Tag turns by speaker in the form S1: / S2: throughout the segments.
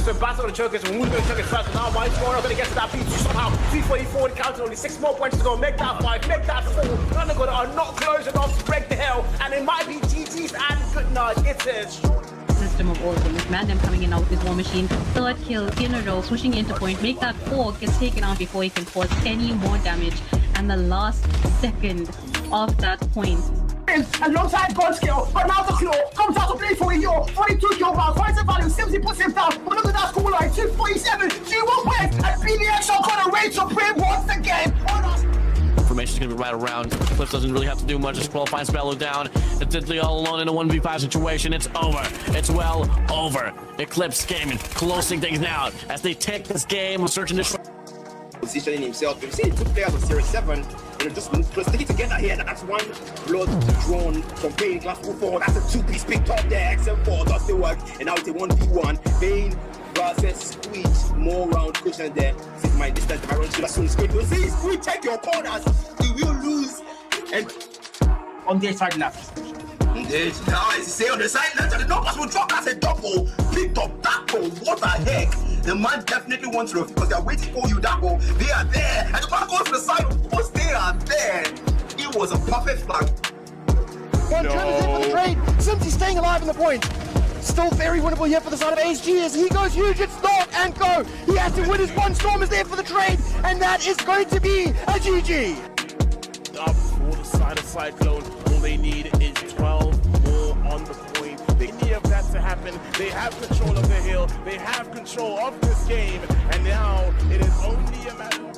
S1: So Bass on the chokers and Wood chokers first. Now White's going to get to that beat somehow. 244 counting only 6 more points to go. Make that 5, make that 4. None of them are not close enough to break the hell. And it might be GG's and good night. It is.
S2: System of order with Mandem coming in out with his war machine. Third kill in a row, pushing into point. Make that 4, gets taken out before he can cause any more damage. And the last second of that point.
S1: Alongside God skill, but now the claw comes out to play for a year. 42 year old, finds the value, Simply puts him down. But look at that score line, 247, 2-1 wins, and PDX are gonna wait to play once again.
S3: Formation is going to be right around. Cliff doesn't really have to do much. Just qualifying Spello down. It's Diddley all alone in a 1v5 situation. It's over. It's well over. Eclipse gaming, closing things down as they take this game, searching this.
S4: positioning himself. We've seen two players of Series 7, just sticking together here. That's one blood drawn from Payne Glass forward. That's a two-piece picked up there. XM4 does the work, and now it's a 1v1. Payne versus Squeeze, more round cushion there. This is my distance. I run to the soon. Squeeze, Squeeze, take your corners. You will lose. And
S1: On the side left.
S4: now as you say on the side left, the numbers will drop as a double. Picked up that goal. What the heck? The man definitely wants to, because they're waiting for you. That goal. They are there. And the man goes to the side. Of course, they are there. It was a perfect flag.
S5: One turn is in for the trade. Simply staying alive in the point. Still very winnable here for the side of ASG as he goes huge. It's start and go. He has to win his one. Storm is there for the trade, and that is going to be a GG.
S1: Up for the side of Cyclone. All they need is 12 more on the point. They need that to happen. They have control of the hill. They have control of this game. And now it is only a matter of...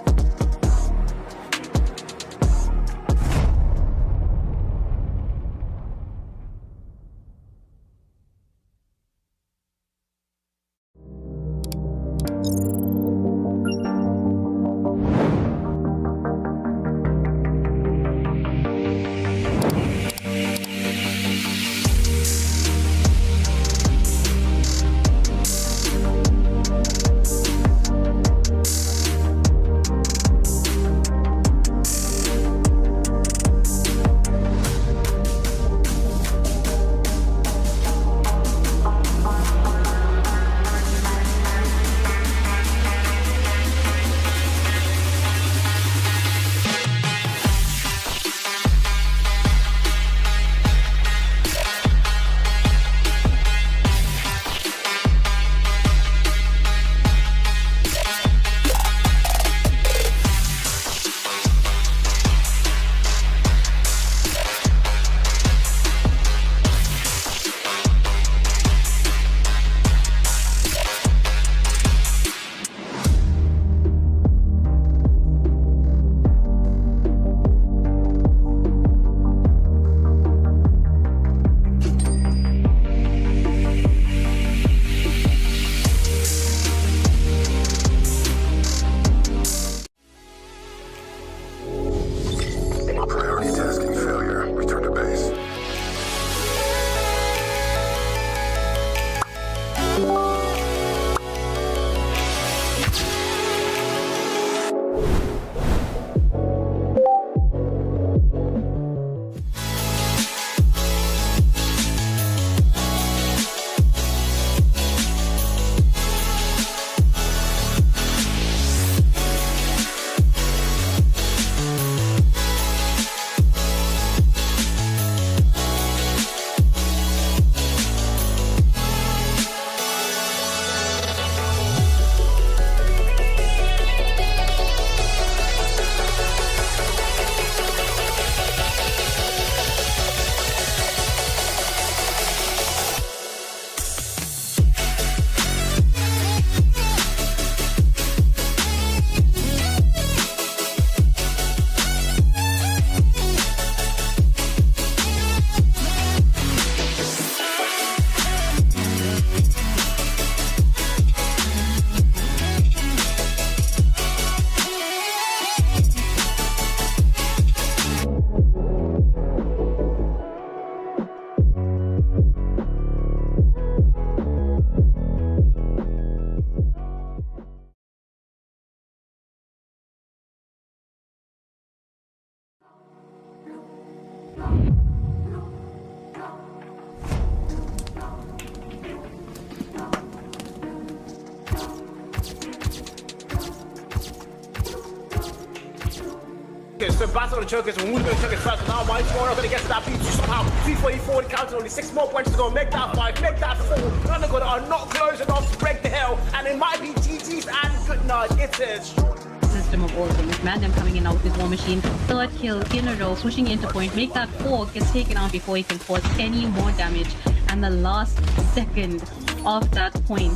S1: So battle of the chokers, and we're going to check it first. Now my score, I'm going to get to that beat somehow. 244 counting, only 6 more points to go. Make that 5, make that 4. None of them are not close enough to break the hell, and it might be GG's and good night. It's a short
S2: system of order. McMahon coming in now with his war machine. Third kill in a row, switching into point. Make that 4, gets taken out before he can cause any more damage. And the last second of that point.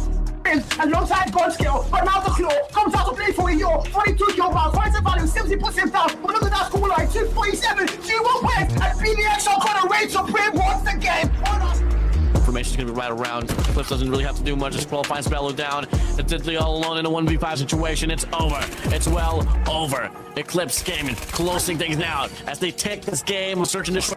S1: Alongside God's skill, but now the claw comes out to play for a year. 42 kill round, finds the value, Simply puts him down. But look at that score line, 247, 2-1 wins, and PDX are gonna raid to win once again.
S3: Information is going to be right around. Clips doesn't really have to do much. Just qualifying Spello down. It's Diddley all alone in a 1v5 situation. It's over. It's well over. Eclipse Gaming closing things out as they take this game, searching this.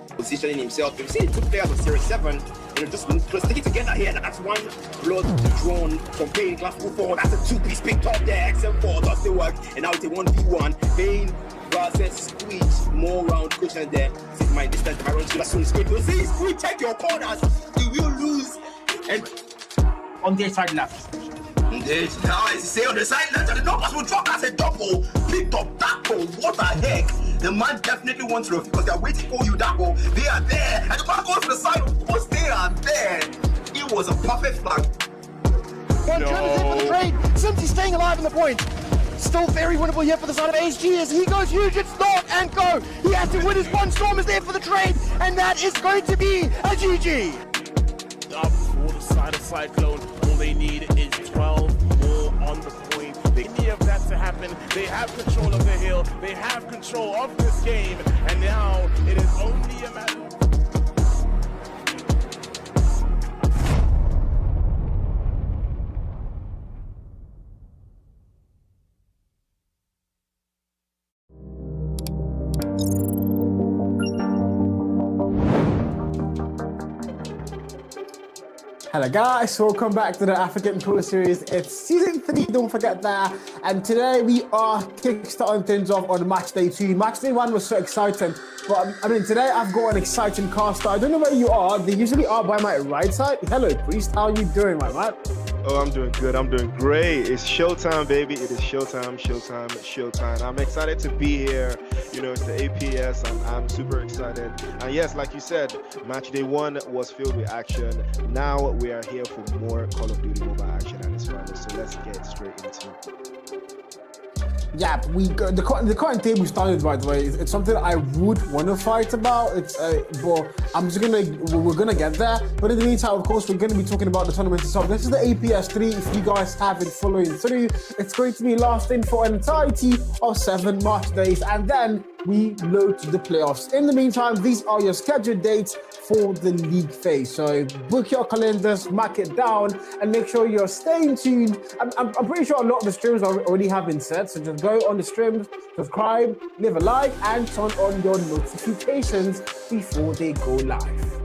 S4: Positioning himself. We've seen two players of Series 7, just stick it together here. That's one blood drawn from Payne, Glasgow 4. That's a two-piece picked up there. XM4 does the work, and now it's a 1v1. Payne versus Squeeze, more round cushion there. Six mind distance, I run to the soon. Squeeze, see, Squeeze, check your corners. You will lose. And
S1: On their side left.
S4: now as you say on the side left, the numbers will drop as a double. Picked up that ball. What the heck? The man definitely wants to, because they're waiting for you, that ball. They are there. And the man goes to the side, of course they are there. It was a perfect flank.
S5: One trying to for the trade. Simpsy staying alive in the point. Still very winnable here for the side of ASG as he goes huge, it's not, and go. He has to win his one. Storm is there for the trade, and that is going to be a GG.
S1: Up for the side of Cyclone. All they need is 12 more on the point. They need that to happen. They have control of the hill. They have control of this game. And now it is only a matter of...
S6: Hello guys, welcome back to the African Pro Series. It's season 3, don't forget that. And today we are kickstarting things off on match day 2. Match day 1 was so exciting, but I mean today I've got an exciting caster. I don't know where you are. They usually are by my right side. Hello Priest, how are you doing, my man?
S7: Oh, I'm doing good. I'm doing great. It's showtime, baby. It is showtime, showtime, showtime. I'm excited to be here. You know, it's the APS, and I'm super excited. And yes, like you said, match day 1 was filled with action. Now we are here for more Call of Duty mobile action and its finals. So let's get straight into it.
S6: Yeah, the current table standard, by the way, it's something I would want to fight about. It's but we're gonna get there. But in the meantime, of course, we're gonna be talking about the tournament itself. This is the APS 3. If you guys haven't following through, it's going to be lasting for an entirety of 7 match days, and then we load to the playoffs. In the meantime, these are your scheduled dates for the league phase. So book your calendars, mark it down, and make sure you're staying tuned. I'm pretty sure a lot of the streams already have been set, so just go on the streams, subscribe, leave a like, and turn on your notifications before they go live.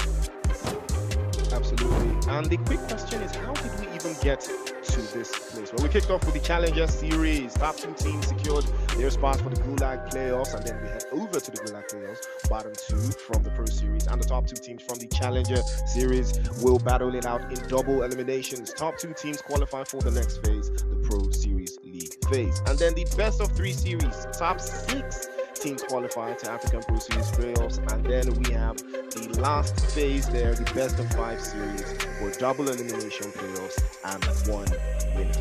S7: Absolutely. And the quick question is, how did we even get to this place? Well, we kicked off with the Challenger Series. Top 2 teams secured their spots for the Gulag playoffs, and then we head over to the Gulag playoffs. Bottom 2 from the Pro Series, and the top 2 teams from the Challenger Series will battle it out in double eliminations. Top 2 teams qualify for the next phase, the Pro Series League phase. And then the best of 3 series, top 6 teams qualify to African Pro Series playoffs, and then we have the last phase there, the best of 5 series for double elimination playoffs and 1 winner.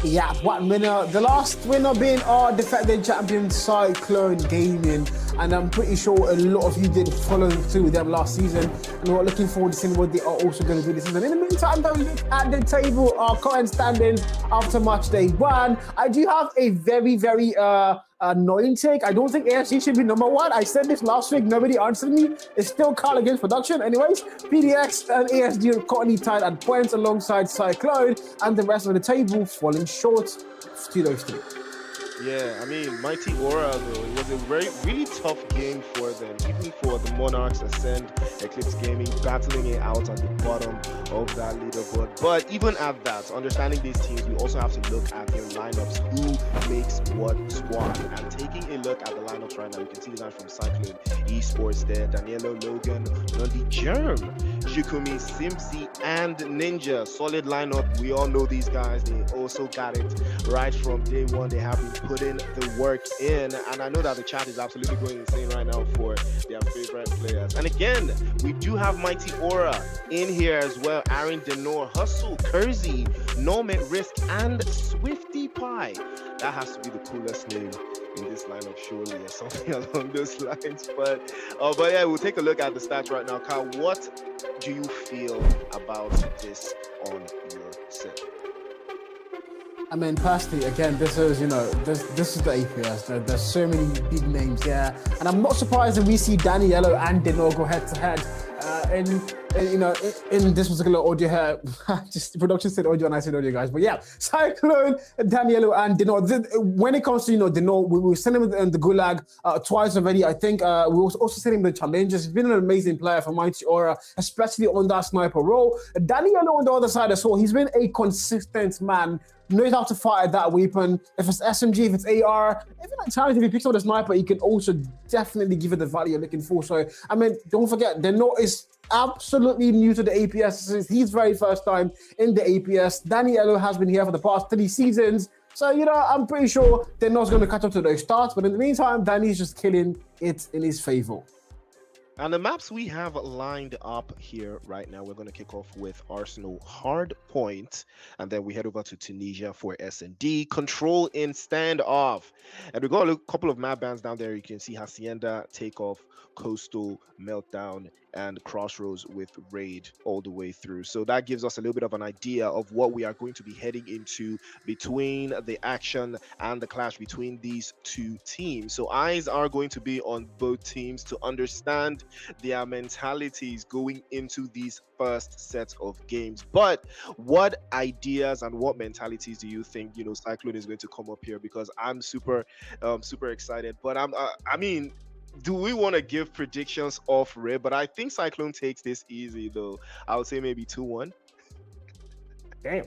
S6: Yeah, one winner. The last winner being our defending champion, Cyclone Gaming. And I'm pretty sure a lot of you did follow through with them last season. And we're looking forward to seeing what they are also going to do this season. In the meantime, though, look at the table, our current standings after match day 1. I do have a very, very annoying take. I don't think ASG should be number 1. I said this last week, nobody answered me. It's still Carl against production. Anyways, PDX and ASG are currently tied at points alongside Cyclone, and the rest of the table falling short to those 3.
S7: Yeah, I mean, Mighty Aura, though, it was a really tough game for them, even for the Monarchs, Ascend, Eclipse Gaming, battling it out at the bottom of that leaderboard. But even at that, understanding these teams, we also have to look at their lineups, who makes what squad. And taking a look at the lineups right now, you can see the guys from Cyclone, Esports there, Danielo, Logan, Nundi, Germ, Jukumi, Simpsy, and Ninja. Solid lineup. We all know these guys. They also got it right from day 1. They have been putting the work in, and I know that the chat is absolutely going insane right now for their favorite players. And again, we do have Mighty Aura in here as well. Aaron Denor, Hustle, Kersey, Norman Risk, and Swifty Pie. That has to be the coolest name in this lineup, surely, or something along those lines. But yeah, we'll take a look at the stats right now. Kyle, what do you feel about this on your set?
S6: I mean, personally, again, this is, this is the APS. There's so many big names here. And I'm not surprised that we see Daniello and Dino go head to head. And you know, in this particular audio here, just the production said audio and I said audio, guys. But yeah, Cyclone, Danielo, and Dino. When it comes to, you know, Dino, we sent him in the Gulag twice already. I think we also sent him the challenges. He's been an amazing player for Mighty Aura, especially on that sniper role. Danielo on the other side as well, he's been a consistent man. Knows how to fire that weapon. If it's SMG, if it's AR, even at times if he picks up the sniper, he can also definitely give it the value you're looking for. So, I mean, don't forget, Deno is absolutely new to the APS. This is his very first time in the APS. Danielo has been here for the past 3 seasons. So, you know, I'm pretty sure Deno's going to catch up to those starts. But in the meantime, Danny's just killing it in his favor.
S7: And the maps we have lined up here right now, we're going to kick off with Arsenal Hardpoint, and then we head over to Tunisia for S&D, Control in Standoff. And we got a couple of map bands down there. You can see Hacienda, Takeoff, Coastal, Meltdown, and Crossroads with Raid all the way through. So that gives us a little bit of an idea of what we are going to be heading into between the action and the clash between these two teams. So eyes are going to be on both teams to understand their mentalities going into these first set of games. But what ideas and what mentalities do you think, you know, Cyclone is going to come up here? Because I'm super excited. But I mean, do we want to give predictions off rip? But I think Cyclone takes this easy, though. I would say maybe 2-1.
S6: Damn.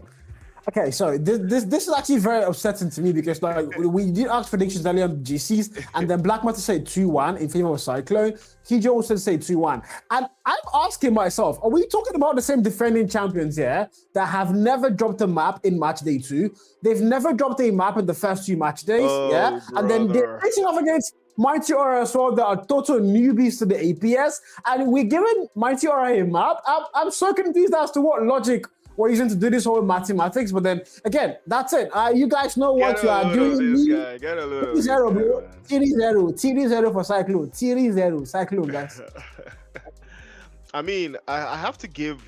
S6: Okay, so this is actually very upsetting to me because like we did ask predictions earlier on GCs, and then Black Matter said 2-1 in favor of Cyclone. Kijo also said 2-1, and I'm asking myself, are we talking about the same defending champions here that have never dropped a map in match day 2? They've never dropped a map in the first 2 match days, yeah, and then they're facing off against Mighty Aura as well, that are total newbies to the APS, and we're giving Mighty Aura a map. I'm so confused as to what logic we're using to do this whole mathematics, but then again, that's it. You guys know what you are doing.
S7: Get a little
S6: TD0, bro. TD0 for Cyclone. TD0, Cyclone, guys.
S7: I mean, I have to give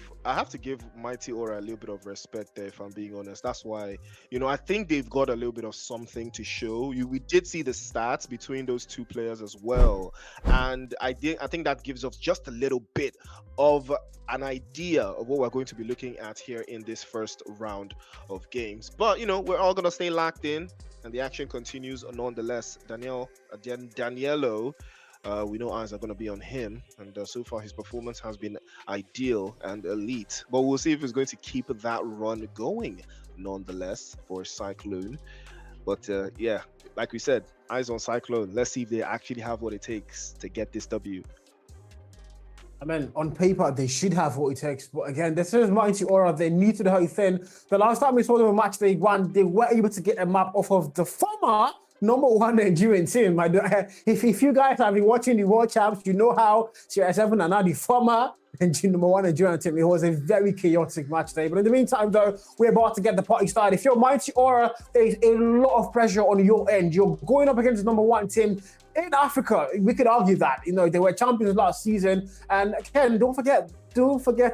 S7: Mighty Aura a little bit of respect there, if I'm being honest. That's why, you know, I think they've got a little bit of something to show. We did see the stats between those two players as well, and I think that gives us just a little bit of an idea of what we're going to be looking at here in this first round of games. But you know, we're all gonna stay locked in, and the action continues nonetheless. Danielo. We know eyes are going to be on him, and so far his performance has been ideal and elite. But we'll see if he's going to keep that run going nonetheless for Cyclone. But yeah, like we said, eyes on Cyclone. Let's see if they actually have what it takes to get this W.
S6: I mean, on paper, they should have what it takes. But again, this is Mighty Aura. They're new to the whole thing. The last time we saw them in match day 1, they were able to get a map off of the former #1 Nigerian team. If you guys have been watching the World Champs, you know how CR7 are now the former #1 Nigerian team. It was a very chaotic match day. But in the meantime, though, we're about to get the party started. If you're Mighty Aura, there's a lot of pressure on your end. You're going up against the #1 team in Africa. We could argue that. You know, they were champions last season. And again, don't forget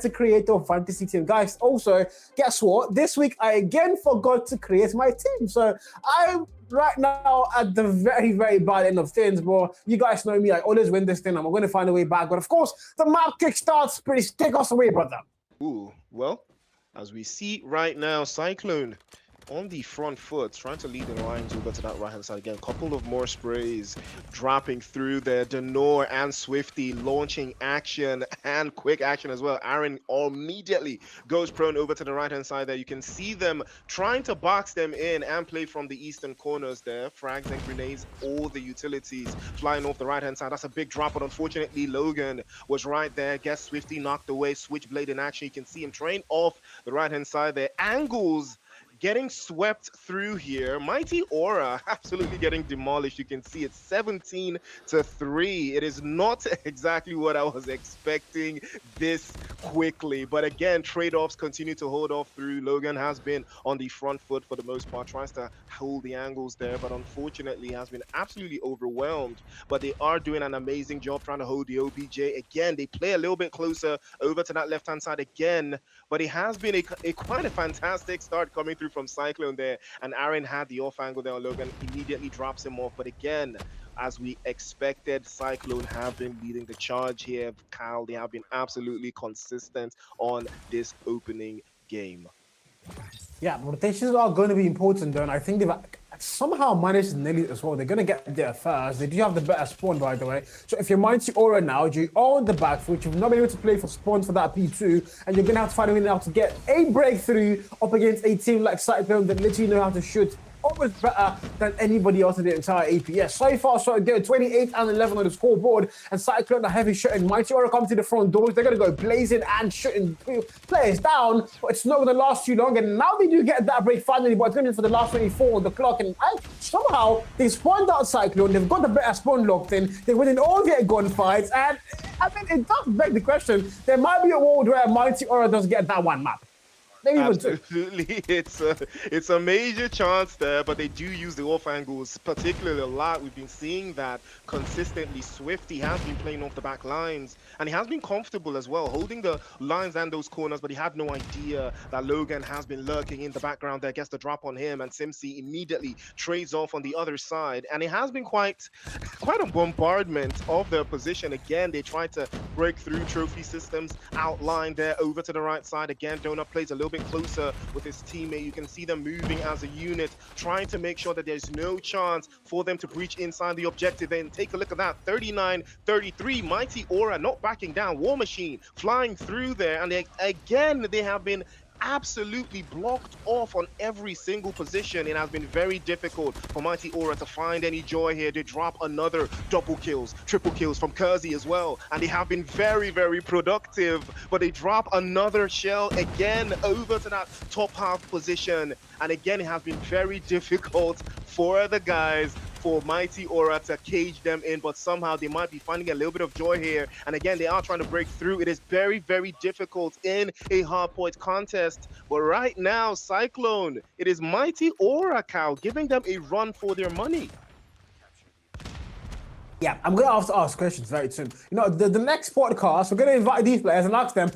S6: to create your fantasy team. Guys, also, guess what? This week, I again forgot to create my team. So I'm right now at the very, very bad end of things. But you guys know me. I always win this thing. I'm going to find a way back. But of course, the map kick starts. Please take us away, brother.
S7: Ooh, well, as we see right now, Cyclone on the front foot, trying to lead the lines over to that right-hand side again. Couple of more sprays dropping through there. Denor and Swifty launching action and quick action as well. Aaron immediately goes prone over to the right-hand side there. You can see them trying to box them in and play from the eastern corners there. Frags and grenades, all the utilities flying off the right-hand side. That's a big drop, but unfortunately, Logan was right there. Gets Swifty knocked away. Switchblade in action. You can see him train off the right-hand side there. Angles getting swept through here. Mighty Aura absolutely getting demolished. You can see it's 17-3. It is not exactly what I was expecting this quickly. But again, trade-offs continue to hold off through. Logan has been on the front foot for the most part, tries to hold the angles there, but unfortunately has been absolutely overwhelmed. But they are doing an amazing job trying to hold the OBJ. Again, they play a little bit closer over to that left-hand side again, but it has been quite a fantastic start coming through from Cyclone there, and Aaron had the off angle there on Logan, immediately drops him off. But again, as we expected. Cyclone have been leading the charge here. Kyle, they have been absolutely consistent on this opening game.
S6: Yeah, rotations are going to be important, though, and I think they've somehow managed to nail it as well. They're going to get there first. They do have the better spawn, by the way. So if you're Mighty Aura now, you are on the back foot. You've not been able to play for spawns for that P2, and you're going to have to find a way now to get a breakthrough up against a team like Cyclone that literally know how to shoot almost better than anybody else in the entire APS. So far, so good. 28 and 11 on the scoreboard, and Cyclone are heavy shooting. Mighty Aura come to the front doors. They're going to go blazing and shooting players down, but it's not going to last too long. And now they do get that break finally, but it's going to be for the last 24 on the clock. And somehow they spawned out Cyclone. They've got the better spawn locked in. They're winning all their gunfights. And I mean, it does beg the question. There might be a world where Mighty Aura does get that one map.
S7: Absolutely, it's a major chance there, but they do use the off angles particularly a lot. We've been seeing that consistently. Swifty has been playing off the back lines, and he has been comfortable as well, holding the lines and those corners, but he had no idea that Logan has been lurking in the background there, gets the drop on him, and Simsi immediately trades off on the other side, and it has been quite a bombardment of their position. Again, they try to break through trophy systems outlined there over to the right side. Again, Donut plays a little bit closer with his teammate. You can see them moving as a unit, trying to make sure that there's no chance for them to breach inside the objective. And take a look at that, 39-33, Mighty Aura not backing down. War Machine flying through there, and they have been absolutely blocked off on every single position. It has been very difficult for Mighty Aura to find any joy here. They drop another double kills, triple kills from Kersey as well, and they have been very, very productive, but they drop another shell again over to that top half position, and again it has been very difficult for the guys, for Mighty Aura to cage them in, but somehow they might be finding a little bit of joy here. And again, they are trying to break through. It is very, very difficult in a hardpoint contest. But right now, Cyclone, it is Mighty Aura, Cal, giving them a run for their money.
S6: Yeah, I'm going to have to ask questions very soon. You know, the next podcast, we're going to invite these players and ask them,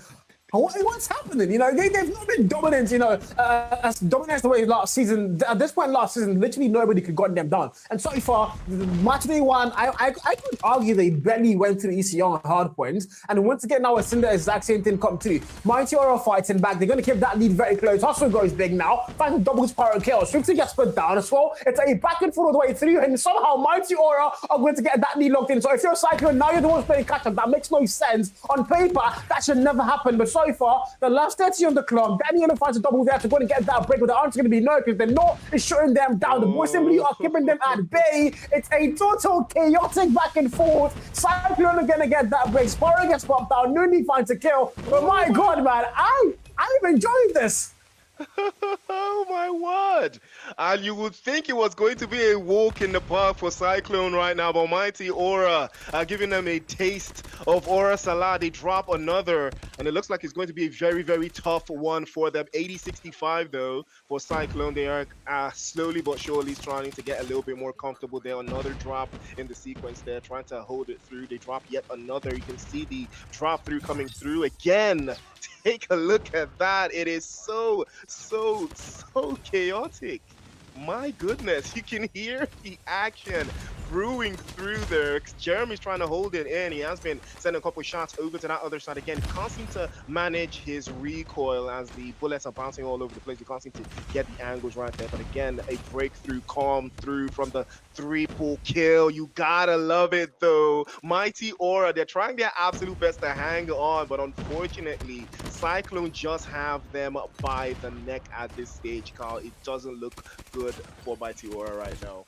S6: what's happening? You know, they've not been dominant, you know, as dominant as the way last season. At this point last season, literally nobody could got them down. And so far, the match they won, I could argue they barely went to the ECL on hard points. And once again, now we're seeing the exact same thing come through. Mighty Aura fighting back. They're going to keep that lead very close. Hustle goes big now. Finds doubles pyro kill. Swifty gets put down as well. It's a back and forth all the way through. And somehow Mighty Aura are going to get that lead locked in. So if you're a Cyclone, now you're the ones playing catch up. That makes no sense. On paper, that should never happen. But so far, the last 30 on the clock, Daniel finds a double there to go and get that break, but the answer's going to be no, because they're not shutting them down. The boys simply are keeping them at bay. It's a total chaotic back and forth. Cyclone are going to get that break. Sparrow gets popped down. Nuni finds a kill. But my God, man, I'm enjoying this.
S7: Oh my word! And you would think it was going to be a walk in the park for Cyclone right now, but Mighty Aura giving them a taste of Aura Salah. They drop another, and it looks like it's going to be a very, very tough one for them. 80-65 though for Cyclone. They are slowly but surely trying to get a little bit more comfortable there. Another drop in the sequence there, trying to hold it through. They drop yet another. You can see the drop through coming through again. Take a look at that. It is so chaotic. My goodness, you can hear the action brewing through there. Jeremy's trying to hold it in. He has been sending a couple shots over to that other side again. Can't seem to manage his recoil as the bullets are bouncing all over the place. He can't seem to get the angles right there. But again, a breakthrough come through from the triple kill. You gotta love it though. Mighty Aura, they're trying their absolute best to hang on, but unfortunately, Cyclone just have them by the neck at this stage, Carl. It doesn't look good for Mighty Aura right now.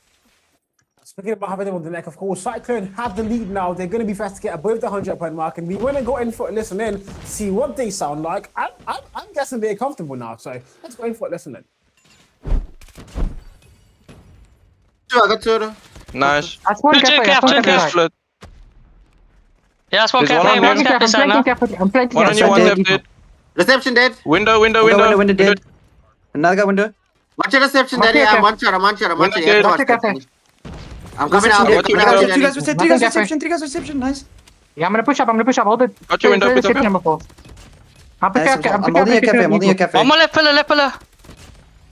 S6: Speaking about having them on the neck, of course, Cyclone have the lead now. They're going to be fast to get above the 100-point mark, and we want to go in for a listen in, see what they sound like. I'm guessing they're comfortable now, so let's go in for a listen in.
S8: Nice.
S9: Flip. Yeah, smoke cafe. One's cap is now.
S8: One on you, one left dead.
S10: Reception dead.
S8: Window
S10: dead. Another window. Watch your reception dead. I'm one shot. I'm coming out.
S8: Three guys
S10: reception. Nice.
S9: Yeah, I'm gonna push up. Hold it.
S8: Got your window, pick up.
S9: I'm holding a cafe.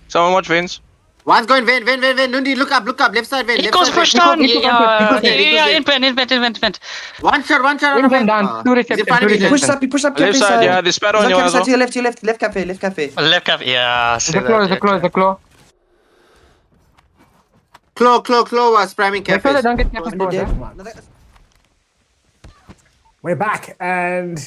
S8: Someone watch Vince.
S10: One's going Vayne. Nundi, look up. Left side, Vayne.
S9: He goes first down. Yeah, in vent.
S10: One shot on
S8: Infant
S10: Vayne.
S8: down. 2 reception.
S11: Push up, cafe
S8: Left side, yeah. The spread on you as well.
S11: to your left, left cafe.
S9: Left calf, yeah.
S8: The claw.
S10: Claw was priming
S8: Make sure
S10: cafe.
S8: they don't get captured.
S6: We're back, and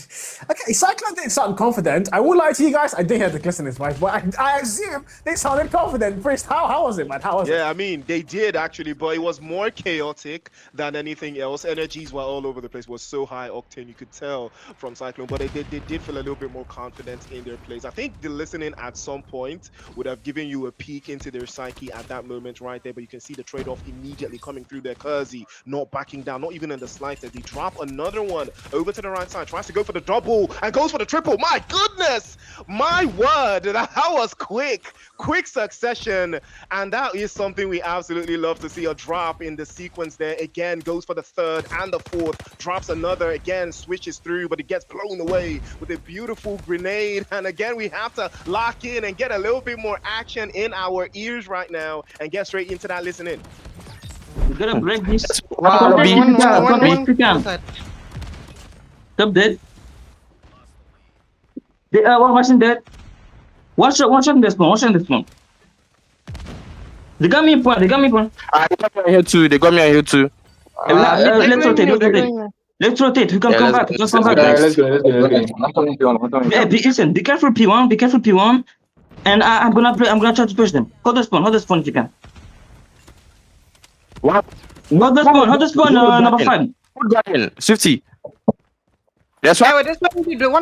S6: okay, Cyclone didn't sound confident. I won't lie to you guys, I did hear the glisteners, right? But I assume they sounded confident. First, how was it, man? How was it?
S7: Yeah, I mean, they did actually, but it was more chaotic than anything else. Energies were all over the place, was so high octane, you could tell from Cyclone, but they did feel a little bit more confident in their plays. I think the listening at some point would have given you a peek into their psyche at that moment right there, but you can see the trade-off immediately coming through there. Kersey not backing down, not even in the slightest. They drop another one over to the right side, tries to go for the double and goes for the triple. My goodness, my word, that was quick succession, and that is something we absolutely love to see. A drop in the sequence there. Again, goes for the third and the fourth, drops another, again switches through, but it gets blown away with a beautiful grenade. And again, we have to lock in and get a little bit more action in our ears right now and get straight into that listening.
S12: We're gonna break this. Top dead. One person dead. One shot in this one. They got me in point.
S8: They got me here too.
S12: Let's rotate. We can come back. Just come back, guys.
S8: Let's go.
S12: Yeah, listen. Be careful, P1. And I'm gonna try to push them. Hold the spawn if you can.
S8: What?
S12: Hold the spawn, number 5.
S8: Who got in? Swifty. That's right.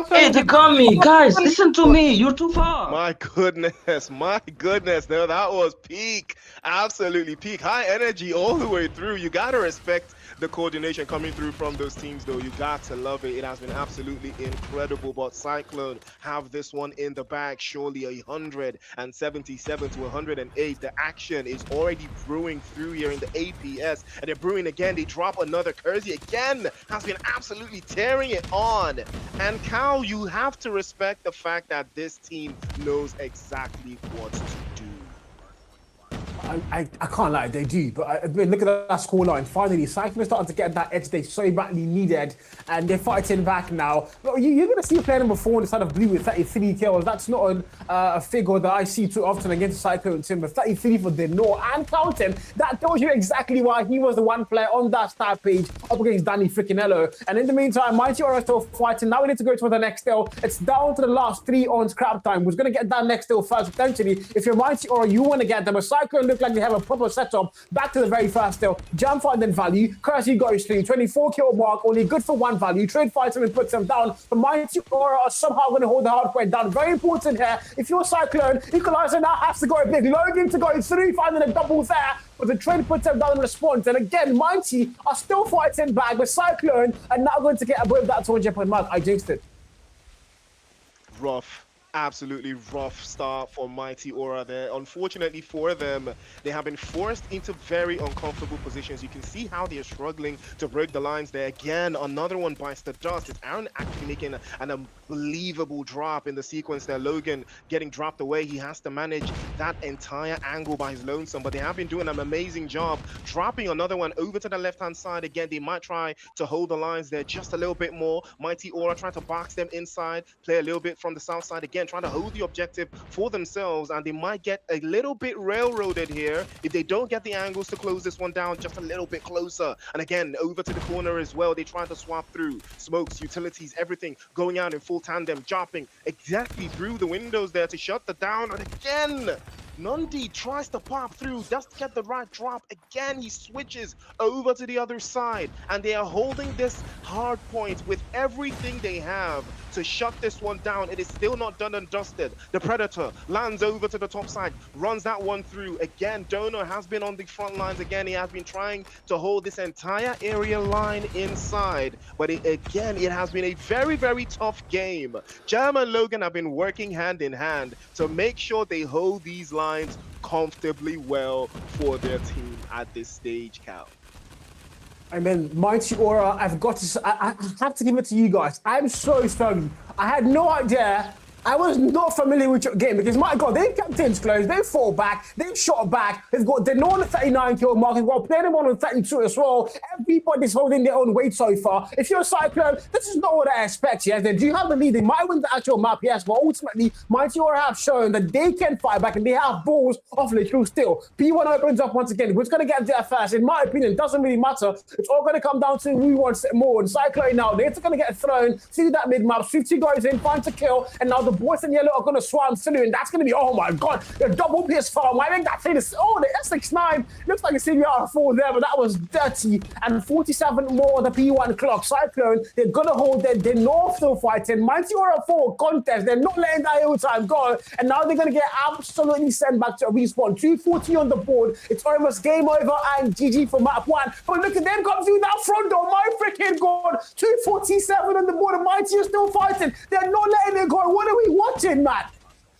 S12: Hey, they got me. Guys, listen to me. You're too far.
S7: My goodness. No, that was peak. Absolutely peak. High energy all the way through. You got to respect the coordination coming through from those teams, though. You got to love it. It has been absolutely incredible. But Cyclone have this one in the bag. Surely 177 to 108. The action is already brewing through here in the APS. And they're brewing again. They drop another. Kersey again has been absolutely tearing it on. And Cal, you have to respect the fact that this team knows exactly what to do.
S6: I can't lie, they do. But I mean, look at that scoreline. Finally, Cyclone starting to get that edge they so badly needed, and they're fighting back now. You're going to see player number 4 on the side of blue with 33 kills. That's not a figure that I see too often against Cyclone team. But 33 for the no and counting. That tells you exactly why he was the one player on that stat page up against Danny freaking Hello. And in the meantime, Mighty Aura still fighting. Now we need to go to the next kill. It's down to the last 3 on scrap time. Who's going to get that next kill first? Potentially, if you're Mighty Aura, you want to get them. A Cyclone look like they have a proper setup. Back to the very first still. Jam fight then value. Kersey got his stream. 24 kill mark. Only good for 1 value. Trade fights him and puts him down. The Mighty Aura are somehow going to hold the hard point down. Very important here. If you're Cyclone, Equalizer now has to go big. Logan to go through, finding a double there. But the trade puts him down in response. And again, Mighty are still fighting back with Cyclone and now going to get above that 200 point mark. I jinxed it.
S7: Rough. Absolutely rough start for Mighty Aura there. Unfortunately for them, they have been forced into very uncomfortable positions. You can see how they are struggling to break the lines there. Again, another one bites the dust. It's Aaron actually making an unbelievable drop in the sequence there. Logan getting dropped away. He has to manage that entire angle by his lonesome, but they have been doing an amazing job dropping another one over to the left-hand side. Again, they might try to hold the lines there just a little bit more. Mighty Aura trying to box them inside, play a little bit from the south side again, trying to hold the objective for themselves, and they might get a little bit railroaded here if they don't get the angles to close this one down just a little bit closer. And again, over to the corner as well, they try to swap through smokes, utilities, everything going out in full tandem, dropping exactly through the windows there to shut the down. And again, Nundi tries to pop through, doesn't get the right drop. Again, he switches over to the other side, and they are holding this hard point with everything they have to shut this one down. It is still not done and dusted. The Predator lands over to the top side, runs that one through. Again, Dono has been on the front lines again. He has been trying to hold this entire area line inside, but it has been a very, very tough game. Jam and Logan have been working hand in hand to make sure they hold these lines comfortably well for their team at this stage, Cal.
S6: I mean, Mighty Aura, I have to give it to you guys. I'm so struggling. I had no idea
S1: I was not familiar with your game because, my God, they kept things close. They fought back. They shot back. They've got the on the 39 kill mark. They've got plenty on the 32 as well. Everybody's holding their own weight so far. If you're a Cyclone, this is not what I expect, yes. Then do you have the lead? They might win the actual map, yes, but ultimately, Mighty Aura have shown that they can fight back and they have balls of literal steel. P1 opens up once again. Who's going to get there first? In my opinion, it doesn't really matter. It's all going to come down to who wants it more. And Cyclone now, they're going to get thrown. See that mid-map. 50 goes in, finds a kill, and now the boys in yellow are going to swarm through, and that's going to be, oh my God, the double PS farm. I think that thing is, oh, the S69 looks like a CBR4 there, but that was dirty. And 47 more, the P1 clock. Cyclone, they're going to hold their North still fighting. Mighty Aura 4 contest. They're not letting that whole time go, and now they're going to get absolutely sent back to a respawn. 240 on the board. It's almost game over and GG for map 1. But look at them come through that front door. My freaking God. 247 on the board, and Mighty are still fighting. They're not letting it go. What are we watching, man?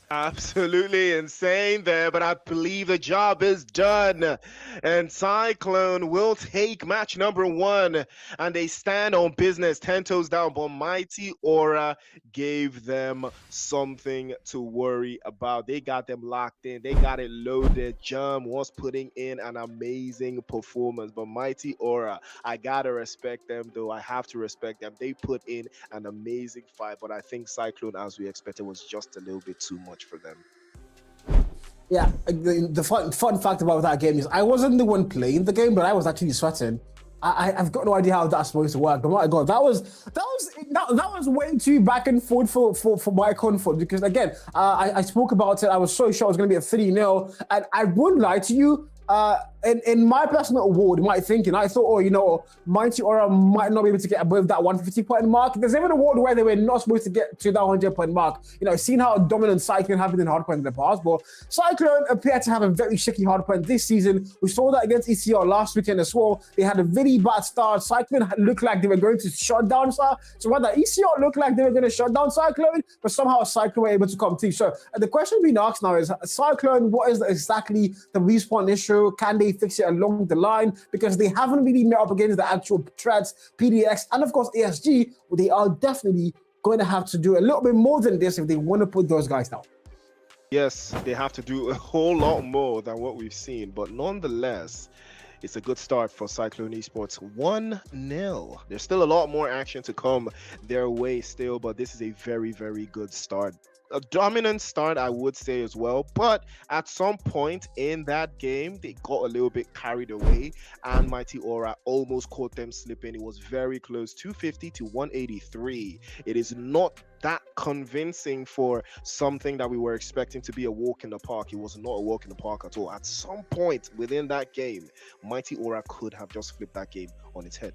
S7: Absolutely insane there, but I believe the job is done. And Cyclone will take match number 1, and they stand on business, 10 toes down. But Mighty Aura gave them something to worry about. They got them locked in. They got it loaded. Jum was putting in an amazing performance. But Mighty Aura, I gotta respect them, though. I have to respect them. They put in an amazing fight, but I think Cyclone, as we expected, was just a little bit too much for them.
S6: Yeah, the fun fact about that game is I wasn't the one playing the game, but I was actually sweating. I've got no idea how that's supposed to work. But my God, that was way too back and forth for my comfort, because again, I spoke about it. I was so sure it was going to be a 3-0, and I wouldn't lie to you. In my personal award, you might think, I thought, oh, Mighty Aura might not be able to get above that 150-point mark. There's even an award where they were not supposed to get to that 100-point mark. Seeing how dominant Cyclone have been in hardpoint in the past, but Cyclone appear to have a very shaky hardpoint this season. We saw that against ECL last weekend as well. They had a very bad start. Cyclone looked like they were going to shut down So whether ECL looked like they were going to shut down Cyclone, but somehow Cyclone were able to come through. So the question being asked now is, Cyclone, what is exactly the respawn issue? Can they fix it along the line? Because they haven't really met up against the actual threats, PDX, and of course ASG. They are definitely going to have to do a little bit more than this if they want to put those guys down.
S7: Yes, they have to do a whole lot more than what we've seen, but nonetheless, it's a good start for Cyclone Esports. 1-0. There's still a lot more action to come their way still, but this is a very, very good start. A dominant start, I would say, as well, but at some point in that game they got a little bit carried away and Mighty Aura almost caught them slipping. It was very close, 250 to 183. It is not that convincing for something that we were expecting to be a walk in the park. It was not a walk in the park at all. At some point within that game, Mighty Aura could have just flipped that game on its head.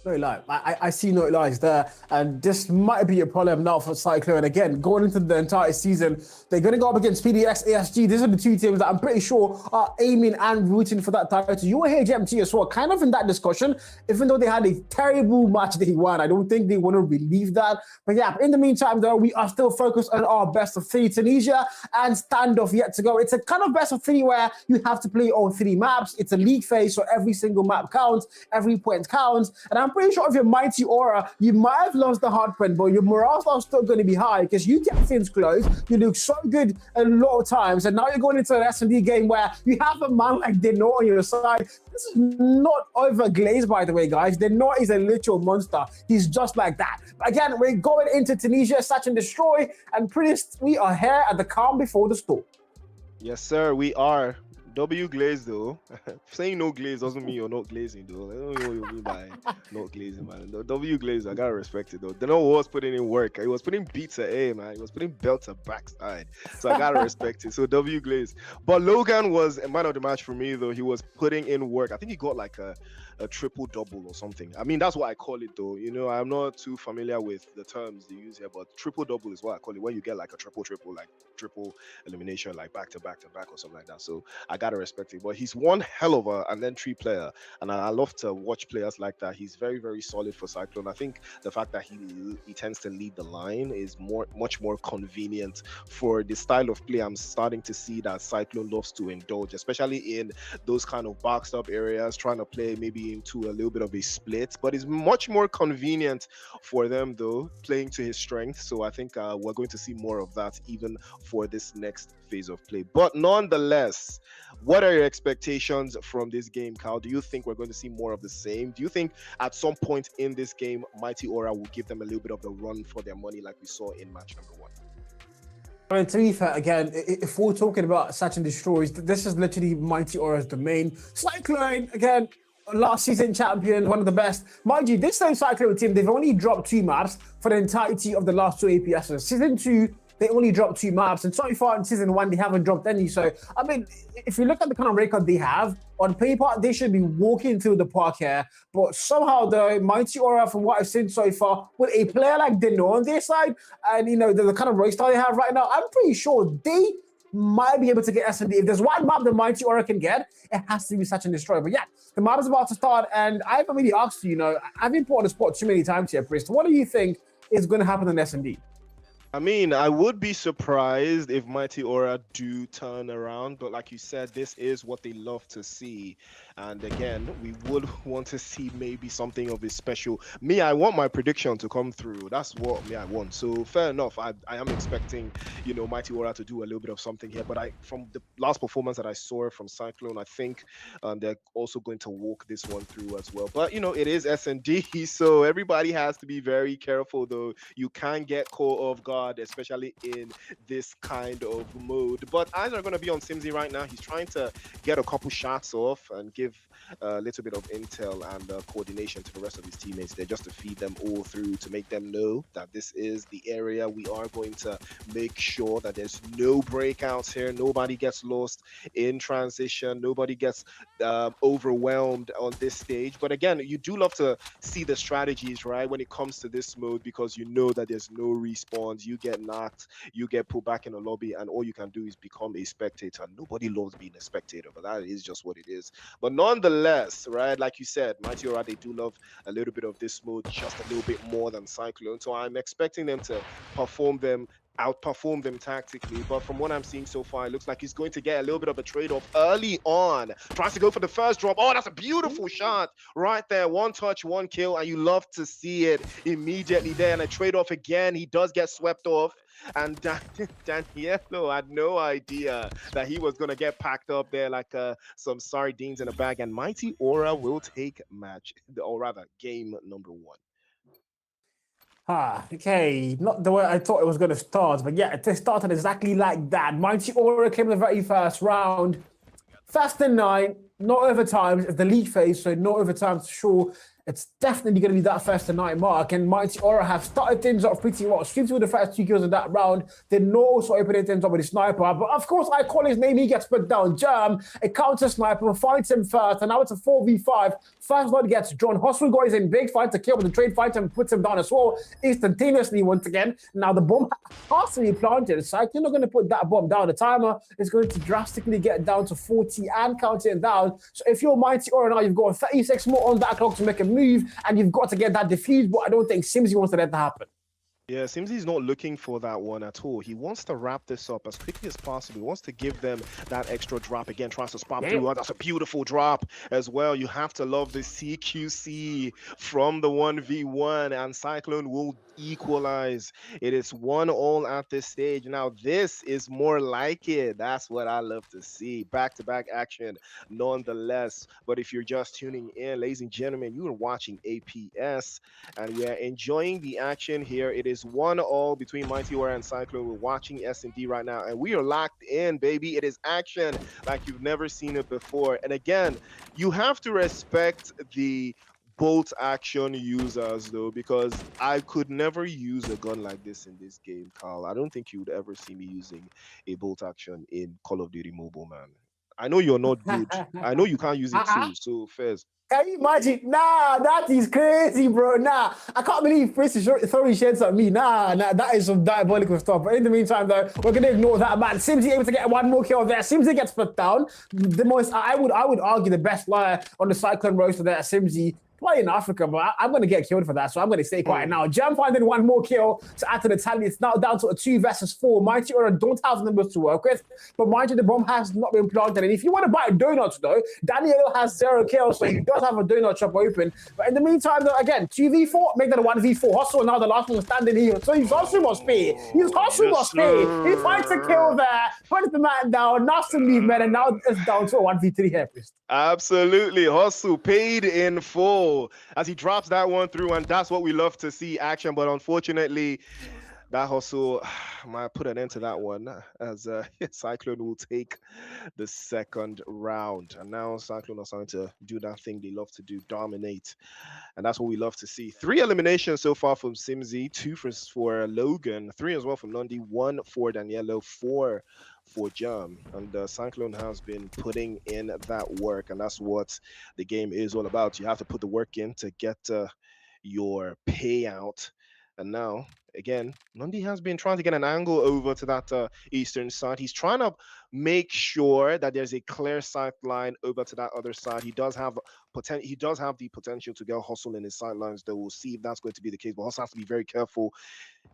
S6: No lie, I see no lies there, and this might be a problem now for Cyclone. Again, going into the entire season, they're going to go up against PDX, ASG. These are the two teams that I'm pretty sure are aiming and rooting for that title. UAHMT as well, kind of in that discussion, even though they had a terrible match day 1. I don't think they want to relieve that. But yeah, in the meantime, though, we are still focused on our best of 3. Tunisia and standoff yet to go. It's a kind of best of 3 where you have to play all 3 maps. It's a league phase, so every single map counts, every point counts, and I'm pretty sure if you're Mighty Aura, you might have lost the hardpoint, but your morale are still going to be high because you get things close. You look so good a lot of times, and now you're going into an S&D game where you have a man like Deno on your side. This is not overglazed, by the way, guys. Deno is a literal monster. He's just like that. But again, we're going into Tunisia, search and destroy, and we are here at the calm before the storm.
S7: Yes, sir, we are. W glaze though. Saying no glaze doesn't mean you're not glazing though. I don't know what you mean by not glazing, man. The W glaze, I gotta respect it though. Deno was putting in work. He was putting beats at A, man. He was putting belts at backside. So I gotta respect it. So W glaze. But Logan was a man of the match for me though. He was putting in work. I think he got like a triple double or something. I mean, that's what I call it though. I'm not too familiar with the terms they use here, but triple double is what I call it, when you get like a triple, like triple elimination, like back to back or something like that. So I gotta respect it. But he's one hell of an entry player, and I love to watch players like that. He's very, very solid for Cyclone. I think the fact that he tends to lead the line is much more convenient for the style of play I'm starting to see that Cyclone loves to indulge, especially in those kind of boxed up areas, trying to play maybe game to a little bit of a split, but it's much more convenient for them though, playing to his strength. So I think we're going to see more of that even for this next phase of play. But nonetheless, what are your expectations from this game, Kyle? Do you think we're going to see more of the same? Do you think at some point in this game, Mighty Aura will give them a little bit of the run for their money like we saw in match number 1?
S6: I mean, to be fair, again, if we're talking about Satch and Destroys, this is literally Mighty Aura's domain. Cyclone, again, last season champion, one of the best. Mind you, this same Cyclone team, they've only dropped 2 maps for the entirety of the last 2 APSs. Season 2, they only dropped 2 maps, and so far in Season 1, they haven't dropped any. So, I mean, if you look at the kind of record they have, on paper, they should be walking through the park here. But somehow, the Mighty Aura, from what I've seen so far, with a player like Dino on their side, and, you know, the kind of race style they have right now, I'm pretty sure they might be able to get S&D. If there's one map the Mighty Aura can get, it has to be Satch and Destroy. But yeah, the map is about to start, and I haven't really asked you, I've been put on the spot too many times here, Priest. What do you think is going to happen in S&D?
S7: I mean, I would be surprised if Mighty Aura do turn around, but like you said, this is what they love to see. And again, we would want to see maybe something of a special. Me, I want my prediction to come through. That's what I want. So fair enough. I am expecting, Mighty Aura to do a little bit of something here. But from the last performance that I saw from Cyclone, I think they're also going to walk this one through as well. But it is S&D, so everybody has to be very careful. Though you can get caught off guard, especially in this kind of mode. But eyes are going to be on Simsy right now. He's trying to get a couple shots off and give a little bit of intel and coordination to the rest of his teammates there, just to feed them all through, to make them know that this is the area we are going to make sure that there's no breakouts here. Nobody gets lost in transition. Nobody gets overwhelmed on this stage. But again, you do love to see the strategies, right, when it comes to this mode, because you know that there's no respawns. You get knocked, you get put back in the lobby, and all you can do is become a spectator. Nobody loves being a spectator, but that is just what it is. But nonetheless, right, like you said, Mighty Aura, they do love a little bit of this mode, just a little bit more than Cyclone. So I'm expecting them to outperform them tactically. But from what I'm seeing so far, it looks like he's going to get a little bit of a trade-off early on. Tries to go for the first drop. Oh, that's a beautiful shot right there. 1 touch, 1 kill, and you love to see it immediately there. And a trade-off again. He does get swept off. And Daniello had no idea that he was going to get packed up there like some sardines in a bag. And Mighty Aura will take game number 1.
S6: Okay, not the way I thought it was going to start, but yeah, it started exactly like that. Mighty Aura came in the very first round. Fast than 9, no overtimes. It's the league phase, so no overtimes for sure. It's definitely going to be that first to 9 mark, and Mighty Aura have started things off pretty well. Streams with the first 2 kills in that round. They're not also opening things up with a sniper, but of course I call his name. He gets put down. Germ, a counter sniper, finds him first, and now it's a 4v5. First blood gets drawn. Hostel is in big fight to kill, but the trade fights him, puts him down as well instantaneously once again. Now the bomb has to be planted. So you're not going to put that bomb down. The timer is going to drastically get down to 40 and counting down. So if you're Mighty Aura now, you've got 36 more on that clock to make a move, and you've got to get that defused, but I don't think Simsy wants to let that happen.
S7: Yeah, Simsy's not looking for that one at all. He wants to wrap this up as quickly as possible. He wants to give them that extra drop. Again, tries to spot through. Oh, that's a beautiful drop as well. You have to love the CQC from the 1v1, and Cyclone will equalize. It is 1-1 at this stage. Now, this is more like it. That's what I love to see. Back-to-back action, nonetheless. But if you're just tuning in, ladies and gentlemen, you are watching APS, and we are enjoying the action here. It is 1-1 between Mighty Aura and Cyclone. We're watching S&D right now, and we are locked in, baby. It is action like you've never seen it before. And again, you have to respect the bolt action users though, because I could never use a gun like this in this game, Carl. I don't think you would ever see me using a bolt action in Call of Duty Mobile, man. I know you're not good. I know you can't use it too, so first.
S6: Can you imagine? Nah, that is crazy, bro. Nah, I can't believe Chris is throwing shades at me. Nah, that is some diabolical stuff. But in the meantime, though, we're gonna ignore that, man. Simsy able to get 1 more kill there. Simsy gets put down. The most, I would argue, the best player on the Cyclone roster there, Simsy.
S1: play in Africa, but I'm going to get killed for that, so I'm going to stay quiet now. Jam finding one more kill to add to the tally. It's now down to a 2 versus 4. Mighty Aura don't have numbers to work with, but mind you, the bomb has not been planted. And if you want to buy donuts, though, Daniel has 0 kills, so he does have a donut shop open. But in the meantime, though, again, 2v4, make that a 1v4. Hustle now the last one standing here. So he's Hustle must pay. He's Hustle must pay. He finds a kill there, puts the man down, knocks the leave man, and now it's down to a 1v3 here, please.
S7: Absolutely. Hustle paid in full as he drops that one through, and that's what we love to see, action. But unfortunately, that Hustle might put an end to that one as Cyclone will take the second round. And now Cyclone are starting to do that thing they love to do, dominate. And that's what we love to see. 3 eliminations so far from Simzi, 2 for Logan, 3 as well from Nundi, 1 for Danielo, 4 for Jam. And Cyclone has been putting in that work, and that's what the game is all about. You have to put the work in to get your payout. And now, again, Nundi has been trying to get an angle over to that eastern side. He's trying to make sure that there's a clear sight line over to that other side. He does have the potential to get Hustle in his sidelines, though. We'll see if that's going to be the case. But Hustle has to be very careful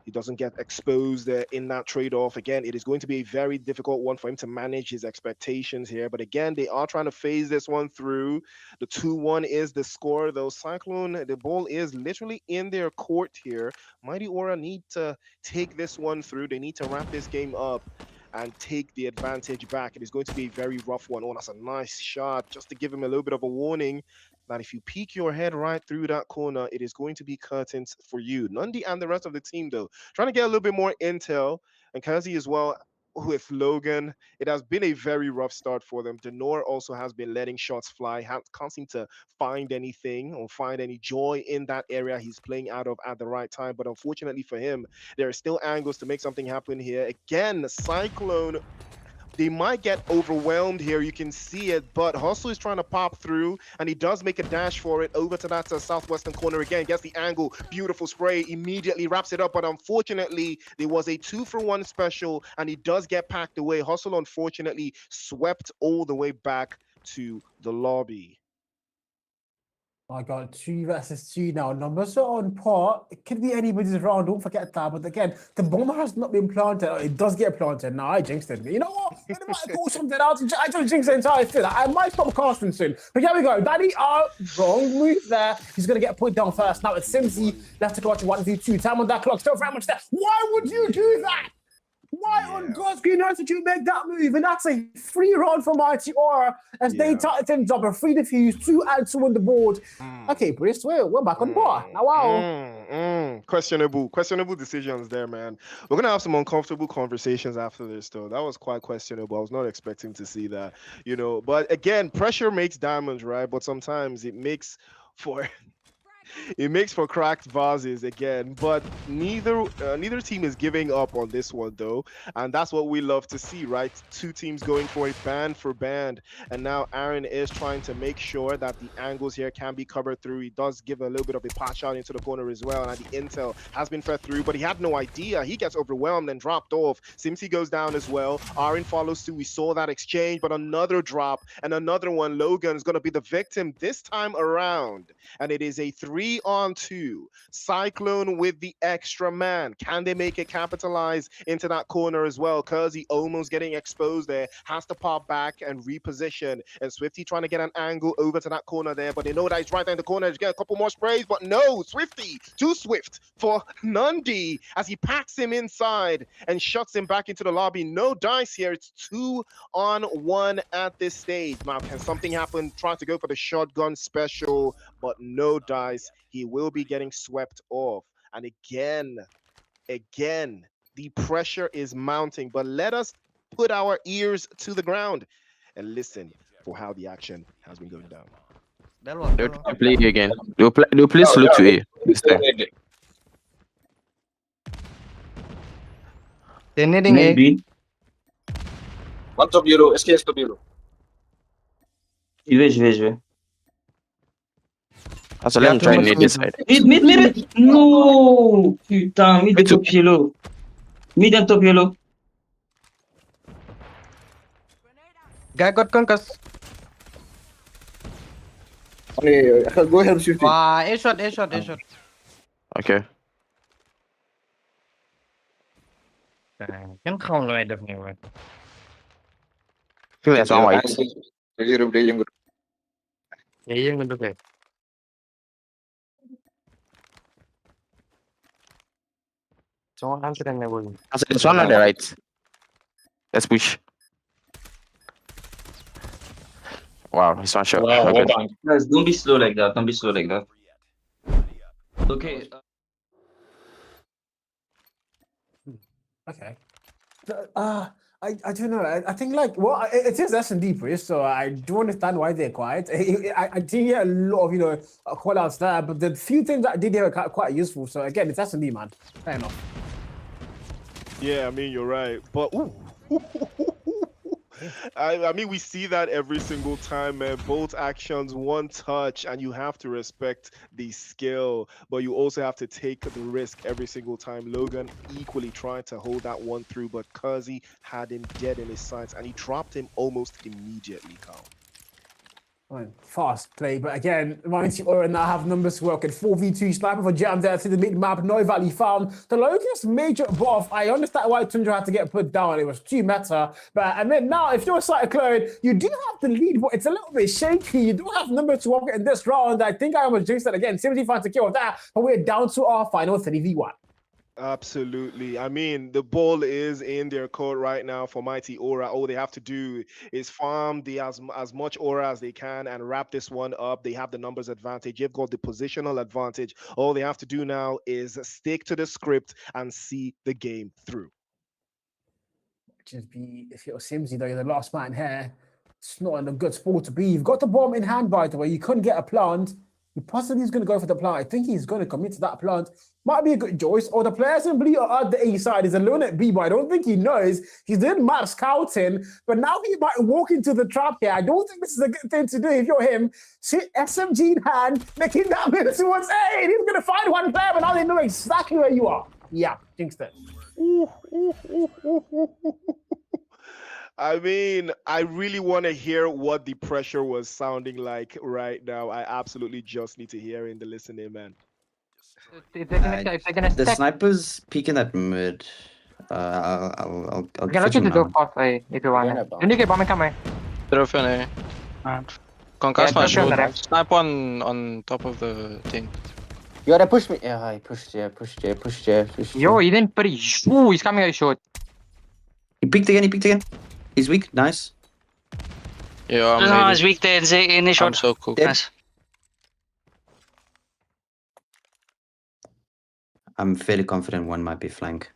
S7: he doesn't get exposed in that trade-off. Again, it is going to be a very difficult one for him to manage his expectations here. But again, they are trying to phase this one through. The 2-1 is the score, though. Cyclone, the ball is literally in their court here. Mighty Aura need to take this one through. They need to wrap this game up and take the advantage back. It is going to be a very rough one. Oh, that's a nice shot, just to give him a little bit of a warning that if you peek your head right through that corner, it is going to be curtains for you. Nundi and the rest of the team, though, trying to get a little bit more intel, and Kazi as well with Logan. It has been a very rough start for them. Denor also has been letting shots fly, can't seem to find anything or find any joy in that area he's playing out of at the right time. But unfortunately for him, there are still angles to make something happen here. Again, Cyclone, they might get overwhelmed here. You can see it, but Hustle is trying to pop through, and he does make a dash for it over to that southwestern corner again. Gets the angle, beautiful spray, immediately wraps it up, but unfortunately, there was a 2-for-1 special, and he does get packed away. Hustle, unfortunately, swept all the way back to the lobby.
S1: I got 2 versus 2 now. Numbers are on par. It could be anybody's round. Don't forget that. But again, the bomb has not been planted. It does get planted. Now I jinxed it. You know what? I might go something else. I just jinxed the entire thing. I might stop casting soon. But here we go. Daddy, wrong move there. He's going to get put down first. Now it's Simzi left to clutch 1v2. Time on that clock. Still very much there. Why would you do that? Why on God's green earth did you make that move? And that's a free round for Mighty Aura as they tighten things up. A free defuse, 2 and 2 on the board. Okay, Brice, we're back on par. Now, wow.
S7: Questionable decisions there, man. We're going to have some uncomfortable conversations after this, though. That was quite questionable. I was not expecting to see that, you know. But again, pressure makes diamonds, right? But sometimes it makes for... It makes for cracked vases again, but neither team is giving up on this one, though, and that's what we love to see, right? 2 teams going for it band for band, and now Aaron is trying to make sure that the angles here can be covered through. He does give a little bit of a patch out into the corner as well, and the intel has been fed through, but he had no idea. He gets overwhelmed and dropped off. Simsi goes down as well. Aaron follows too. We saw that exchange, but another drop and another one. Logan is going to be the victim this time around, and it is a 3-on-2. Cyclone with the extra man. Can they make it capitalize into that corner as well? Kersey almost getting exposed there. Has to pop back and reposition. And Swifty trying to get an angle over to that corner there, but they know that he's right there in the corner to get a couple more sprays, but no, Swifty, too swift for Nundi as he packs him inside and shuts him back into the lobby. No dice here. It's 2-on-1 at this stage. Now, can something happen? Trying to go for the shotgun special, but no dice. He will be getting swept off. And again, the pressure is mounting, but let us put our ears to the ground and listen for how the action has been going down.
S8: They'll play again. They'll play slow to A this time.
S10: They're needing A.
S11: One top euro, SKS top euro.
S12: Je vais.
S8: Also, let him try and need this side.
S12: Mid. No! Putain, mid and top yellow. Mid and top yellow.
S10: Guy got concussed.
S11: Go help Swift.
S10: A shot.
S8: Okay.
S9: Vẫn không loại được nhiều rồi.
S8: I think there's one white.
S9: Vậy nhưng mình được rồi. Cho anh sẽ này buồn.
S8: So there's one on the right. Let's push. Wow, he's one shot.
S11: Wow,
S8: Okay.
S11: well done.
S12: Guys, don't be slow like that. Don't be slow like that. Okay.
S6: Okay. I don't know. I think like it is S&D Chris, so I do understand why they're quiet. I did hear a lot of call outs there, but the few things that I did hear are quite useful. So again, it's S&D, man. Fair enough.
S7: Yeah, I mean you're right, but I mean we see that every single time, man. Both actions, one touch, and you have to respect the skill, but you also have to take the risk every single time. Logan equally trying to hold that one through, but Kazi had him dead in his sights, and he dropped him almost immediately, Carl.
S6: Fast play, but again, Mighty Aura now have numbers to work at 4v2 sniper for Jam there to the mid map, no value found. The longest major buff, I understand why Tundra had to get put down, it was too meta, and then now if you're Cyclone, you do have the lead, but it's a little bit shaky. You do have numbers to work in this round. I think I almost jinxed it again, 75 to kill with that, but we're down to our final 3v1.
S7: Absolutely. I mean, the ball is in their court right now for Mighty Aura. All they have to do is farm as much aura as they can and wrap this one up. They have the numbers advantage. They've got the positional advantage. All they have to do now is stick to the script and see the game through.
S6: Just be, if you're Simsy though, you're the last man here. It's not in a good spot to be. You've got the bomb in hand, by the way. You couldn't get a plant. He possibly is going to go for the plant. I think he's going to commit to that plant. Might be a good choice. Or the players in blue are at the A side. He's alone at B, but I don't think he knows. He's doing mad scouting, but now he might walk into the trap here. I don't think this is a good thing to do if you're him. See, SMG in hand, making that move towards A, and he's going to find one player, but now they know exactly where you are. Yeah, jinxed it.
S7: I mean, I really want to hear what the pressure was sounding like right now. I absolutely just need to hear in the listening, man.
S10: The sniper's peeking at mid. I'll
S9: Okay, let's do off if you want. You need to bomb coming.
S3: Throw fun. Concuss my shoulder. Snipe on top of the thing.
S10: You gotta push me. Yeah, I pushed.
S9: Yo, he didn't pretty. Ooh, he's coming out short.
S10: He peeked again. He's weak. Nice.
S3: Yeah,
S9: no, he's weak there in the short.
S3: So cool.
S9: Nice.
S10: I'm fairly confident one might be flank.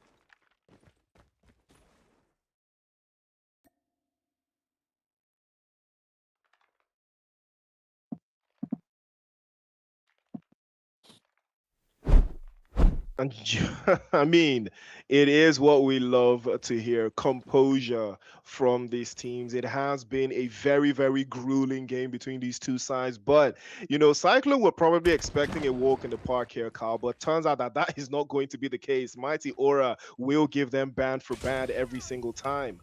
S7: I mean, it is what we love to hear, composure from these teams. It has been a very, very grueling game between these two sides, but, Cyclone were probably expecting a walk in the park here, Carl, but turns out that is not going to be the case. Mighty Aura will give them band for band every single time.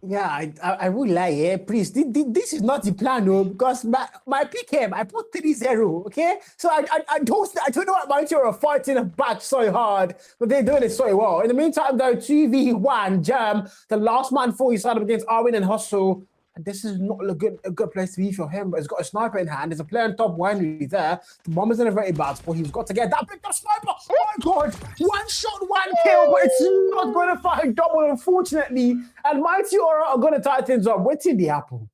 S6: Yeah, I would lie here, please. This is not the plan, no, because my PKM, I put 3-0, okay? So I don't know what Mighty are fighting back so hard, but they're doing it so well. In the meantime, though, 2v1 Jam, the last man for his side up against Arwin and Hustle. And this is not a good place to be for him, but he's got a sniper in hand. There's a player on top winery there. The bomb is in a very bad spot. He's got to get that picked up sniper. Oh my God. One shot, one kill, but it's not going to find double, unfortunately. And Mighty Aura are going to tie things up. What's in the apple?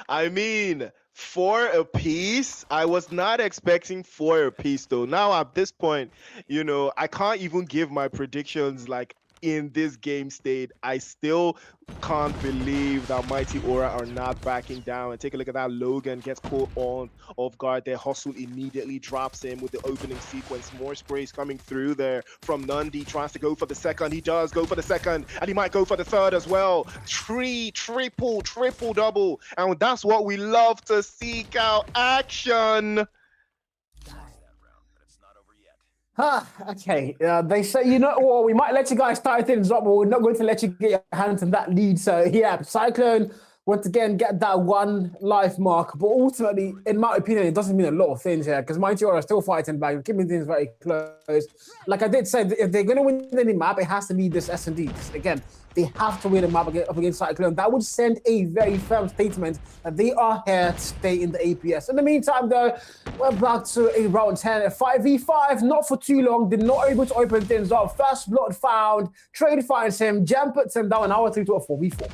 S7: I mean, 4 apiece. I was not expecting 4 apiece, though. Now, at this point, I can't even give my predictions like in this game state. I still can't believe that Mighty Aura are not backing down. And take a look at that. Logan gets caught off guard there. Hustle immediately drops him with the opening sequence. More sprays coming through there from Nundy. Tries to go for the second. He does go for the second, and he might go for the third as well. Triple double, and that's what we love to seek out. Action.
S6: Okay. They say, we might let you guys tie things up, but we're not going to let you get your hands on that lead. So, yeah, Cyclone once again get that 1 life mark. But ultimately, in my opinion, it doesn't mean a lot of things here because Mighty Aura are still fighting back, keeping things very close. Like I did say, if they're going to win any map, it has to be this S&D. Again, they have to win a map up against Cyclone. That would send a very firm statement that they are here to stay in the APS. In the meantime, though, we're back to a round 10, a 5v5, not for too long. They're not able to open things up. First blood found, Trade finds him, Jam puts him down, now 3 to a 4v4.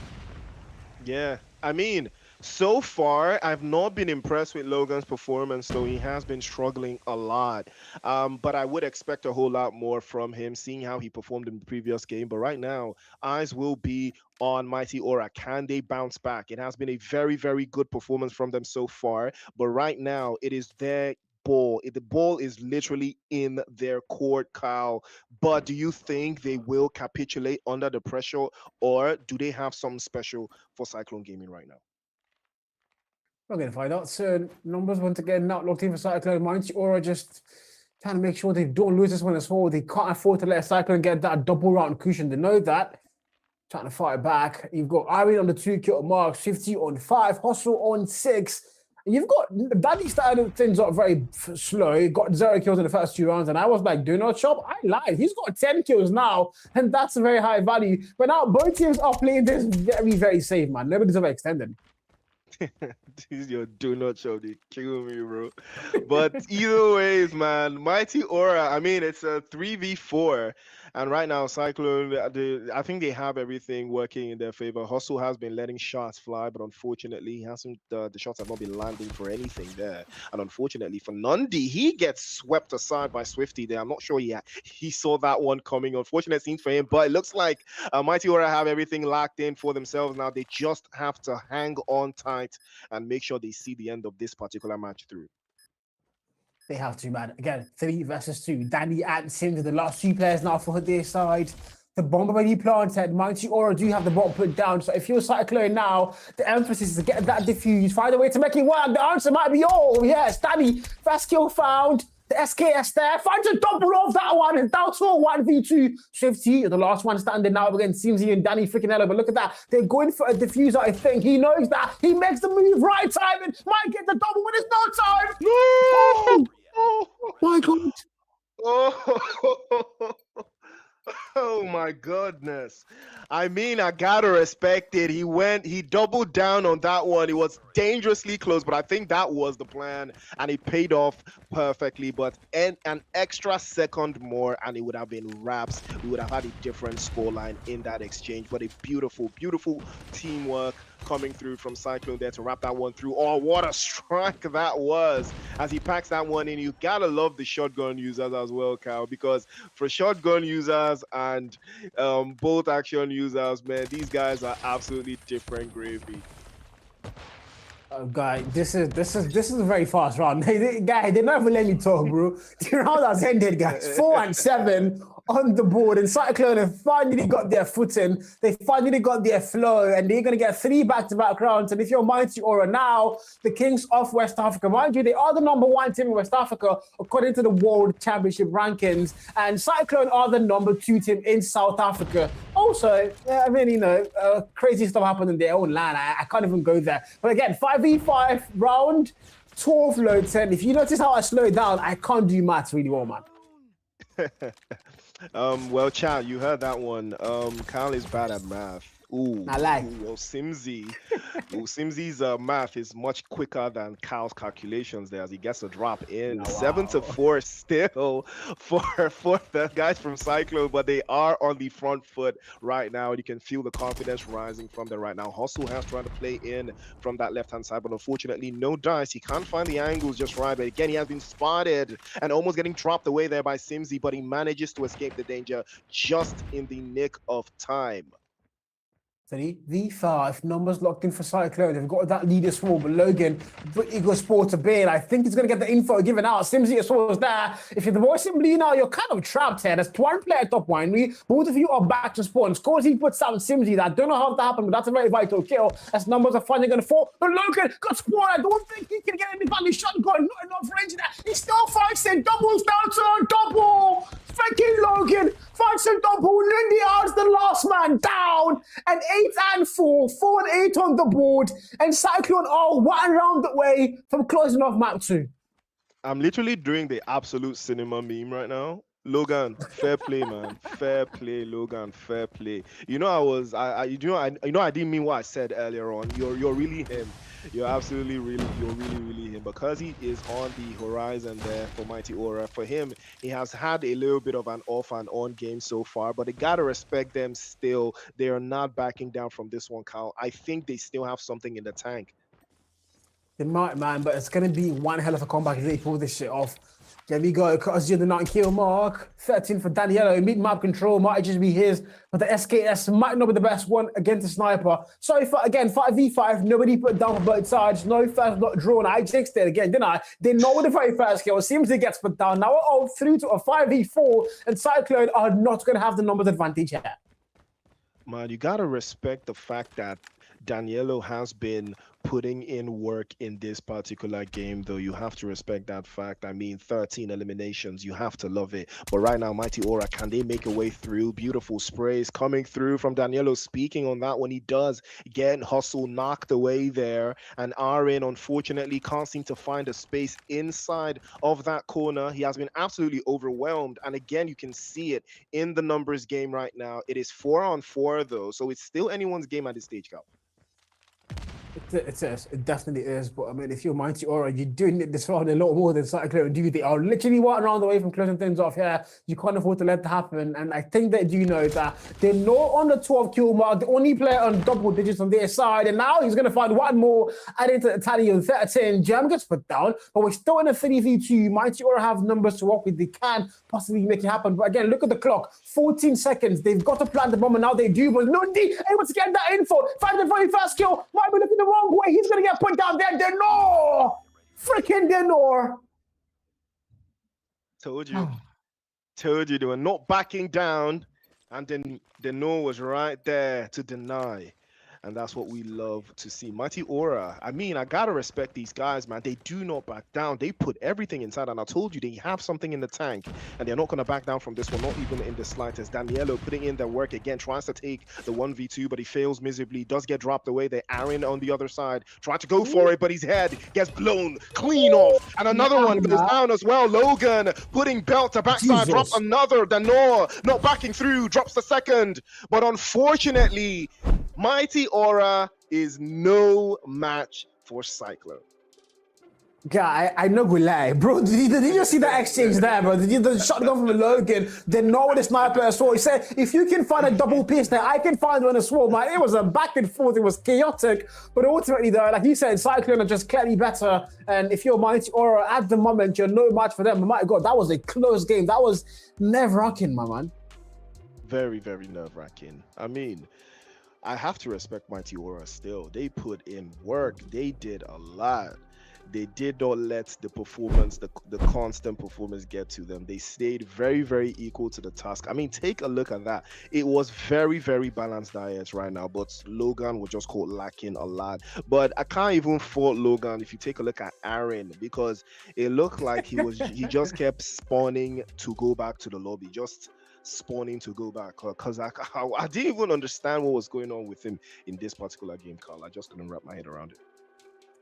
S7: Yeah, I mean, so far, I've not been impressed with Logan's performance, so he has been struggling a lot. But I would expect a whole lot more from him, seeing how he performed in the previous game. But right now, eyes will be on Mighty Aura. Can they bounce back? It has been a very, very good performance from them so far. But right now, it is their ball. The ball is literally in their court, Kyle. But do you think they will capitulate under the pressure, or do they have something special for Cyclone Gaming right now?
S6: We're going to find out soon. Numbers once again not locked in for Cyclone. Mighty Aura just trying to make sure they don't lose this one as well. They can't afford to let Cyclone get that double round cushion. They know that. Trying to fight back. You've got Irene on the 2 kill mark, 50 on 5, Hustle on 6. You've got Danny started things up very slow. He got 0 kills in the first 2 rounds, and I was like, do not shop. I lied. He's got 10 kills now, and that's a very high value. But now both teams are playing this very, very safe, man. Nobody's ever extended.
S7: This is your do not show. They kill me, bro. But either ways, man, Mighty Aura, I mean, it's a 3v4. And right now, Cyclone, I think they have everything working in their favor. Hustle has been letting shots fly, but unfortunately, he hasn't. The shots have not been landing for anything there. And unfortunately for Nundi, he gets swept aside by Swifty there. I'm not sure he saw that one coming. Unfortunate scene for him, but it looks like Mighty Aura have everything locked in for themselves now. They just have to hang on tight and make sure they see the end of this particular match through.
S6: They have to, man. Again, 3 versus 2. Danny and Sims are the last 2 players now for their side. The bomb already planted. Mighty Aura do have the bomb put down. So if you're Cyclone now, the emphasis is to get that defuse. Find a way to make it work. The answer might be yes. Danny, first kill found. The SKS there. Finds a double off that one. And down to a 1v2. Swifty, the last one standing now against Simsy and Danny freaking hell. But look at that. They're going for a diffuser, I think. He knows that. He makes the move right time and might get the double when it's no time. No! Oh my God.
S7: Oh my goodness. I mean, I gotta respect it. He doubled down on that one. It was dangerously close, but I think that was the plan and it paid off perfectly. But an extra second more and it would have been wraps. We would have had a different scoreline in that exchange. But a beautiful, beautiful teamwork coming through from Cyclone there to wrap that one through. Oh, what a strike that was as he packs that one in. You gotta love the shotgun users as well, Kyle, because for shotgun users and bolt action users, man, these guys are absolutely different gravy.
S6: Guy, this is a very fast round. Guy, they never let me talk, bro. The round has ended, guys. 4 and 7 on the board, and Cyclone have finally got their footing. They finally got their flow, and they're gonna get 3 back-to-back rounds. And if you're Mighty Aura now, the Kings of West Africa, mind you, they are the '1 team in West Africa according to the World Championship rankings, and Cyclone are the '2 team in South Africa. Also, I mean, you know, crazy stuff happened in their own land. I can't even go there. But again, 5v5 round, 12 low 10. If you notice how I slowed down, I can't do maths really well, man.
S7: Well, Chad, you heard that one. Kyle is bad at math. Ooh,
S6: I like.
S7: Well, Simsy's math is much quicker than Kyle's calculations there as he gets a drop in. 7-4 still for the guys from Cyclone, but they are on the front foot right now. You can feel the confidence rising from them right now. Hustle has tried to play in from that left-hand side, but unfortunately, no dice. He can't find the angles just right. But again, he has been spotted and almost getting dropped away there by Simsy, but he manages to escape the danger just in the nick of time.
S6: 3v5 numbers locked in for Cyclone. They've got that leader small, but Logan, Eagle Sport to bid. I think he's going to get the info given out. Simsy as well as there. If you're the boy Simply now, you're kind of trapped here. There's 1 player top winery. Both of you are back to spawn. Scores he puts out Simsy. That I don't know how that happened, but that's a very vital kill. As numbers are finally going to fall. But Logan got spawned. I don't think he can get any value shot going. Not enough range there. He still fights it. Doubles down to a double. Freaking Logan finds
S1: That's a double. Lundy R's the last man down. And 8 and 4. 4 and 8 on the board. And Cyclone are 1 round away from closing off map 2.
S7: I'm literally doing the absolute cinema meme right now. Logan, fair play, man. Fair play, Logan. Fair play. You know, I didn't mean what I said earlier on. You're really him. You're absolutely really him, because he is on the horizon there for Mighty Aura. For him, he has had a little bit of an off and on game so far, but they gotta respect them still. They are not backing down from this one, Kyle. I think they still have something in the tank.
S1: They might, man, but it's going to be one hell of a comeback if they pull this shit off. There we go. Cause you're the 9 kill mark. 13 for Daniello. Mid-map control might just be his, but the SKS might not be the best one against the sniper. So again, 5v5, nobody put down for both sides. No first not drawn. I jinxed it again, didn't I? They know what the very first kill. Seems to get put down. Now we're all through to a 5v4, and Cyclone are not going to have the numbers advantage here.
S7: Man, you got to respect the fact that Daniello has been putting in work in this particular game, though. You have to respect that fact. I mean, 13 eliminations, you have to love it. But right now, Mighty Aura, can they make a way through? Beautiful sprays coming through from Daniello. Speaking on that, when he does get Hustle knocked away there, and Arin unfortunately can't seem to find a space inside of that corner. He has been absolutely overwhelmed, and again, you can see it in the numbers game right now. It is 4-on-4 though, so it's still anyone's game at this stage, Cal.
S1: It is. It definitely is. But I mean, if you're Mighty Aura, you're doing it this round a lot more than Cyclone do. They are literally 1 round away from closing things off here. You can't afford to let that happen. And I think they do know that they're not on the 12 kill mark. The only player on double digits on their side. And now he's going to find one more, adding to the tally of 13. Jam gets put down, but we're still in a 3v2. Mighty Aura have numbers to work with. They can possibly make it happen. But again, look at the clock. 14 seconds. They've got to plant the bomb, and now they do. But Lundy able to get that info. Find the very first kill. Might be looking the wrong way. He's going to get put down there. Denor! Freaking Denor!
S7: Told you. Told you they were not backing down. And then Denor was right there to deny. And that's what we love to see. Mighty Aura, I mean, I gotta respect these guys, man. They do not back down. They put everything inside, and I told you they have something in the tank, and they're not gonna back down from this one, not even in the slightest. Daniello putting in their work again, tries to take the 1v2, but he fails miserably. Does get dropped away. They're Aaron on the other side, try to go for it, but his head gets blown clean off, and another one goes down as well. Logan putting belt to backside, drops another. Danor not backing through, drops the second, but unfortunately, Mighty Aura is no match for Cyclone.
S1: God, I know we lie, bro. Did you just see that exchange there, bro? Did you the shotgun from Logan? They know the sniper as well. He said, if you can find a double piece there, I can find one as well, man. It was a back and forth. It was chaotic, but ultimately, though, like you said, Cyclone are just clearly better. And if you're Mighty Aura at the moment, you're no match for them. My God, that was a close game. That was nerve-wracking, my man.
S7: Very, very nerve-wracking. I mean, I have to respect Mighty Aura still. They put in work. They did a lot. They did not let the performance, the constant performance get to them. They stayed very, very equal to the task. I mean, take a look at that. It was very, very balanced diets right now, but Logan was just caught lacking a lot. But I can't even fault Logan if you take a look at Aaron, because it looked like he just kept spawning to go back to the lobby, just spawning to go back, because I didn't even understand what was going on with him in this particular game, Carl. I just couldn't wrap my head around it.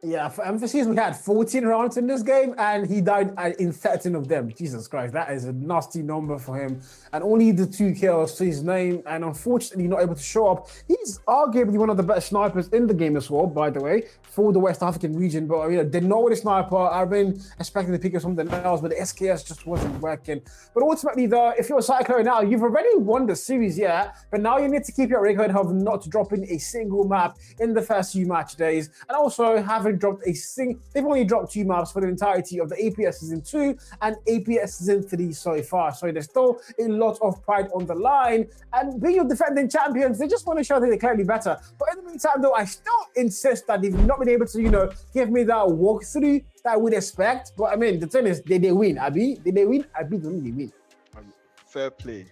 S1: Yeah, for emphasis, we had 14 rounds in this game, and he died in 13 of them. Jesus Christ, that is a nasty number for him. And only the 2 kills to his name, and unfortunately not able to show up. He's arguably one of the best snipers in the game as well, by the way, for the West African region. But you know, they know the sniper. I've been expecting to pick up something else, but the SKS just wasn't working. But ultimately, though, if you're a Cyclone now, you've already won the series, yeah, but now you need to keep your record of not dropping a single map in the first few match days, and also having dropped they've only dropped 2 maps for the entirety of the APS Season 2 and APS Season 3 so far. So there's still a lot of pride on the line, and being your defending champions, they just want to show that they're clearly better. But in the meantime, though, I still insist that they've not been able to, you know, give me that walkthrough that I would expect. But I mean, the thing is, they win, Abby. They win, Abby, they win.
S7: Fair play.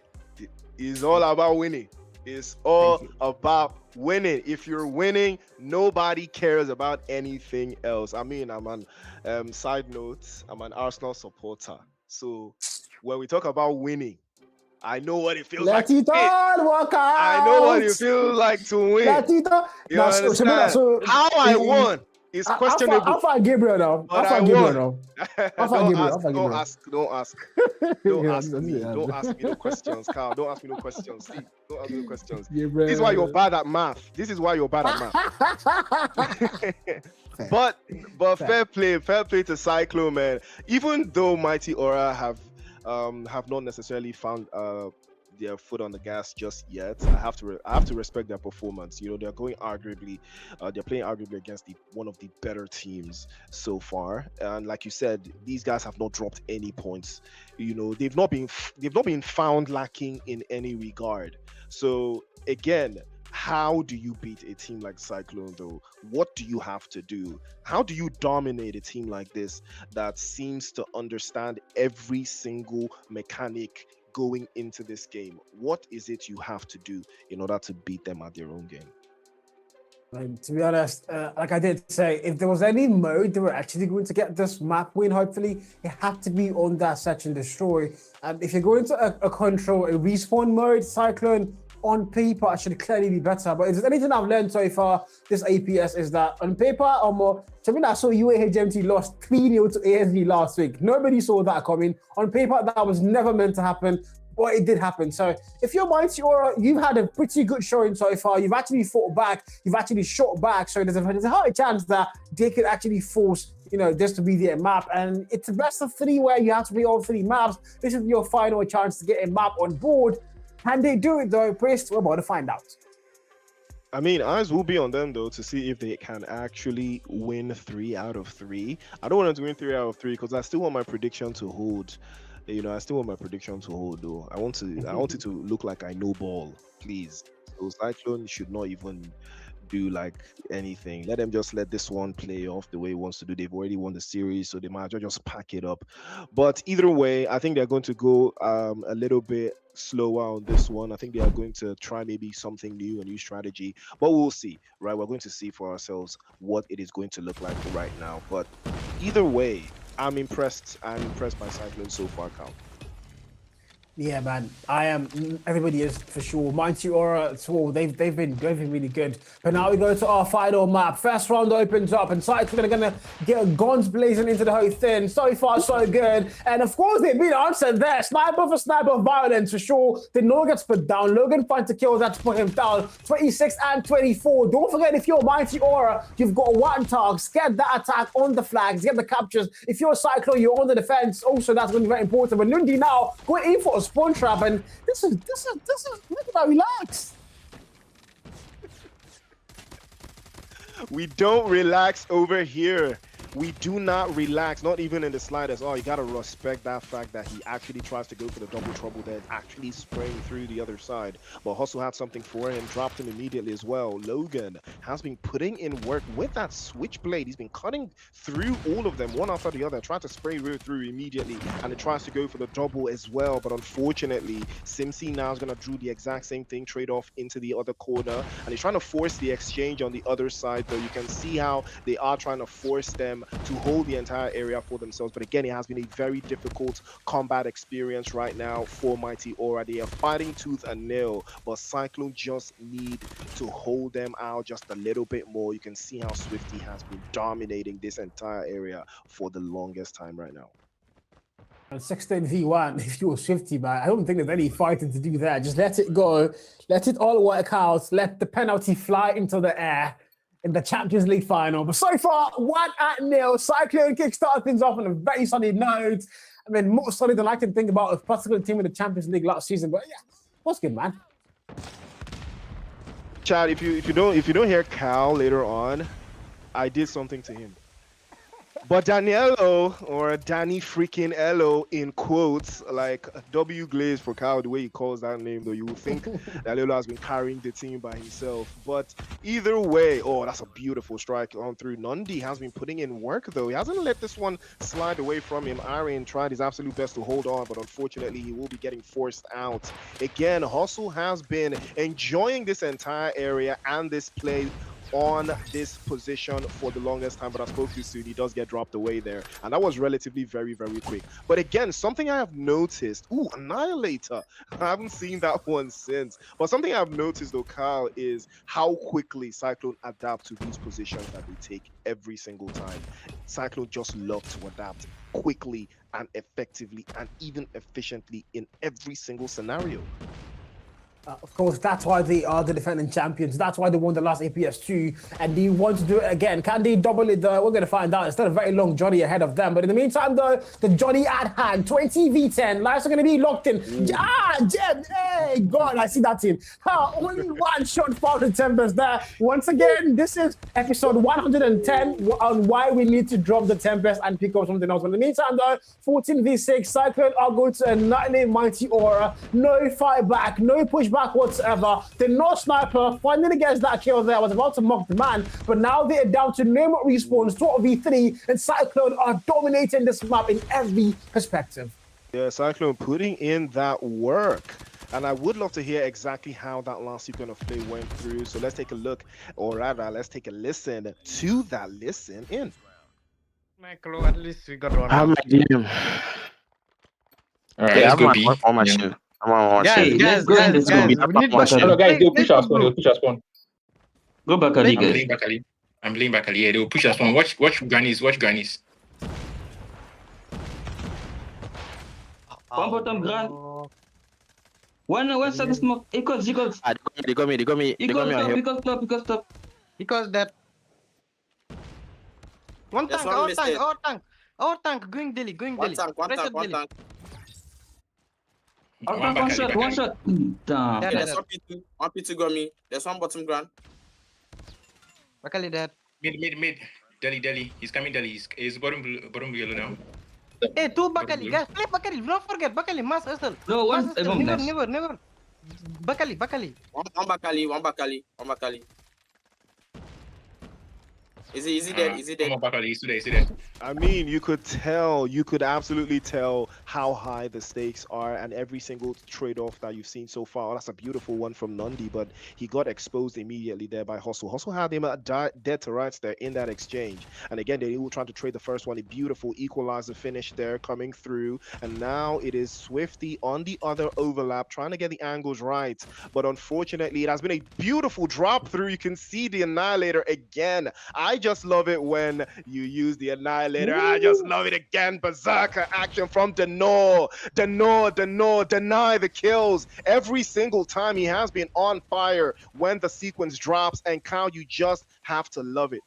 S7: It's all about winning. It's all about winning. If you're winning, nobody cares about anything else. I mean, I'm on side note, I'm an Arsenal supporter. So when we talk about winning, I know what it feels
S6: Let
S7: like.
S6: it all work out.
S7: I know what it feels like to win.
S6: Let it all.
S7: You understand? How I won is questionable.
S6: How far Gabriel now?
S7: But
S6: How far
S7: I
S6: Gabriel
S7: won.
S6: now? How far Gabriel?
S7: Don't ask me. Don't ask me.
S6: Yeah.
S7: Don't ask me no questions, Carl. Don't ask me no questions. See, don't ask me no questions.
S6: Yeah,
S7: This is why you're bad at math. This is why you're bad at math. But fair play to Cyclone, man. Even though Mighty Aura have not necessarily found their foot on the gas just yet, I have to respect their performance. You know, they're playing arguably against one of the better teams so far. And like you said, these guys have not dropped any points. You know, they've not been found lacking in any regard. So again, how do you beat a team like Cyclone though? What do you have to do? How do you dominate a team like this that seems to understand every single mechanic going into this game? What is it you have to do in order to beat them at their own game?
S6: And to be honest, like I did say, if there was any mode they were actually going to get this map win, hopefully, it had to be on that Search and Destroy. And if you're going to a control, a respawn mode, Cyclone on paper should clearly be better. But if there's anything I've learned so far, this APS is that on paper, I saw UAHMT lost 3-0 to ASG last week. Nobody saw that coming. On paper, that was never meant to happen, but it did happen. So if you're Mighty Aura, you've had a pretty good showing so far. You've actually fought back. You've actually shot back. So there's a high chance that they could actually force, this to be their map. And it's a best of 3 where you have to play all 3 maps. This is your final chance to get a map on board. Can they do it though, Priest? We're about to find out.
S7: I mean, eyes will be on them though to see if they can actually win 3 out of 3. I don't want them to win 3 out of 3 because I still want my prediction to hold. I still want my prediction to hold though. I want it to look like I know ball, please. So Cyclone should not even do like anything. Let them just let this one play off the way he wants to do. They've already won the series, so they might just pack it up. But either way, I think they're going to go a little bit slower on this one. I think they are going to try maybe something new, a new strategy, but we'll see, right? We're going to see for ourselves what it is going to look like right now. But either way, I'm impressed. I'm impressed by Cyclone so far, Cal.
S6: Yeah, man, I am. Everybody is for sure. Mighty Aura, they've been really good. But now we go to our final map. First round opens up, and Cyclone are gonna get guns blazing into the whole thing. So far, so good. And of course, they've been answered there. Sniper for sniper violence for sure. Then Noah gets put down. Logan finds the kills that to put him down. 26 and 24. Don't forget, if you're Mighty Aura, you've got one target. Get that attack on the flags. Get the captures. If you're Cyclone, you're on the defense. Also, that's going to be very important. But Lundi now going in for a spawn trap, and this is look at that, relax.
S7: We don't relax over here. We do not relax, not even in the slightest. Oh, you gotta respect that fact that he actually tries to go for the double trouble there, actually spraying through the other side. But Hustle had something for him, dropped him immediately as well. Logan has been putting in work with that switchblade. He's been cutting through all of them, one after the other, trying to spray through immediately, and it tries to go for the double as well. But unfortunately, Simsi now is gonna do the exact same thing, trade off into the other corner, and he's trying to force the exchange on the other side. Though you can see how they are trying to force them to hold the entire area for themselves. But again, it has been a very difficult combat experience right now for Mighty Aura. They are fighting tooth and nail, but Cyclone just need to hold them out just a little bit more. You can see how Swifty has been dominating this entire area for the longest time right now.
S6: And 16v1, if you're Swifty, man, I don't think there's any fighting to do there. Just let it go. Let it all work out. Let the penalty fly into the air in the Champions League final. But so far, 1-0. Cyclone kickstarted things off on a very solid note. I mean, more solid than I can think about a particular team in the Champions League last season. But yeah, what's good, man?
S7: Chad, if you don't hear Cal later on, I did something to him. But Daniello, or Danny freaking Ello in quotes, like W Glaze for Cal, the way he calls that name, though, you would think Daniello has been carrying the team by himself. But either way, oh, that's a beautiful strike on through. Nundi has been putting in work, though. He hasn't let this one slide away from him. Aaron tried his absolute best to hold on, but unfortunately, he will be getting forced out. Again, Hustle has been enjoying this entire area and this play on this position for the longest time, but I spoke too soon. He does get dropped away there, and that was relatively very, very quick. But again, something I have noticed, Annihilator. I haven't seen that one since. But something I've noticed though, Kyle, is how quickly Cyclone adapt to these positions that they take every single time. Cyclone just love to adapt quickly and effectively and even efficiently in every single scenario.
S6: Of course, that's why they are the defending champions. That's why they won the last APS2, and they want to do it again. Can they double it? We're going to find out. It's still a very long journey ahead of them. But in the meantime, though, the journey at hand, 20 v10, lives are going to be locked in. Jem, hey, God, I see that team. Only one shot for the Tempest there. Once again, this is episode 110 on why we need to drop the Tempest and pick up something else. But in the meantime, though, 14 v6, Cyclone are going to annihilate Mighty Aura. No fight back, no push back whatsoever. The no sniper finally gets that kill there. Was about to mock the man, but now they're down to no more respawns, 12v3, and Cyclone are dominating this map in every perspective.
S7: Yeah, Cyclone putting in that work. And I would love to hear exactly how that last sequence of play went through. So let's take a look, or rather, let's take a listen to that listen in.
S13: At least we got one.
S8: I'm
S11: Alright, let's go B.
S8: shit.
S12: Guys, we need
S11: Hello guys, they'll push our spawn. They'll push our spawn.
S12: Go back,
S11: I'm
S12: Ali,
S11: playing
S12: guys.
S11: back Ali. I'm playing back Ali. Yeah, they'll push our spawn. Watch grannies. Watch grannies.
S12: One bottom grand. One side of smoke. Equals.
S8: They got me on here.
S12: Stop.
S13: Because that. One
S10: There's
S13: tank,
S10: one mistake.
S13: our tank, going Delhi.
S10: One tank.
S12: One shot. Damn.
S13: Yeah,
S10: There's one P2. One P2 got me. There's one bottom ground.
S13: Bakali dead.
S11: Mid. Delhi. He's coming Delhi. He's bottom yellow now.
S13: Hey, two Bakali, guys. Play Bakali. Don't forget Bakali. Mass hustle.
S12: No, one.
S13: Never. Bakali.
S10: One Bakali. Is he dead?
S11: Come on, back Ali. He's there.
S7: I mean, you could absolutely tell how high the stakes are, and every single trade-off that you've seen so far. Oh, that's a beautiful one from Nundi, but he got exposed immediately there by Hustle. Hustle had him dead to rights there in that exchange. And again, they were trying to trade the first one. A beautiful equalizer finish there coming through. And now it is Swifty on the other overlap, trying to get the angles right. But unfortunately, it has been a beautiful drop through. You can see the Annihilator again. I just love it when you use the Annihilator. I just love it again. Berserker action from Denor. Deny the kills. Every single time he has been on fire when the sequence drops. And Kyle, you just have to love it.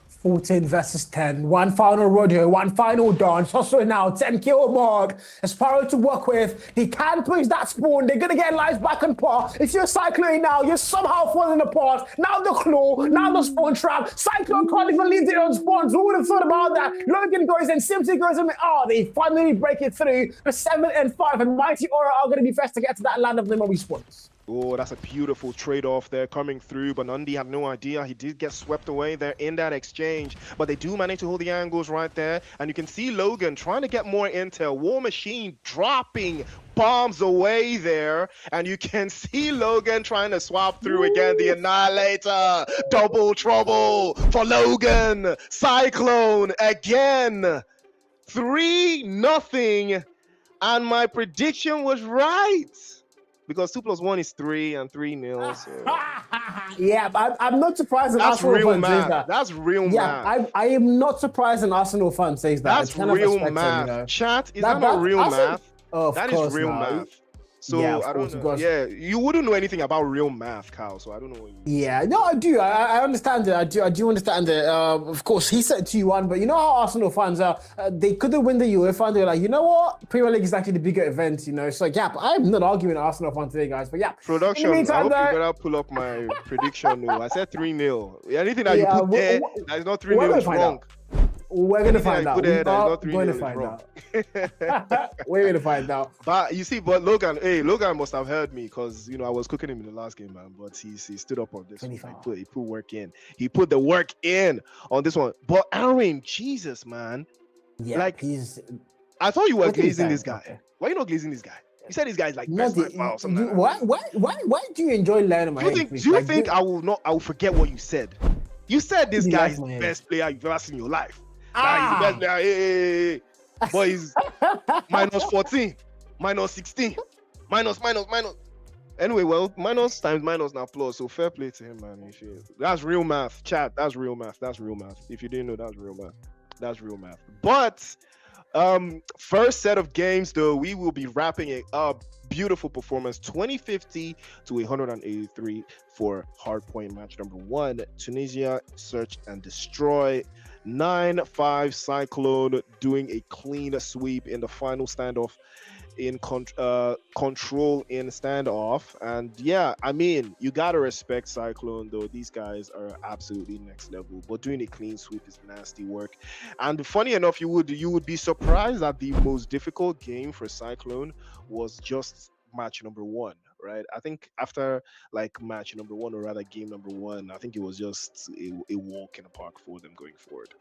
S6: 14 versus 10. One final rodeo, one final dance. Hustle now, 10 kill mark. Sparrow to work with. He can push that spawn. They're going to get lives back on par. If you're Cyclone now, you're somehow falling apart. Now the claw, now the spawn trap. Cyclone can't even leave their own spawns. Who would have thought about that? Logan goes in, Simpson goes in. They finally break it through. The 7 and 5, and Mighty Aura are going to be first to get to that land of no more respawns.
S7: Oh, that's a beautiful trade-off there coming through, but Nundi had no idea. He did get swept away there in that exchange, but they do manage to hold the angles right there, and you can see Logan trying to get more intel. War Machine dropping bombs away there, and you can see Logan trying to swap through again. The Annihilator, double trouble for Logan. Cyclone again, 3-0, and my prediction was right. Because 2 + 1 is 3 and 3-0. So.
S6: Yeah, I'm not surprised.
S7: That's real
S6: fan
S7: math.
S6: says that.
S7: That's real math.
S6: I am not surprised an Arsenal fan says that.
S7: That's real math. You know? Chat, is that not real math?
S6: That
S7: is real math. So
S6: yeah,
S7: I don't know. Yeah, you wouldn't know anything about real math, Kyle. So I don't know what you mean.
S6: Yeah, no, I do. I understand it. I do understand it. Of course, he said 2-1, but you know how Arsenal fans are. They couldn't win the UEFA, and they're like, you know what? Premier League is actually the bigger event, you know. So yeah, I'm not arguing Arsenal fan today, guys. But yeah,
S7: production. I hope you better pull up my prediction. No, I said 3-0. Anything that you put there that is not 3-0 is wrong.
S6: We're going to find out. We're going to find out. We're going to find out.
S7: But you see, Logan must have heard me because, you know, I was cooking him in the last game, man. But he stood up on this one. He put work in. He put the work in on this one. But Aaron, Jesus, man.
S6: Yeah,
S7: like, I thought you were glazing this guy.
S6: Okay.
S7: Why are you not glazing this guy? He said this guy's like
S6: Not
S7: best
S6: the,
S7: life or something.
S6: you,
S7: like that.
S6: why do you enjoy learning my
S7: Do you think I will not? I will forget what you said. You said this guy is the best player you've ever seen in your life. Like, he's the best player. Hey. But he's minus 14, minus 16, minus. Anyway, well, minus times minus now plus. So fair play to him, man. That's real math, chat. That's real math. If you didn't know, that's real math. But first set of games though, we will be wrapping it up. Beautiful performance, 2050 to 183 for hardpoint match number 1. Tunisia search and destroy. 9-5 Cyclone doing a clean sweep in the final standoff in control in standoff. And yeah, I mean, you gotta respect Cyclone though. These guys are absolutely next level, but doing a clean sweep is nasty work. And funny enough, you would be surprised that the most difficult game for Cyclone was just match number 1, right? I think after like match number 1, or rather game number 1, I think it was just a walk in the park for them going forward.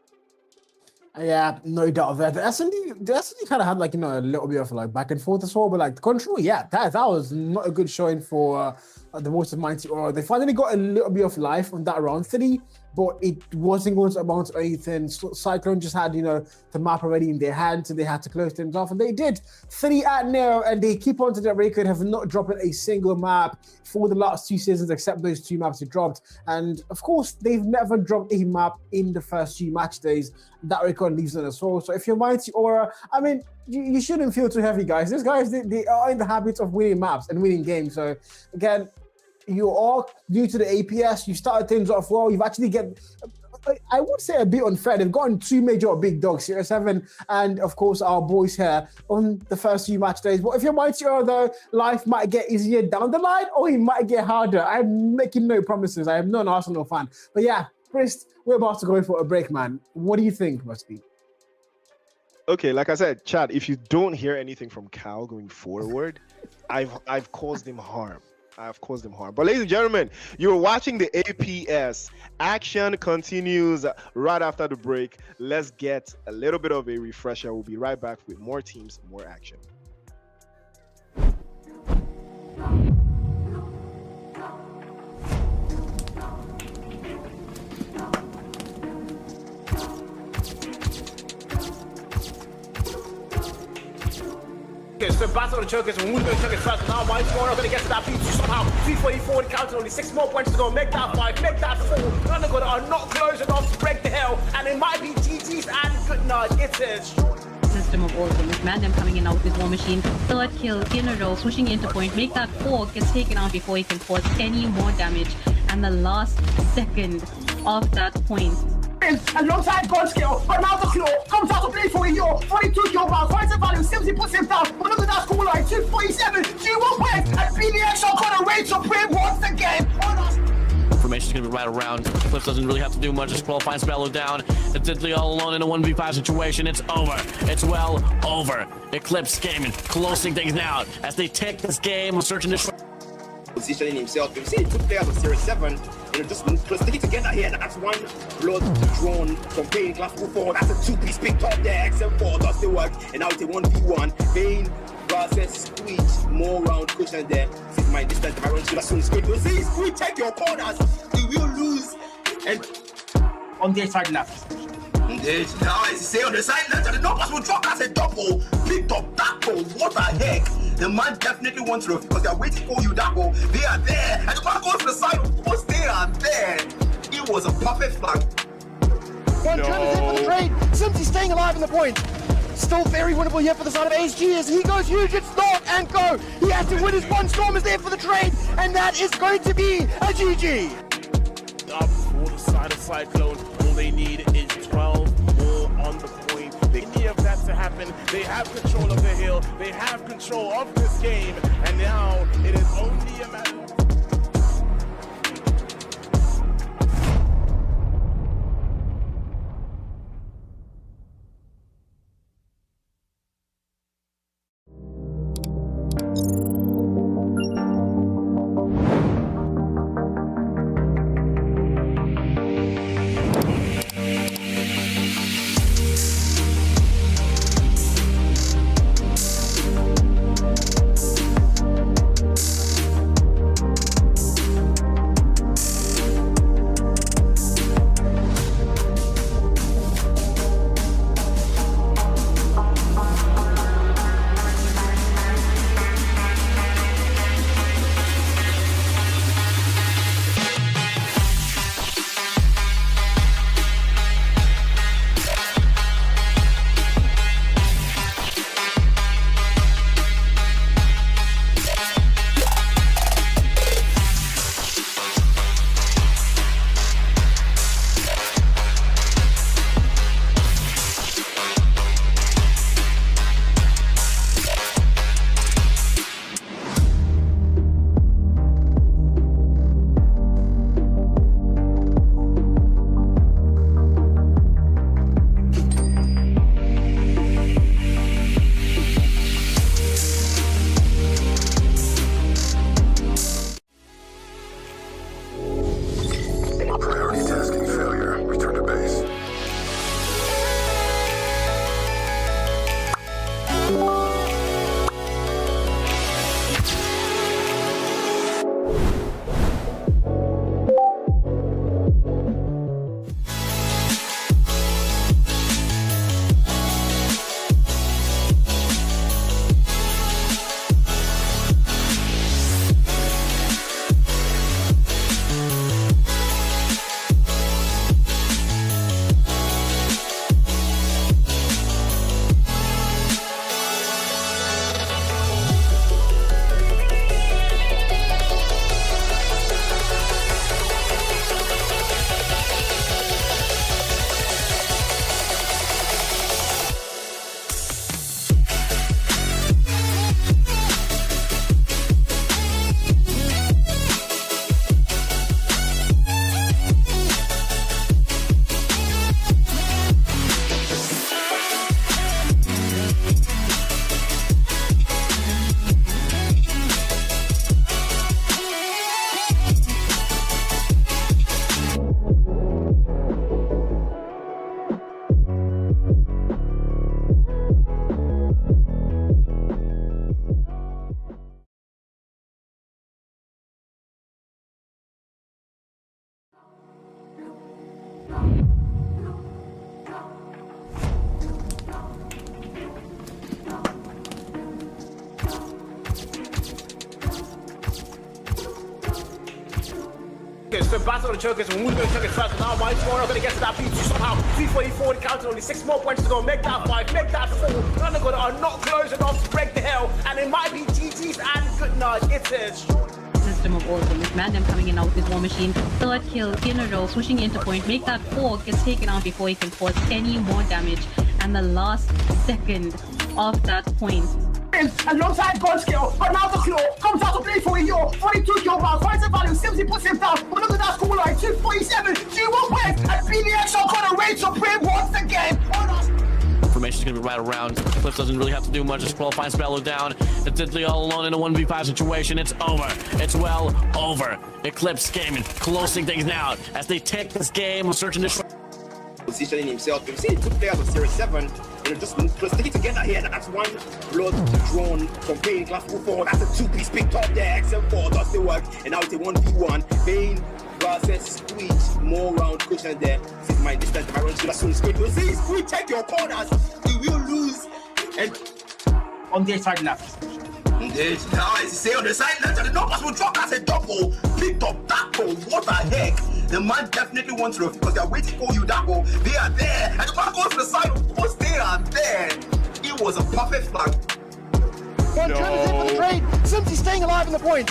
S6: Yeah, no doubt of that. The SND kind of had like, you know, a little bit of like back and forth as well, but like the control, yeah, that was not a good showing for the most of Mighty Aura. They finally got a little bit of life on that round 3, but it wasn't going to amount to anything. Cyclone just had, you know, the map already in their hands, and they had to close things off, and they did 3-0, and they keep on to their record, have not dropped a single map for the last 2 seasons, except those 2 maps they dropped. And of course, they've never dropped a map in the first 2 match days. That record leaves them as well. So if you're Mighty Aura, I mean, you shouldn't feel too heavy, guys. These guys, they are in the habit of winning maps and winning games. So again, you are new to the APS. You started things off well. You've actually I would say a bit unfair. They've gotten 2 major big dogs, Series 7 and of course our boys here on the first 2 match days. But if you're Mighty Aura though, life might get easier down the line, or it might get harder. I'm making no promises. I am not an Arsenal fan. But yeah, Priest, we're about to go for a break, man. What do you think, Musty?
S7: Okay, like I said, Chad, if you don't hear anything from Cal going forward, I've caused him harm. But ladies and gentlemen, you're watching the APS. Action continues right after the break. Let's get a little bit of a refresher. We'll be right back with more teams, more action.
S1: So battle of the chokers, and we're going to choke it first. Now Mighty Aura going to get to that P2 somehow. 344 counting, only 6 more points to go. Make that 5, make that 4. None of them are not close enough to break the hell, and it might be GG's and good night. It's a short
S2: system of all things. Mandem coming in out with his war machine. 3rd kill in a row, switching into point. Make that 4, gets taken out before he can cause any more damage. And the last second of that point.
S1: Alongside God's skill, but now the claw comes out to play for a year. 42 kill rounds, finds the value, simply puts him down. But look at that score line, 247, G1 wins, and PDX are gonna raise supreme once again.
S3: Information is going to be right around. Cliff doesn't really have to do much. Just qualifying Spello down. It's literally all alone in a 1v5 situation. It's over. It's well over. Eclipse gaming, closing things out as they take this game, searching this.
S4: Positioning himself. You see, 2 players of Series 7, just stick it together here. That's 1 blood drawn from Pain Glass 4. That's a 2-piece picked up there. XM4 does the work, and now it's a 1v1. Pain versus Squeeze, more round cushion there. This is my distance. I run to the soon Squeeze. You see, Squeeze, take your corners. You will lose. And
S1: on their side left.
S4: Now, as you say on the side left, the numbers will drop as a double. Picked up that goal. What the heck? The man definitely wants to, because they're waiting for you. That goal. They are there. And the man goes to the side. Of course, they are there. It was a perfect flank.
S5: One turn is in for the trade. Simply staying alive in the point. Still very winnable here for the side of ASG as he goes huge, it's start and go. He has to win his one. Storm is there for the trade, and that is going to be a GG.
S14: Up for the side of Cyclone, all they need is 12 more on the point. Any of that to happen, they have control of the hill, they have control of this game, and now it is only a matter of...
S1: It's a battle of the chokers, and who's going to choke it first? Now Mighty Warrior going to get to that P2 somehow. 344 counting, only 6 more points to go. Make that 5, make that 4. None of them are not close enough to break the hell, and it might be GG's and good night. It's a short
S2: system of order with Mandem coming in out with his war machine. Third kill in a row, switching into point. Make that 4, gets taken out before he can cause any more damage. And the last second of that point.
S1: Alongside God skill, but now the claw comes out to play for a year. 42 kill bars, finds a value, Simply puts him down. But look at that score line, 247, 2-1 wins, and PDX are gonna rage to play once again.
S3: Information is going to be right around. Cliff doesn't really have to do much. Just qualifying Spello down. It's Diddley all alone in a 1v5 situation. It's over. It's well over. Eclipse gaming, closing things out as they take this game, searching this.
S4: Positioning himself. We've seen 2 players of Series 7, just stick it together here. That's one blood drawn from Payne, Glass 4. That's a 2-piece picked up there. XM4 does the work, and now it's a 1v1. Payne versus Squeeze, more round cushion there. This is my distance. My run should have soon Squeeze. We'll see Squeeze take your corners. You will lose. And
S1: on the side left.
S4: Now, as you say on the side left, the numbers will drop as a double. Picked up that goal. What the heck? The man definitely wants to, because they're waiting for you, that goal. They are there. And the man goes to the side, of course, they are there. It was a perfect flag.
S5: One turn is in for the trade. Simply staying alive in the point.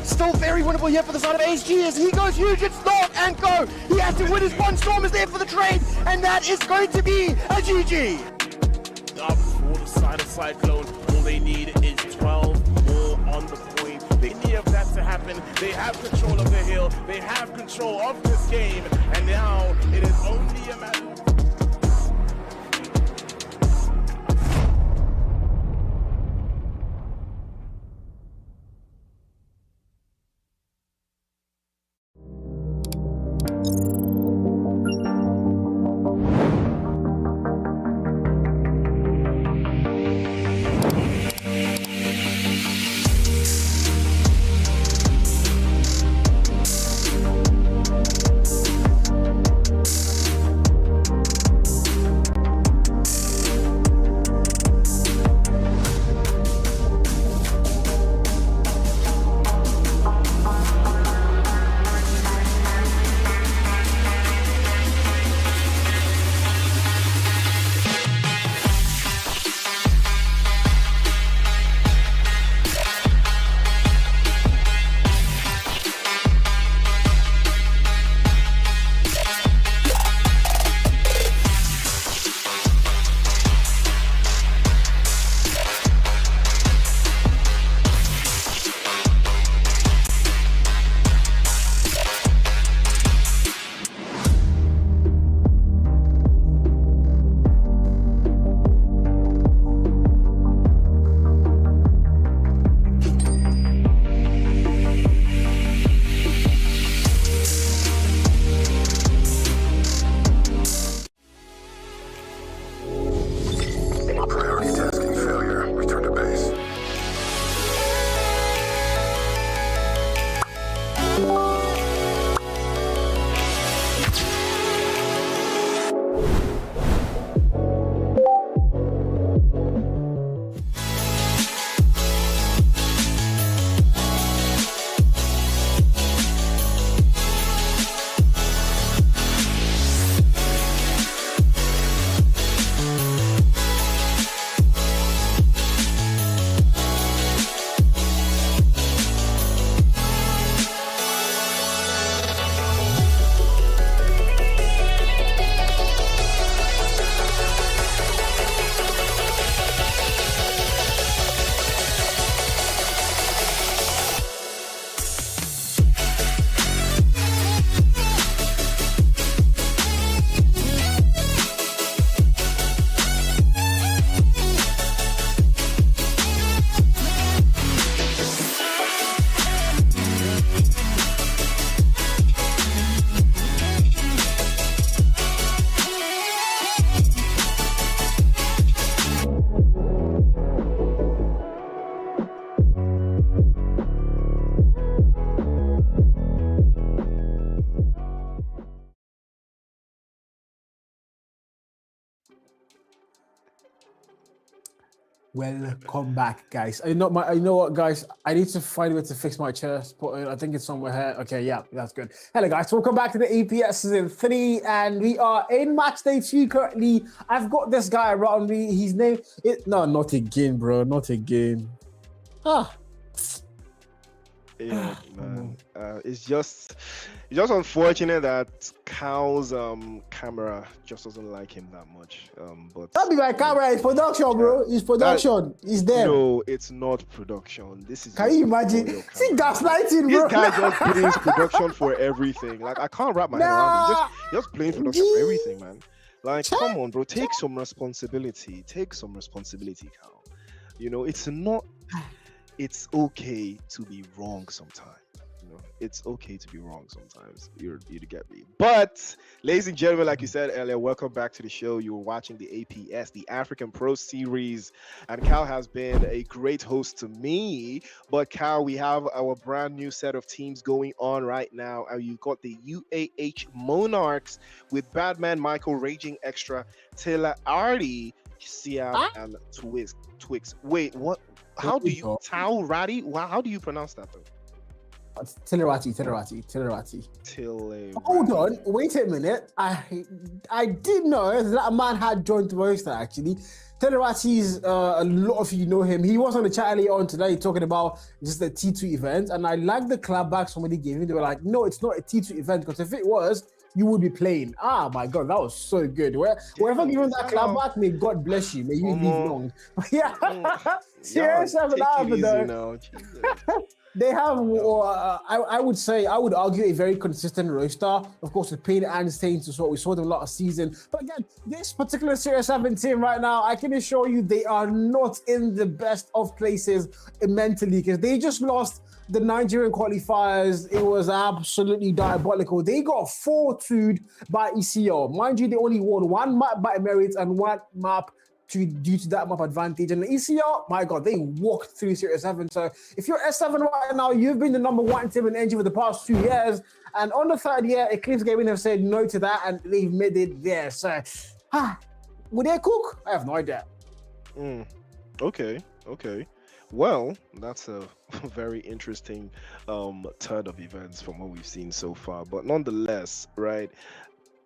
S5: Still very winnable here for the side of ASG as he goes huge, it's not and go. He has to win his one. Storm is there for the trade, and that is going to be a GG.
S14: Up for the side of Cyclone, all they need is 12 more on the point. They need that to happen. They have control of the hill. They have control of this game, and now it is only a matter of
S6: Welcome back, guys. You know what, guys? I need to find a way to fix my chest, but I think it's somewhere here. Okay, yeah, that's good. Hello, guys. Welcome back to the APS Season 3, and we are in match day 2 currently. I've got this guy around me. His name is... No, not again, bro. Not again.
S7: Yeah, man. It's just unfortunate that Cal's camera just doesn't like him that much. But
S6: that'd be my camera. It's production, bro. It's production. It's there.
S7: No, it's not production. This is.
S6: Can you imagine? See, gaslighting, bro.
S7: This guy just plays production for everything. Like, I can't wrap my head around it. Just playing production for everything, man. Like, come on, bro. Take some responsibility. Take some responsibility, Cal. You know, it's okay to be wrong sometimes. You know, it's okay to be wrong sometimes. You get me. But, ladies and gentlemen, like you said earlier, welcome back to the show. You were watching the APS, the African Pro Series, and Cal has been a great host to me. But Cal, we have our brand new set of teams going on right now, and you've got the UAH Monarchs with Badman Michael, Raging Extra, Taylor Artie, Siam, and Twix. Wait, what? How do you how do you pronounce that though?
S6: Telerati. Hold on, wait a minute. I did know that a man had joined the roster actually. Telerati's a lot of you know him. He was on the chat earlier on today talking about just the T2 event, and I like the clap back somebody gave me. They were like, no, it's not a T2 event, because if it was, you would be playing. Ah, my God, that was so good. Wherever you that clap back, may God bless you. May you live long. Yeah, serious. They have, I would argue, a very consistent roster. Of course, with Pain and Saints is what we saw them a lot of season. But again, this particular Series 7 team right now, I can assure you they are not in the best of places mentally, because they just lost the Nigerian qualifiers. It was absolutely diabolical. They got 4-2'd by ECL. Mind you, they only won one map by Emirates and one map due to that map advantage. And the ECL, my God, they walked through Series 7. So if you're S7 right now, you've been the #1 team in NG for the past 2 years. And on the 3rd year, Eclipse Gaming have said no to that, and they've made it there. So, would they cook? I have no idea.
S7: Okay. Well, that's a very interesting turn of events from what we've seen so far. But nonetheless, right,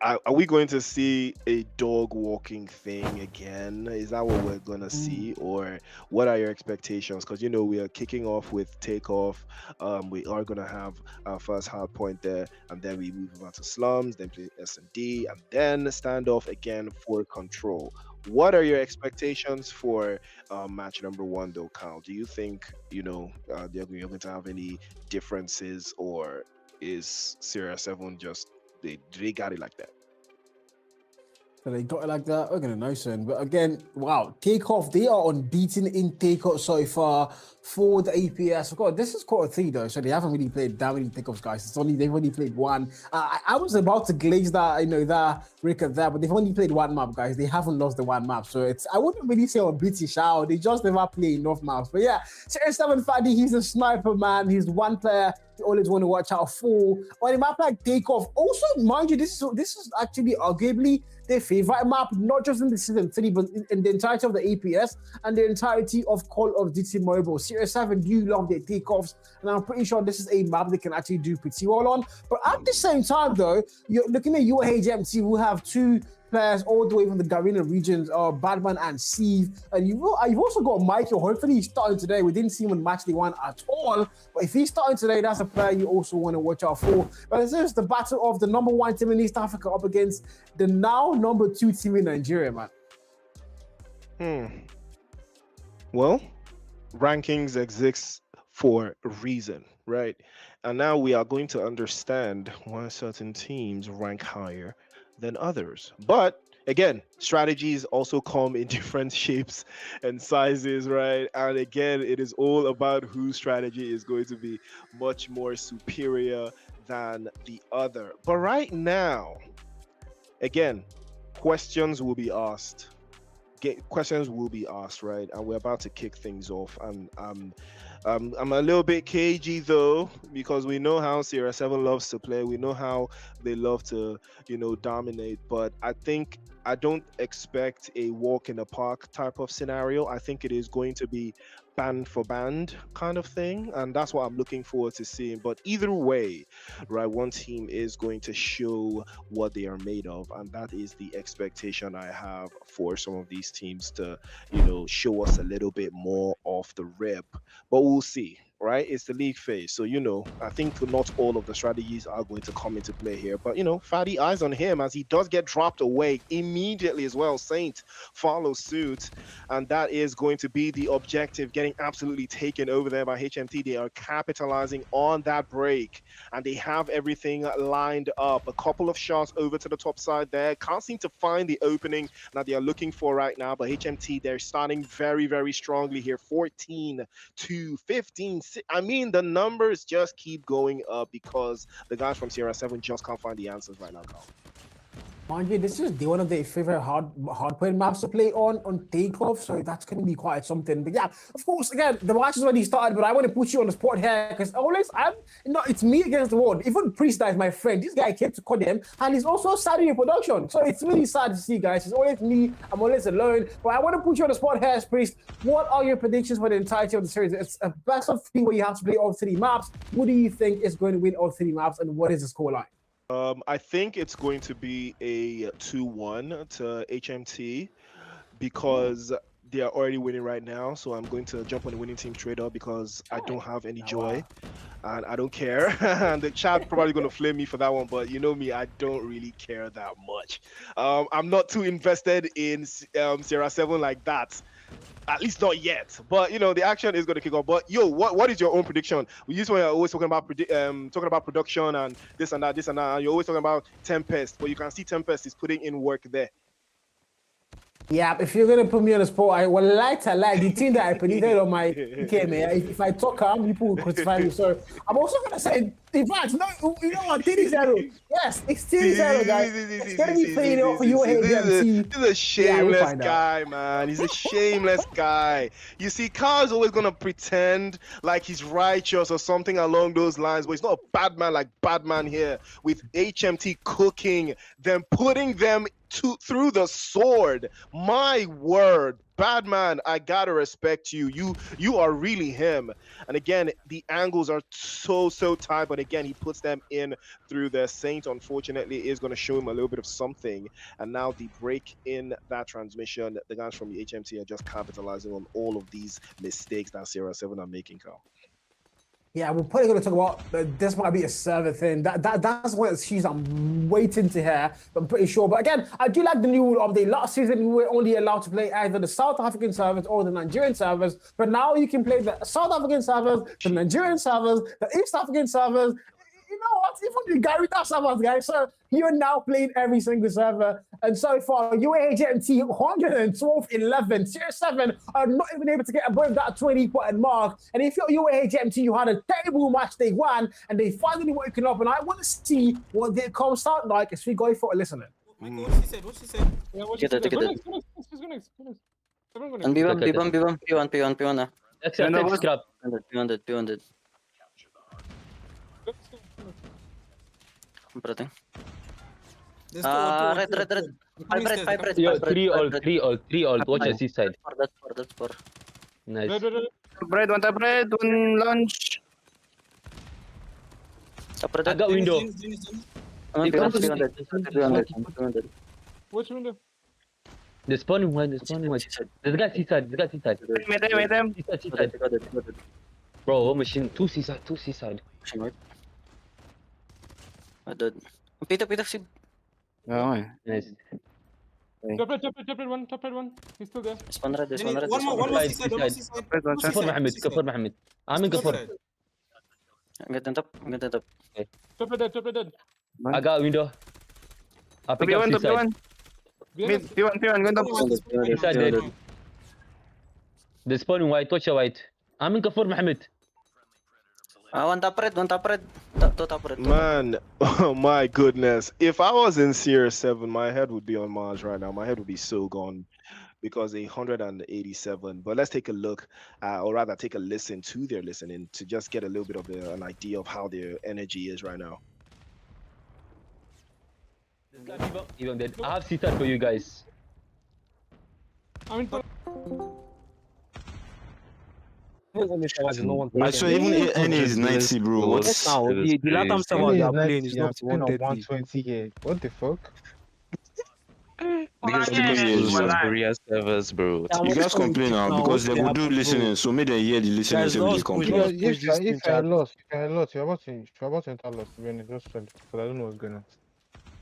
S7: are we going to see a dog walking thing again? Is that what we're going to see? Or what are your expectations? Because, you know, we are kicking off with Takeoff. We are going to have our first hard point there. And then we move over to Slums, then play S&D, and then Standoff again for Control. What are your expectations for match #1, though, Cal? Do you think, you know, you're going to have any differences, or is Series 7 just, they got it like that?
S6: So they got it like that. We're gonna know soon. But again, wow, Takeoff, they are unbeaten in Takeoff so far for the APS. God, this is Q3 though, so they haven't really played that many Takeoffs, guys. They've only played one. I was about to glaze that, that record there, but they've only played one map, guys. They haven't lost the one map, so I wouldn't really say unbeaten. They just never play enough maps. But yeah, Series 7 Fadi, he's a sniper, man. He's one player you always want to watch out for. On a map like Takeoff, also mind you, this is actually arguably their favorite map, not just in the Season 3, but in the entirety of the APS and the entirety of Call of Duty Mobile. Series 7 do love their Takeoffs, and I'm pretty sure this is a map they can actually do pretty well on. But at the same time, though, you're looking at UAHMT, who have 2 players all the way from the Garena regions, Badman and Steve. And you've also got Michael. Hopefully he's starting today. We didn't see him in match day 1 at all. But if he's starting today, that's a player you also want to watch out for. But this is the battle of the #1 team in East Africa up against the now #2 team in Nigeria, man.
S7: Well, rankings exist for a reason, right? And now we are going to understand why certain teams rank higher than others. But again, strategies also come in different shapes and sizes, right? And again, it is all about whose strategy is going to be much more superior than the other. But right now, again, questions will be asked. questions will be asked, right? And we're about to kick things off. And I'm a little bit cagey though, because we know how Sierra 7 loves to play. We know how they love to, dominate. But I don't expect a walk in the park type of scenario. I think it is going to be band for band kind of thing, and that's what I'm looking forward to seeing. But either way, right, one team is going to show what they are made of, and that is the expectation I have for some of these teams to, show us a little bit more off the rip. But we'll see. Right, it's the league phase, so I think not all of the strategies are going to come into play here. But Fatty, eyes on him as he does get dropped away immediately as well. Saint follows suit, and that is going to be the objective, getting absolutely taken over there by HMT. They are capitalizing on that break, and they have everything lined up. A couple of shots over to the top side there. Can't seem to find the opening that they are looking for right now, but HMT, they're starting very, very strongly here. 14 to 15. I mean, the numbers just keep going up because the guys from Sierra 7 just can't find the answers right now, Carl.
S6: Mind you, this is one of their favorite hard point maps to play on takeoff, so that's going to be quite something. But yeah, of course, again, the match has already started, but I want to put you on the spot here because always it's me against the world. Even Priest is my friend. This guy came to codm, and he's also starting in production, so it's really sad to see, guys. It's always me. I'm always alone. But I want to put you on the spot here, Priest. What are your predictions for the entirety of the series? It's a best of 3 where you have to play all 3 maps. Who do you think is going to win all 3 maps, and what is the scoreline?
S7: I think it's going to be a 2-1 to HMT because they are already winning right now. So I'm going to jump on the winning team straight up because I don't have any joy and I don't care. And the chat probably going to flame me for that one, but you know me, I don't really care that much. I'm not too invested in Sierra 7 like that. At least not yet, but the action is going to kick off. But what is your own prediction? We usually are always talking about production and this and that, and you're always talking about Tempest, but you can see Tempest is putting in work there.
S6: Yeah, if you're gonna put me on the spot, I would like the team that I predicted on my PK, man. If I talk people will crucify me. So I'm also gonna say, in fact, no, you know what, 3-0. Yes, it's 3-0, guys. It's gonna be playing off for UAHMT.
S7: He's a shameless guy, man. He's a shameless guy. You see, Carl's always gonna pretend like he's righteous or something along those lines, but he's not a bad man like Batman here with HMT cooking them, putting them through the sword. My word, Batman, I gotta respect you. You are really him. And again, the angles are so tight, but again, he puts them in through the Saint. Unfortunately, is going to show him a little bit of something. And now the break in that transmission, the guys from the HMT are just capitalizing on all of these mistakes that Sierra 7 are making, Carl.
S6: Yeah, we're probably going to talk about this might be a server thing. That's one of the issues I'm waiting to hear, but I'm pretty sure. But again, I do like the new rule of the last season we were only allowed to play either the South African servers or the Nigerian servers. But now you can play the South African servers, the Nigerian servers, the East African servers. You know what? Even the Gary servers, guys. So you're now playing every single server. And so far, UAHMT 112-11. Tier 7 are not even able to get above that 20-point mark. And if you're UAHMT, you had a terrible match day 1, and they finally woken up. And I want to see what their comms sound like as we go for a listening.
S13: What she said? Yeah, what she said? Go next.
S10: And P1. P1. Red. Five red.
S12: Yo, 3 all. Watch the seaside.
S10: That's four.
S12: Nice.
S10: Bread, one launch.
S12: I got window.
S10: 300.
S13: Which window?
S12: The spawning one. There's a guy seaside.
S10: Made them.
S12: Seaside. Bro, one machine. Two seaside.
S10: Pita si.
S12: Nice.
S13: Top red one. He's still there.
S10: Spawn red.
S13: One more seaside.
S12: Kafur Mohammed. I'm in Kafur.
S10: Get on top.
S12: Okay.
S13: Top red dead.
S12: I got window. I pick up seaside.
S10: P1, go
S12: Seaside dead. The spawning white. Watch your white. I'm in Kafur Mohammed.
S10: One top red. Two top red.
S7: Man, oh my goodness. If I was in Sierra 7, my head would be on Mars right now. My head would be so gone. because 187. But let's take a look, or rather take a listen to their listening to just get a little bit of an idea of how their energy is right now.
S15: Even dead. I have seated for you guys.
S16: I saw even any is 90, bro. What's
S17: now? The last time someone you are playing is not
S18: 120 here. What the fuck?
S8: Because Korea servers, bro.
S16: You guys complain now because they will do listening, so maybe they hear the listening, so they complain.
S18: If I lost, you're about to enter lost. Just because I don't know what's going on.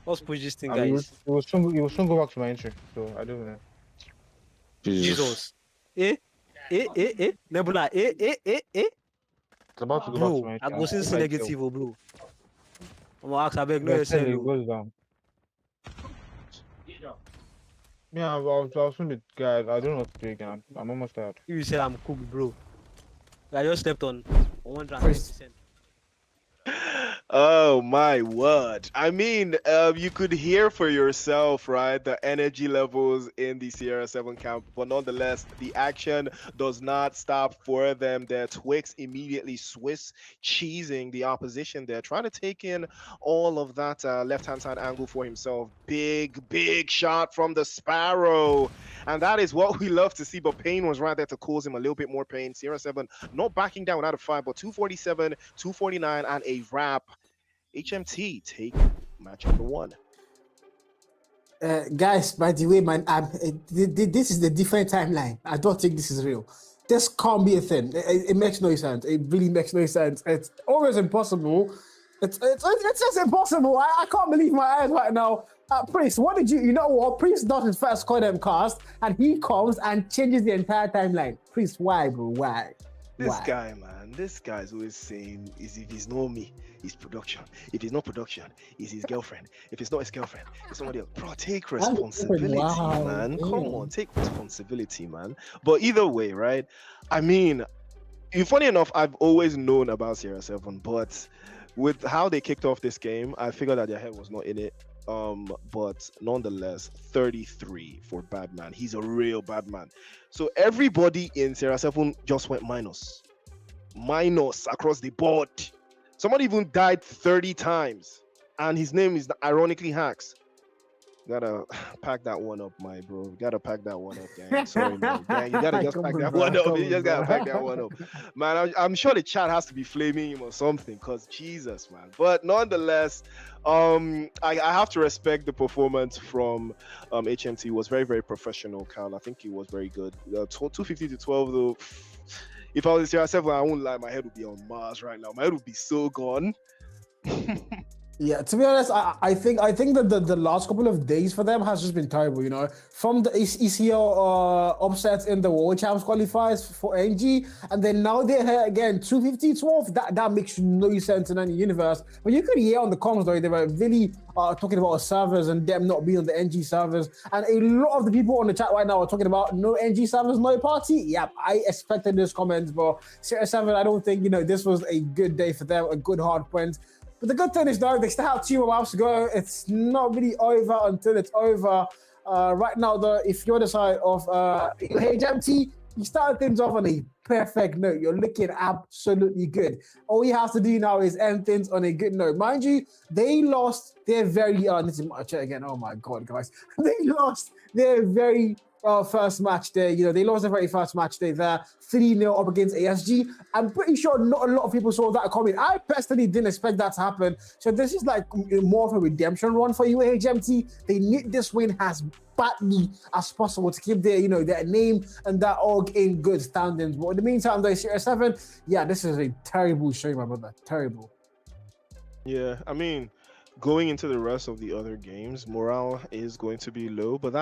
S17: Let's push this thing,
S18: It
S17: guys.
S18: will soon go back to my entry, so I don't know.
S17: Jesus. Nebula,
S18: It's about to go back to
S17: bro,
S18: my
S17: I
S18: entry.
S17: go since negative, bro. I'm gonna ask, I beg, no
S18: It
S17: SL.
S18: goes down. Yeah, I'll soon be guys. I don't know what to do again. I'm almost tired.
S17: You said I'm cooked, bro. I just slept on 100%.
S7: Oh my word. I mean, you could hear for yourself, right, the energy levels in the Sierra 7 camp, but nonetheless, the action does not stop for them. Their Twix immediately Swiss cheesing the opposition. They're trying to take in all of that left-hand side angle for himself. Big shot from the Sparrow. And that is what we love to see, but Pain was right there to cause him a little bit more pain. Sierra 7 not backing down out of 5, but 247, 249, and a wrap. HMT take match number 1.
S6: Guys, by the way, man, this is the different timeline. I don't think this is real. This can't be a thing. It makes no sense. It really makes no sense. It's always impossible. It's just impossible. I can't believe my eyes right now. Priest, what did you know what? Priest does his first codm cast and he comes and changes the entire timeline. Priest, why, bro? Why?
S7: This guy, man, this guy's always saying, is if he's not me, it's production. If it's not production, it's his girlfriend. If it's not his girlfriend, it's somebody else. Bro, take responsibility, man. Come on, take responsibility, man. But either way, right? I mean, funny enough, I've always known about Sierra 7, but with how they kicked off this game, I figured that their head was not in it. But nonetheless, 33 for Badman. He's a real Badman. So everybody in Sierra 7 just went minus across the board. Somebody even died 30 times, and his name is ironically Hacks. Gotta pack that one up, my bro. Gotta pack that one up, gang. Sorry, man. Gang, you gotta just pack that one up. You just gotta pack that one up, man. I'm sure the chat has to be flaming him or something, cause Jesus, man. But nonetheless, I have to respect the performance from HMT. It was very, very professional, Kyle. I think he was very good. 250 to 12 though. If I was Sierra 7, I won't lie, my head would be on Mars right now. My head would be so gone.
S6: Yeah, to be honest, I think that the last couple of days for them has just been terrible, you know. From the ECL upsets in the World Champs qualifiers for NG, and then now they're here again, 250-12. That makes no sense in any universe. But you could hear on the comms though, they were really talking about servers and them not being on the NG servers. And a lot of the people on the chat right now are talking about no NG servers, no party. Yep, I expected those comments, but Sierra 7, I don't think, you know, this was a good day for them, a good hard point. But the good thing is, though, they still have 2 more hours to go. It's not really over until it's over. Right now, though, if you're the side of UAHMT, you start things off on a perfect note. You're looking absolutely good. All you have to do now is end things on a good note. Mind you, they lost their very... this is my chat again. Oh, my God, guys. They lost their very... first match there, you know, they lost their very first match day there, 3-0 up against ASG. I'm pretty sure not a lot of people saw that coming. I personally didn't expect that to happen. So this is like more of a redemption run for UAHMT. They need this win as badly as possible to keep their, you know, their name and that org in good standings. But in the meantime, though, Sierra 7, yeah, this is a terrible show, my brother. Terrible.
S7: Yeah, I mean, going into the rest of the other games, morale is going to be low, but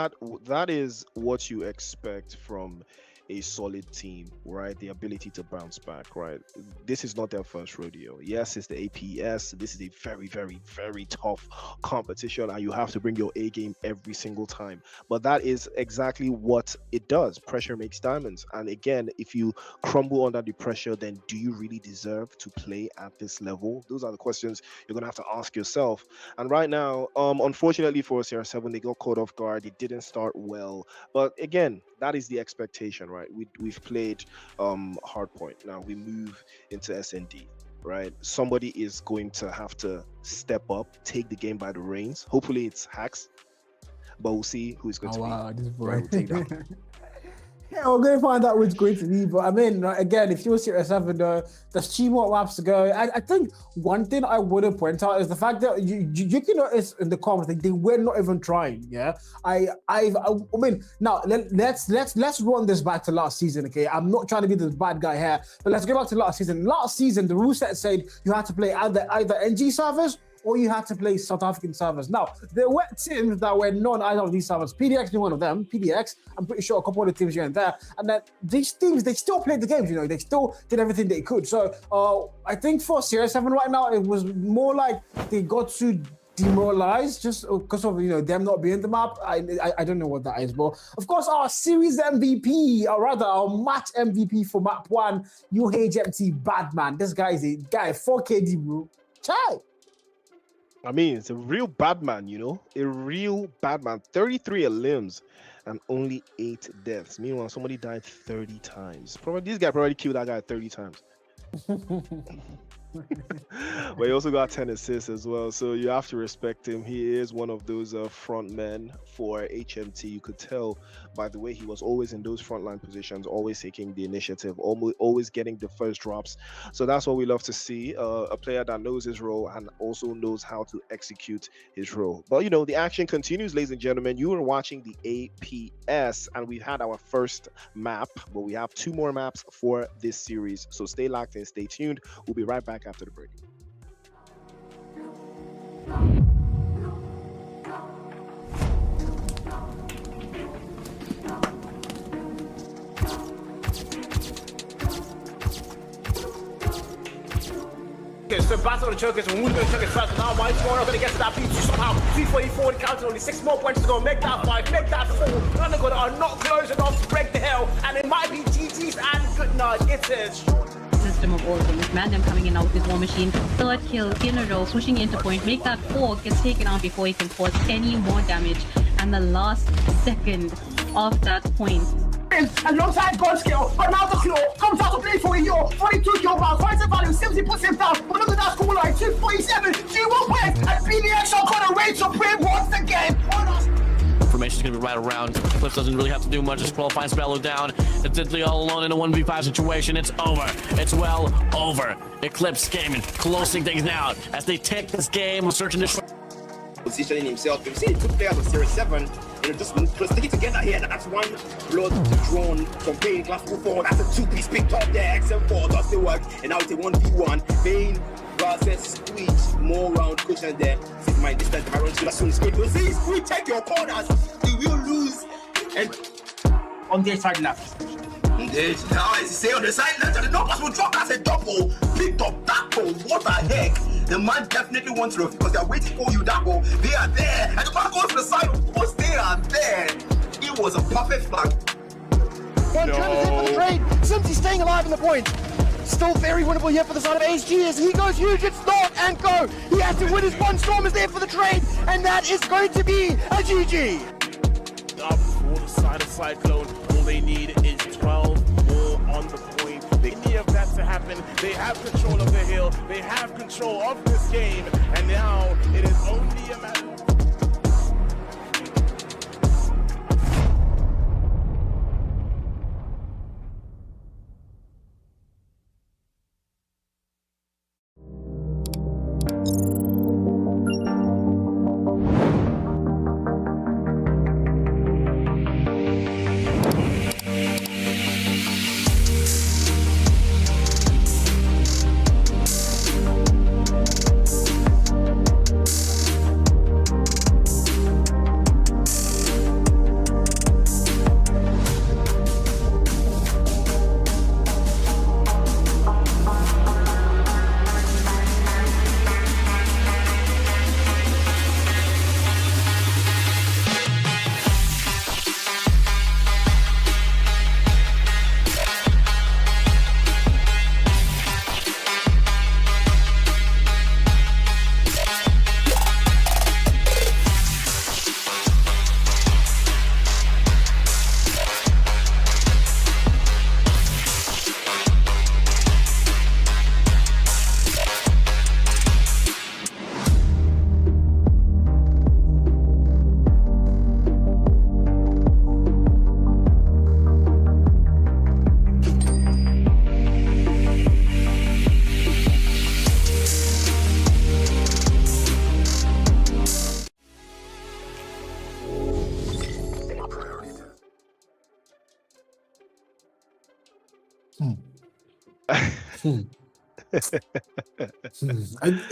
S7: that is what you expect from a solid team, right? The ability to bounce back, right? This is not their first rodeo. Yes, it's the APS. This is a very, very, very tough competition, and you have to bring your A game every single time. But that is exactly what it does. Pressure makes diamonds. And again, if you crumble under the pressure, then do you really deserve to play at this level? Those are the questions you're gonna have to ask yourself. And right now, unfortunately for CR7, they got caught off guard. They didn't start well. But again, that is the expectation, right? We've played hardpoint. Now we move into SND, right? Somebody is going to have to step up, take the game by the reins. Hopefully it's Hacks, but we'll see who's going to be.
S6: This boy.
S7: Right, we'll take that.
S6: Yeah, we're going to find out which going to be. But I mean, again, if you're Series 7, there's 2 more maps to go. I think one thing I would have pointed out is the fact that you can notice in the comments they were not even trying. Yeah, I mean, now let's run this back to last season. Okay, I'm not trying to be the bad guy here, but let's go back to last season. Last season, the rule set said you had to play either NG servers or you had to play South African servers. Now, there were teams that were non-either of these servers. PDX being one of them. PDX, I'm pretty sure a couple of the teams here and there. And then these teams, they still played the games, you know, they still did everything they could. So I think for Series 7 right now, it was more like they got to demoralized just because of, you know, them not being the map. I don't know what that is, but of course our series MVP, or rather our match MVP for map 1, UAHMT Badman. This guy is a guy, 4KD, bro. Chai.
S7: I mean, it's a real bad man, you know, a real bad man. 33 limbs and only 8 deaths. Meanwhile, somebody died 30 times. Probably this guy probably killed that guy 30 times. But he also got 10 assists as well, so you have to respect him. He is one of those front men for HMT. You could tell by the way he was always in those frontline positions, always taking the initiative, always getting the first drops. So that's what we love to see, a player that knows his role and also knows how to execute his role. But you know, the action continues, ladies and gentlemen. You are watching the APS, and we've had our first map, but we have 2 more maps for this series. So stay locked and stay tuned. We'll be right back after the break.
S1: So battle of the chokers, and we're going to choke it first. Now my score not going to get to that beat somehow. 344 counting, only 6 more points to go. Make that 5, make that 4. None of them are not close enough to break the hill, and it might be GG's and good night. It is
S2: system of all things. Mandem coming in now with his war machine. 3rd kill in a row, switching into point. Make that 4, gets taken out before he can cause any more damage. And the last second of that point.
S1: Alongside God skill, but now the claw comes out to play for a year. 42 kill bar, finds the value, Simsy puts him down. But look at that score line, 247, G1 wins, and PDX are gonna rage supreme once again.
S3: Information is going to be right around. Cliff doesn't really have to do much. Just qualifying Spello down. It's literally all alone in a 1v5 situation. It's over. It's well over. Eclipse gaming, closing things out as they take this game, searching this.
S4: Positioning himself. We've seen 2 players of Series 7, you know, just stick it together here. That's 1 blood drawn from Pain, Glass 4. That's a 2-piece picked up there. XM4 does the work, and now it's a 1v1. Pain versus Squeeze, more round cushion there. This is my distance. I run to the soon. Squeeze, we'll see. Squeeze, check your corners. You will lose. And on the side left. Yes, now as you say on the side left, the numbers will drop as a double. Picked up that goal. What the heck? The man definitely wants to, because they're waiting for you. That goal, they are there. And the man goes to the side. Of course, they are there. It was a perfect flag.
S5: One trying to for the trade. Simpsy staying alive in the point. Still very winnable here for the side of ASG as he goes huge, it's not and go. He has to win his one. Storm is there for the trade, and that is going to be a GG.
S14: Up for the side of Cyclone, all they need is 12 more on the point. They need that to happen. They have control of the hill, they have control of this game, and now it is only a matter of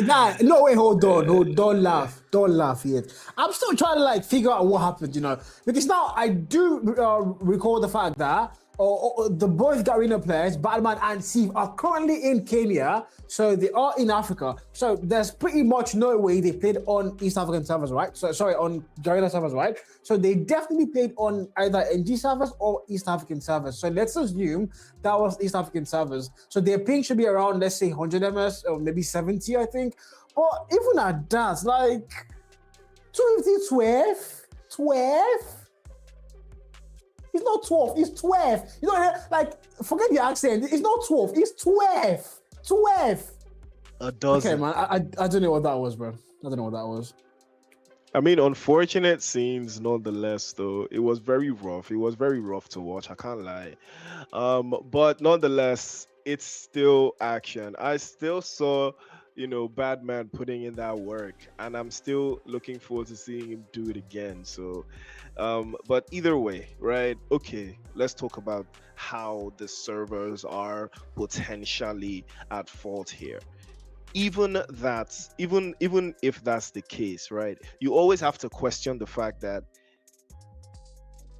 S6: No, wait, hold on, don't laugh yet. I'm still trying to like figure out what happened, because now I do recall the fact that the both Garena players, Batman and Steve, are currently in Kenya, so they are in Africa. So there's pretty much no way they played on East African servers, right? So sorry, on Garena servers, right? So they definitely played on either NG servers or East African servers. So let's assume that was East African servers. So their ping should be around, let's say, 100 ms or maybe 70, I think. But even at that, like 12. It's not 12, it's 12. Like, forget the accent. It's not 12, it's 12. 12.
S7: A dozen.
S6: Okay, man, I don't know what that was, bro. I don't know what that was.
S7: I mean, unfortunate scenes nonetheless, though. It was very rough. It was very rough to watch, I can't lie. But nonetheless, it's still action. I still saw, Batman putting in that work, and I'm still looking forward to seeing him do it again. So, but either way, right? Okay, let's talk about how the servers are potentially at fault here. Even if that's the case, right? You always have to question the fact that,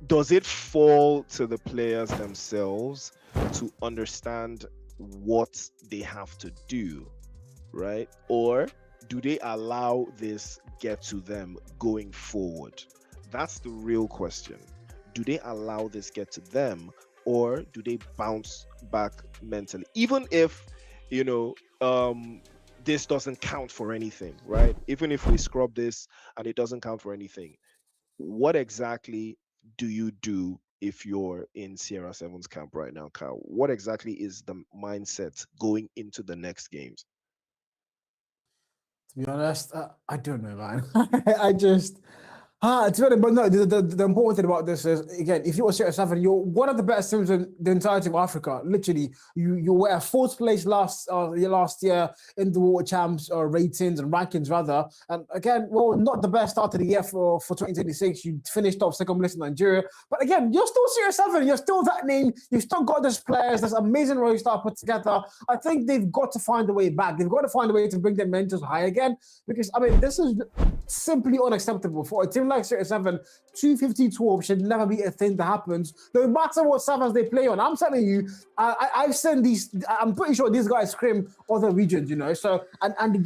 S7: does it fall to the players themselves to understand what they have to do, right? Or do they allow this get to them going forward? That's the real question. Do they allow this get to them, or do they bounce back mentally? Even if, this doesn't count for anything, right? Even if we scrub this and it doesn't count for anything, what exactly do you do if you're in Sierra 7's camp right now, Kyle? What exactly is the mindset going into the next games?
S6: To be honest, I don't know, man. I just... to be honest, but no, the important thing about this is, again, if you were Sierra 7, you're one of the best teams in the entirety of Africa. Literally, you were at 4th place last year in the World Champs ratings and rankings, rather. And again, well, not the best start of the year for 2026. You finished off 2nd place in Nigeria. But again, you're still Sierra 7. You're still that name. You've still got those players, this amazing roster put together. I think they've got to find a way back. They've got to find a way to bring their mentors high again. Because, I mean, this is simply unacceptable for a team like Sierra 7. 250-12 should never be a thing that happens, no matter what servers they play on. I'm telling you, I've seen these. I'm pretty sure these guys scream other regions, So and it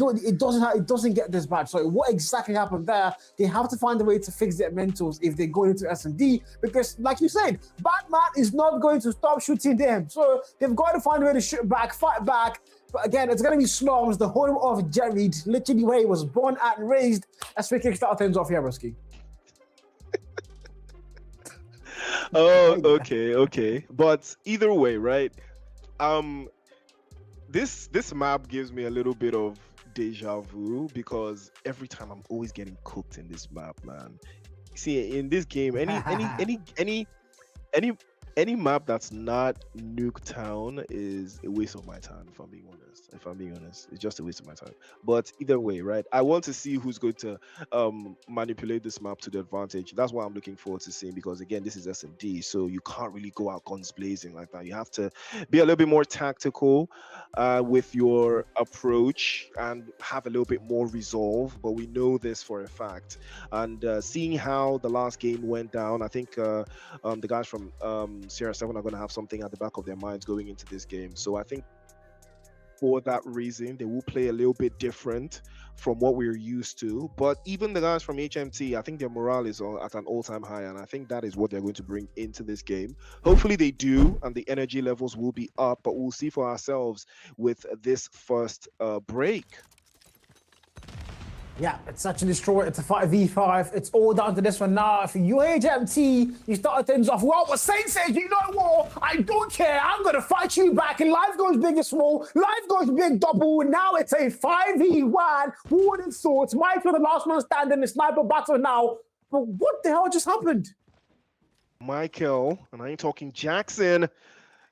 S6: doesn't get this bad. So what exactly happened there? They have to find a way to fix their mentals if they go into S&D, because, like you said, Batman is not going to stop shooting them. So they've got to find a way to shoot back, fight back. But again, it's going to be Slums, the home of Jared, literally where he was born and raised. As we kickstart things off here, Rusky.
S7: Oh, okay. But either way, right? This map gives me a little bit of deja vu, because every time I'm always getting cooked in this map, man. See, in this game, any map that's not Nuketown is a waste of my time, if I'm being honest. It's just a waste of my time. But either way, right? I want to see who's going to manipulate this map to the advantage. That's what I'm looking forward to seeing, because again, this is S&D, so you can't really go out guns blazing like that. You have to be a little bit more tactical with your approach and have a little bit more resolve. But we know this for a fact. And seeing how the last game went down, I think the guys from Sierra 7 are going to have something at the back of their minds going into this game. So I think for that reason, they will play a little bit different from what we're used to. But even the guys from HMT, I think their morale is at an all-time high, and I think that is what they're going to bring into this game. Hopefully they do, and the energy levels will be up, but we'll see for ourselves with this first break.
S6: Yeah, it's such a destroyer. It's a 5v5. It's all down to this one now. For UAHMT, you started things off well, but Saint says, you know what? I don't care. I'm going to fight you back. And life goes big and small. Life goes big double. Now it's a 5v1. Who would have thought? Michael, the last man standing in the sniper battle now. But what the hell just happened?
S7: Michael, and I ain't talking Jackson,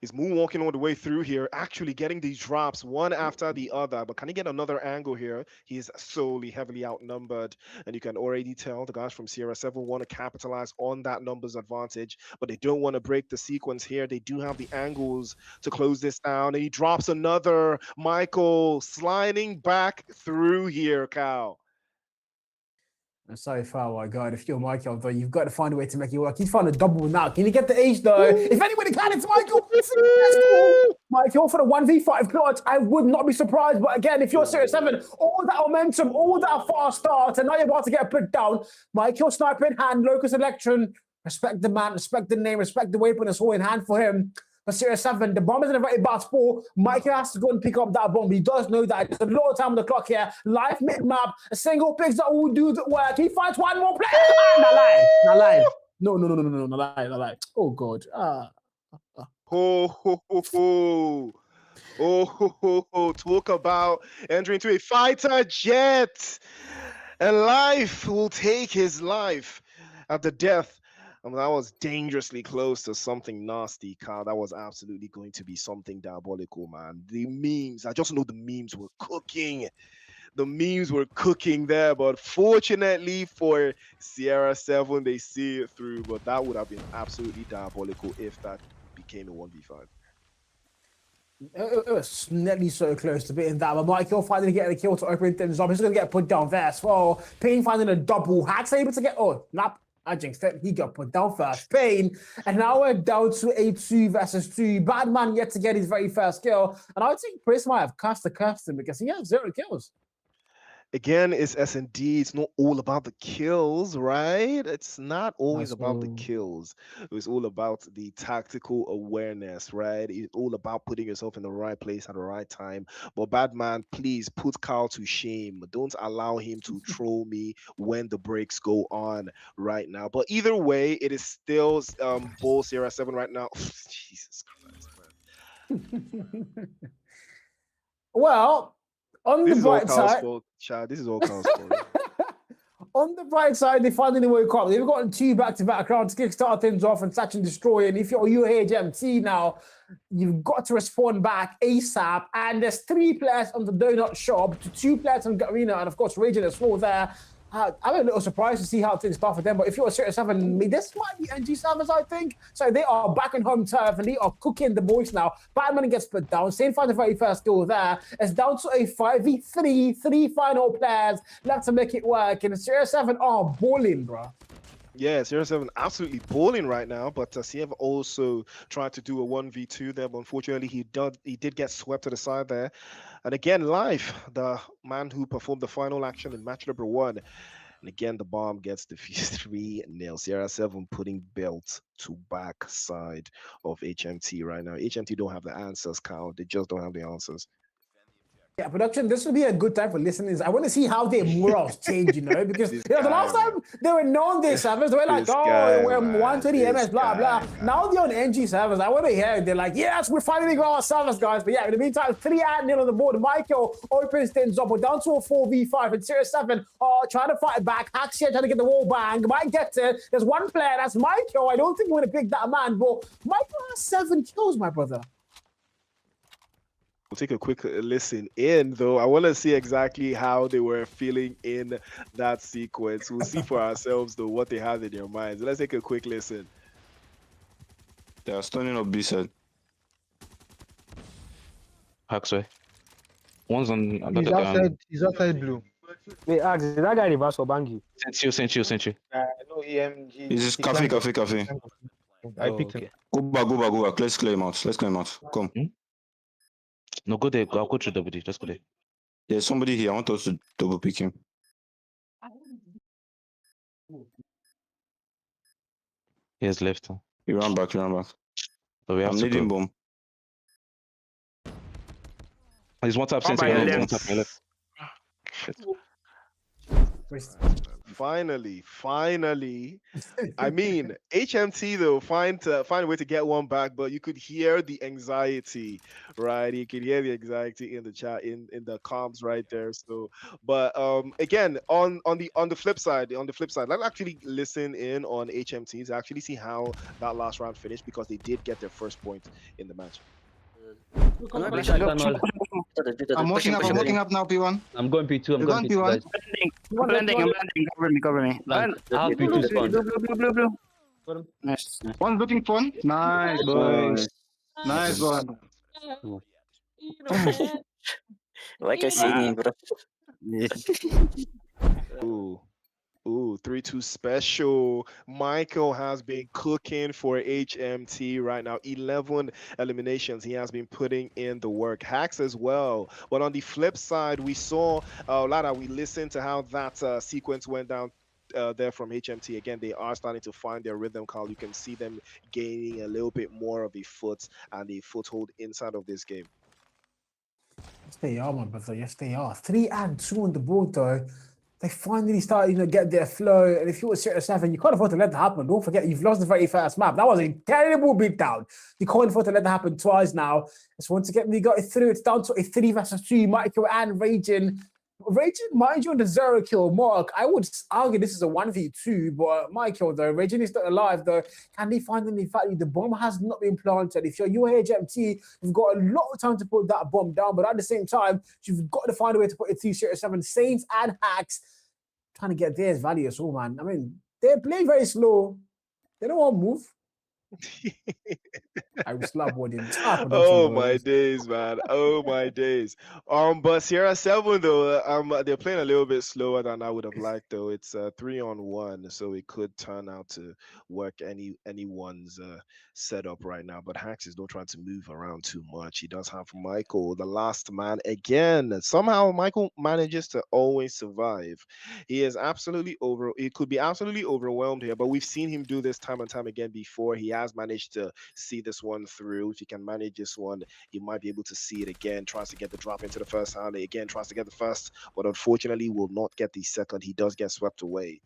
S7: He's moonwalking all the way through here, actually getting these drops one after the other. But can he get another angle here? He is solely heavily outnumbered. And you can already tell the guys from Sierra 7 want to capitalize on that numbers advantage, but they don't want to break the sequence here. They do have the angles to close this down. And he drops another. Michael sliding back through here, Cal.
S6: I'm sorry, Foul. My God, if you're Michael, though, you've got to find a way to make it work. He's found a double now. Can you get the ace, though? If anybody can, it's Michael. Michael for the 1v5 clutch. I would not be surprised. But again, if you're Series 7, all that momentum, all that fast start, and now you're about to get put down. Michael, sniper in hand, locus election. Respect the man, respect the name, respect the weapon that's all in hand for him. But Series 7, the bomb is in a very bad spot. Michael has to go and pick up that bomb. He does know that. There's a lot of time on the clock here. Live mid-map. A single picks that will do the work. He finds one more player. Not live. Not live. No. Not live. Not live. Oh, God.
S7: Talk about entering into a fighter jet. And life will take his life at the death. That was dangerously close to something nasty, Carl. That was absolutely going to be something diabolical, man. The memes, I just know the memes were cooking. The memes were cooking there, but fortunately for Sierra 7, they see it through. But that would have been absolutely diabolical if that became a 1v5.
S6: It was nearly so close to beating that, but Michael finally getting a kill to open things up. He's going to get put down there as well. Payne finding a double. Hack's able to get... Oh, nap. I jinxed it. He got put down first. Payne. And now we're down to a 2 versus 2. Badman yet to get his very first kill. And I would think Chris might have cast him because he has 0 kills.
S7: Again, it's S&D. It's not all about the kills, right? It's not always about the kills. It's all about the tactical awareness, right? It's all about putting yourself in the right place at the right time. But Badman, please put Carl to shame. Don't allow him to troll me when the breaks go on right now. But either way, it is still Bull Sierra 7 right now. Jesus Christ, man.
S6: Well, on the bright side,
S7: this is all Carl's fault.
S6: On the bright side, they finally woke up. They've gotten 2 back-to-back rounds to kickstart things off and catch and destroy. And if you're UAHMT now, you've got to respond back ASAP. And there's 3 players on the donut shop, 2 players on Garena, and of course Raging as well there. I'm a little surprised to see how things start for them, but if you're a Series 7, this might be NG Sevens, I think. So they are back on home turf and they are cooking the boys now. Batman gets put down. Same finds the very first goal there. It's down to a 5v3, 3 final players left to make it work. And the Series 7 are balling, bro.
S7: Yeah, Sierra 7 absolutely balling right now, but CF also tried to do a 1v2 there, but unfortunately he did get swept to the side there. And again, Live, the man who performed the final action in match number 1. And again, the bomb gets defeated 3-0. Sierra 7 putting belt to back side of HMT right now. HMT don't have the answers, Kyle. They just don't have the answers.
S6: Yeah, production, this would be a good time for listeners. I want to see how their morals change, because the last time they were known their servers, they were like, we're 120 MS, blah, blah. Now they're on NG servers. I want to hear it. They're like, yes, we're finally got our servers, guys. But yeah, in the meantime, 3-0 on the board. Michael opens things up. We're down to a 4v5, and Series 7 are trying to fight back. Hacks here trying to get the wall bang. Might get it. There's 1 player, that's Michael. I don't think we're going to pick that man, but Michael has 7 kills, my brother.
S7: We'll take a quick listen in, though. I want to see exactly how they were feeling in that sequence. We'll see for ourselves, though, what they have in their minds. Let's take a quick listen.
S16: They are standing up B side.
S15: Hacksway. One's on.
S18: He's outside blue.
S17: Wait, Ax, did that guy reverse or bang you?
S15: Sent you.
S18: No EMG.
S16: This is cafe.
S18: I picked him.
S16: Go back. Let's claim out. Come.
S15: No, go there. I'll go to WD. Just go there.
S16: There's somebody here. I want us to double pick him.
S15: He has left. Huh?
S16: He ran back.
S15: But we have
S16: I'm
S15: to
S16: needing bomb.
S15: He's one tap center. One tap left. Shit.
S7: finally. I mean, HMT though find a way to get one back, but you could hear the anxiety, right? You could hear the anxiety in the chat, in the comms right there. So, but again, on the flip side, let's actually listen in on HMT to actually see how that last round finished, because they did get their first point in the match.
S10: I'm walking up now, P1.
S15: I'm going P2. I'm
S10: going
S15: P2, guys.
S10: I'm landing. Cover me.
S15: I'll have P2 spawn.
S10: Blue. Nice. One looking phone. Nice, boys. Nice one.
S19: Like I say, bro.
S7: Ooh, 3-2 special. Michael has been cooking for HMT right now. 11 eliminations. He has been putting in the work. Hacks as well. But on the flip side, we saw Lada, we listened to how that sequence went down there from HMT. Again, they are starting to find their rhythm, Carl. You can see them gaining a little bit more of a foot and a foothold inside of this game.
S6: Yes, they are, my brother. Yes, they are. 3 and 2 on the board, though. They finally started, get their flow. And if you were 0-7, you can't afford to let that happen. Don't forget, you've lost the very first map. That was a terrible beatdown. You can't afford to let that happen twice now. Just once again, we got it through. It's down to a 3 versus 2. Michael and Raging. Raging, mind you, on the 0 kill mark. I would argue this is a 1v2, but Michael, though, Raging is still alive, though. Can they find any value? The bomb has not been planted. If you're UAHMT, you've got a lot of time to put that bomb down, but at the same time, you've got to find a way to put it through 0-7. Saints and Hacks trying to get theirs value as well, man. I mean, they play very slow. They don't want to move. I was slap boarding.
S7: Oh my days, man. Oh my days. But Sierra 7 though, they're playing a little bit slower than I would have liked though. It's 3-on-1, so it could turn out to work anyone's setup right now. But Hax is not trying to move around too much. He does have Michael, the last man again. Somehow Michael manages to always survive. He is absolutely he could be absolutely overwhelmed here, but we've seen him do this time and time again before. He has managed to see this one through. If he can manage this one, he might be able to see it again. Tries to get the drop into the first hand. Again, tries to get the first, but unfortunately will not get the second. He does get swept away.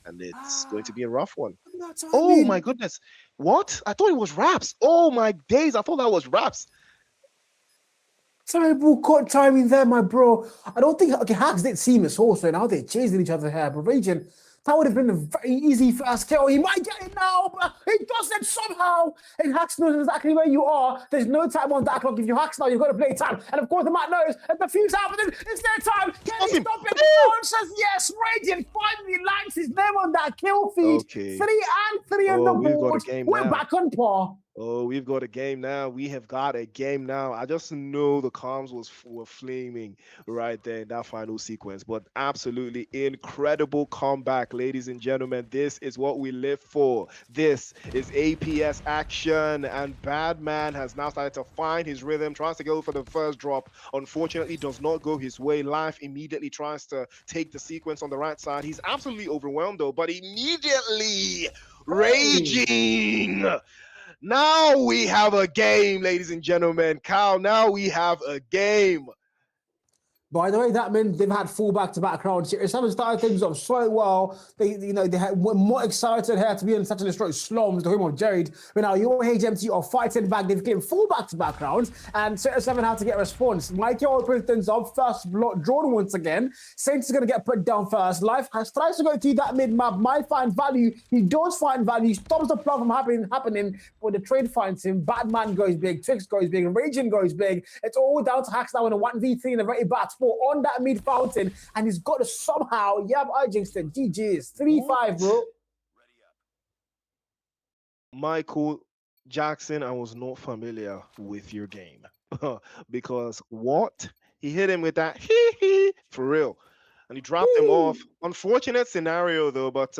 S7: And it's going to be a rough one. Oh my goodness. What? I thought it was Raps. Oh my days. I thought that was Raps.
S6: Terrible cut timing there, my bro. I don't think Hacks did see him as also, now they're chasing each other here. But Raging, that would have been a very easy first kill. He might get it now, but he doesn't somehow. And Hacks knows exactly where you are. There's no time on that clock. If you Hacks now, you've got to play time. And of course, the Matt knows that the fuse happening. It's their time. Can he stop it? No one says yes. Raging finally lands his name on that kill feed.
S7: Okay.
S6: 3 and 3 on the board. We're
S7: now.
S6: back on par.
S7: Oh, we've got a game now. We have got a game now. I just know the comms were flaming right there in that final sequence. But absolutely incredible comeback, ladies and gentlemen. This is what we live for. This is APS action. And Badman has now started to find his rhythm, tries to go for the first drop. Unfortunately, does not go his way. Life immediately tries to take the sequence on the right side. He's absolutely overwhelmed, though, but immediately Raging. Now we have a game, ladies and gentlemen. Kyle, now we have a game.
S6: By the way, that meant they've had 4 back-to-back rounds. Seven started things off so well. They were more excited here to be in such a destroyed slums, the home of Jared. But now UAHMT are fighting back. They've claimed 4 back-to-back rounds, and Seven had to get a response. Michael opens things up, first block drawn once again. Saints is going to get put down first. Life tries to go through that mid-map, might find value. He does find value, stops the plot from happening, but the trade finds him. Batman goes big, Twix goes big, and Raging goes big. It's all down to Hacks now in a 1v3 in a very bad spot on that mid fountain, and he's got to somehow Jingston. GG's 3-5, bro.
S7: Michael Jackson, I was not familiar with your game because what he hit him with that for real, and he dropped him off. Unfortunate scenario though, but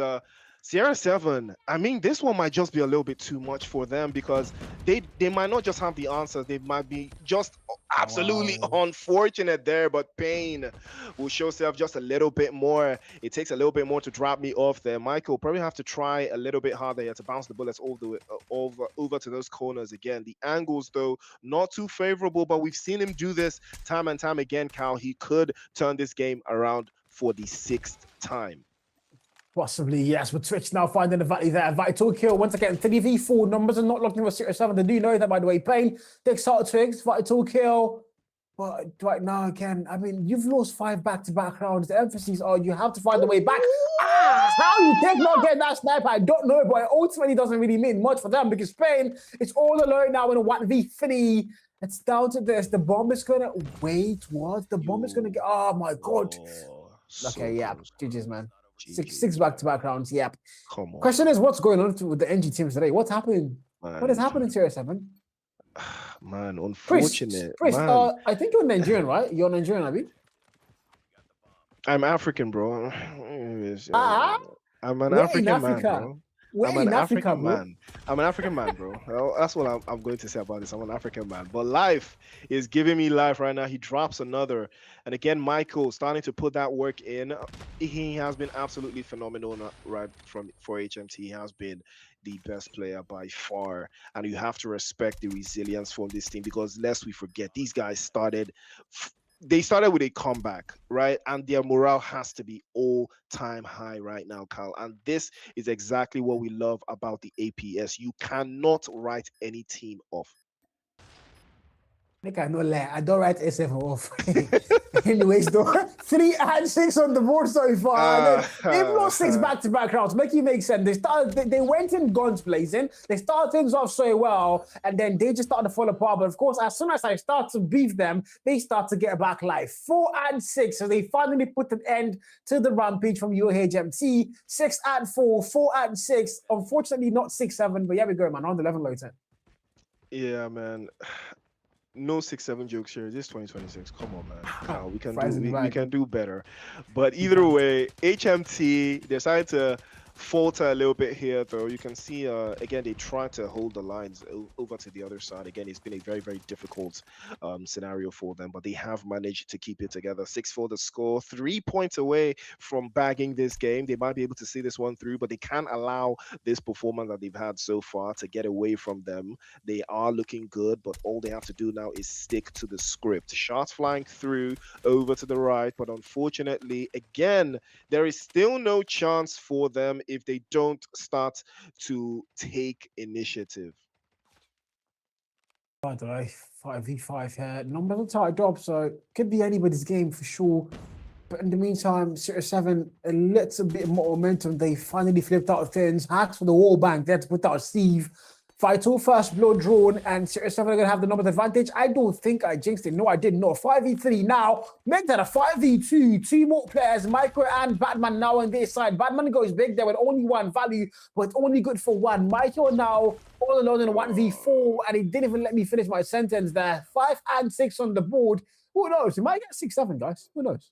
S7: Sierra 7, I mean, this one might just be a little bit too much for them because they might not just have the answers. They might be just absolutely unfortunate there, but Pain will show self just a little bit more. It takes a little bit more to drop me off there. Michael probably have to try a little bit harder here to bounce the bullets over to those corners again. The angles, though, not too favorable, but we've seen him do this time and time again, Cal. He could turn this game around for the 6th time.
S6: Possibly, yes. With Twitch now finding the value there. Vital kill once again. 3v4 numbers are not looking for Series 7. They do know that, by the way. Payne, takes out Twigs, Vital kill. But right now, again, I mean, you've lost 5 back-to-back rounds. The emphasis on you have to find the way back. How you take not get that sniper, I don't know, but it ultimately doesn't really mean much for them because Payne is all alone now in a 1v3. It's down to this. The bomb is going to wait. What? The bomb is going to get. Oh, my God. Okay, yeah. GG's, man. Six back-to-back rounds. Yep.
S7: Come on.
S6: Question is, what's going on with the NG teams today? What's happening? What is happening, Series 7?
S7: Man, unfortunate.
S6: Chris,
S7: man.
S6: I think you're Nigerian, right? You're Nigerian, Abi?
S7: I'm African, bro. I'm an
S6: We're
S7: African
S6: in
S7: man,
S6: Africa.
S7: bro.
S6: We're
S7: I'm
S6: in
S7: an
S6: Africa,
S7: African
S6: bro.
S7: man. I'm an African man, bro. Well, that's what I'm going to say about this. I'm an African man. But life is giving me life right now. He drops another. And again, Michael starting to put that work in. He has been absolutely phenomenal for HMT. He has been the best player by far. And you have to respect the resilience from this team because lest we forget, these guys started with a comeback, right? And their morale has to be all-time high right now, Kyle. And this is exactly what we love about the APS. You cannot write any team off.
S6: I don't write SF off. Anyways, though, 3 and 6 on the board so far. They've lost 6 back-to-back rounds. Make it make sense. They went in guns blazing. They started things off so well, and then they just started to fall apart. But of course, as soon as I start to beef them, they start to get back life. 4 and 6, so they finally put an end to the rampage from UAHMT. 6 and 4, 4 and 6. Unfortunately, not 6-7, but here we go, man. On the 11 low 10.
S7: Yeah, man. No 6-7 jokes here. This is 2026. Come on, man. We can do better. But either way, HMT decided to falter a little bit here, though. You can see again they try to hold the lines over to the other side. Again, it's been a very, very difficult scenario for them, but they have managed to keep it together. 6-4 the score, 3 points away from bagging this game. They might be able to see this one through, but they can't allow this performance that they've had so far to get away from them. They are looking good, but all they have to do now is stick to the script. Shots flying through over to the right, but unfortunately, again, there is still no chance for them if they don't start to take initiative.
S6: 5v5 here. Numbers are tied up, so could be anybody's game for sure. But in the meantime, Series 7, a little bit more momentum. They finally flipped out of things. Hacks for the wall bank. They had to put out Steve. Vital first blow drawn, and Series 7 are going to have the numbers advantage. I don't think I jinxed it. No, I did not. 5v3 now. Make that a 5v2. 2 more players, Michael and Batman now on their side. Batman goes big there with only 1 value, but only good for 1. Michael now all alone in a 1v4, and he didn't even let me finish my sentence there. 5 and 6 on the board. Who knows? He might get 6-7, guys. Who knows?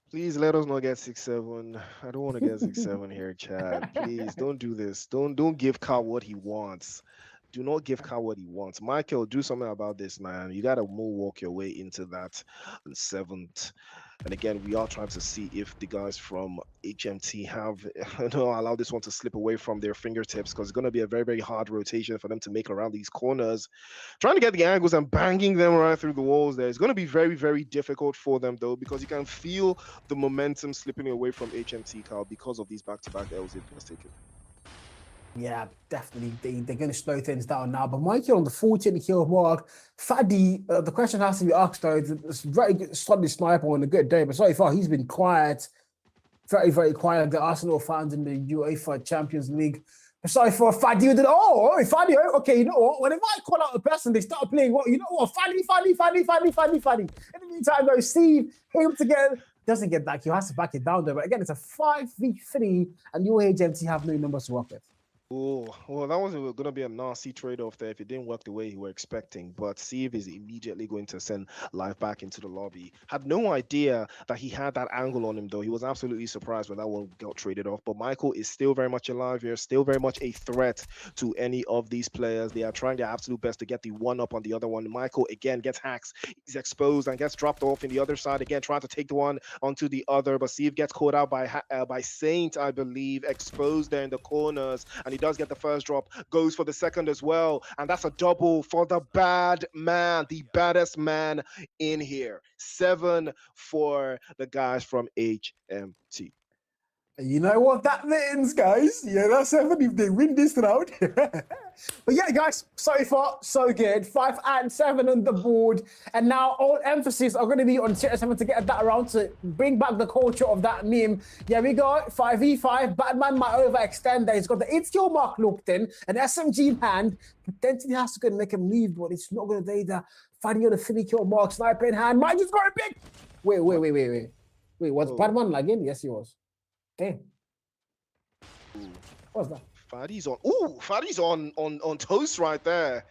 S7: Please let us not get 6-7. I don't want to get 6-7 here, Chad. Please don't do this. Don't give Carl what he wants. Do not give Carl what he wants. Michael, do something about this, man. You got to moonwalk your way into that 7th. And again, we are trying to see if the guys from HMT have allowed this one to slip away from their fingertips, because it's going to be a very, very hard rotation for them to make around these corners. Trying to get the angles and banging them right through the walls there. It's going to be very, very difficult for them, though, because you can feel the momentum slipping away from HMT, Carl, because of these back-to-back L's they've just taken.
S6: Yeah, definitely. They're going to slow things down now. But Michael on the 14 kill mark. Faddy, the question has to be asked, though. It's very good, solid sniper on a good day. But so far, he's been quiet. Very, very quiet. The Arsenal fans in the UEFA Champions League. But so far, Faddy, Faddy, okay, you know what? Whenever I call out a person, they start playing, well, you know what? Faddy. In the meantime, though, Steve came together. Doesn't get back. He has to back it down, though. But again, it's a 5v3, and UAHMT have no numbers to work with.
S7: Oh, well, that was going to be a nasty trade-off there if it didn't work the way you were expecting. But Steve is immediately going to send Live back into the lobby. Had no idea that he had that angle on him, though. He was absolutely surprised when that one got traded off. But Michael is still very much alive here, still very much a threat to any of these players. They are trying their absolute best to get the one up on the other one. Michael, again, gets hacks. He's exposed and gets dropped off in the other side. Again, trying to take the one onto the other. But Steve gets caught out by Saint, I believe, exposed there in the corners. And he does get the first drop, goes for the second as well, and that's a double for the bad man, the baddest man in here. 7 for the guys from HMT.
S6: You know what that means, guys? Yeah, that's 7 if they win this round. But yeah, guys, so far, so good. 5 and 7 on the board. And now all emphasis are going to be on Series 7 to get that around to bring back the culture of that meme. Yeah, we got 5v5. Batman might overextend there. He's got the 8-skill mark looked in, an SMG in hand. Potentially has to go and make him leave, but it's not going to do that. Fighting on the 3-kill mark, sniper in hand. Might just got a big. Wait. Wait, was Batman lagging? Yes, he was. Damn. What's that?
S7: Fadi's on toast right there.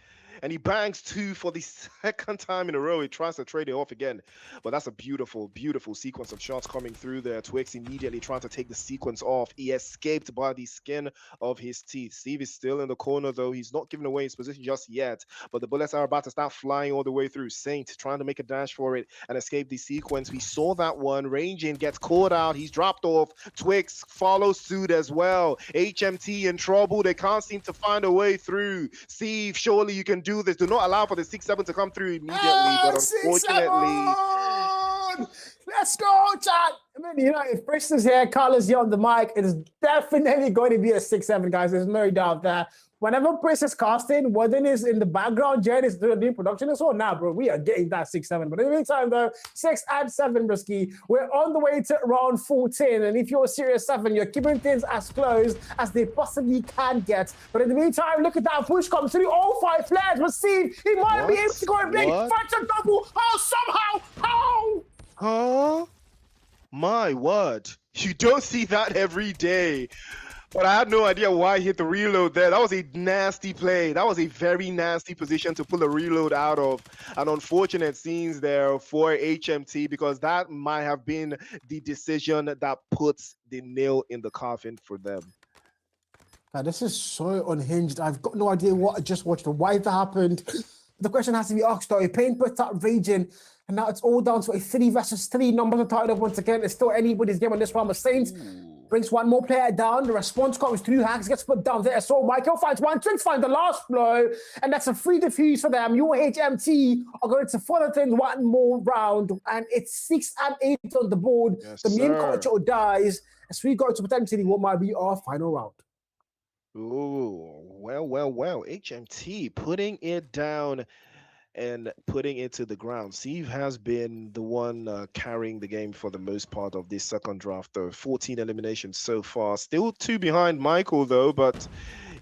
S7: And he bangs 2 for the second time in a row. He tries to trade it off again. But that's a beautiful, beautiful sequence of shots coming through there. Twix immediately trying to take the sequence off. He escaped by the skin of his teeth. Steve is still in the corner, though. He's not giving away his position just yet. But the bullets are about to start flying all the way through. Saint trying to make a dash for it and escape the sequence. We saw that one. Ranging gets caught out. He's dropped off. Twix follows suit as well. HMT in trouble. They can't seem to find a way through. Steve, surely you can do this. Do not allow for the 6-7 to come through immediately, but unfortunately,
S6: let's go, chat. I mean, you know, if Bristol's here, Carlos here on the mic, it is definitely going to be a 6-7, guys. There's no doubt there. Whenever Bristol's casting, Warden is in the background, Jared is doing production and so on. Now, bro, we are getting that 6-7. But in the meantime, though, 6 and 7, Brisky. We're on the way to round 14. And if you're a Series 7, you're keeping things as close as they possibly can get. But in the meantime, look at that push come through. All 5 players. But Steve, he might be able to go and big. Factor double. Oh, somehow.
S7: Huh? My word. You don't see that every day. But I had no idea why he hit the reload there. That was a nasty play. That was a very nasty position to pull a reload out of. An unfortunate scenes there for HMT, because that might have been the decision that puts the nail in the coffin for them.
S6: This is so unhinged. I've got no idea what I just watched or why that happened. The question has to be asked, though. Pain puts out Raging, and now it's all down to a 3 versus 3. Numbers are tied up once again. It's still anybody's game on this one. But Saints brings one more player down. The response comes through. Hacks gets put down there. So Michael finds one. Twins find the last blow, and that's a free defuse for them. UAHMT are going to follow things one more round, and it's 6 and 8 on the board.
S7: Yes,
S6: the main culture dies as we go to potentially what might be our final round.
S7: Ooh, well. HMT putting it down and putting it to the ground. Steve has been the one carrying the game for the most part of this second draft, though. 14 eliminations so far. Still 2 behind Michael, though, but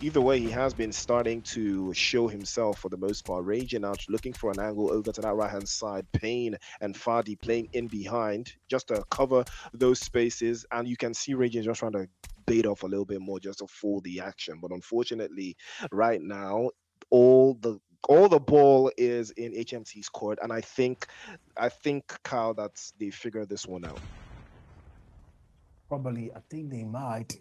S7: either way, he has been starting to show himself for the most part. Raging out, looking for an angle over to that right-hand side. Payne and Fadi playing in behind just to cover those spaces, and you can see Raging just trying to bait off a little bit more just to fool the action. But unfortunately, right now, all the ball is in HMT's court, and I think Kyle, that they figured this one out.
S6: Probably, I think they might.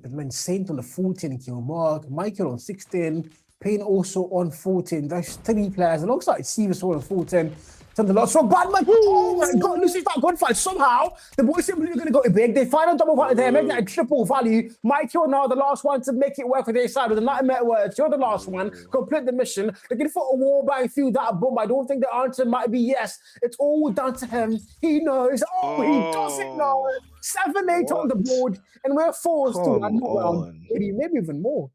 S6: But man, Saint on the 14 kill mark, Michael on 16, Payne also on 14. That's 3 players alongside Steve on 14. The lot. So Batman, oh my god, loses that gunfight. Somehow, the boys simply going to go big. They find a double value there, make that a triple value. Michael now the last one to make it work for their side with the nightmare words. You're the last one. Complete the mission. They're going for a wall bang through that bomb. I don't think the answer might be yes. It's all down to him. He knows. He doesn't know. 7-8 on the board, and we're forced to one more round. Maybe even more.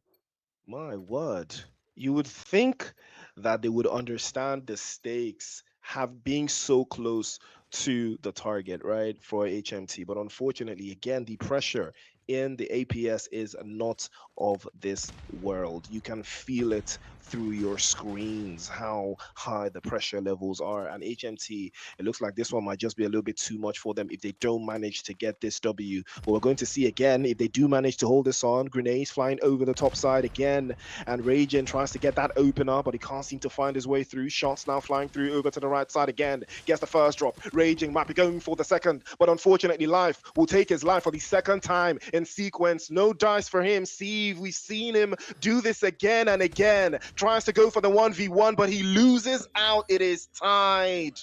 S7: My word. You would think that they would understand the stakes have being so close to the target, right, for HMT. But unfortunately, again, the pressure in the APS is not of this world. You can feel it through your screens, how high the pressure levels are. And HMT, it looks like this one might just be a little bit too much for them if they don't manage to get this W. But we're going to see again, if they do manage to hold this on, grenades flying over the top side again. And Raging tries to get that opener, but he can't seem to find his way through. Shots now flying through over to the right side again. Gets the first drop. Raging might be going for the second, but unfortunately, Life will take his life for the second time in sequence. No dice for him. Steve, we've seen him do this again and again. Tries to go for the 1v1, but he loses out. It is tied.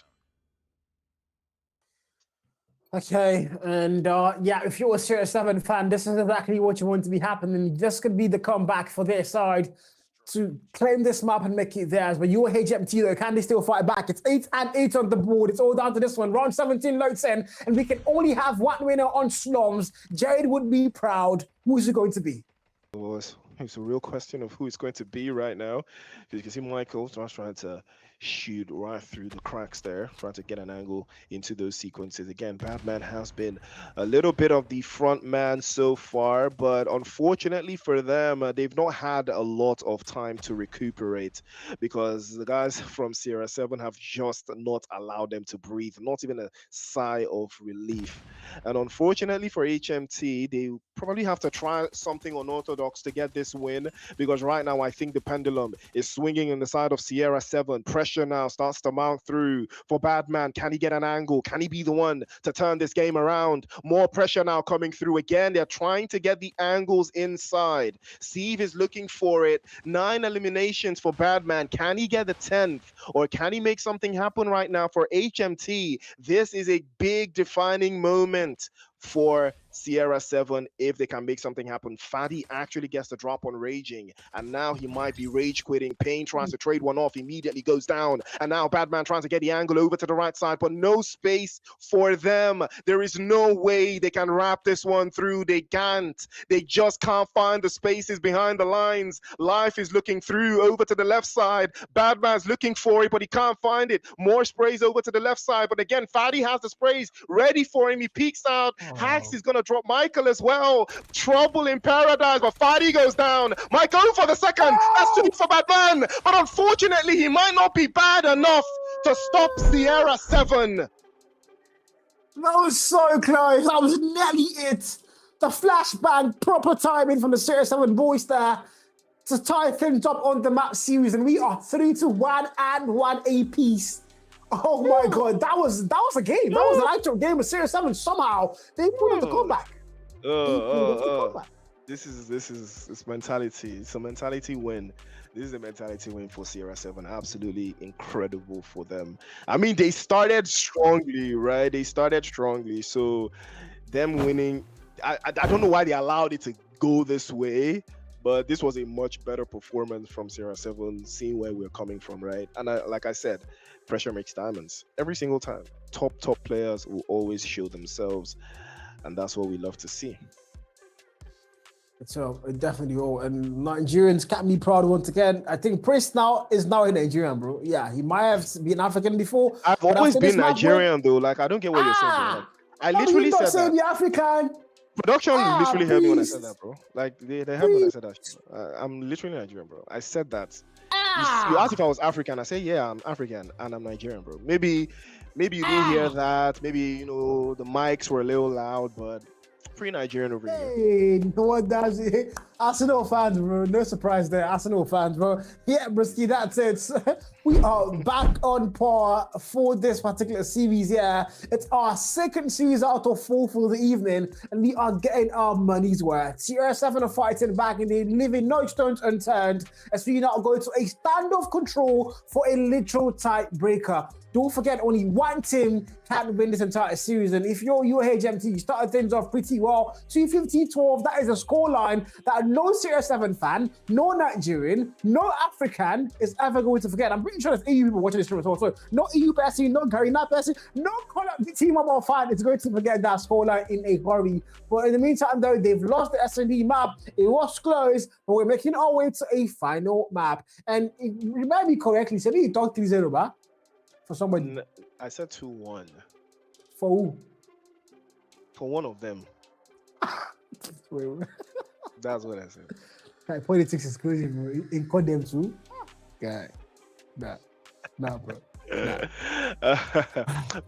S6: Okay, and yeah, if you're a Series 7 fan, this is exactly what you want to be happening. This could be the comeback for their side. to claim this map and make it theirs. But UAHMT, though, can they still fight back? It's 8-8 on the board. It's all down to this one. Round 17 loads in, and we can only have one winner on Slums. Jared would be proud. Who's it going to be?
S7: Well, it's a real question of who it's going to be right now. Because you can see Michael just trying to shoot right through the cracks there, trying to get an angle into those sequences. Again, Batman has been a little bit of the front man so far, but unfortunately for them, they've not had a lot of time to recuperate because the guys from Sierra 7 have just not allowed them to breathe, not even a sigh of relief. And unfortunately for HMT, they probably have to try something unorthodox to get this win, because right now I think the pendulum is swinging on the side of Sierra 7. Pressure now starts to mount through for Badman. Can he get an angle? Can he be the one to turn this game around? More pressure now coming through again. They're trying to get the angles inside. Steve is looking for it. 9 eliminations for Badman. Can he get the 10th? Or can he make something happen right now for HMT? This is a big defining moment for Sierra 7 if they can make something happen. Fadi actually gets the drop on Raging, and now he might be rage quitting. Payne tries to trade one off, immediately goes down, and now Badman trying to get the angle over to the right side, but no space for them. There is no way they can wrap this one through. They can't. They just can't find the spaces behind the lines. Life is looking through over to the left side. Badman's looking for it, but he can't find it. More sprays over to the left side, but again, Fadi has the sprays ready for him. He peeks out. Hacks is going to drop Michael as well. Trouble in paradise, but Fadi goes down. Michael for the second. That's 2 for Batman. But unfortunately, he might not be bad enough to stop Sierra 7.
S6: That was so close. That was nearly it. The flashbang, proper timing from the Sierra 7 boys there to tie things up on the map series. And we are 3-1 and 1 apiece. Oh my God, that was a game. That was an actual game with Sierra 7. Somehow they pulled out the comeback.
S7: This is mentality. It's a mentality win. This is a mentality win for Sierra 7. Absolutely incredible for them. I mean, they started strongly, right? They started strongly. So them winning, I don't know why they allowed it to go this way. But this was a much better performance from Sierra 7, seeing where we're coming from, right? And like I said, pressure makes diamonds. Every single time, top players will always show themselves, and that's what we love to see.
S6: So it definitely will. And Nigerians can be proud once again. I think Prince now is a Nigerian, bro. Yeah, he might have been African before.
S7: I've always been Nigerian, though. Like, I don't get what you're saying. Like, I literally said that.
S6: The African.
S7: Production literally heard me when I said that, bro. Like, they heard me when I said that. I'm literally Nigerian, bro. I said that. You asked if I was African. I say, yeah, I'm African and I'm Nigerian, bro. Maybe you didn't hear that. Maybe, the mics were a little loud, but pretty Nigerian over here.
S6: Hey, no one does it. Arsenal fans, bro. No surprise there. Arsenal fans, bro. Yeah, Brisky, that's it. We are back on par for this particular series. Yeah, it's our second series out of 4 for the evening, and we are getting our money's worth. Sierra 7 are fighting back, and they're leaving no stones unturned as we now go to a standoff control for a literal tiebreaker. Don't forget, only one team can win this entire series. And if you're UAHMT, you started things off pretty well. 250-12, that is a scoreline that no Sierra 7 fan, no Nigerian, no African is ever going to forget. I'm pretty sure there's EU people watching this stream as well. So no EU person, no Garina person, no Call of Duty Mobile fan is going to forget that scoreline in a hurry. But in the meantime, though, they've lost the S&D map. It was close, but we're making our way to a final map. And if you remember me correctly, so you talk 3-0, ba? For somebody.
S7: I said 2-1.
S6: For who?
S7: For one of them. That's what I said.
S6: Like, politics is crazy, bro. In codm too. Guy. Nah, bro. Nah.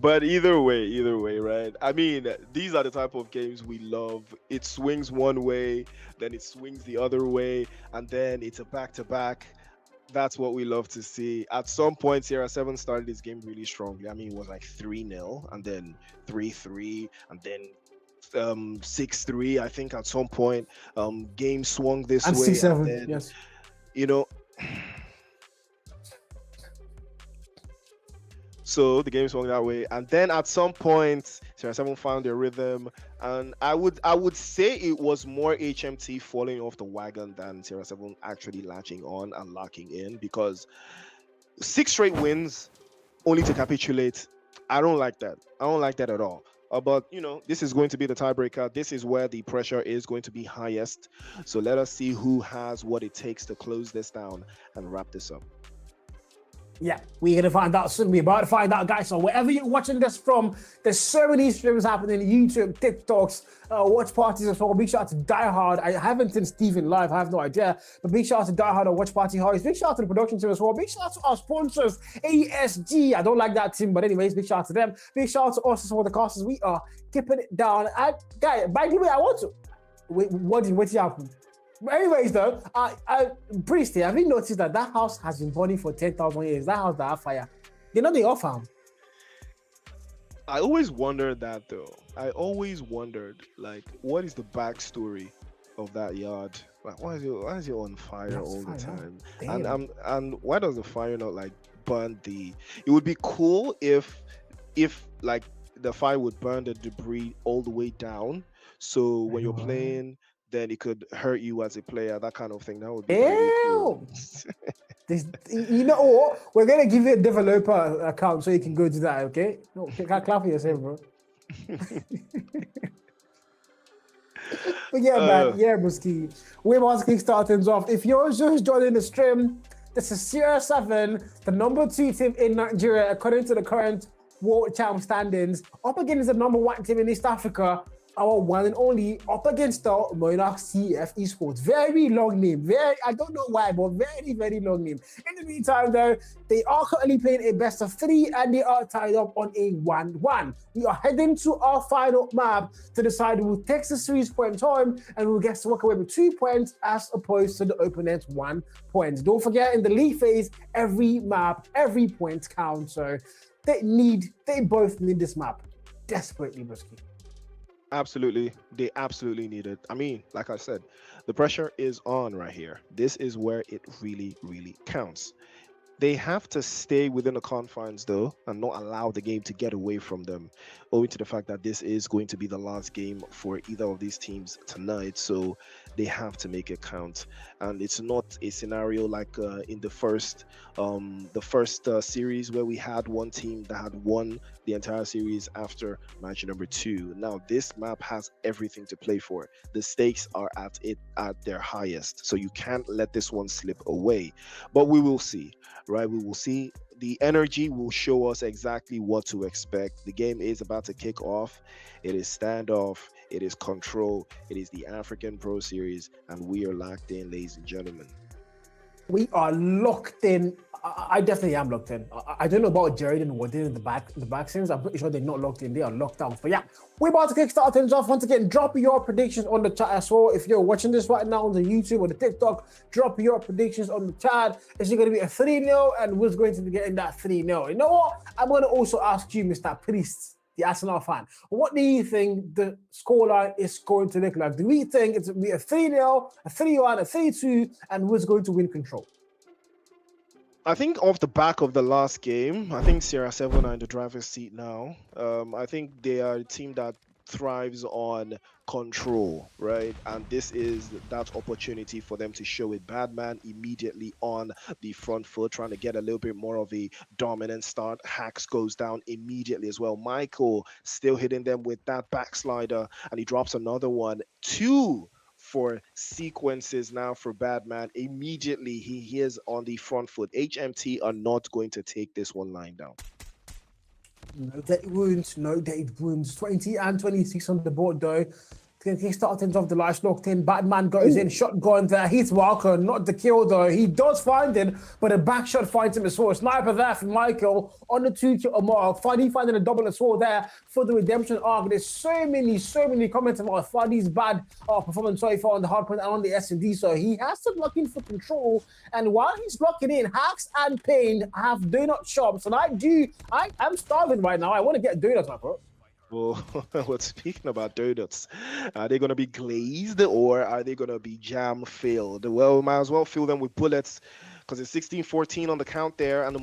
S7: But either way, right? I mean, these are the type of games we love. It swings one way, then it swings the other way, and then it's a back-to-back. That's what we love to see. At some point, Sierra 7 started this game really strongly. I mean, it was like 3-0, and then 3-3, and then 6-3. I think at some point, game swung this
S6: and
S7: way.
S6: 6-7,
S7: and then,
S6: yes.
S7: So the game swung that way, and then at some point, CR7 found their rhythm, and I would say it was more HMT falling off the wagon than CR7 actually latching on and locking in, because 6 straight wins only to capitulate. I don't like that. I don't like that at all. But you know, this is going to be the tiebreaker. This is where the pressure is going to be highest. So let us see who has what it takes to close this down and wrap this up.
S6: Yeah, we're going to find out soon. We're about to find out, guys. So wherever you're watching this from, there's so many streams happening, YouTube, TikToks, watch parties as well. Big shout out to Die Hard. I haven't seen Steven live. I have no idea. But big shout out to Die Hard and Watch Party Harris. Big shout out to the production team as well. Big shout out to our sponsors, ASG. I don't like that team, but anyways, big shout out to them. Big shout out to us as well, the casters. We are keeping it down. Guys, by the way, I want to... Wait, what happened? But anyways, though, Priest, have you noticed that house has been burning for 10,000 years? That house that have fire. They know they off him.
S7: I always wondered that, though. I always wondered, like, what is the backstory of that yard? Like, why is it on fire all the time? And why does the fire not like burn the? It would be cool if like the fire would burn the debris all the way down. So when you're playing, then it could hurt you as a player, that kind of thing. That would be really cool.
S6: You know what? We're going to give you a developer account so you can go do that, okay? No, clap for yourself, bro. But yeah, man. Yeah, Bruski. We're about to kick start things off. If you're just joining the stream, this is CR7, the number 2 team in Nigeria, according to the current World Champ standings, up against the number 1 team in East Africa, our one and only, up against the Monarch CF Esports. Very long name. I don't know why, but very, very long name. In the meantime, though, they are currently playing a best of 3 and they are tied up on a 1-1. We are heading to our final map to decide who takes the series point home and who gets to walk away with 2 points as opposed to the opponent's 1 point. Don't forget, in the league phase, every map, every point counts. So they both need this map desperately, Brisky.
S7: Absolutely. They absolutely need it. I mean, like I said, the pressure is on right here. This is where it really, really counts. They have to stay within the confines, though, and not allow the game to get away from them, owing to the fact that this is going to be the last game for either of these teams tonight. So they have to make it count. And it's not a scenario like in the first series where we had one team that had won the entire series after match number 2. Now this map has everything to play for. The stakes are at their highest, so you can't let this one slip away. But we will see. Right, we will see. The energy will show us exactly what to expect. The game is about to kick off. It is standoff. It is control. It is the African Pro Series, and we are locked in, ladies and gentlemen.
S6: We are locked in. I definitely am locked in. I don't know about Jared and what did in the back scenes. I'm pretty sure they're not locked in. They are locked out. But yeah, we're about to kickstart things off. Once again, drop your predictions on the chat as well. If you're watching this right now on the YouTube or the TikTok, drop your predictions on the chat. Is it going to be a 3-0? And who's going to be getting that 3-0? You know what? I'm going to also ask you, Mr. Priest, the Arsenal fan, what do you think the scoreline is going to look like? Do we think it's going to be a 3-0, a 3-1, a 3-2, and who's going to win control?
S7: I think off the back of the last game, I think CR7 are in the driver's seat now. I think they are a team that thrives on control, right? And this is that opportunity for them to show it. Badman immediately on the front foot, trying to get a little bit more of a dominant start. Hacks goes down immediately as well. Michael still hitting them with that backslider, and he drops another one. 2 for sequences now for Badman. Immediately he is on the front foot. HMT are not going to take this one lying down.
S6: No, they won't. 20 and 26 on the board, though. He started off the lights locked in. Batman goes in, shotgun there. He's Walker, not the kill though. He does find it, but a back shot finds him as well. Sniper there from Michael on the 2-kill mark. Fadi finding a double as well there for the redemption arc. There's so many comments about Fadi's bad performance so far on the hardpoint and on the S&D. So he has to lock in for control. And while he's locking in, Hacks and Payne have donut shops. And I'm starving right now. I want to get donuts, my bro.
S7: Well, speaking about donuts, are they going to be glazed or are they going to be jam filled? Well, we might as well fill them with bullets, because it's 16-14 on the count there, and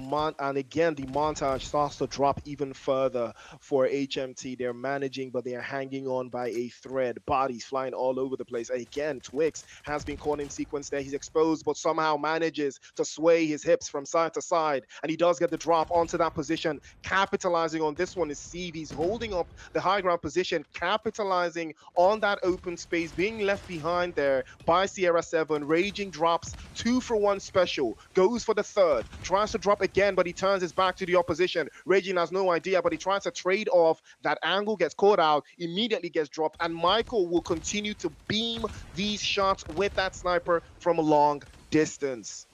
S7: again the montage starts to drop even further for HMT. They're managing, but they are hanging on by a thread. Bodies flying all over the place. Again, Twix has been caught in sequence there. He's exposed, but somehow manages to sway his hips from side to side, and he does get the drop onto that position. Capitalizing on this one is Steve. He's holding up the high ground position, capitalizing on that open space, being left behind there by Sierra 7. Raging drops 2-for-1 special. Goes for the third, tries to drop again, but he turns his back to the opposition. Raging has no idea, but he tries to trade off. That angle gets caught out, immediately gets dropped, and Michael will continue to beam these shots with that sniper from a long distance.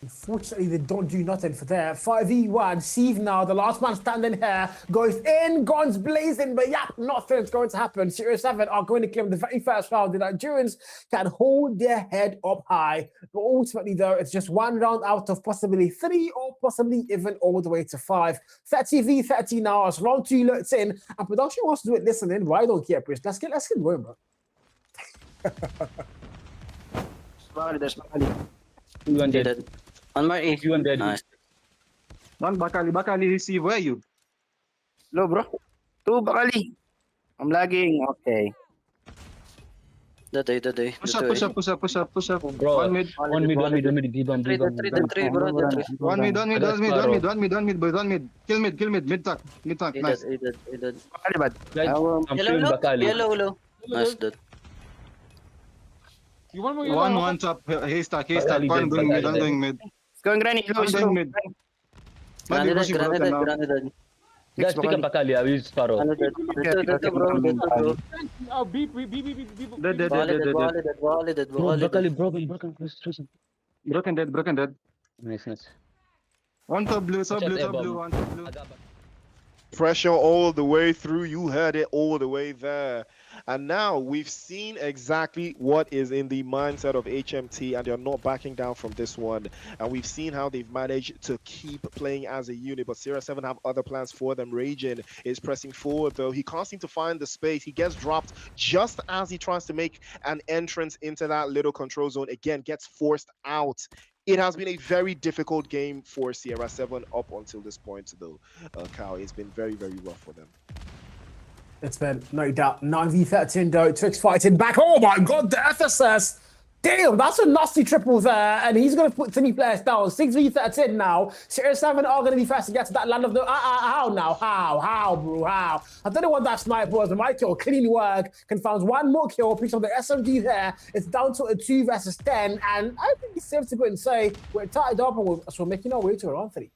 S6: Unfortunately, they don't do nothing for there. 5v1. Steve now, the last man standing here, goes in, guns blazing, but yeah, nothing's going to happen. Series 7 are going to claim the very first round. The Nigerians can hold their head up high, but ultimately, though, it's just one round out of possibly 3 or possibly even all the way to 5. 30v30 now as round 2 looks in, and production wants to do it listening. Why don't care, Chris? Let's get going, bro.
S19: On my A.
S10: You and Daddy.
S19: Nice.
S10: One Bakali receive. Where are you?
S19: Hello, bro. 2 Bakali. I'm lagging. Okay. That
S10: Push up.
S15: Bro,
S10: One mid.
S15: one mid,
S19: three, bro.
S10: One mid. Kill mid tank. Nice.
S19: He did.
S15: Guys, I'm feeling Bakali.
S19: Yellow. Nice, dude.
S18: You want more?
S10: One top. Haystack. I'm doing mid.
S19: It's going granny.
S10: I'm doing mid.
S19: Granny.
S15: Guys, pick up Bakali. I will use Sparrow.
S18: Oh, beep.
S10: Dead.
S15: Bro, Bakali broken.
S10: Broken dead.
S15: Nice.
S10: One top blue, one top blue.
S7: Pressure all the way through. You heard it all the way there. And now we've seen exactly what is in the mindset of HMT, and they're not backing down from this one. And we've seen how they've managed to keep playing as a unit, but Sierra 7 have other plans for them. Raging is pressing forward, though. He can't seem to find the space. He gets dropped just as he tries to make an entrance into that little control zone. Again, gets forced out. It has been a very difficult game for Sierra 7 up until this point, though. Kyle, it's been very, very rough for them.
S6: It's been no doubt 9v13 though. Twix fighting back. Oh my god, the FSS. Damn, that's a nasty triple there. And he's going to put 3 players down. 6v13 now. Series 7 are going to be first to get to that land of the... How now? How, bro? How? I don't know what that sniper was. My kill, clean work. Confounds 1 more kill. Picks up the SMG there. It's down to a 2 versus 10. And I think it's safe to go and say we're tied up and we're making our way to round 3.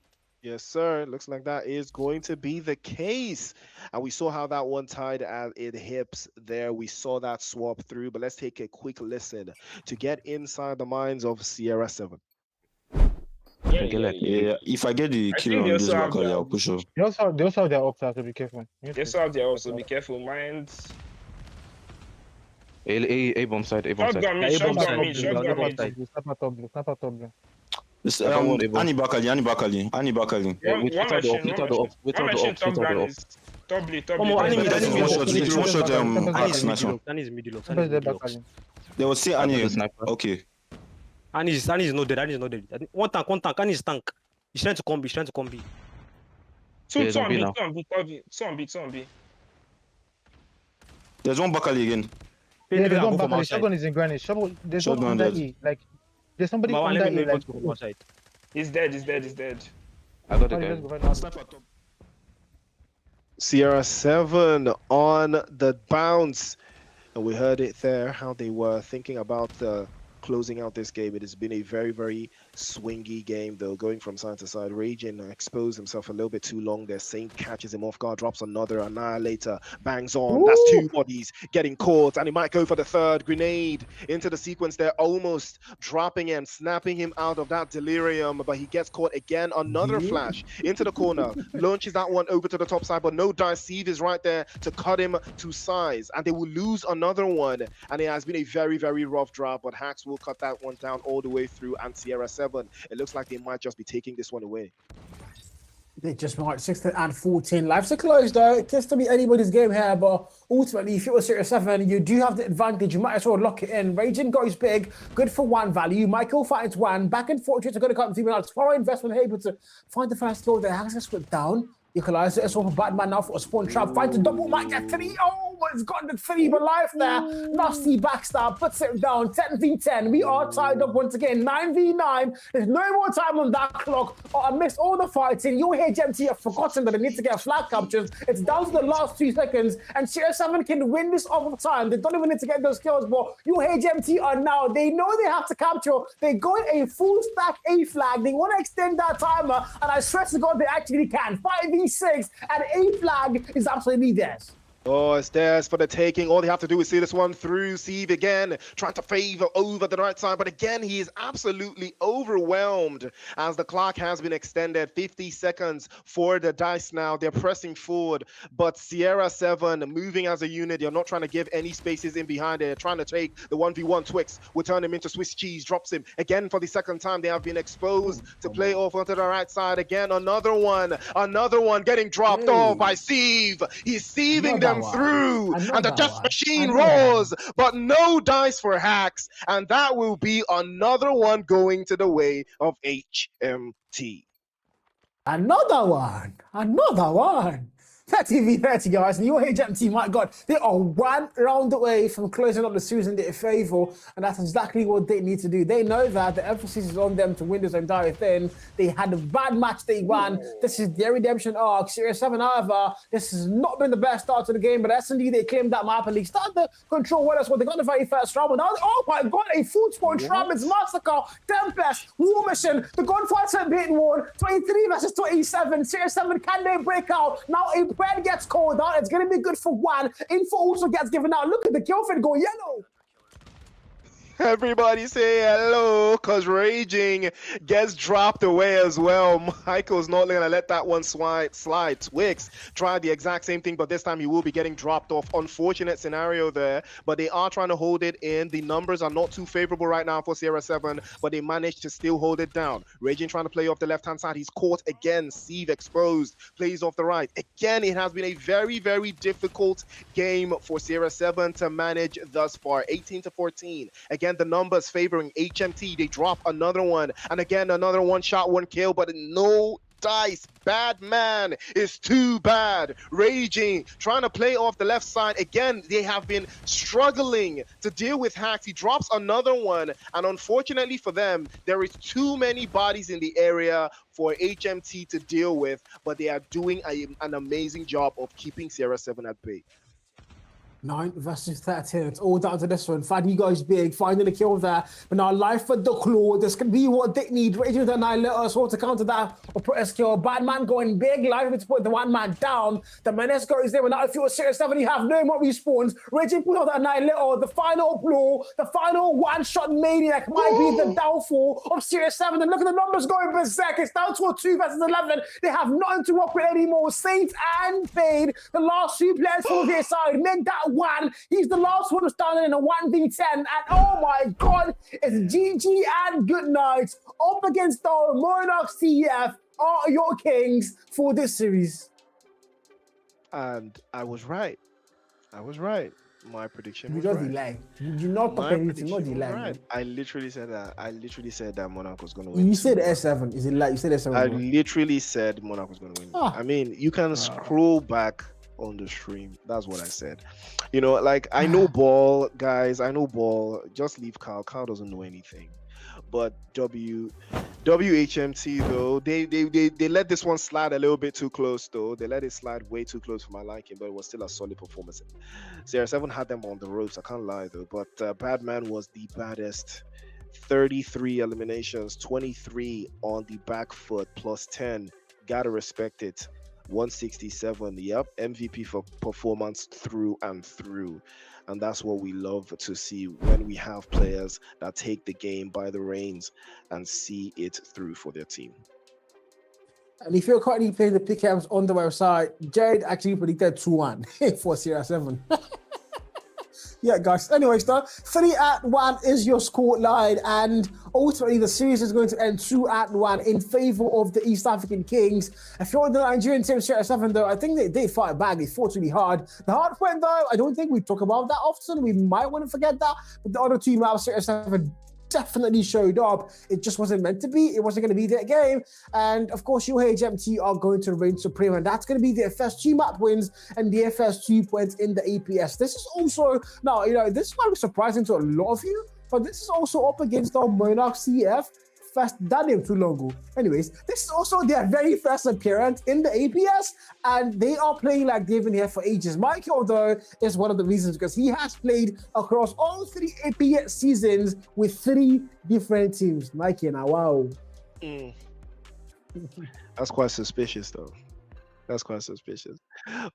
S7: Yes, sir. Looks like that is going to be the case. And we saw how that one tied at it hips there. We saw that swap through, but let's take a quick listen to get inside the minds of Sierra 7.
S16: Yeah, if I get the kill on this Bakali, I'll push up.
S18: They also have their ops, so be careful.
S11: They also have their ops, so be careful. Minds.
S15: A bomb side.
S11: Shotgun mid.
S18: Snap top blue.
S16: Ani Bakali.
S11: Top blue.
S16: One shot, Axe, nice one.
S17: Annie is middle.
S16: They will say Ani. Okay.
S17: Annie is not dead. One tank. Annie is tank. He's trying to combi.
S11: Two on B.
S16: There's one Bakali again.
S18: Yeah, there's one Bakali. Shotgun is in granny. There's one under E. Like, there's somebody under E. Like,
S11: He's dead.
S15: I got the guy.
S7: Sierra 7 on the bounce. And we heard it there, how they were thinking about closing out this game. It has been a very, very swingy game, though, going from side to side. Raging exposed himself a little bit too long there. Saint catches him off guard, drops another Annihilator, bangs on. Ooh. That's 2 bodies getting caught, and he might go for the third grenade into the sequence there, almost dropping him, snapping him out of that delirium, but he gets caught again. Another flash into the corner, launches that one over to the top side, but no dice. Steve is right there to cut him to size, and they will lose another one, and it has been a very, very rough drop, but Hacks will cut that one down all the way through, and Sierra 7, it looks like they might just be taking this one away.
S6: They just marked 16 and 14. Life's a close though. It gets to be anybody's game here, but ultimately, if it was Series 7, you do have the advantage. You might as well lock it in. Raging goes big, good for one value. Michael finds one. Back and forth, it's going to come to now. Foreign investment able to find the first goal. The Hags split down. Equalizer. It's off a Batman now for a spawn trap. Finds a double, might get 3. Oh, it's got the 3 but life there. Nasty backstab, puts it down. 10v10. We are tied up once again. 9v9. There's no more time on that clock. Oh, I missed all the fighting. UAHMT have forgotten that they need to get flag captures. It's down to the last 2 seconds, and Series 7 can win this off of time. They don't even need to get those kills, but UAHMT are now. They know they have to capture. They got a full stack A flag. They want to extend that timer, and I swear to God, they actually can. 5v6, and A flag is absolutely theirs.
S7: Oh, it's theirs for the taking. All they have to do is see this one through. Steve again trying to favor over the right side, but again he is absolutely overwhelmed as the clock has been extended. 50 seconds for the dice now. They're pressing forward, but Sierra 7 moving as a unit. They're not trying to give any spaces in behind. They're trying to take the 1v1. Twix will turn him into Swiss cheese, drops him again for the second time. They have been exposed to play off onto the right side again. Another one getting dropped off by Steve. He's sieving them through, and the death machine roars, but no dice for Hacks, and that will be another one going to the way of HMT.
S6: Another one. 30v30, guys. And UAHMT, my God, they are one round away from closing up the series in their favor, and that's exactly what they need to do. They know that the emphasis is on them to win this entire thing. They had a bad match day one. This is their redemption arc. Series 7, however, this has not been the best start to the game, but S&D, they claimed that map and they started to control well as well. They got the very first round, but now, oh my God, a full spawn trap. It's Massacre, Tempest, War Mission, the gunfights have been won. 23 versus 27. Series 7, can they break out? Now a bread gets called out. It's going to be good for one. Info also gets given out. Look at the kill feed go yellow.
S7: Everybody say hello, because Raging gets dropped away as well. Michael's not going to let that one slide. Twix tried the exact same thing, but this time he will be getting dropped off. Unfortunate scenario there, but they are trying to hold it in. The numbers are not too favorable right now for Sierra 7, but they managed to still hold it down. Raging trying to play off the left-hand side. He's caught again. Steve exposed. Plays off the right. Again, it has been a very, very difficult game for Sierra 7 to manage thus far. 18-14. Again, the numbers favoring HMT. They drop another one, and again another one shot, one kill, but no dice. Bad man is too bad. Raging trying to play off the left side again. They have been struggling to deal with Hacks. He drops another one, and unfortunately for them, there is too many bodies in the area for HMT to deal with, but they are doing an amazing job of keeping Sierra 7 at bay.
S6: 9 versus 13. It's all down to this one. Faddy goes big, finding the kill there. But now life for the claw. This can be what they need. Raging with the Annihilator as well to counter that or put a skill. Bad man going big. Life to put the one man down. The Menesco is there. But now if you're Series 7, you have no more respawns. Raging put out the Annihilator. The final blow. The final one-shot maniac might be the downfall of Series 7. And look at the numbers going berserk. It's down to a 2 versus 11. They have nothing to work with anymore. Saints and Fade, the last 2 players for their side. Make that one. He's the last one standing in a 1v10, and oh my God, it's GG and good night up against the Monarchs TF are your kings for this series.
S7: And I was right. My prediction was
S6: right.
S7: Delay.
S6: You not anything, not delay.
S7: Right. I literally said that Monarch was going to win.
S6: You said S7. Is it like you said S7?
S7: I literally said Monarch was going to win. I mean, you can scroll back on the stream. That's what I said. You know, like, I know ball, guys. I know ball. Just leave Kyle. Kyle doesn't know anything. But WHMT though, they let this one slide a little bit too close though. They let it slide way too close for my liking, but it was still a solid performance. Sierra 7 had them on the ropes. I can't lie though. But Badman was the baddest. 33 eliminations, 23 on the back foot, plus 10. Gotta respect it. 167. Yep, MVP for performance through and through. And that's what we love to see when we have players that take the game by the reins and see it through for their team.
S6: And if you're currently playing the pick'ems on the website, Jared actually predicted 2-1 for Sierra 7. Yeah, guys. Anyways, though, 3-1 is your score line, and ultimately the series is going to end 2-1 in favor of the East African Kings. If you're the Nigerian team, 7, though, I think they did fight back. They fought really hard. The hard point, though, I don't think we talk about that often. We might want to forget that, but the other two maps, 7, definitely showed up. It just wasn't meant to be. It wasn't going to be their game. And of course, UAHMT are going to reign supreme, and that's going to be the FS2 map wins and the FS2 points in the APS. This is also, now, this might be surprising to a lot of you, but this is also up against our Monarch CF. That name too long ago. Anyways, this is also their very first appearance in the APS, and they are playing like they've been here for ages. Michael, though, is one of the reasons because he has played across all 3 APS seasons with 3 different teams. Mikey, now, wow.
S7: That's quite suspicious, though. That's quite suspicious.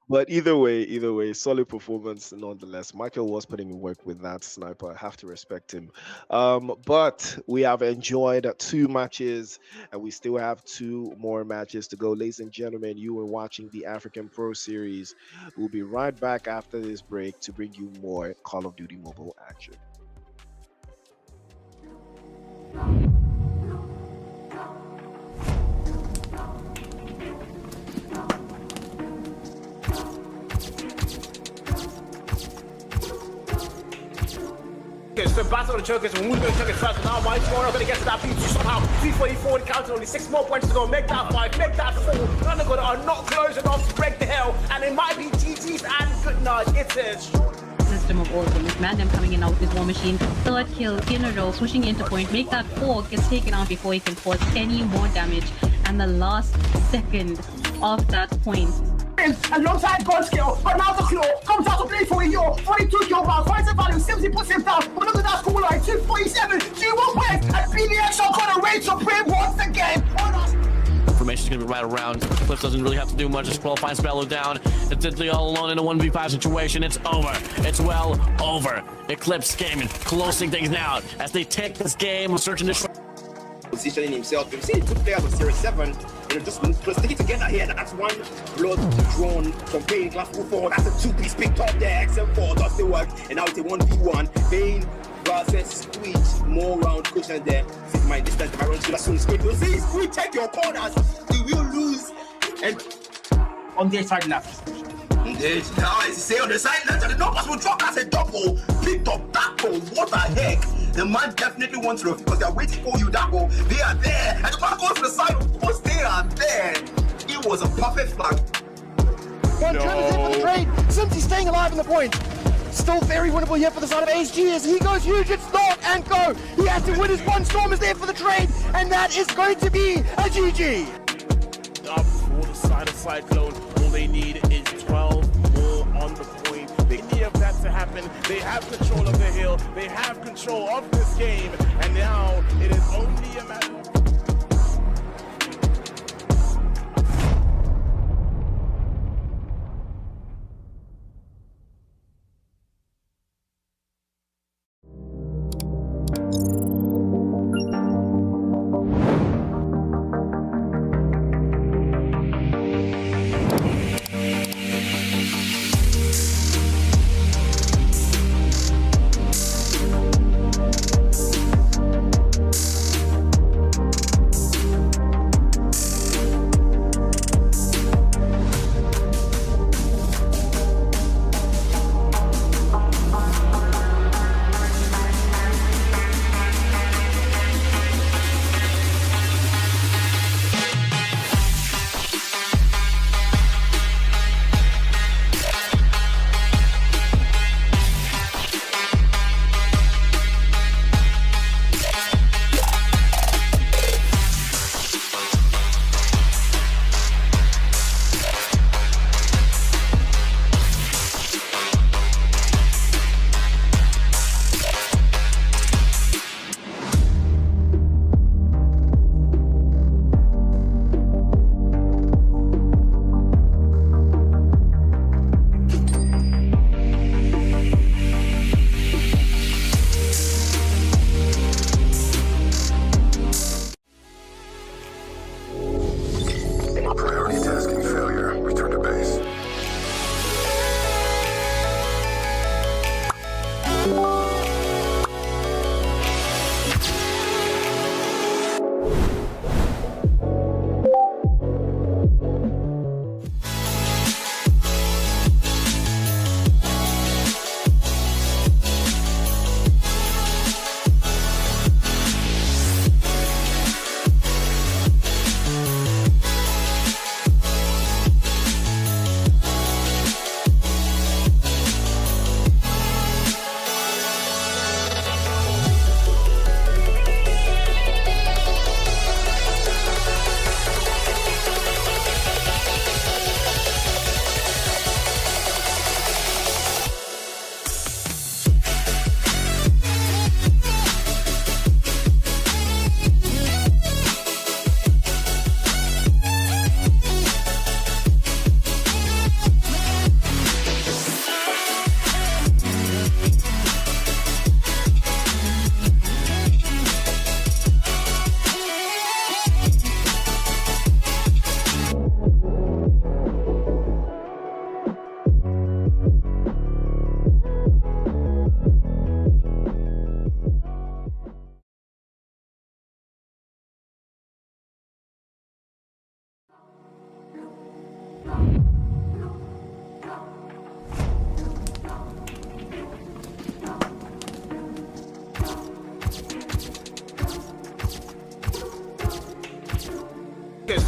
S7: But either way, solid performance nonetheless. Michael was putting in work with that sniper. I have to respect him. But we have enjoyed 2 matches, and we still have 2 more matches to go. Ladies and gentlemen, you are watching the African Pro Series. We'll be right back after this break to bring you more Call of Duty Mobile action.
S1: So battle of the chokers, and we're going to take it first. Now my score not going to get to that P2 somehow. 344 counting, only 6 more points to go. Make that 5, make that 4. None of them are not close enough to break the hell, and it might be GG's and good night. It's a
S2: system of order with Mandem coming in out with his war machine. 3rd kill in a row, switching into point. Make that 4, gets taken out before he can cause any more damage. And the last second of that point.
S1: Alongside God's skill, but now the claw comes out to play for a year. 42 kill rounds, finds the value, Simsy puts him down. But look at that score line, 247, 2-1 points, and PDX are gonna reign supreme once again.
S3: Formation's gonna be right around. Cliff doesn't really have to do much. Just qualifying Spello down. It's literally all alone in a 1v5 situation. It's over. It's well over. Eclipse gaming, closing things out as they take this game, searching this.
S4: Positioning himself. We've seen 2 players of Series 7, just stick it together here. That's 1 blood drawn from Pain Glass 4. That's a 2-piece picked up there. XM4 does the work, and now it's a 1v1. Pain versus Squeeze, more round cushion there. See my distance, my run to the soon Squeeze. We'll see Squeeze take your corners. He will lose. And on their side left. Now I say on the side left, and the numbers will drop as a double. Picked up that goal. What the heck? The man definitely wants to, because they're waiting for you, that goal. They are there. And the man goes to the side, of course they are there. It was a perfect flag.
S5: One turn is in for the trade. Simply staying alive in the point. Still very winnable here for the side of ASG as he goes huge, it's not and go. He has to win his one. Storm is there for the trade, and that is going to be a GG.
S14: Up for the side of Cyclone. All they need is 12 more on the point. They need that to happen. They have control of the hill. They have control of this game. And now it is only a matter of...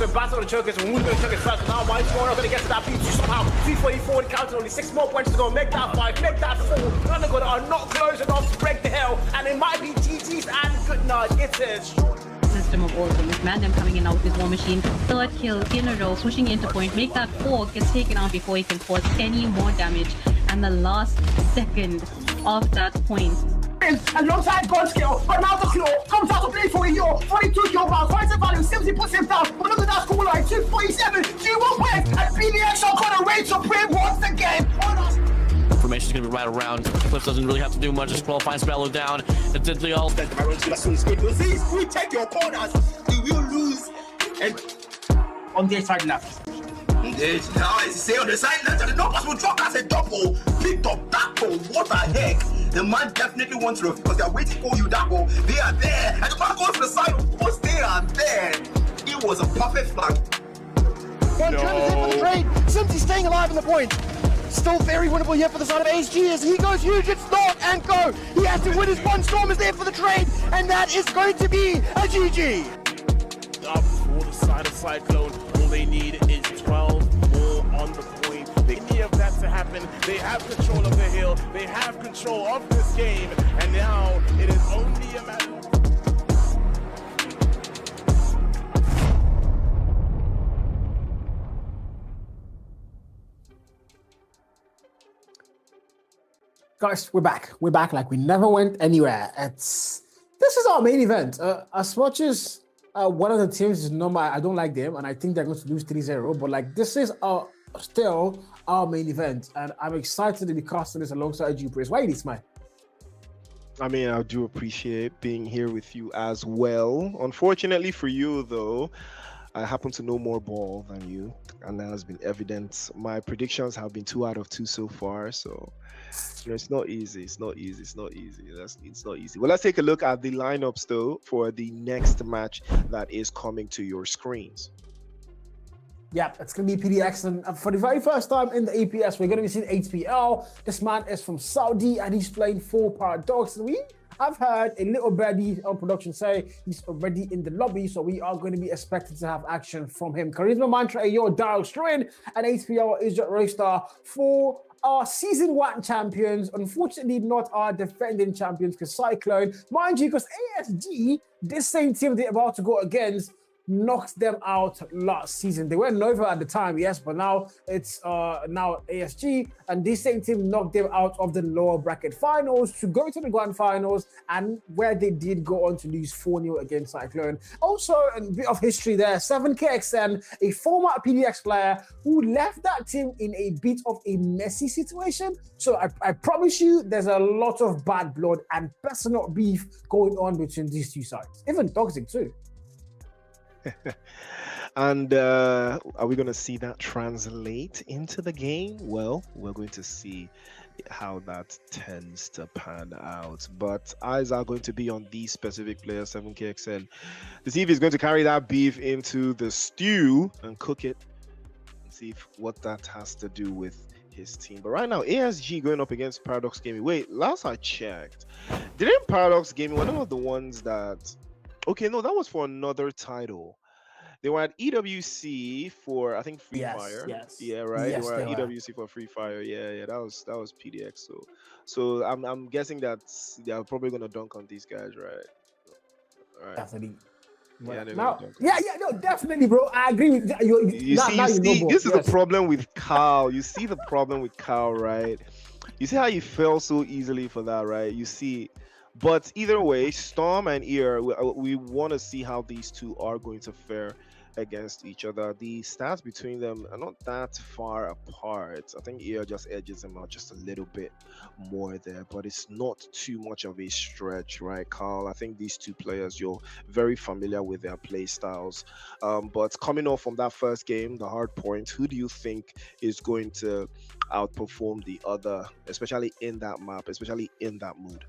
S1: battle of the chokers, and we're going to choke it first. Now my scorer going to get to that beat somehow. 344 counted, only 6 more points to go. Make that 5, make that 4. None of them are not close enough to break the hell, and it might be GG's and good night. It's a short
S2: system of order with Mandem coming in out with his war machine. Third kill in a row, switching into point, make that 4, gets taken out before he can cause any more damage. And the last second of that point.
S1: Alongside God skill, but now the claw comes out to play for a year. 42 kill rounds, finds the value, 70% down. But look at that score line, 247, 2-1 win, and PDX are gonna reign supreme once again on us.
S3: Information's gonna be right around. Cliff doesn't really have to do much. Just finds Bello down. It's the all.
S4: We take your corners. We will lose. And
S1: on their side left.
S4: Now I say on the side left, and the numbers will drop as a double. Picked up that goal. What the heck? The man definitely wants to, because they are waiting for you. That goal. They are there. And the man goes to the side. Of course, they are there. It was a perfect flank.
S5: One trying to for the trade. Simply staying alive in the point. Still very winnable here for the side of ASG as he goes huge, it's not and go. He has to win his one. Storm is there for the trade, and that is going to be a GG.
S14: Up for the side of Cyclone, all they need is 12 more on the point. Any of that to happen, they have control of the hill, they have control of this game, and now it is only a matter of...
S6: Guys, we're back. We're back like we never went anywhere. This is our main event. As much as one of the teams is normal, I don't like them, and I think they're going to lose 3-0. But like, this is still our main event, and I'm excited to be casting this alongside you, Chris. Why did you smile?
S7: I mean, I do appreciate being here with you as well. Unfortunately for you, though, I happen to know more ball than you, and that has been evident. My predictions have been 2 out of 2 so far, so you know, it's not easy. It's not easy. It's not easy. It's not easy. Well, let's take a look at the lineups though for the next match that is coming to your screens.
S6: Yeah, it's going to be PDX, and for the very first time in the APS, we're going to be seeing HPL. This man is from Saudi, and he's playing for Paradox. I've heard a little birdie on production say he's already in the lobby, so we are going to be expected to have action from him. Charisma Mantra, your Dial Strain, and HPL is your roster for our Season 1 champions. Unfortunately, not our defending champions, because Cyclone, mind you, because ASG, this same team they're about to go against, knocked them out last season. They were Nova at the time, yes, but now it's now ASG, and this same team knocked them out of the lower bracket finals to go to the grand finals, and where they did go on to lose 4-0 against Cyclone. Also, a bit of history there, 7KXN, a former PDX player who left that team in a bit of a messy situation. So I promise you, there's a lot of bad blood and personal beef going on between these two sides, even toxic too.
S7: And are we going to see that translate into the game? Well, we're going to see how that tends to pan out. But eyes are going to be on these specific players, 7KXN, to see if he's going to carry that beef into the stew and cook it, and see what that has to do with his team. But right now, ASG going up against Paradox Gaming. Wait, last I checked, didn't Paradox Gaming one of the ones that... Okay, no, that was for another title. They were at EWC for, I think, Free Fire.
S6: Yes.
S7: Yeah, right.
S6: Yes,
S7: they were at
S6: they were.
S7: EWC for Free Fire. Yeah. That was PDX. So I'm guessing that they're probably gonna dunk on these guys, right? All right.
S6: Definitely.
S7: Yeah,
S6: no, definitely, bro. I agree with you.
S7: You see, this is the problem with Kyle. You see the problem with Kyle, right? You see how you fell so easily for that, right? You see. But either way, Storm and Ear, we want to see how these two are going to fare against each other. The stats between them are not that far apart. I think Ear just edges them out just a little bit more there, but it's not too much of a stretch, right, Carl? I think these two players, you're very familiar with their play styles. But coming off from that first game, the hard point, who do you think is going to outperform the other, especially in that map, especially in that mood?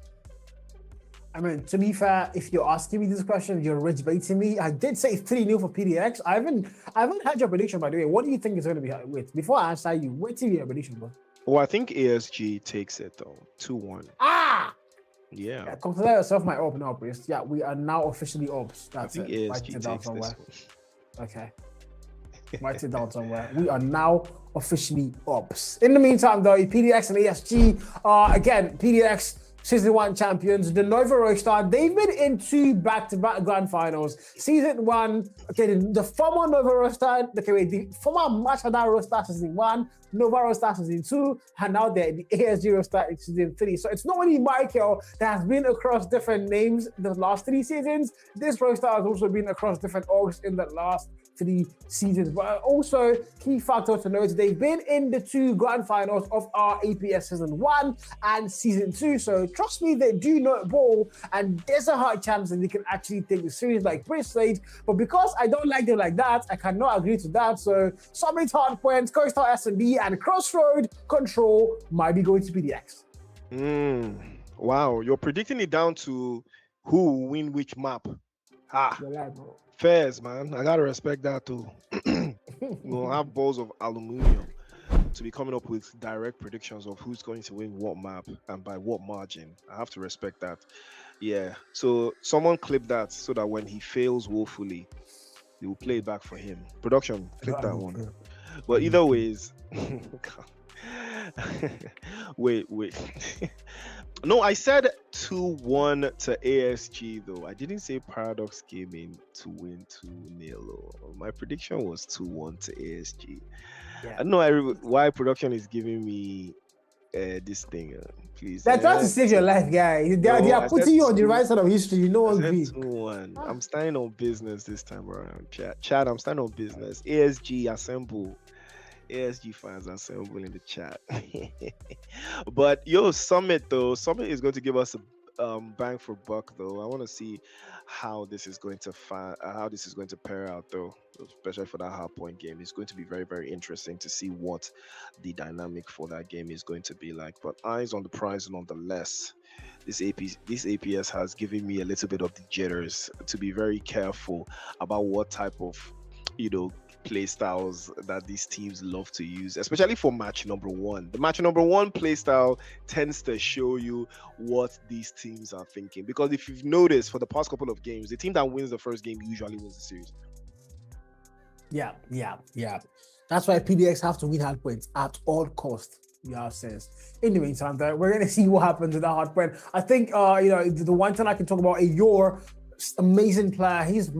S6: I mean, to be fair, if you're asking me this question, you're rich baiting me. I did say 3-0 for PDX. I haven't had your prediction, by the way. What do you think it's going to be with? Before I answer you, wait till your prediction, bro.
S7: Well, I think ASG takes it, though. 2-1.
S6: Ah!
S7: Yeah.
S6: Consider yourself my op now, Priest. Yeah, we are now officially ops. That's
S7: I think
S6: it.
S7: ASG takes this one.
S6: Okay. Write it down somewhere. We are now officially ups. In the meantime, though, PDX and ASG are, again, PDX Season 1 champions, the Nova Roadstar. They've been in 2 back-to-back grand finals. Season 1, okay, the former Nova Roadstar, okay, wait, the former Machada Roadstar Season 1, Nova Roadstar Season 2, and now they're the ASG Roadstar in Season 3. So it's not only Michael that has been across different names the last 3 seasons. This Roadstar has also been across different orgs in the last 3 seasons. But also, key factor to note, they've been in the 2 grand finals of our APS Season 1 and Season 2. So trust me, they do know ball, and there's a high chance that they can actually take the series like Bridgestone. But because I don't like them like that, I cannot agree to that. So Summit Hardpoint, Coastal S&D, and Crossroad Control might be going to PDX.
S7: Wow, you're predicting it down to who will win which map.
S6: Yeah, bro.
S7: Fairs, man. I gotta respect that too. We'll have balls of aluminum to be coming up with direct predictions of who's going to win what map and by what margin. I have to respect that. Yeah. So someone clip that so that when he fails woefully, they will play it back for him. Production, clip that one. But either ways, wait. No, I said 2-1 to ASG though. I didn't say Paradox Gaming to win 2-0. My prediction was 2-1 to ASG. Yeah. I don't know why production is giving me this thing. Please.
S6: They're trying to save your life, guy. They are putting you on the right side of history. You know,
S7: 2-1. I'm standing on business this time around. Chat, I'm standing on business. ASG assemble. ASG fans assemble in the chat. But Summit is going to give us a bang for buck though. I want to see how this is going to pair out though, especially for that hard point game. It's going to be very, very interesting to see what the dynamic for that game is going to be like. But eyes on the prize nonetheless. This APS has given me a little bit of the jitters to be very careful about what type of play styles that these teams love to use, especially for match number 1. The match number 1 play style tends to show you what these teams are thinking, because if you've noticed for the past couple of games, the team that wins the first game usually wins the series.
S6: Yeah. That's why PDX have to win hard points at all costs. Says. In the meantime, though, we're going to see what happens with the hard point. I think the one thing I can talk about is your amazing player. He's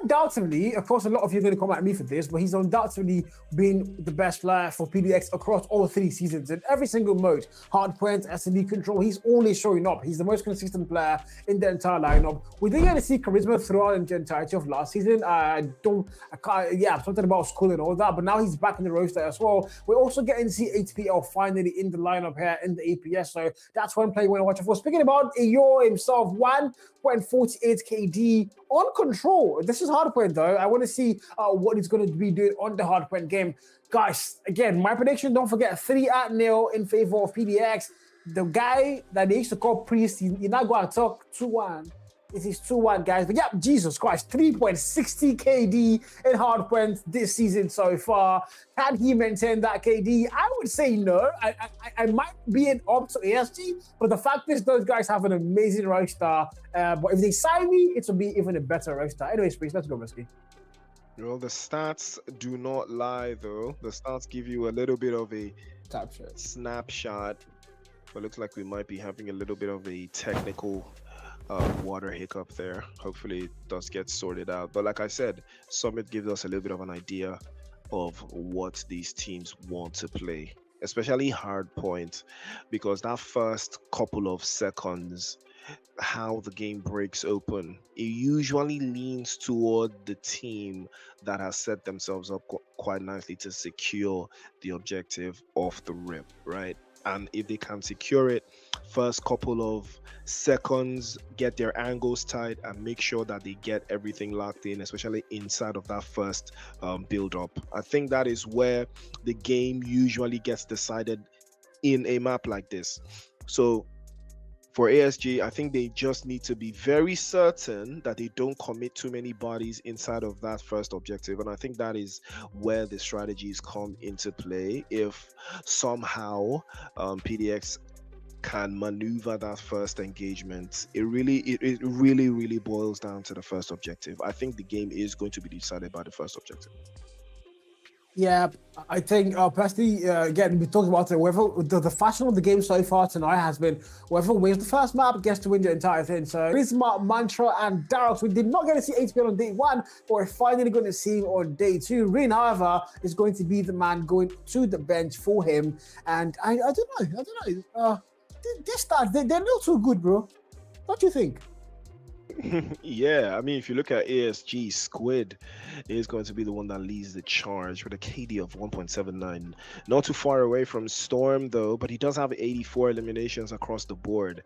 S6: undoubtedly, of course, a lot of you are going to come at me for this, but he's undoubtedly been the best player for PDX across all 3 seasons in every single mode. Hardpoint, S&D control, he's always showing up. He's the most consistent player in the entire lineup. We didn't get to see charisma throughout the entirety of last season. Something about school and all that, but now he's back in the roster as well. We're also getting to see HPL finally in the lineup here in the APS, so that's one player you want to watch for. Speaking about Ayo himself, 1.48 KD on control. This is hardpoint though. I want to see what he's going to be doing on the hardpoint game. Guys, again, my prediction, don't forget, 3-0 in favor of PDX. The guy that they used to call Priest, he's not going to talk 2-1. It is 2-1, guys. But yeah, Jesus Christ, 3.60 KD in hardpoint this season so far. Can he maintain that KD? I would say no. I might be an up to ASG, but the fact is those guys have an amazing roster. But if they sign me, it will be even a better roster. Anyways, please, let's go, Risky.
S7: The stats do not lie, though. The stats give you a little bit of a snapshot. But it looks like we might be having a little bit of a technical water hiccup there. Hopefully it does get sorted out. But like I said, Summit gives us a little bit of an idea of what these teams want to play, especially hard point, because that first couple of seconds, how the game breaks open, it usually leans toward the team that has set themselves up quite nicely to secure the objective off the rip, right? And if they can secure it first couple of seconds, get their angles tight and make sure that they get everything locked in, especially inside of that first build up, I think that is where the game usually gets decided in a map like this. So for ASG, I think they just need to be very certain that they don't commit too many bodies inside of that first objective. And I think that is where the strategies come into play. If somehow PDX can maneuver that first engagement, it really boils down to the first objective. I think the game is going to be decided by the first objective.
S6: Yeah, I think personally, again, we talked about it. Whoever the fashion of the game so far tonight has been whoever wins the first map gets to win the entire thing. So Prisma, Mantra, and Darox, we did not get to see HPL on day one, but we're finally going to see him on day two. Rin, however, is going to be the man going to the bench for him. And I don't know. This start, they're not too good, bro. Don't you think?
S7: Yeah, I mean, if you look at ASG, Squid is going to be the one that leads the charge with a KD of 1.79. Not too far away from Storm, though, but he does have 84 eliminations across the board.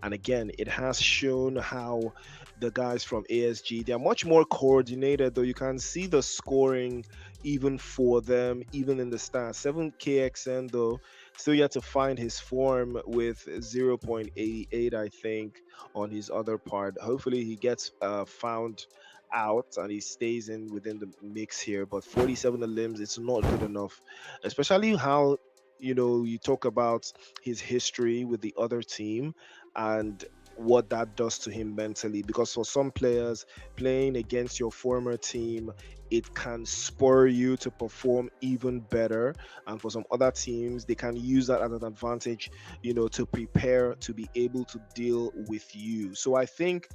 S7: And again, it has shown how the guys from ASG, they're much more coordinated, though. You can see the scoring even for them, even in the stats. 7KXN, though, still yet to find his form with 0.88, I think, on his other part. Hopefully he gets found out and he stays in within the mix here. But 47 limbs, it's not good enough, especially how, you know, you talk about his history with the other team and what that does to him mentally, because for some players, playing against your former team, it can spur you to perform even better, and for some other teams, they can use that as an advantage, you know, to prepare to be able to deal with you. So I think,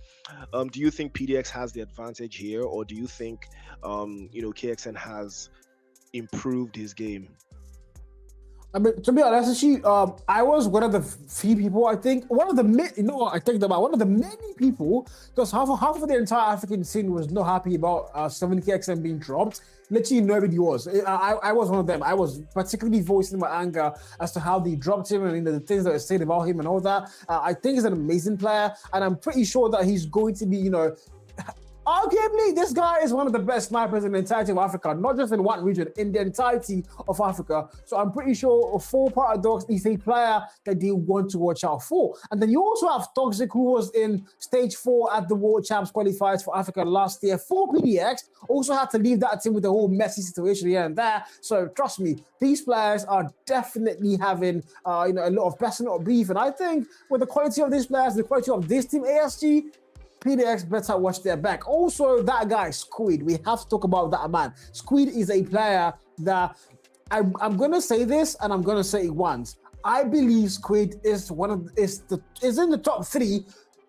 S7: do you think PDX has the advantage here, or do you think you know, KXN has improved his game?
S6: I mean, to be honest, actually, I was one of the few people, I think, one of the many people, because half of the entire African scene was not happy about 7KXN being dropped. Literally nobody was. I was one of them. I was particularly voicing my anger as to how they dropped him and, you know, the things that were said about him and all that. I think he's an amazing player, and I'm pretty sure that he's going to be, you know, arguably, this guy is one of the best snipers in the entirety of Africa, not just in one region, in the entirety of Africa. So I'm pretty sure for Paradox is a player that they want to watch out for. And then you also have Toxic, who was in stage 4 at the World Champs qualifiers for Africa last year for PDX. Also had to leave that team with the whole messy situation here and there. So trust me, these players are definitely having you know, a lot of personal beef. And I think with the quality of these players, the quality of this team, ASG, PDX better watch their back. Also, that guy, Squid, we have to talk about that man. Squid is a player that, I'm going to say this and I'm going to say it once. I believe Squid is is in the top 3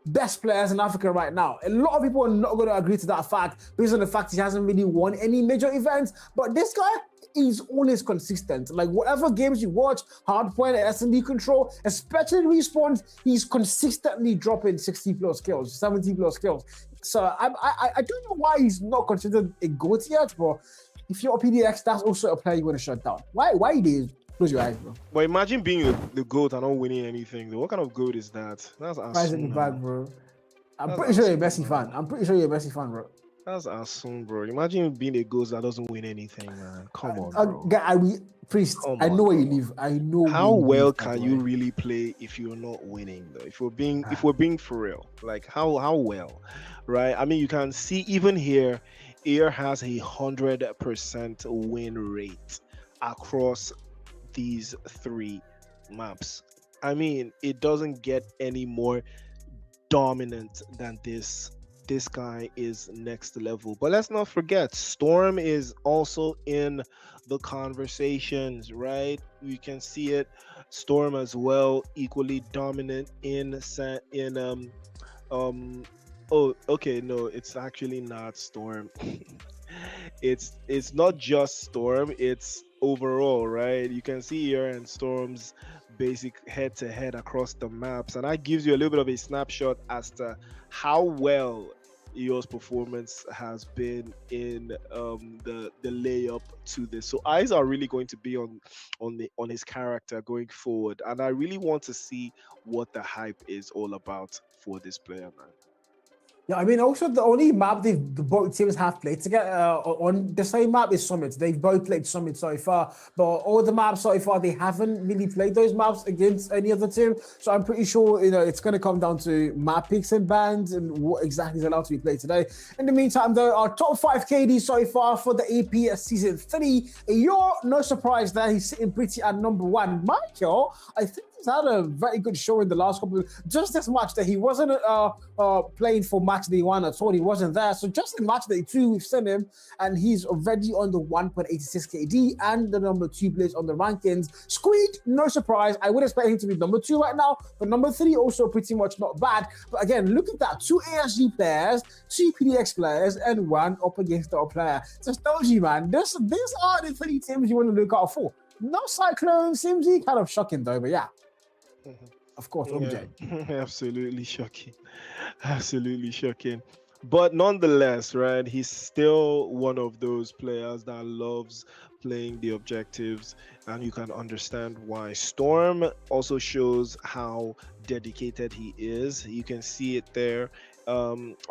S6: best players in Africa right now. A lot of people are not going to agree to that fact based on the fact he hasn't really won any major events, but this guy is always consistent. Like, whatever games you watch, Hardpoint, S&D Control, especially Respawns, he's consistently dropping 60 plus kills, 70 plus kills. So I don't know why he's not considered a GOAT yet, but if you're a PDX, that's also a player you want to shut down. Why do you close your eyes, bro?
S7: But imagine being the GOAT and not winning anything, though. What kind of GOAT is that? That's
S6: rising back, bro. I'm pretty sure you're a Messi fan, bro.
S7: That's awesome, bro. Imagine being a GOAT that doesn't win anything, man. Come on, bro.
S6: Priest, I know where you live. I know.
S7: How well can you really play if you're not winning, though? If we're being for real, like how well, right? I mean, you can see even here, Air has a 100% win rate across these 3 maps. I mean, it doesn't get any more dominant than this. This guy is next level. But let's not forget, Storm is also in the conversations, right? You can see it. Storm as well, equally dominant oh, okay, no, it's actually not Storm. it's not just Storm, it's overall, right? You can see here and Storm's basic head-to-head across the maps, and that gives you a little bit of a snapshot as to how well Eo's performance has been in the layup to this. So eyes are really going to be on his character going forward, and I really want to see what the hype is all about for this player, man.
S6: Yeah, I mean, also the only map the both teams have played together on the same map is Summit. They've both played Summit so far, but all the maps so far, they haven't really played those maps against any other team. So I'm pretty sure, you know, it's going to come down to map picks and bans and what exactly is allowed to be played today. In the meantime, though, our top 5 KD so far for the AP Season 3, you're no surprise that he's sitting pretty at number 1. Michael, I think Sims had a very good show in the last couple. Just this match that he wasn't playing for match day 1 at all. He wasn't there. So just in match day 2, we've seen him, and he's already on the 1.86 KD and the number 2 place on the rankings. Squeed, no surprise. I would expect him to be number 2 right now, but number 3 also pretty much not bad. But again, look at that: 2 ASG players, 2 PDX players, and 1 up against the player. Just told you, man. These are the 3 teams you want to look out for. No Cyclone, Simsy, kind of shocking though, but yeah. Of course, OBJ.
S7: Absolutely shocking. Absolutely shocking. But nonetheless, right, he's still one of those players that loves playing the objectives, and you can understand why. Storm also shows how dedicated he is. You can see it there.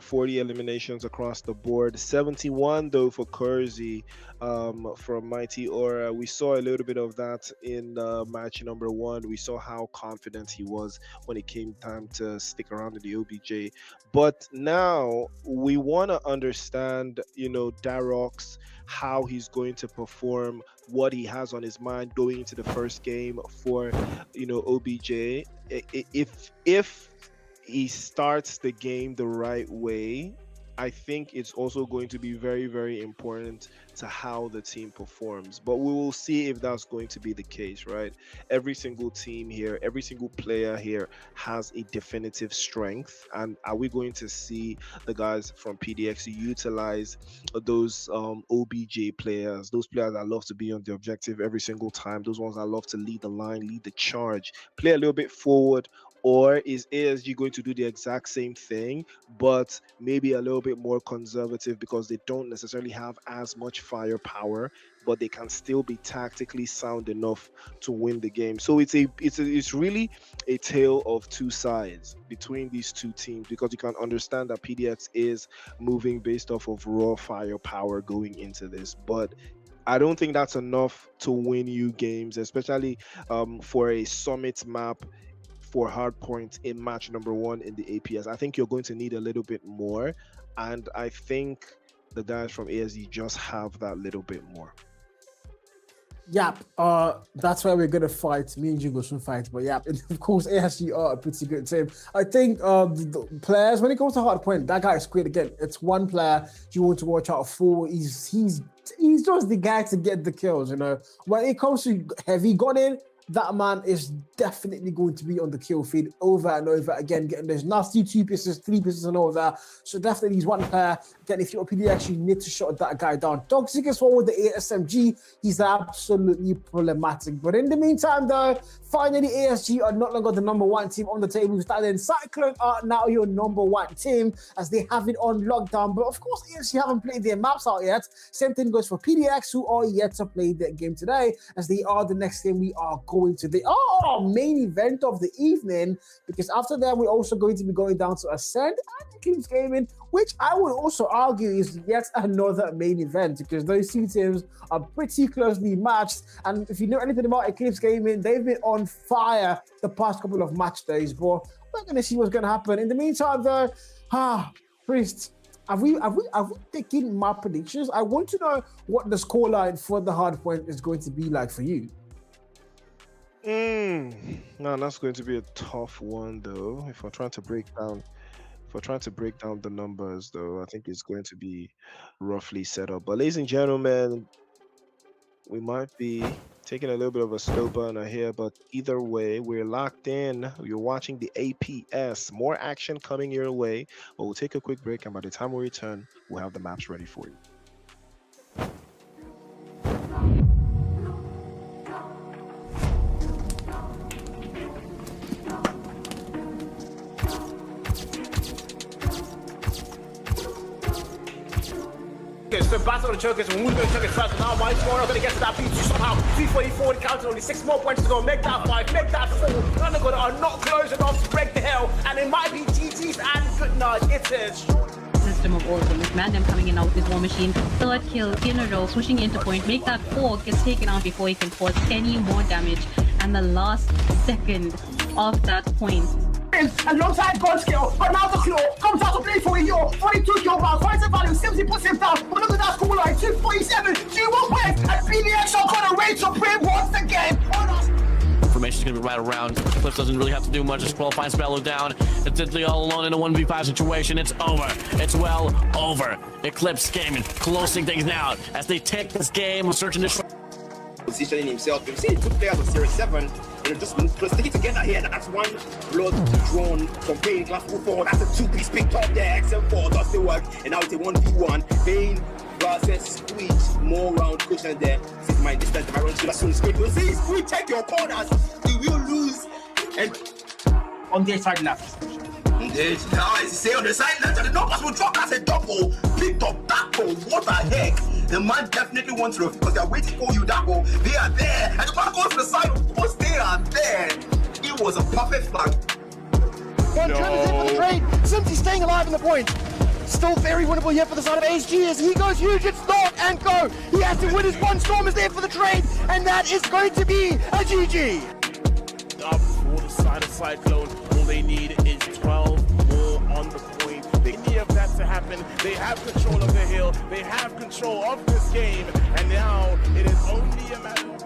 S7: 40 eliminations across the board, 71 though for Kersey from Mighty Aura. We saw a little bit of that in match number 1. We saw how confident he was when it came time to stick around in the OBJ. But now we want to understand, Darox, how he's going to perform, what he has on his mind going into the first game for, OBJ. If he starts the game the right way, I think it's also going to be very, very important to how the team performs. But we will see if that's going to be the case, right? Every single team here, every single player here has a definitive strength. And are we going to see the guys from PDX utilize those OBJ players, those players that love to be on the objective every single time, those ones that love to lead the line, lead the charge, play a little bit forward? Or is ASG going to do the exact same thing, but maybe a little bit more conservative because they don't necessarily have as much firepower, but they can still be tactically sound enough to win the game? So it's really a tale of 2 sides between these 2 teams, because you can understand that PDX is moving based off of raw firepower going into this, but I don't think that's enough to win you games, especially for a summit map for hardpoint in match number 1 in the APS. I think you're going to need a little bit more, and I think the guys from ASG just have that little bit more.
S6: Yep, that's why we're gonna fight. Me and Jingo should fight, but yeah, of course, ASG are a pretty good team. I think the players, when it comes to hardpoint, that guy is great. Again, it's one player you want to watch out for. He's just the guy to get the kills. When it comes to heavy gunning, that man is definitely going to be on the kill feed over and over again, getting those nasty 2 pieces, 3 pieces, and all that. So definitely he's one player. Again, if you're a PDX, you need to shut that guy down. Toxic as well with the ASMG. He's absolutely problematic. But in the meantime, though, finally ASG are no longer the number 1 team on the table. Standing Cyclone are now your number 1 team as they have it on lockdown. But of course, ASG haven't played their maps out yet. Same thing goes for PDX, who are yet to play their game today, as they are the next game we are going to the main event of the evening, because after that we're also going to be going down to Ascend and Eclipse Gaming, which I would also argue is yet another main event, because those 2 teams are pretty closely matched. And if you know anything about Eclipse Gaming, they've been on fire the past couple of match days, but we're going to see what's going to happen. In the meantime though, Priest, have we taken my predictions? I want to know what the scoreline for the hardpoint is going to be like for you.
S7: No, that's going to be a tough one though. If we're trying to break down the numbers though, I think it's going to be roughly set up. But ladies and gentlemen, we might be taking a little bit of a slow burner here, but either way, we're locked in. You're watching the APS. More action coming your way, but we'll take a quick break, and by the time we return, we'll have the maps ready for you.
S1: The battle of the chokers, and who's going to choke it first? Now my scorer going to get to that beat somehow. 344 counted, only 6 more points to go. Make that 5, make that 4. None of them are not close enough to break the hill, and it might be GG's and good night. It is.
S2: System of organs. Random coming in out with his war machine. 3rd kill in a row, swishing into point. Make that 4, gets taken out before he can cause any more damage. And the last second of that point.
S1: Alongside God's skill, but now the claw comes out to play for a year. 42 kill round, finds the value, Simsy puts him down. But look at that score line, 247, 2 1 wins, and PDX are gonna wait to play once again.
S3: From Formation's gonna be right around. Cliff doesn't really have to do much. Just qualifying Spello down. It's Diddley all alone in a 1v5 situation. It's over. It's well over. Eclipse Gaming closing things out as they take this game, searching this.
S4: Positioning himself. We've seen two players of Series 7, just stick it together here. That's one blood drawn from Pain Glass 4. That's a two-piece picked up there. XM4 does the work, and now it's a 1v1. Pain versus Squeeze, more round cushion there. This is my distance. If I run to the soon Squeeze, we'll see Squeeze take your corners. You will lose. And on their side left. Indeed. Now I say on the side left, and the numbers will drop as a double. Picked up that goal. What the heck? The man definitely wants to, because they are waiting for you, that goal. They are there. And the man goes to the side, of course they are there. It was a perfect flag.
S5: One trim is in for the trade. Simply staying alive in the point. Still very winnable here for the side of ASG as he goes huge, it's not and go. He has to win his one. Storm is there for the trade, and that is going to be a GG.
S14: Up for the side of Cyclone. All they need is 12 more on the point. They need that to happen. They have control of the hill. They have control of this game. And now it is only a matter of...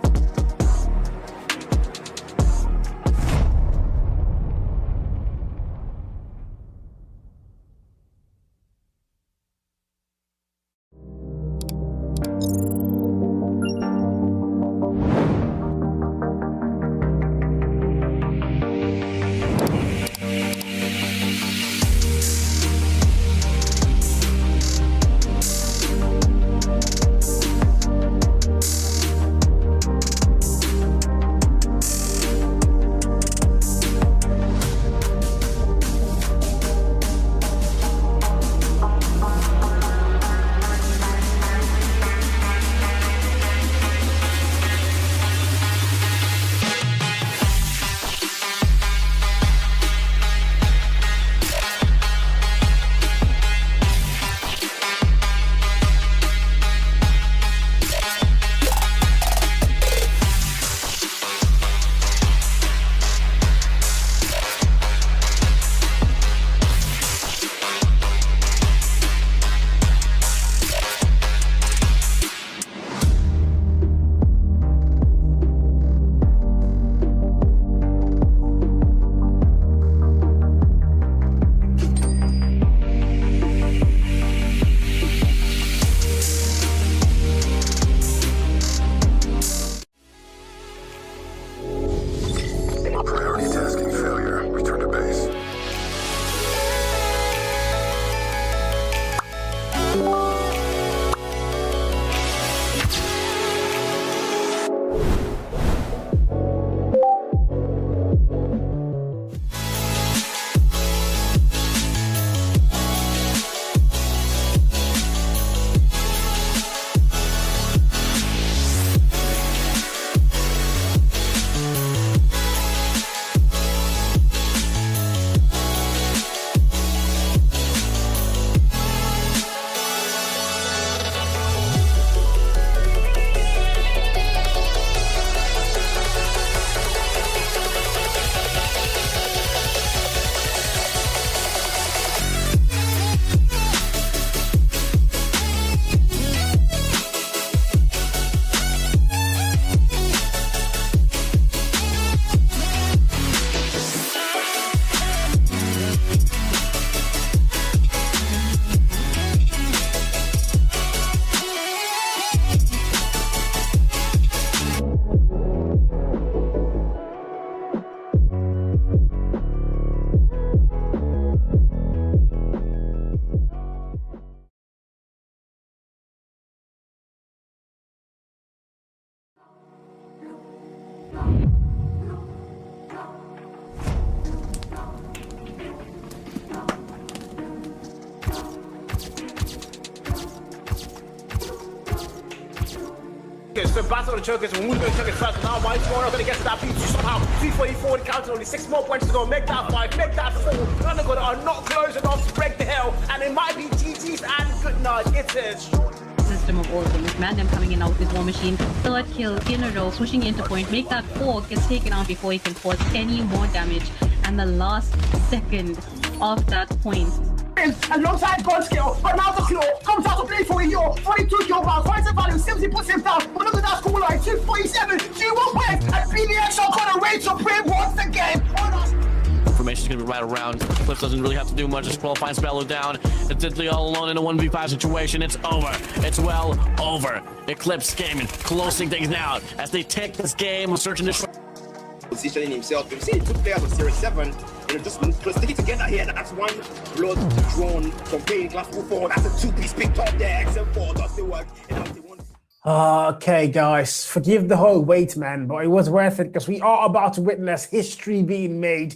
S1: The battle of the chokers, and who's going to choke it first? Now, my scorer going to get to that beat somehow. 344 counted, only 6 more points to go. Make that 5, make that 4. None of them are not close enough to break the hill, and it might be GG's and good night. It's a short
S2: system of all things. Mandem coming in out with his war machine. Third kill in a row, swishing into point. Make that 4, gets taken out before he can cause any more damage. And the last second of that point.
S1: Alongside God skill, but now the claw comes out to play for a year. 42 kill rounds, finds a value, 70% down. But look at that score line, 247, 2 1 wins, and PDX are gonna rage up.
S3: formation's gonna be right around. Cliff doesn't really have to do much. Just qualifying Spello down. It's Italy all alone in a 1v5 situation. It's over. It's well over. Eclipse Gaming closing things out as they take this game, searching this.
S4: Positioning himself. We've seen two players on Series 7, just stick it together here. That's one blood drawn from playing glass 4. That's a two-piece picked up there. XM4 does the work. And now they want.
S6: Okay, guys, forgive the whole wait, man, but it was worth it because we are about to witness history being made.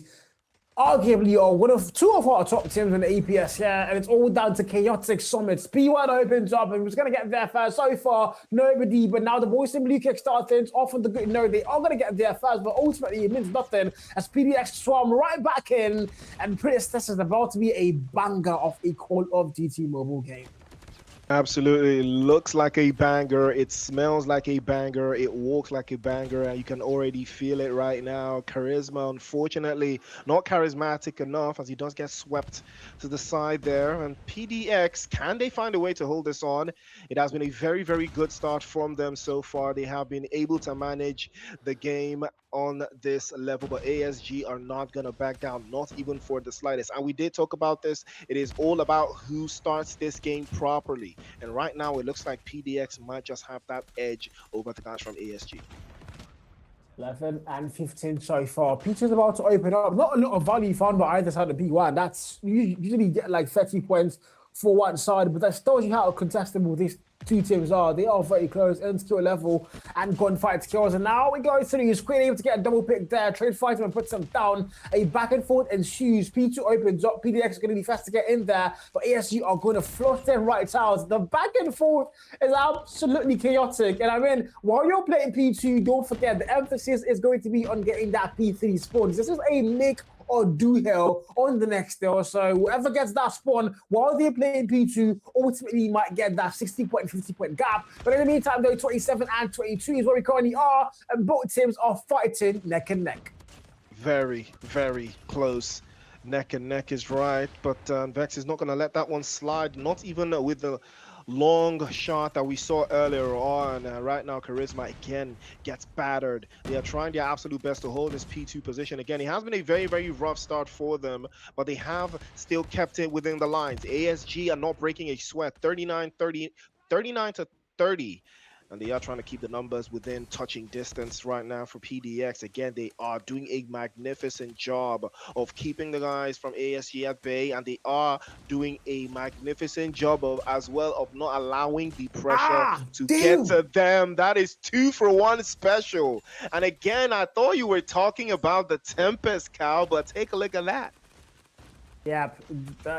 S6: Arguably, two of our top teams in the APS here, and it's all down to chaotic summits. P1 opens up, and we're going to get there first. So far, nobody, but now the boys in blue kickstart things off on the good note. They are going to get there first, but ultimately it means nothing as PDX swarm right back in, and this is about to be a banger of a Call of Duty mobile game.
S7: Absolutely. It looks like a banger. It smells like a banger. It walks like a banger. And you can already feel it right now. Charisma, unfortunately, not charismatic enough as he does get swept to the side there. And PDX, can they find a way to hold this on? It has been a very, very good start from them so far. They have been able to manage the game on this level, but ASG are not going to back down, not even for the slightest. And we did talk about this. It is all about who starts this game properly. And right now, it looks like PDX might just have that edge over the guys from ASG.
S6: 11 and 15 so far. Peter's about to open up. Not a lot of value found by either side of P1. That's usually get like 30 points for one side, but that tells you how contestable these two teams are. They are very close, end skill level and gunfight skills. And now we go to the screen, able to get a double pick there. Trade fighter and puts them down. A back and forth ensues. P2 opens up. PDX is going to be fast to get in there, but ASG are going to flush their right out. The back and forth is absolutely chaotic. And I mean, while you're playing P2, don't forget the emphasis is going to be on getting that P3 spawn. This is a make or do hell on the next hill. So whoever gets that spawn while they're playing P2 ultimately might get that 60-point, 50-point gap. But in the meantime, though, 27 and 22 is where we currently are, and both teams are fighting neck and neck.
S7: Very, very close. Neck and neck is right, but Vex is not going to let that one slide, not even with the long shot that we saw earlier on. Right now, Charisma again gets battered. They are trying their absolute best to hold this P2 position. Again, it has been a very, very rough start for them, but they have still kept it within the lines. ASG are not breaking a sweat. 39 to 30. And they are trying to keep the numbers within touching distance right now for PDX. Again, they are doing a magnificent job of keeping the guys from ASG at bay, and they are doing a magnificent job of as well of not allowing the pressure to get to them. That is 2-for-1 special. And again, I thought you were talking about the Tempest, Cal, but take a look at that.
S6: Yeah, it's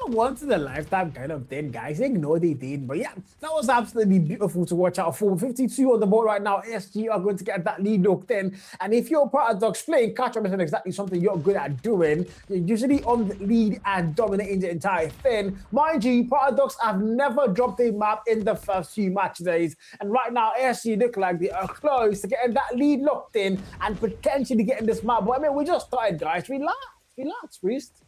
S6: a once-in-a-lifetime kind of thing, guys. Ignore the thing. But yeah, that was absolutely beautiful to watch out for. 52 on the board right now. ASG are going to get that lead locked in. And if you're Paradox, playing catch-up isn't exactly something you're good at doing. You're usually on the lead and dominating the entire thing. Mind you, Paradox have never dropped a map in the first few match days. And right now, ASG look like they are close to getting that lead locked in and potentially getting this map. But I mean, we just started, guys. Relax, Priest.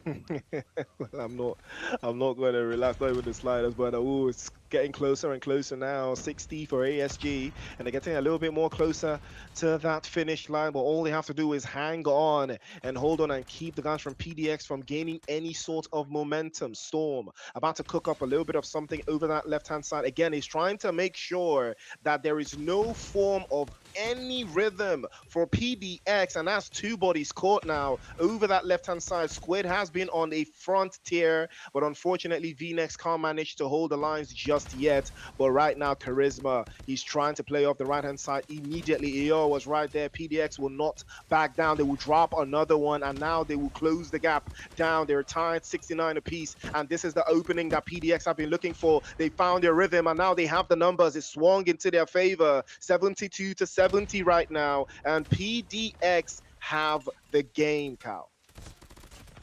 S7: Well, I'm not going to relax, not even the sliders, but it's getting closer and closer now. 60 for ASG, and they're getting a little bit more closer to that finish line, but all they have to do is hang on and hold on and keep the guys from PDX from gaining any sort of momentum. Storm about to cook up a little bit of something over that left-hand side. Again, he's trying to make sure that there is no form of any rhythm for PDX, and that's two bodies caught now over that left-hand side. Squid has been on a front tier, but unfortunately VNex can't manage to hold the lines just yet. But right now, Charisma, he's trying to play off the right-hand side immediately. EO was right there. PDX will not back down. They will drop another one, and now they will close the gap down. They're tied 69 apiece, and this is the opening that PDX have been looking for. They found their rhythm, and now they have the numbers. It swung into their favor, 72 to 70 right now, and PDX have the game, Cal.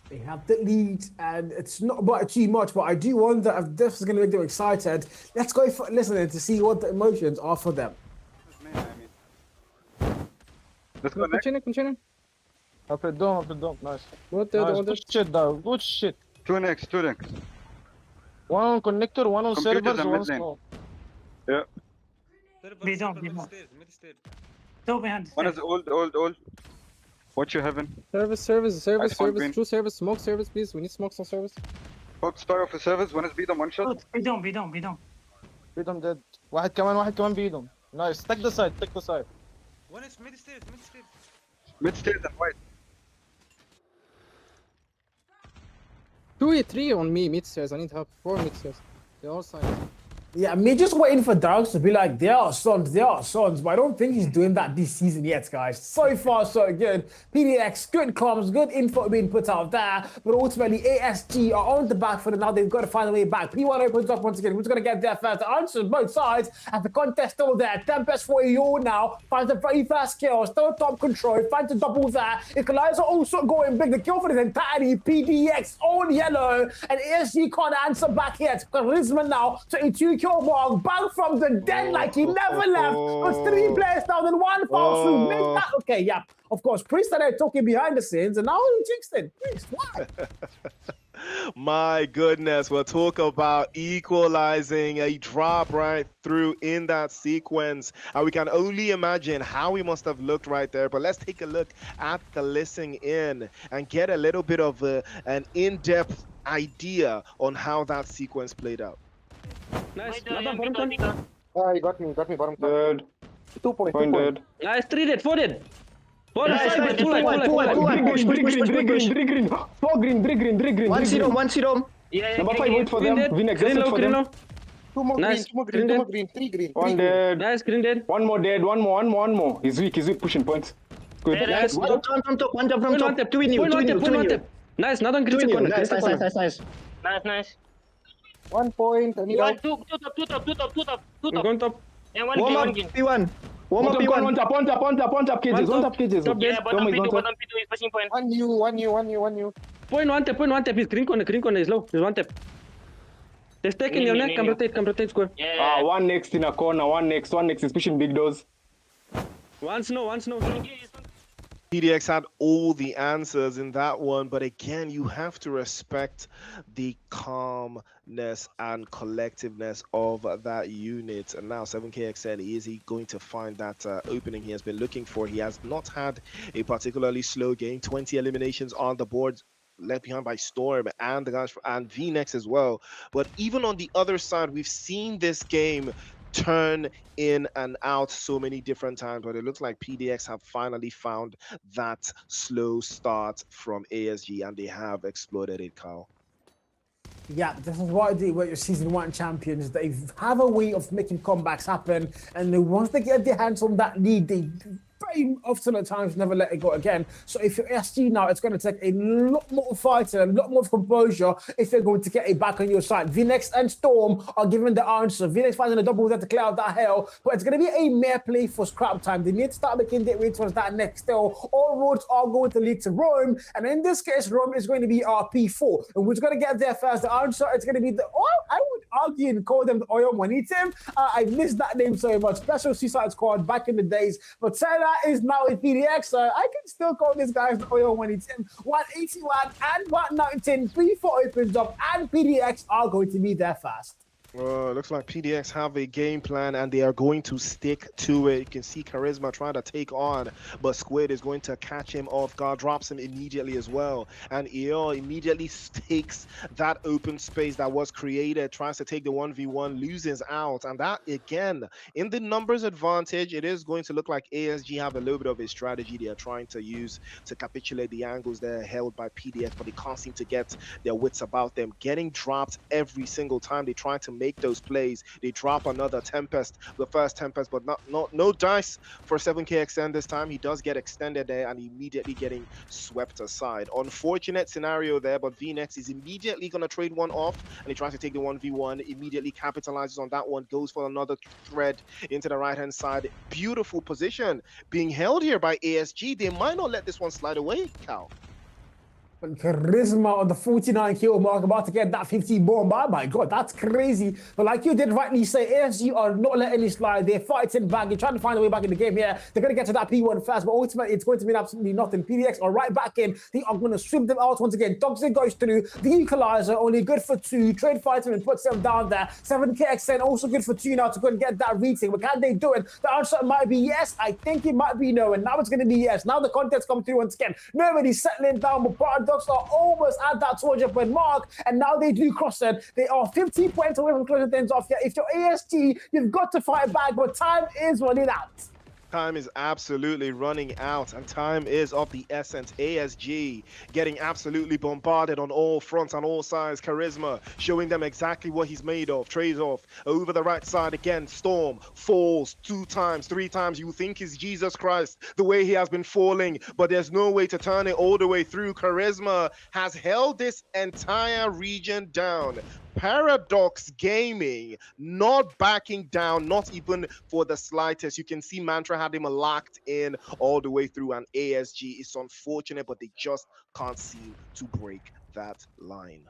S6: They have the lead, and it's not about too much, but I do wonder if this is going to make them excited. Let's go for listening to see what the emotions are for them.
S18: Let's go. Continue. Up and down, nice. Good shit, dog. Good shit. 2x. One on connector, one on servers, one small.
S10: Yeah.
S13: Be down. Two behind.
S10: One is old. Watch your heaven.
S18: Service, true service, smoke service, please. We need smokes on service.
S10: Fox fire for service. One is beat on one shot.
S13: Be down.
S18: بيدهم dead. واحد كمان بيدهم. Nice. Take the side.
S13: One is mid stairs.
S10: Mid stairs and white.
S18: 2-3 on me, mid stairs. I need help. 4 mid stairs. They're all sides.
S6: Yeah, me just waiting for Dogs to be like, they are sons, but I don't think he's doing that this season yet, guys. So far, so good. PDX, good comms, good info being put out there, but ultimately ASG are on the back foot and now they've got to find a way back. P1 opens up once again. Who's going to get there first? The answer is both sides, and the contest still there. Tempest for you now, finds the very first kill, still top control, finds a double there. Equalizer also going big, the kill for his entirety. PDX on yellow, and ASG can't answer back yet. Charisma now, 22 kill mark, back from the dead like he never left. It's 3 players now, then 1 falls through. Make that okay, yeah. Of course, Priest started talking behind the scenes, and now he jinxed it. Priest, why?
S7: My goodness, we'll talk about equalizing a drop right through in that sequence. And we can only imagine how he must have looked right there. But let's take a look at the listening in and get a little bit of an in-depth idea on how that sequence played out.
S18: Nice.
S10: You got me, bottom dead.
S18: 2 point dead.
S12: Nice, 3 dead, 4 dead.
S19: Nice,
S12: Nice,
S19: two green.
S18: 4 green.
S19: 1 0.
S13: Yeah.
S18: Number 5, wait for them. Vinex,
S12: Green low, green low.
S18: 2 more
S12: Nice.
S18: green, 2 more green, 3 green. 1 dead.
S12: Nice, green dead.
S18: 1 more dead, one more. He's weak, pushing points. Good.
S12: Nice.
S19: One jump from top.
S12: Point one tap, point one tap. Nice, another critical corner.
S19: Nice.
S13: Nice.
S18: 1 point. I need help.
S13: Two top.
S12: Going top.
S13: And one
S19: Warm up
S13: green.
S19: P1. Warm up P1.
S18: One tap cages.
S13: Yeah, bottom P2 is pushing point.
S18: One you.
S12: Point one tap. He's green corner is low. He's 1 tap. They're stacking your neck. Come rotate square.
S13: Yeah.
S18: One next in a corner. One next is pushing big doors.
S12: One snow.
S7: PDX had all the answers in that one, but again, you have to respect the calmness and collectiveness of that unit. And now 7KXL, is he going to find that opening he has been looking for? He has not had a particularly slow game. 20 eliminations on the board, left behind by Storm and the guys and VNex as well. But even on the other side, we've seen this game turn in and out so many different times, but it looks like PDX have finally found that slow start from ASG, and they have exploded it, Carl.
S6: Yeah, this is what I do with your season 1 champions. They have a way of making comebacks happen, and once they get their hands on that lead, they very often at times never let it go again. So if you're SG now, it's going to take a lot more fighting and a lot more composure if you're going to get it back on your side. VNex and Storm are given the answer. VNex finding a double there to clear out that hell, but it's going to be a mere play for scrap time. They need to start making their way towards that next hill. All roads are going to lead to Rome, and in this case, Rome is going to be our P4. And who's going to get there first? The answer is going to be I would argue and call them the UAHMT. I missed that name so much. Special Suicide Squad back in the days, but Sarah is now with PDX, so I can still call these guys the UAHMT. 181 and 119. 3-4 opens up, and PDX are going to be there fast.
S7: Looks like PDX have a game plan and they are going to stick to it. You can see Charisma trying to take on, but Squid is going to catch him off guard, drops him immediately as well. And EO immediately takes that open space that was created, tries to take the 1v1, loses out. And that, again, in the numbers advantage, it is going to look like ASG have a little bit of a strategy they are trying to use to capitulate the angles that are held by PDX, but they can't seem to get their wits about them. Getting dropped every single time they try to make those plays. They drop another Tempest, the first Tempest, but no dice for 7KXN this time. He does get extended there and immediately getting swept aside. Unfortunate scenario there, but VNex is immediately going to trade one off and he tries to take the 1v1, immediately capitalizes on that one, goes for another thread into the right-hand side. Beautiful position being held here by ASG. They might not let this one slide away, Cal.
S6: But Charisma on the 49 kill mark, about to get that 50 bomb. Oh my god, that's crazy. But like you did rightly say, ASG are not letting it slide. They're fighting back. They're trying to find a way back in the game here. They're going to get to that P1 fast, but ultimately it's going to mean absolutely nothing. PDX are right back in. They are going to swim them out once again. Toxic goes through. The equalizer, only good for 2. Trade fighter and puts them down there. 7k extend, also good for 2 now to go and get that retake. But can they do it? The answer might be yes. I think it might be no. And now it's going to be yes. Now the contents come through once again. Nobody's settling down, but Paradox are almost at that 200 point mark, and now they do cross it. They are 15 points away from closing things off here. If you're ASG, you've got to fight back, but time is running out.
S7: Time is absolutely running out, and time is of the essence. ASG getting absolutely bombarded on all fronts, on all sides. Charisma showing them exactly what he's made of. Trades off over the right side again. Storm falls 2 times, 3 times. You think he's Jesus Christ, the way he has been falling, but there's no way to turn it all the way through. Charisma has held this entire region down. Paradox Gaming not backing down, not even for the slightest. You can see Mantra had him locked in all the way through, and ASG is unfortunate, but they just can't seem to break that line.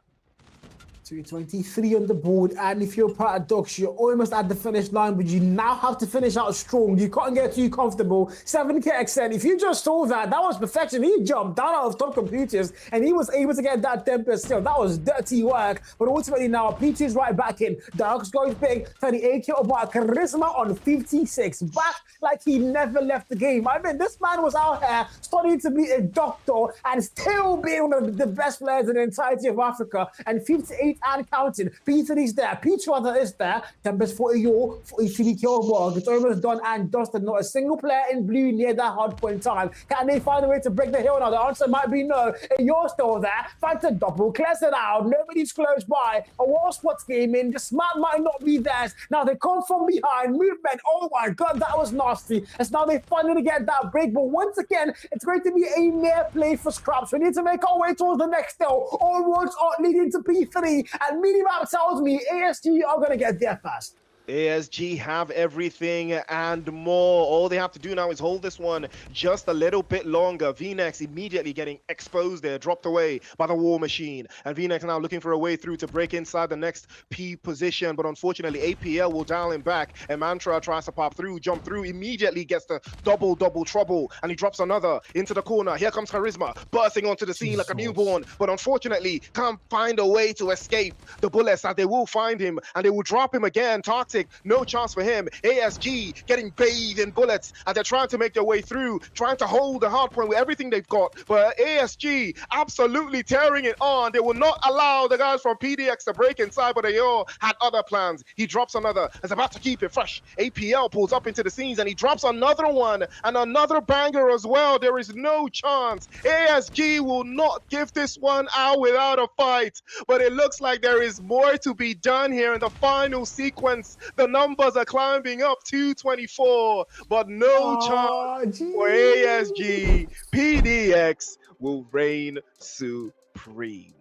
S6: 223 on the board, and if you're Paradox, you're almost at the finish line, but you now have to finish out strong. You can't get too comfortable. 7k extend. If you just saw that, that was perfection. He jumped down out of top computers, and he was able to get that 10% still. That was dirty work, but ultimately now P2 is right back in. Darks goes big, 38 kill mark. Charisma on 56, back like he never left the game. I mean, this man was out here studying to be a doctor and still being one of the best players in the entirety of Africa, and 58 and counting. P3 is there, P2 is there. Tempest 43 kill mark. It's almost done and dusted. Not a single player in blue near that hard point time. Can they find a way to break the hill now? The answer might be no. And you're still there. Fight to double, clears it out. Nobody's close by. A wall spots gaming. The smart might not be theirs. Now they come from behind. Movement. Oh my god, that was nasty. As now they finally get that break. But once again, it's going to be a mere play for scraps. We need to make our way towards the next hill. All roads are leading to P3. And Minimap tells me ASG are going to get there first.
S7: ASG have everything and more. All they have to do now is hold this one just a little bit longer. VNex immediately getting exposed there, dropped away by the War Machine. And VNex now looking for a way through to break inside the next P position. But unfortunately, APL will dial him back. And Mantra tries to pop through, jump through, immediately gets the double trouble. And he drops another into the corner. Here comes Charisma, bursting onto the scene like a newborn. But unfortunately, can't find a way to escape the bullets, that they will find him and they will drop him again. Toxic, no chance for him. ASG getting bathed in bullets and they're trying to make their way through, trying to hold the hard point with everything they've got. But ASG absolutely tearing it on. They will not allow the guys from PDX to break inside, but they all had other plans. He drops another, is about to keep it fresh. APL pulls up into the scenes and he drops another one and another banger as well. There is no chance. ASG will not give this one out without a fight, but it looks like there is more to be done here in the final sequence. The numbers are climbing up, 224, but no chance for ASG. PDX will reign supreme.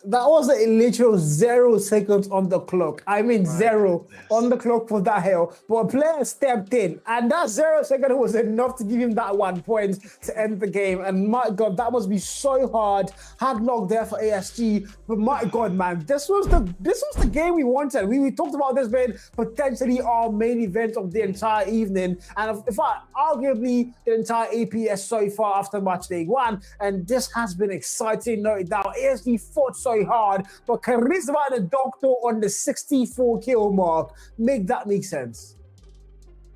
S6: That was a literal 0 seconds on the clock. I mean, zero on the clock for that hill. But a player stepped in, and that 0 second was enough to give him that 1 point to end the game. And my God, that must be so hard. Hard luck there for ASG. But my God, man, this was the game we wanted. We talked about this being potentially our main event of the entire evening, and in fact, arguably the entire APS so far after match day 1. And this has been exciting, no doubt. ASG fought so hard, but Charisma and the Doctor on the 64 kill mark. Make that make sense.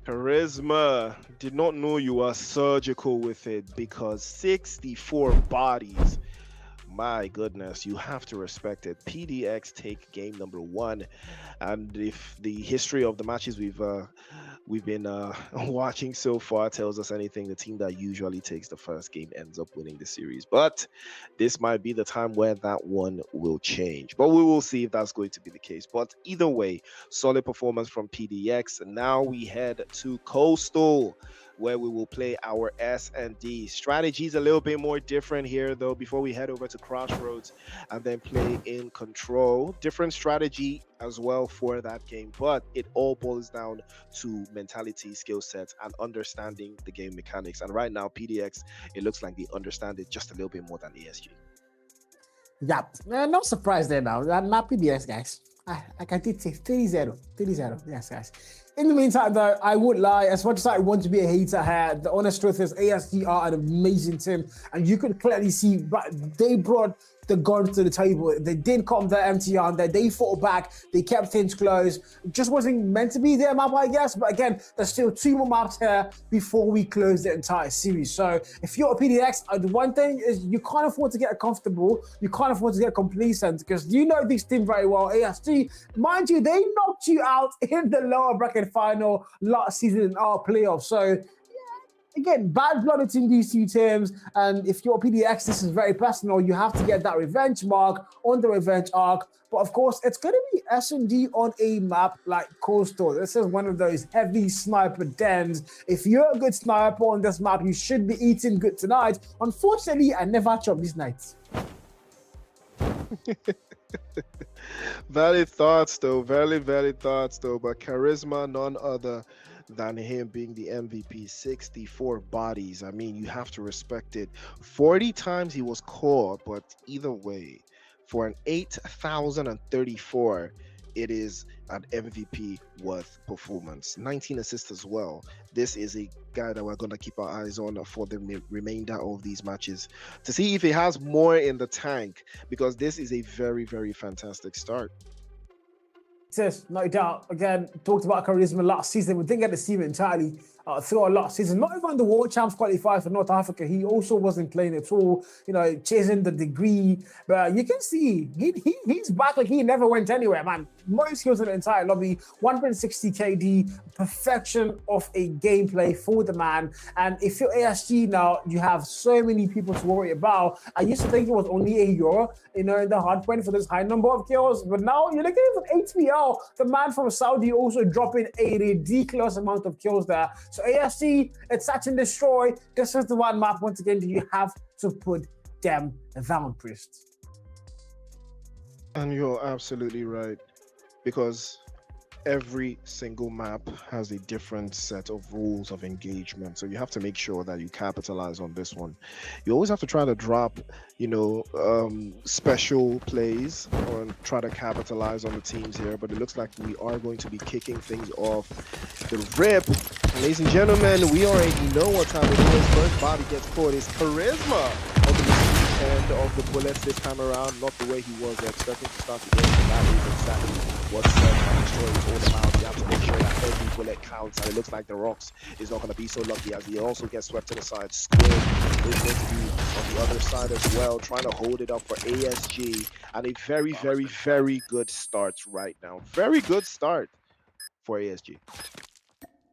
S7: Charisma did not know you were surgical with it, because 64 bodies. My goodness, you have to respect it. PDX take game number 1, and if the history of the matches we've been watching so far tells us anything, the team that usually takes the first game ends up winning the series. But this might be the time where that one will change. But we will see if that's going to be the case. But either way, solid performance from PDX. And now we head to Coastal, where we will play our S&D. Strategy is a little bit more different here, though, before we head over to Crossroads and then play in Control. Different strategy as well for that game, but it all boils down to mentality, skill sets, and understanding the game mechanics. And right now, PDX, it looks like they understand it just a little bit more than ASG.
S6: Yep. No surprise there now. Not PDX, guys. I can say 30-0. 30-0. Yes, guys. In the meantime, though, I would lie. As much as I want to be a hater here, the honest truth is ASG are an amazing team. And you could clearly see, but they brought the guns to the table. They did come their empty on there. They fought back. They kept things close. It just wasn't meant to be their map, I guess. But again, there's still 2 more maps here before we close the entire series. So if you're a PDX, the one thing is you can't afford to get comfortable. You can't afford to get complacent because you know this team very well. ASG, mind you, they knocked you out in the lower bracket final last season in our playoffs. So again, bad blood between these 2 teams, and if you're PDX, this is very personal. You have to get that revenge mark on the revenge arc. But of course, it's going to be S&D on a map like Coastal. This is one of those heavy sniper dens. If you're a good sniper on this map, you should be eating good tonight. Unfortunately, I never chop these nights.
S7: Valid thoughts, though. Very valid thoughts, though. But Charisma, none other than him being the MVP. 64 bodies. I mean, you have to respect it. 40 times he was caught, but either way, for an 8,034, it is an MVP worth performance. 19 assists as well. This is a guy that we're going to keep our eyes on for the remainder of these matches to see if he has more in the tank, because this is a very, very fantastic start.
S6: Yes, no doubt. Again, talked about Charisma last season. We didn't get to see him entirely throughout last season. Not even the World Champs qualifier for North Africa. He also wasn't playing at all, you know, chasing the degree. But you can see he's back like he never went anywhere, man. Most skills in the entire lobby, 160 KD, perfection of a gameplay for the man. And if you're ASG now, you have so many people to worry about. I used to think it was only a Euro, you know, in the hard point for this high number of kills. But now you're looking at HBL. The man from Saudi also dropping a ridiculous amount of kills there. So ASC, it's Search and Destroy. This is the one map, once again, that you have to put them down, Priest.
S7: And you're absolutely right, because every single map has a different set of rules of engagement. So you have to make sure that you capitalize on this one. You always have to try to drop, you know, special plays or try to capitalize on the teams here. But it looks like we are going to be kicking things off the rip. Ladies and gentlemen, we already know what time it is. First body gets caught is Charisma on the end of the bullets this time around. Not the way he was expecting to start the game. That is exactly what Search and Destroy is all about. You have to make sure that every bullet counts, and it looks like the Rocks is not going to be so lucky as he also gets swept to the side. Squid is going to be on the other side as well, trying to hold it up for ASG, and a very, very, very good start right now. Very good start for ASG.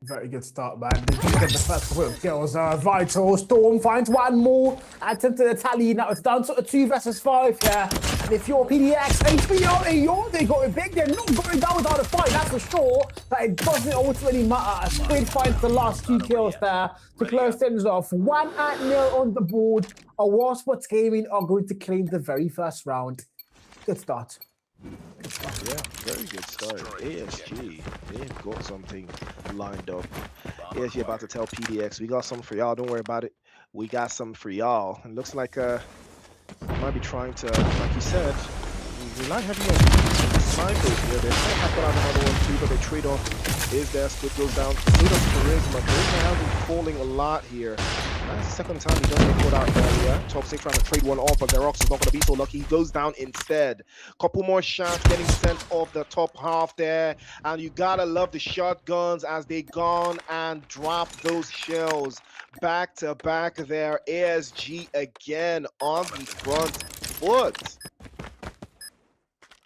S6: Very good start, man. They do get the first couple of kills. Vital Storm finds one more. Attempted a tally. Now it's down to a 2 versus 5. Yeah. And if you're PDX, HBO, they got it big. They're not going down without a fight, that's for sure. But it doesn't ultimately matter. Squid finds the last 2 kills there to close things off. 1-0 on the board. Our Sports Gaming are going to claim the very first round. Good start.
S7: Yeah, very good start. ASG, they've got something lined up. ASG about to tell PDX, we got something for y'all, don't worry about it. We got something for y'all. It looks like might be trying to, like you said, rely heavily on snipers here. They're trying to happen on another one too, but the trade-off is there. Squid goes down. So does Charisma. Charisma has been falling a lot here. That's the second time he doesn't get caught out earlier. Toxic trying to trade one off, but Zerox is not going to be so lucky. He goes down instead. Couple more shots getting sent off the top half there. And you gotta love the shotguns as they gone and drop those shells. Back to back there. ASG again on the front foot.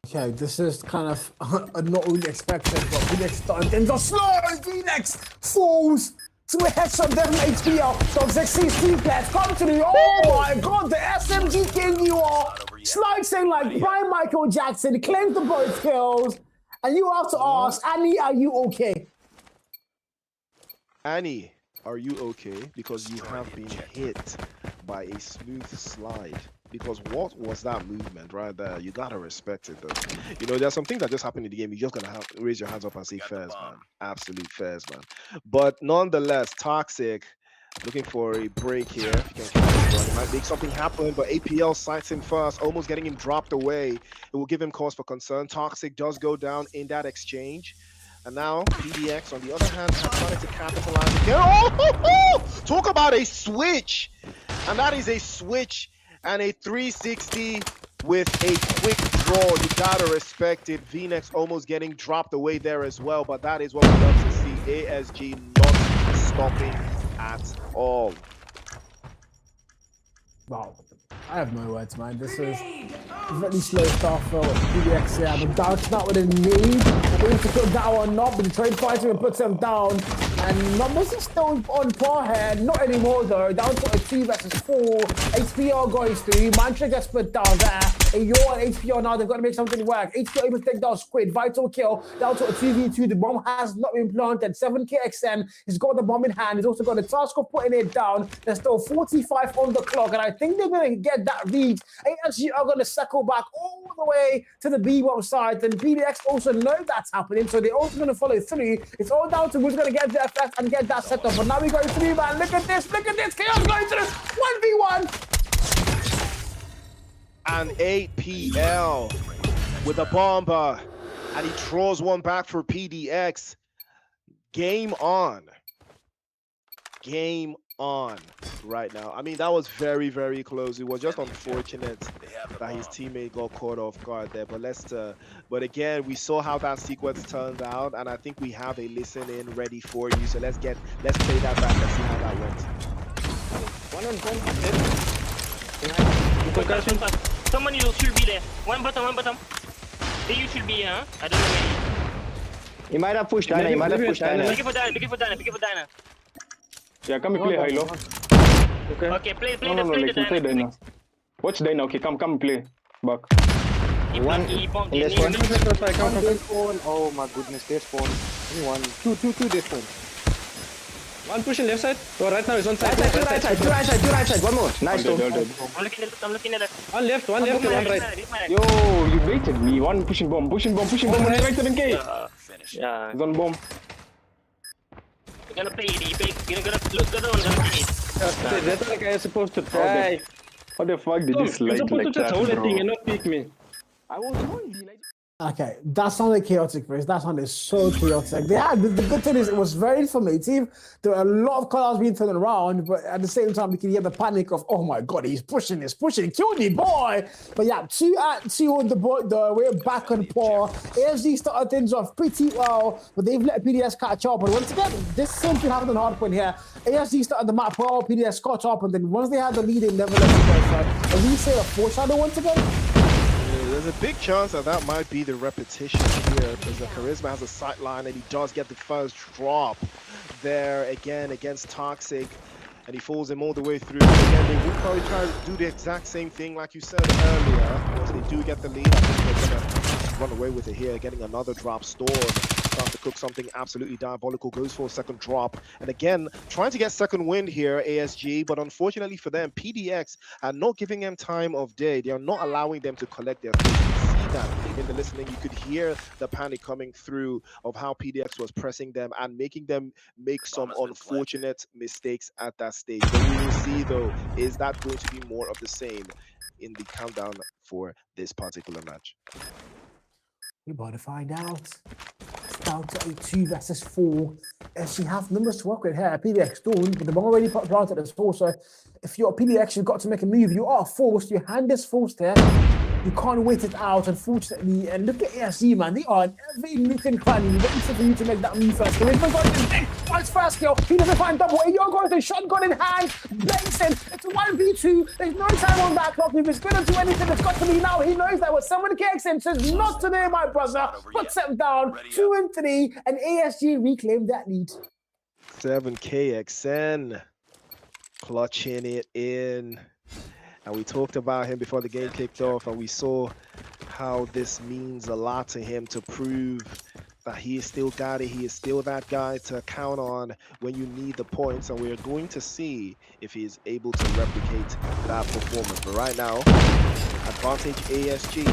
S6: Okay, this is kind of not really expected, but Phoenix starting things off slow. Phoenix falls to a headshot there from HBL. Toxic sees 2 players come to the. Oh my god, the SMG king you are. Slicing like prime Michael Jackson. Claims the both kills. And you have to ask, Annie, are you okay?
S7: Annie, are you okay? Because you have been hit by a smooth slide. Because what was that movement right there? You gotta respect it, though. You know, there's some things that just happen in the game. You just gotta have raise your hands up and say fairs, man. Absolute fairs, man. But nonetheless, Toxic looking for a break here. If he can catch one, he might make something happen, but APL sights him first, almost getting him dropped away. It will give him cause for concern. Toxic does go down in that exchange. And now PDX, on the other hand, have started to capitalize again. Oh! Talk about a switch! And that is a switch and a 360 with a quick draw. You gotta respect it. VNex almost getting dropped away there as well, but that is what we love to see. ASG not stopping at all.
S6: Wow. I have no words, man. This is really slow start for PDX here. But Doubt's not with a need. Waiting to put that one up, but the trade fighter puts them down. And numbers is still on par here. Not anymore though. Down to a 2 versus 4. HPR goes through. Mantra gets put down there. And you're on HPR now. They've got to make something work. HPR able to take down Squid. Vital kill. Down to a 2v2. The bomb has not been planted. 7KXN. He's got the bomb in hand. He's also got the task of putting it down. There's still 45 on the clock. And I think they're going to get that read. ASG are going to circle back all the way to the B-bomb side. And PDX also know that's happening. So they're also going to follow through. It's all down to who's going to get there first and get that set up. But now we go through, man. Look at this. Look at this. Chaos going through. 1v1.
S7: And APL with a bomber. And he draws one back for PDX. Game on. Game on right now. I mean, that was very, very close. It was just unfortunate that his teammate got caught off guard there. But but again, we saw how that sequence turned out, and I think we have a listen in ready for you. So let's play that back and see how that went.
S9: Someone should be there. One bottom. You should be, huh? I don't know.
S18: He might have pushed Dina. He might have pushed Dina.
S9: Pick it for Dina.
S18: Yeah, come play high low.
S9: Okay, play the
S18: Dina. Watch Dina. Okay, come play. Back.
S9: One.
S18: Oh my goodness, they spawn. One, two, they spawn. One pushing left side. Oh, right now is on side. Right side. One more. Nice.
S9: I'm looking at it.
S18: One left, one right. Yo, you baited me. One pushing bomb. On right 7K.
S9: Yeah.
S18: He's on bomb.
S9: You're gonna play it. You're gonna look good on the game.
S18: That's like I was supposed to try. What the fuck did this like that, bro? You're supposed to just hold the thing and not pick me. I was on the like.
S6: Okay, that sounded chaotic, Chris. That sounded so chaotic. The good thing is it was very informative. There were a lot of colors being thrown around, but at the same time, we can hear the panic of, oh my God, he's pushing, kill me, boy. But yeah, 2-2 on the board, though. We're back on par. ASG started things off pretty well, but they've let PDS catch up. And once again, this same thing happened on hardpoint here. ASG started the map well, PDS caught up, and then once they had the lead, they never let it go. So, and we say a foreshadow once again.
S7: There's a big chance that might be the repetition here, because the Charisma has a sight line and he does get the first drop there again against Toxic, and he falls him all the way through. Again, they would probably try to do the exact same thing like you said earlier. Once they do get the lead, I think they're gonna run away with it here, getting another drop stored. Trying to cook something absolutely diabolical, goes for a second drop, and again trying to get second wind here, ASG, but unfortunately for them, PDX are not giving them time of day. They are not allowing them to collect their things. You see that in the listening. You could hear the panic coming through of how PDX was pressing them and making them make some unfortunate mistakes at that stage. What we will see though is that going to be more of the same in the countdown for this particular match.
S6: We're about to find out. It's down to a 2 versus 4. She have numbers to work with here. PDX don't, but the bomb already planted as 4. So if you're a PDX, you've got to make a move. You are forced. Your hand is forced here. You can't wait it out, unfortunately. And look at ASG, man. They are in every nook and cranny waiting for you to make that move first. It's first kill. He doesn't find double. You're going to shotgun in hand. Blazing. It's 1v2. There's no time on that clock. If it's going to do anything, it's got to be now. He knows that with 7KXN says, not today, my brother. Puts them down. 2 and 3. And ASG reclaimed that lead.
S7: 7KXN clutching it in. And we talked about him before the game kicked off, and we saw how this means a lot to him to prove that he is still got it. He is still that guy to count on when you need the points, and we're going to see if he is able to replicate that performance. But right now, advantage ASG.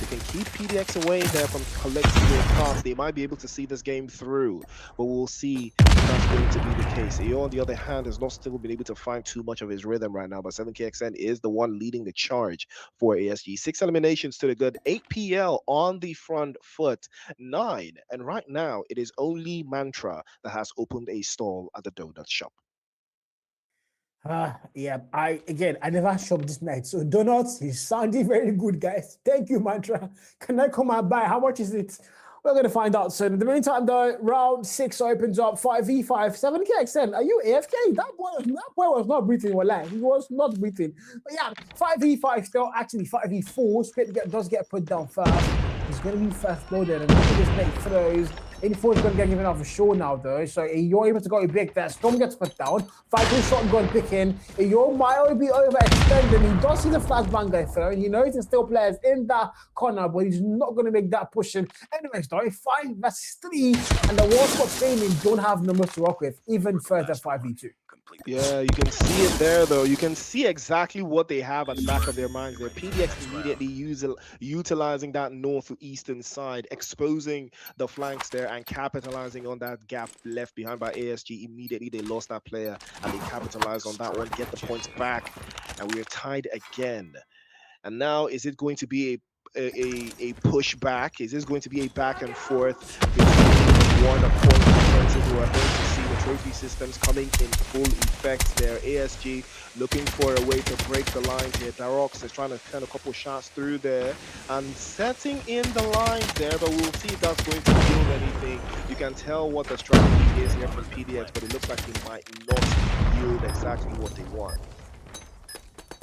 S7: they can keep PDX away there from collecting their cards, they might be able to see this game through. But we'll see if that's going to be the case. AO, on the other hand, has not still been able to find too much of his rhythm right now, but 7KXN is the one leading the charge for ASG. 6 eliminations to the good, 8 PL on the front foot, 9. And right now, it is only Mantra that has opened a stall at the donut shop.
S6: Yeah, I never shop this night. So donuts is sounding very good, guys. Thank you, Mantra. Can I come and buy? How much is it? We're gonna find out soon. In the meantime, though, round 6 opens up. 5v5, 7KXN. Are you AFK? That boy was not breathing. Well, he was not breathing. But yeah, 5v5 still. Actually, 5v4. Script does get put down first. He's gonna be first loaded and look at this make throws. 84 is going to get given off a show now, though. So you're able to go big there. Storm gets put down. 5-2 shotgun picking. Your might be overextended. He does see the flashbang go through. He knows there's still players in that corner, but he's not going to make that push in. Anyways, though, 5 versus 3, and the War Squad training don't have numbers to work with, even further 5v2.
S7: Yeah, you can see it there, though. You can see exactly what they have at the back of their minds there. PDX immediately utilizing that northeastern side, exposing the flanks there and capitalizing on that gap left behind by ASG. Immediately, they lost that player and they capitalized on that one, get the points back, and we are tied again. And now, is it going to be a push back? Is this going to be a back and forth between one opponent defensive? We're going to see the trophy systems coming in full effect there. ASG looking for a way to break the lines here. Darox is trying to turn a couple shots through there and setting in the lines there, but we'll see if that's going to yield anything. You can tell what the strategy is here from PDX, but it looks like it might not yield exactly what they want.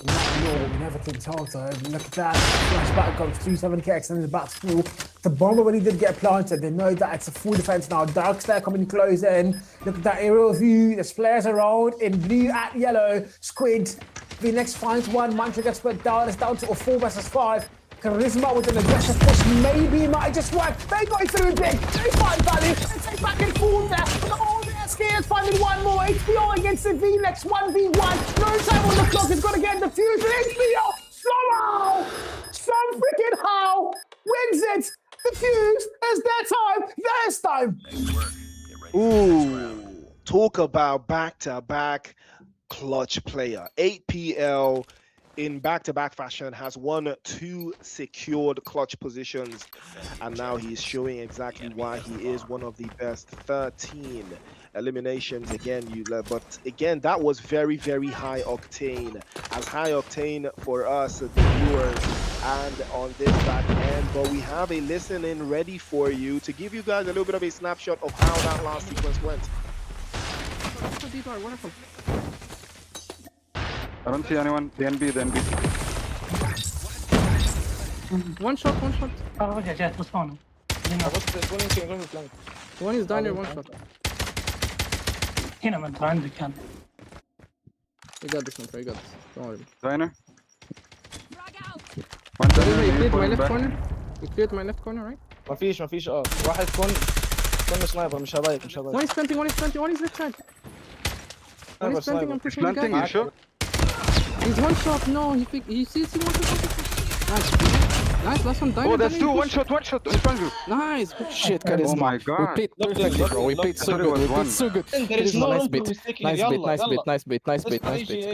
S6: No, we never can tell. So look at that. Flashback comes through. 7KXN is back through. The bomber when he did get planted, they know that it's a full defense now. Dark's there coming close in. Look at that aerial view. There's flares around in blue at yellow. Squid. The next finds one. Mantra gets put down. It's down to a 4 versus 5. Charisma with an aggressive push. Maybe it might just work. They go through big. They find value. They take back and forth there. Oh, the ASC is finding one more. HBO against the V-Lex 1v1. No time on the clock. It's going to get defused. HBO somehow, some freaking how wins it. Defused. It's their time. There's time.
S7: Ooh, talk about back-to-back clutch player. 8 PL in back-to-back fashion, has won 2 secured clutch positions, and now he's showing exactly why he is one of the best. 13 eliminations again, but again, that was very, very high octane. As high octane for us, the viewers, and on this back end, but we have a listen in ready for you to give you guys a little bit of a snapshot of how that last sequence went.
S10: I don't see anyone. The NB.
S18: One shot.
S9: Oh, yeah, what's going on?
S18: One is down here, one shot.
S9: هنا من عندك كان.
S18: You got this one, you got this. Don't worry.
S10: Diner.
S18: One you cleared my left corner. You cleared my left corner, right?
S5: مفيش واحد كون سنايبر مش هضايق.
S18: One is planting, one is left side. One is planting, I'm pushing the guy.
S10: You sure?
S18: He's one shot, no, he sees one shot. Nice, last one died.
S10: Oh, that's 2, one shot in front of you.
S18: Nice, good shit, Charisma.
S10: Oh my god.
S18: We played perfectly, bro. We played so good. Nice bait. Good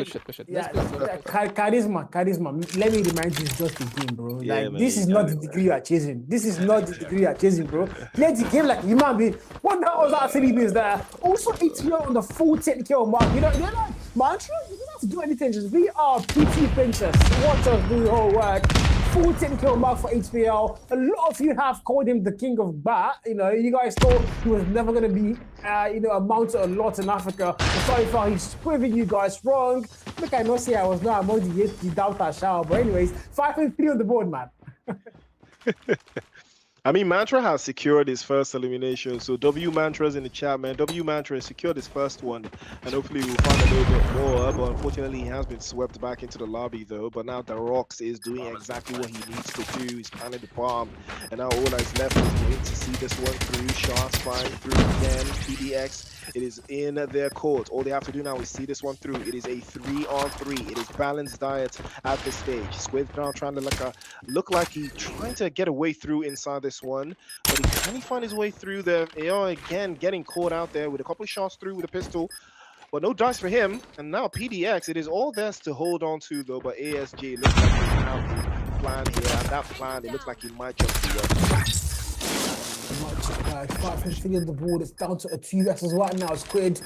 S18: shit.
S6: Yeah, charisma. Let me remind you, it's just a game, bro. Like, this is not the degree you are chasing. Bro. Play the game like human being. What the hell was that Philippines there? Also, it's on the full 10 kill mark. You know, they're like, Mantra, you don't have to do anything. Just be our PT princess. Watch us do the whole work. Full 10 kill mark for HPL. A lot of you have called him the king of bat. You know, you guys thought he was never going to be, amount to a lot in Africa. But so far, he's proving you guys wrong. Look, I know say I was not among the doubter shower. But anyways, 5-3 on the board, man.
S7: I mean, Mantra has secured his first elimination. So W Mantra's in the chat, man. W Mantra has secured his first one. And hopefully we'll find a little bit more. But unfortunately, he has been swept back into the lobby, though. But now the Rocks is doing exactly what he needs to do. He's planted the bomb. And now all that's left is waiting to see this one through. Shots flying through again. PDX. It is in their court. All they have to do now is see this one through. It is a 3-on-3. It is balanced diet at this stage. Squid now trying to look like he's trying to get a way through inside this one, but can he find his way through there? Again, getting caught out there with a couple of shots through with a pistol, but no dice for him. And now PDX, it is all theirs to hold on to, though. But ASG looks like they have a plan here, and that plan, it looks like he might just be up.
S6: 550 on the board. It's down to a 2 versus right now. Squid,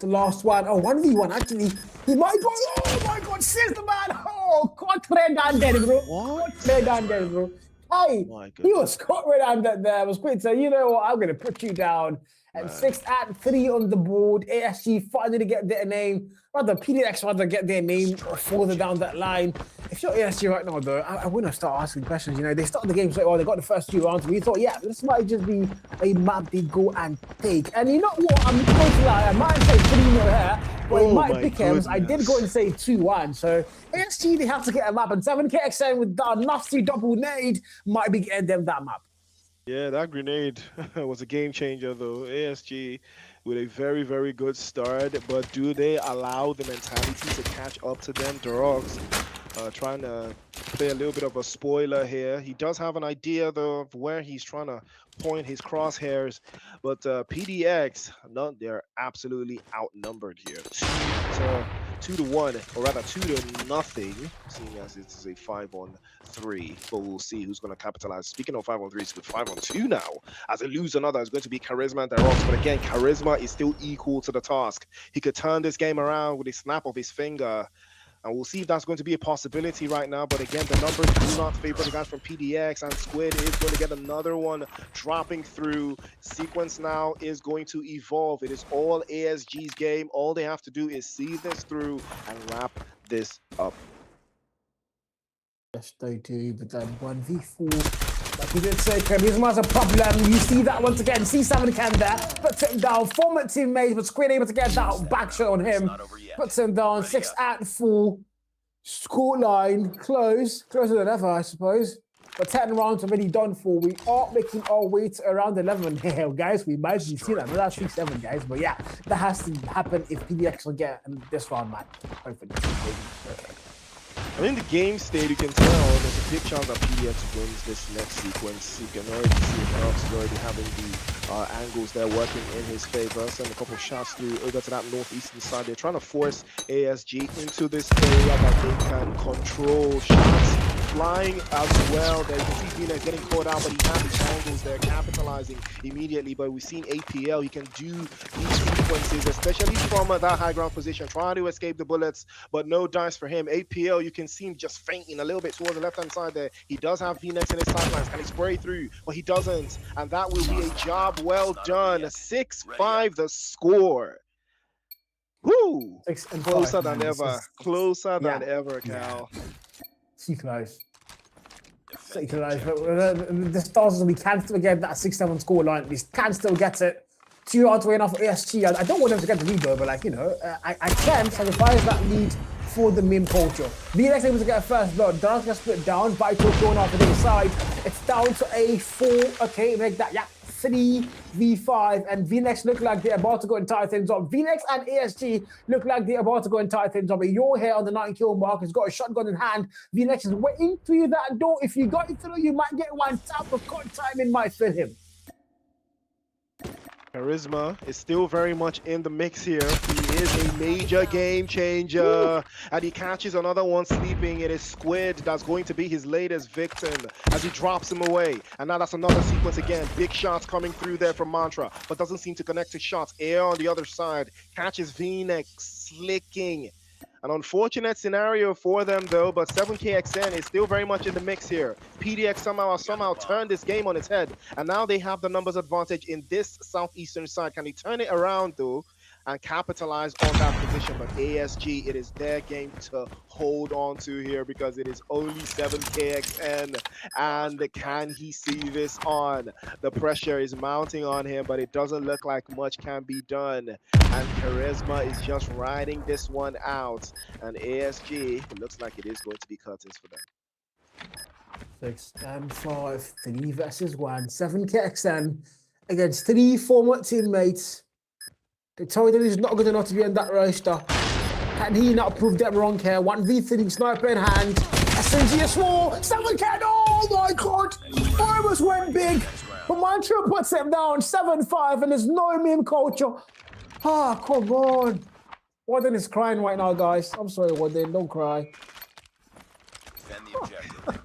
S6: the last one. Oh, 1v1 actually. He might go. Oh my God, says the man. Oh, caught red handed, bro. What? Red handed, bro. Hey, he was caught red handed there. Was Squid. So you know what? I'm gonna put you down. And 6-3 on the board. ASG finally get their name. Rather, PDX rather get their name further down that line. If you're ASG right now, though, I wouldn't start asking questions. You know, they started the game so well. They got the first 2 rounds. We thought, yeah, this might just be a map they go and take. And you know what? I'm going to lie. I might say 3-0 here, but it might pick him. I did go and say 2-1. So ASG, they have to get a map. And 7KXN with that nasty double nade might be getting them that map.
S7: Yeah, that grenade was a game changer, though. ASG with a very, very good start, but do they allow the mentality to catch up to them? Drogs trying to play a little bit of a spoiler here. He does have an idea, though, of where he's trying to point his crosshairs, but PDX, they're absolutely outnumbered here. 2-1, or rather 2-0, seeing as it's a 5-on-3, but we'll see who's going to capitalize. Speaking of 5-on-3, it's with 5-on-2 now. As they lose another, it's going to be Charisma and Derox, but again, Charisma is still equal to the task. He could turn this game around with a snap of his finger, and we'll see if that's going to be a possibility right now. But again, the numbers do not favor the guys from PDX, and Squid is going to get another one dropping through. Sequence now is going to evolve. It is all ASG's game. All they have to do is see this through and wrap this up.
S6: Yes, they do, but then 1v4. Like we did say, Charisma's a problem. You see that once again. C7 can there. Puts him down. Former teammate, but Squid able to get that back shot on him. Puts him down. 6-4. Scoreline closer than ever, I suppose. But 10 rounds already done for. We are making our way to around 11 here, guys. We might be seeing that. No, that's 3-7, guys. But yeah, that has to happen if PDX will get this round, man. Hopefully. Okay.
S7: I mean, the game state, you can tell there's a big chance that PDX wins this next sequence. You can already see Alex is already having the angles there working in his favor. Send a couple shots through over to that northeastern side. They're trying to force ASG into this area that they can control. Shots flying as well. There you can see Vina getting caught out, but he has his angles there, capitalizing immediately. But we've seen APL, he can do these sequences, especially from that high ground position, trying to escape the bullets, but no dice for him. APL, you can see him just fainting a little bit towards the left-hand side there. He does have VNX in his sidelines. Can he spray through? But he doesn't. And that will be a job well done. 6-5 the score. Woo! Closer than ever. Closer than ever, Cal.
S6: Too close. So close. But the Stars, we can still get that 6-7 scoreline. We can still get it. 2 rounds away enough for ASG. I don't want them to get the lead though, but like, you know, I can sacrifice that lead for the meme culture. VNX able to get a first blood. Dark gets split down. Vital going off the other side. It's down to a 4. Okay, make that, yeah, 3v5. And VNX look like they're about to go and tie things up. VNX and ASG look like they're about to go and tie things up. But you're here on the 9-kill mark. He's got a shotgun in hand. VNX is waiting through that door. If you got it through, you might get one tap, but cut timing might fill him.
S7: Charisma is still very much in the mix here. He is a major game changer. And he catches another one sleeping. It is Squid that's going to be his latest victim as he drops him away. And now that's another sequence again. Big shots coming through there from Mantra, but doesn't seem to connect his shots. Air on the other side. Catches V-neck slicking. An unfortunate scenario for them, though, but 7KXN is still very much in the mix here. PDX somehow turned this game on its head, and now they have the numbers advantage in this southeastern side. Can they turn it around, though? and capitalize on that position. But ASG, it is their game to hold on to here because it is only 7KXN. And can he see this on? The pressure is mounting on him, but it doesn't look like much can be done. And Charisma is just riding this one out. And ASG, it looks like it is going to be curtains for them.
S6: 6 and 5, 3 versus 1, 7KXN against 3 former teammates. They told him he's not good enough to be on that roster. Can he not prove them wrong here? 1v3, sniper in hand. SMG is small. 7K. Oh my god! Almost went big. But Mantra puts him down 7-5, and there's no meme culture. Ah, come on. Warden is crying right now, guys. I'm sorry, Warden. Don't cry.
S14: Defend the objective.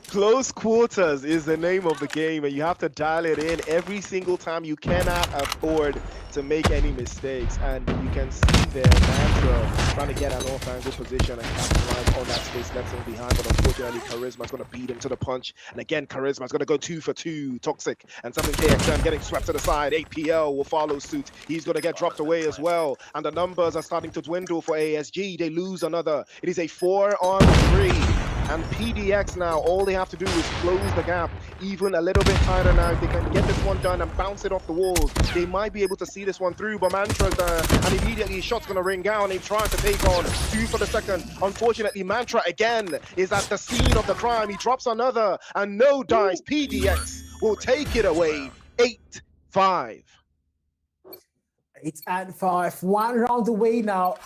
S7: Close quarters is the name of the game, and you have to dial it in every single time. You cannot afford to make any mistakes, and you can see there Mantra trying to get an off-angle position and capitalize on that space left him behind, but unfortunately Charisma is going to beat him to the punch, and again Charisma is going to go 2 for 2. Toxic and 7KXN getting swept to the side. APL will follow suit. He's going to get dropped away as well, and the numbers are starting to dwindle for ASG. They lose another. It is a 4-on-3. And PDX now, all they have to do is close the gap even a little bit tighter now. If they can get this one done and bounce it off the walls, they might be able to see this one through. But Mantra's there, and immediately his shot's going to ring out, and he's trying to take on 2 for the second. Unfortunately, Mantra again is at the scene of the crime. He drops another, and no dice. PDX will take it away. 8-5.
S6: 8 and 5, 1 round away now.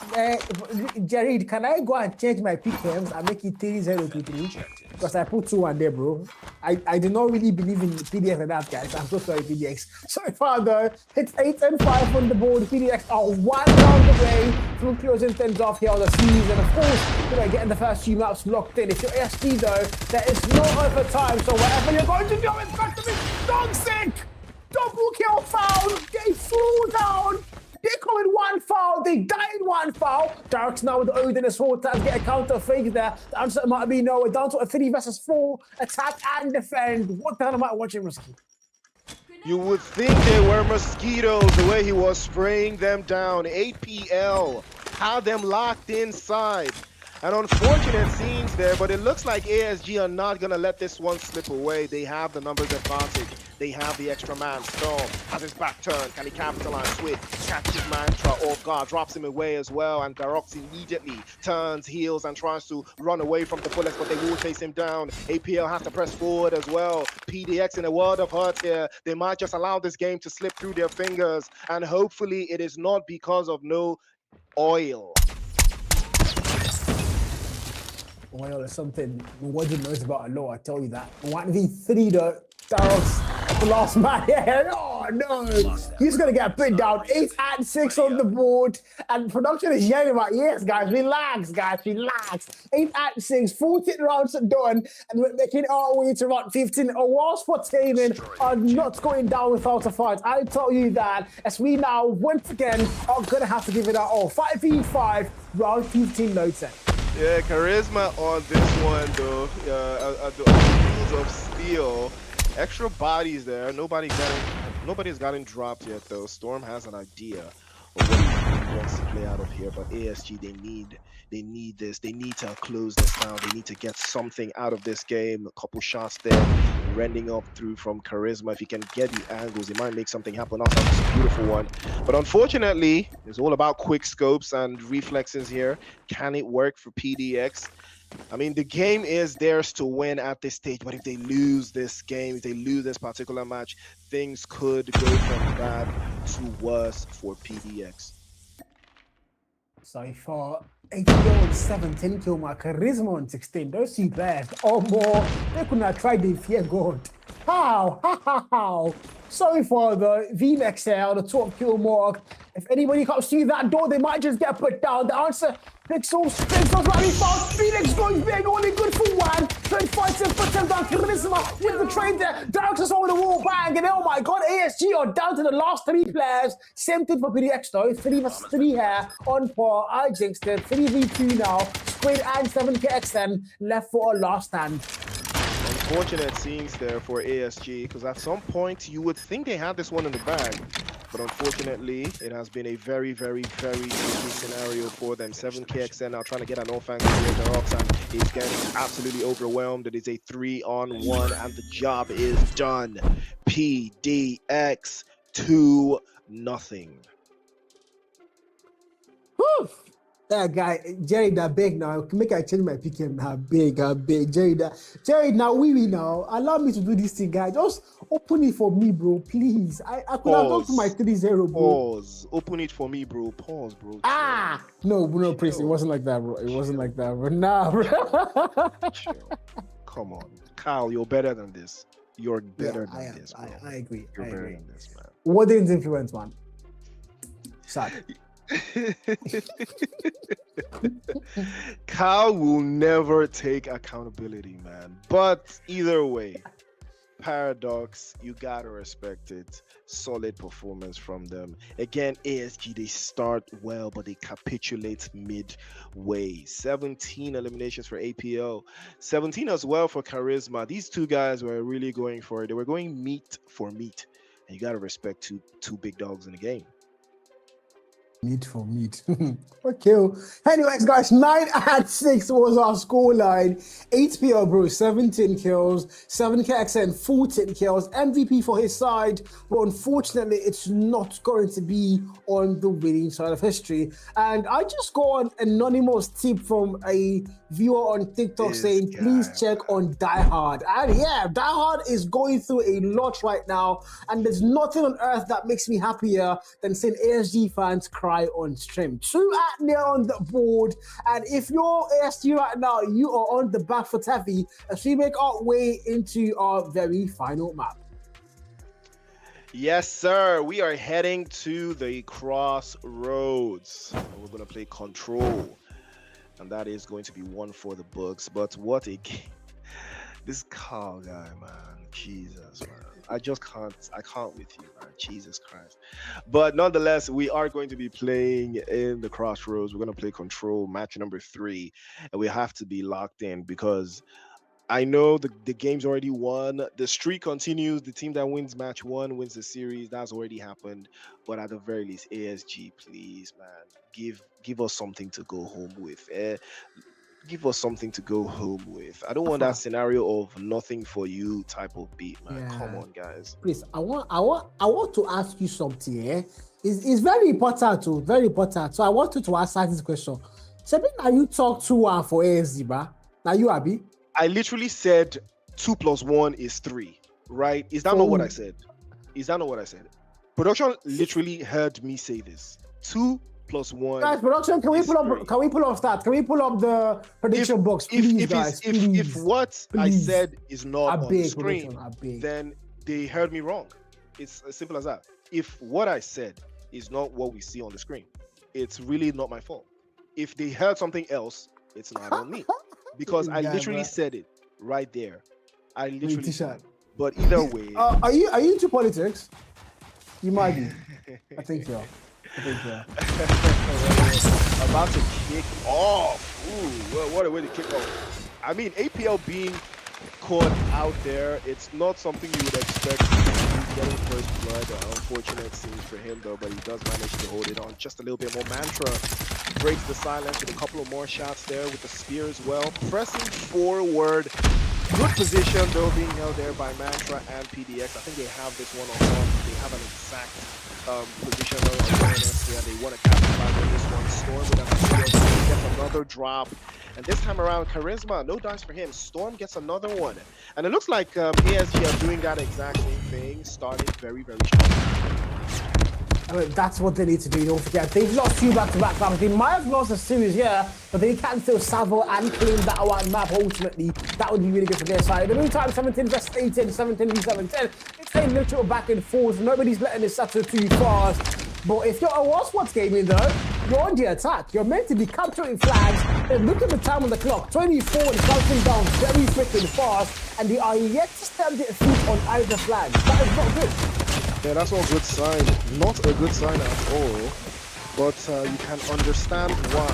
S6: Jared, can I go and change my PKMs and make it 3-0-2-3? Because I put 2 on there, bro. I do not really believe in PDX and that, guys. I'm so sorry, PDX. So far, though, it's 8 and 5 on the board. PDX are 1 round away from closing things off here on the series. And of course, you know, getting the first few maps locked in. If you're ASG, though, there is no overtime. So whatever you're going to do, it's got to be toxic. Double kill foul. They flew down. They come in 1 foul. They die in 1 foul. Dark's now with the Odin as well. Time to get a counter fake there. The answer might be no. We're down to a 3 versus 4 attack and defend. What the hell am I watching, Risky?
S7: You would think they were mosquitoes the way he was spraying them down. APL had them locked inside. An unfortunate scenes there, but it looks like ASG are not going to let this one slip away. They have the numbers advantage. They have the extra man. Storm has his back turned. Can he capitalize? Swift catches Mantra off guard, drops him away as well, and Garox immediately turns, heals, and tries to run away from the bullets, but they will chase him down. APL has to press forward as well. PDX in a world of hurt here. They might just allow this game to slip through their fingers, and hopefully it is not because of no oil.
S6: Oil is something Warden knows about a lot, I tell you that. 1v3 though, Darrell's the last man here. Oh no, he's gonna get put down. 8 and 6 on the board, and production is yelling about, yes guys, relax guys, relax. 8 and 6, 14 rounds done, and we're making our way to round 15. A War Sports Gaming are not going down without a fight. I tell you that, as we now once again are gonna have to give it our all. 5v5, round 15 no 10.
S7: Yeah, Charisma on this one though, the wheels of steel. Extra bodies there. Nobody's gotten dropped yet though. Storm has an idea of what he wants to play out of here, but ASG they need this. They need to close this down. They need to get something out of this game. A couple shots there, rending up through from Charisma. If he can get the angles, he might make something happen. Also, that's a beautiful one. But unfortunately, it's all about quick scopes and reflexes here. Can it work for PDX? I mean, the game is theirs to win at this stage, but if they lose this game, if they lose this particular match, things could go from bad to worse for PDX.
S6: So far, 8 kills, 17 kill mark, Charisma on 16. Those 2 players or more, they could not try the fear god. How? So far, the VMXL, the top kill mark. If anybody comes through that door, they might just get put down. The answer, Pixels might be found. Phoenix goes big, only good for 1. Trade fights and puts them down. Charisma with the trade there. Darks is over the wall, bang, and oh my god, ASG are down to the last 3 players. Same thing for PDX though. 3 versus 3 here on par. I jinxed it. 3v2 now. Squid and 7KXN left for a last stand.
S7: Unfortunate scenes there for ASG, because at some point you would think they had this one in the bag. But unfortunately, it has been a very, very, very tricky scenario for them. 7KXN now trying to get an offense here. The Roxanne is getting absolutely overwhelmed. It is a 3-on-1, and the job is done. PDX 2-0.
S6: Whew. That guy, Jerry, that big now. Make I change my PKM now. Big. Jerry, now we now. Allow me to do this thing, guy. Just open it for me, bro. Please. I could have gone to my 3-0, bro.
S7: Pause. Open it for me, bro. Pause, bro.
S6: No, Prince. It wasn't like that, bro. It wasn't like that, bro. Nah, bro.
S7: Chill. Come on. Kyle, you're better than this. You're better than this, bro.
S6: I agree.
S7: You're better than this, man.
S6: What didn't influence, man? Sad.
S7: Kyle will never take accountability, man. But either way, Paradox, you gotta respect it. Solid performance from them. Again, ASG, they start well, but they capitulate midway. 17 eliminations for APL, 17 as well for Charisma. These two guys were really going for it. They were going meat for meat, and you gotta respect two big dogs in the game.
S6: Meat for meat. Okay. Anyways, guys, 9-6 was our scoreline. 8PL, bro, 17 kills. 7KXN, 14 kills. MVP for his side. But unfortunately, it's not going to be on the winning side of history. And I just got an anonymous tip from a viewer on TikTok saying, please check on Die Hard. And yeah, Die Hard is going through a lot right now. And there's nothing on earth that makes me happier than seeing ASG fans cry on stream. 2 out there on the board, and if you're ASG right now, you are on the back foot heavy as we make our way into our very final map.
S7: Yes, sir. We are heading to the crossroads. We're going to play Control, and that is going to be one for the books. But what a game. This Carl guy, man. Jesus, man. I can't with you, man. Jesus Christ. But nonetheless, we are going to be playing in the crossroads. We're going to play Control, match number 3. And we have to be locked in because I know the game's already won. The streak continues. The team that wins match 1 wins the series. That's already happened. But at the very least, ASG, please, man. Give us something to go home with. Give us something to go home with. I don't want that scenario of nothing for you type of beat, man.
S6: Yeah.
S7: Come on, guys.
S6: Please, I want to ask you something here. It's very important too, very important. So I want you to answer this question. Sebi, now you talk 2-1 for ASG, bro. Now you happy?
S7: I literally said 2 + 1 is 3, right? Is that not what I said? Is that not what I said? Production literally heard me say this. 2 + 1.
S6: Guys, production, can we pull up stats? Can we pull up the prediction box, please, guys?
S7: If what I said is not on the screen,
S6: big.
S7: then they heard me wrong. It's as simple as that. If what I said is not what we see on the screen, it's really not my fault. If they heard something else, it's not on me. Because I literally said it right there. I literally said it. But either way.
S6: Are you into politics? You might be. I think so.
S7: About to kick off. Ooh, well, what a way to kick off. I mean, APL being caught out there, it's not something you would expect. He's getting first blood. Unfortunate scenes for him, though, but he does manage to hold it on just a little bit more. Mantra breaks the silence with a couple of more shots there with the spear as well. Pressing forward. Good position, though, being held there by Mantra and PDX. I think they have this one on one. They have an exact positional awareness here. They want to capitalize on this one. Storm with a gets another drop. And this time around, Charisma, no dice for him. Storm gets another one. And it looks like ASG are doing that exact same thing, starting very, very strong.
S6: I mean, that's what they need to do. Don't forget, they've lost 2 back-to-back maps. They might have lost a series here, but they can still savo and claim that one map ultimately. That would be really good for their side. In the meantime, 17 vs 18, 17 v 17. It's a little back and forth. Nobody's letting this settle too fast. But if you're a War Sports gaming though, you're on the attack. You're meant to be capturing flags. And look at the time on the clock. 24 is bouncing down very freaking fast. And they are yet to stamp their feet on either flag. That is not good.
S7: Yeah, that's not a good sign. Not a good sign at all. But you can understand why.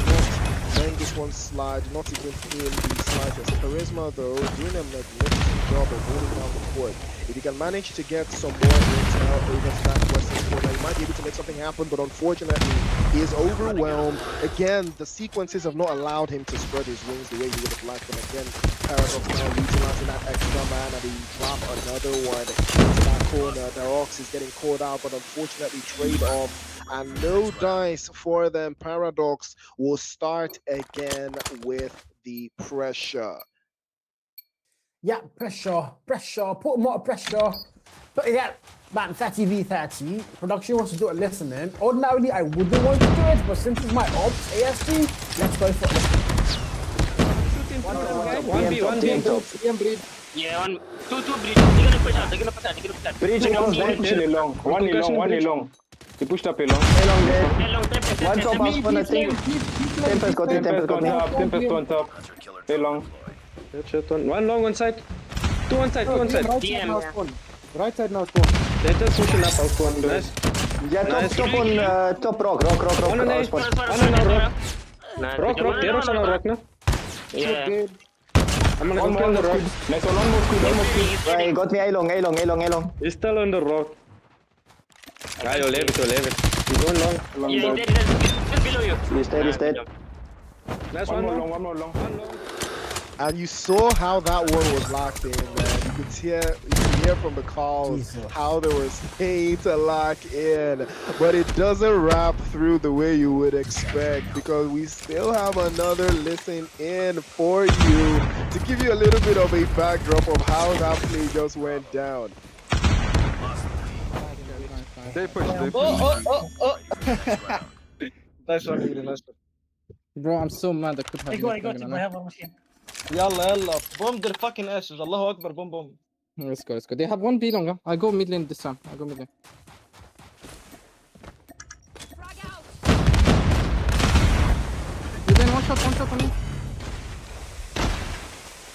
S7: Not playing this this one slide, not even in the slightest. Charisma, though, doing a magnificent job of holding down the court. If he can manage to get some more intel over to that western corner, he might be able to make something happen, but unfortunately, he is overwhelmed. Again, the sequences have not allowed him to spread his wings the way he would have liked. And again, Paradox now utilizing that extra man, and he drop another one into that corner. Darox is getting caught out, but unfortunately, trade off. And no dice for them. Paradox will start again with the pressure.
S6: Yeah, pressure, put more pressure. But yeah, man, 30v30. Production wants to do a listening. Ordinarily, I wouldn't want to do it, but since it's my ops, ASG, let's go for it.
S18: 1B.
S9: Yeah, 2 bridge. They're gonna push out. They're gonna push out.
S18: Bridge close, one long. One long. He pushed up a long. One top house, one I think. Tempest got on top. A long. One long, one side. Two on side. Right side now spawn. They're just pushing up house one. Nice.
S19: Yeah, top on top rock.
S18: One on A. One on rock. Rock. They're on rock now.
S9: Yeah.
S18: I'm gonna go on the rock. Next one more squid.
S19: Right, got me A long.
S18: He's still on the rock. You'll leave it. He's going long.
S9: Yeah, he's dead. Just below you.
S19: He's dead.
S18: Last one more long.
S7: And you saw how that one was locked in, man. You could hear from the calls how there was hate to lock in. But it doesn't wrap through the way you would expect, because we still have another listen in for you to give you a little bit of a backdrop of how that play just went down.
S18: They push. Nice one. Bro, I'm so mad I could have.
S13: I got him. I have a machine. يلا bomb the fucking ashes. Allahu Akbar, bomb.
S18: Let's go. They have one B long. Huh? I go mid lane this time. You then one shot on me.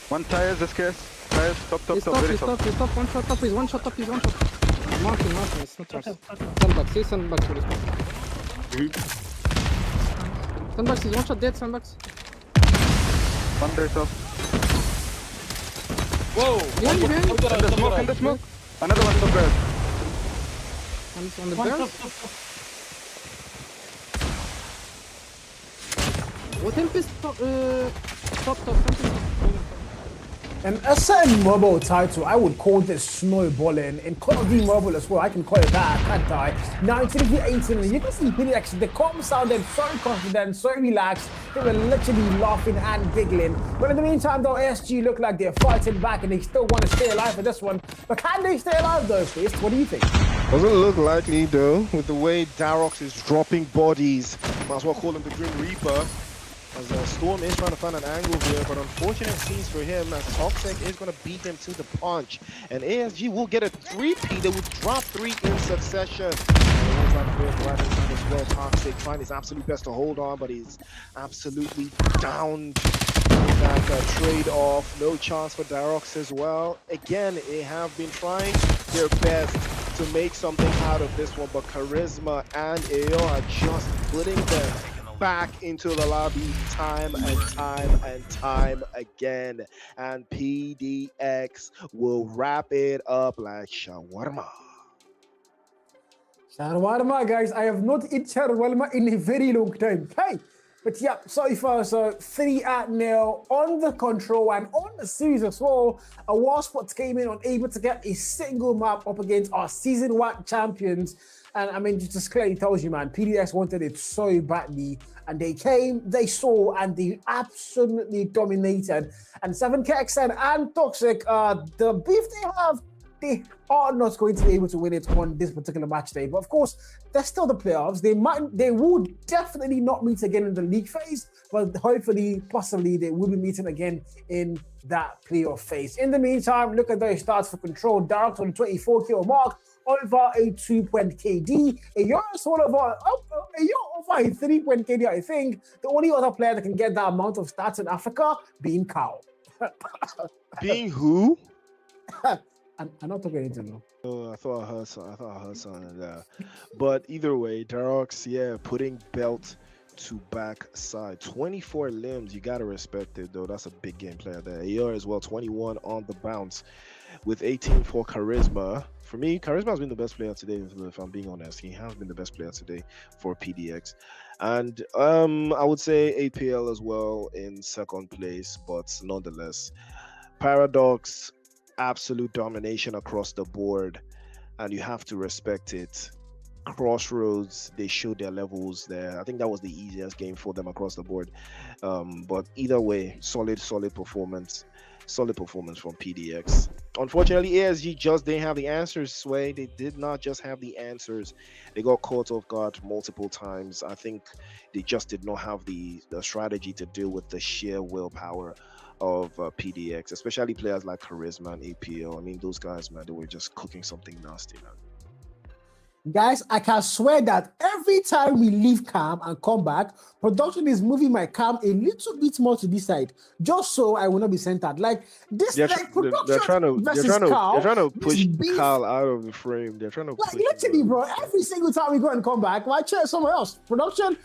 S18: One tires this case. Tires top. Very top. He's top. One shot top. He's one shot. Marking. It's not trust. Sandbox. See sandbox for this one. Sandbox is one shot dead. Sandbox. One there top.
S13: Whoa!
S18: Behind. In the smoke. Another one top guard. One's on the bears. What Tempest top.
S6: And a certain mobile title, I would call this snowballing. In Call of Duty Mobile as well, I can call it that, I can't die. 19v18, you can see PDX, the comms sounded so confident, so relaxed. They were literally laughing and giggling. But in the meantime, though, ASG look like they're fighting back and they still want to stay alive for this one. But can they stay alive though, Chris? What do you think?
S7: Doesn't look likely though, with the way Darox is dropping bodies. Might as well call him the Grim Reaper. As Storm is trying to find an angle here, but unfortunate scenes for him as Toxic is going to beat him to the punch. And ASG will get a 3P. They will drop 3 in succession. As well, Toxic trying his absolute best to hold on, but he's absolutely down with that trade-off. No chance for Darox as well. Again, they have been trying their best to make something out of this one, but Charisma and AO are just putting them back into the lobby time again. And PDX will wrap it up like shawarma.
S6: Shawarma, guys. I have not eaten shawarma in a very long time. Hey! But yeah, so far, 3-0 on the control and on the series as well. Warsports came in unable to get a single map up against our season 1 champions. And I mean, it just clearly tells you, man, PDX wanted it so badly. And they came, they saw, and they absolutely dominated. And 7KXN and Toxic, the beef they are not going to be able to win it on this particular match day. But of course, they're still the playoffs. They would definitely not meet again in the league phase, but hopefully, possibly, they will be meeting again in that playoff phase. In the meantime, look at those stats for Control. Darox on the 24 kill mark, over a 2-point KD. You're sort of over a 3-point KD, I think. The only other player that can get that amount of stats in Africa being Cow.
S7: Being who?
S6: I'm not talking into no.
S7: Oh, I thought I heard something there. But either way, Darox, yeah, putting belt to backside. 24 limbs. You got to respect it, though. That's a big game player there. AR as well, 21 on the bounce with 18 for Charisma. For me, Charisma has been the best player today, if I'm being honest. He has been the best player today for PDX. And I would say APL as well in second place, but nonetheless. Paradox, absolute domination across the board, and you have to respect it. Crossroads, they showed their levels there. I think that was the easiest game for them across the board. But either way, solid performance. Solid performance from PDX. Unfortunately, ASG just didn't have the answers, Sway. They did not just have the answers. They got caught off guard multiple times. I think they just did not have the strategy to deal with the sheer willpower of PDX, especially players like Charisma and APL. I mean, those guys, man, they were just cooking something nasty, man.
S6: Guys, I can swear that every time we leave cam and come back, production is moving my cam a little bit more to this side, just so I will not be centered. Like this, they're trying
S7: to push Carl out of the frame. They're trying to
S6: like literally, bro. Every single time we go and come back, I check somewhere else. Production,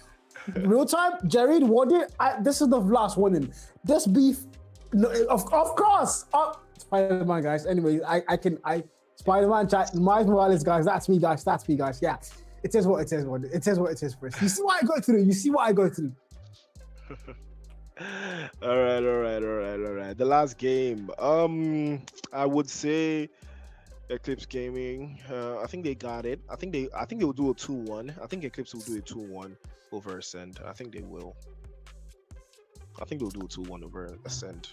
S6: real time. Jared, warning. This is the last warning. This beef, no, of course. Spider-Man, guys. Anyway, I. Spider-Man chat, Miles Morales, guys. That's me, guys. Yeah, it is what it is. It is what it is, Chris. You see what I go through.
S7: All right. The last game. I would say Eclipse Gaming. I think they got it. I think they will do a 2-1. I think Eclipse will do a 2-1 over Ascend. I think they will. I think they'll do a 2-1 over Ascend.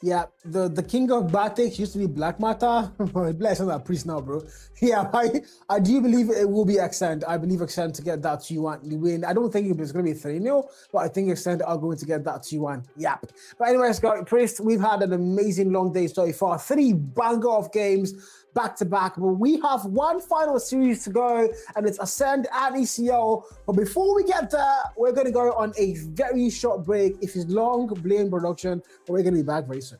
S6: Yeah, the king of bad takes used to be Black Mata. Bless him, that priest now, bro. Yeah, I do believe it will be Accent. I believe Accent to get that 2-1 win. I don't think it's going to be 3-0, but I think Accent are going to get that 2-1. Yep. But anyways, guys, Priest, we've had an amazing long day so far. 3 banger of games back to back, but we have one final series to go, and it's Ascend and ECL. But before we get there, we're going to go on a very short break. If it's long, blame production, but we're going to be back very soon.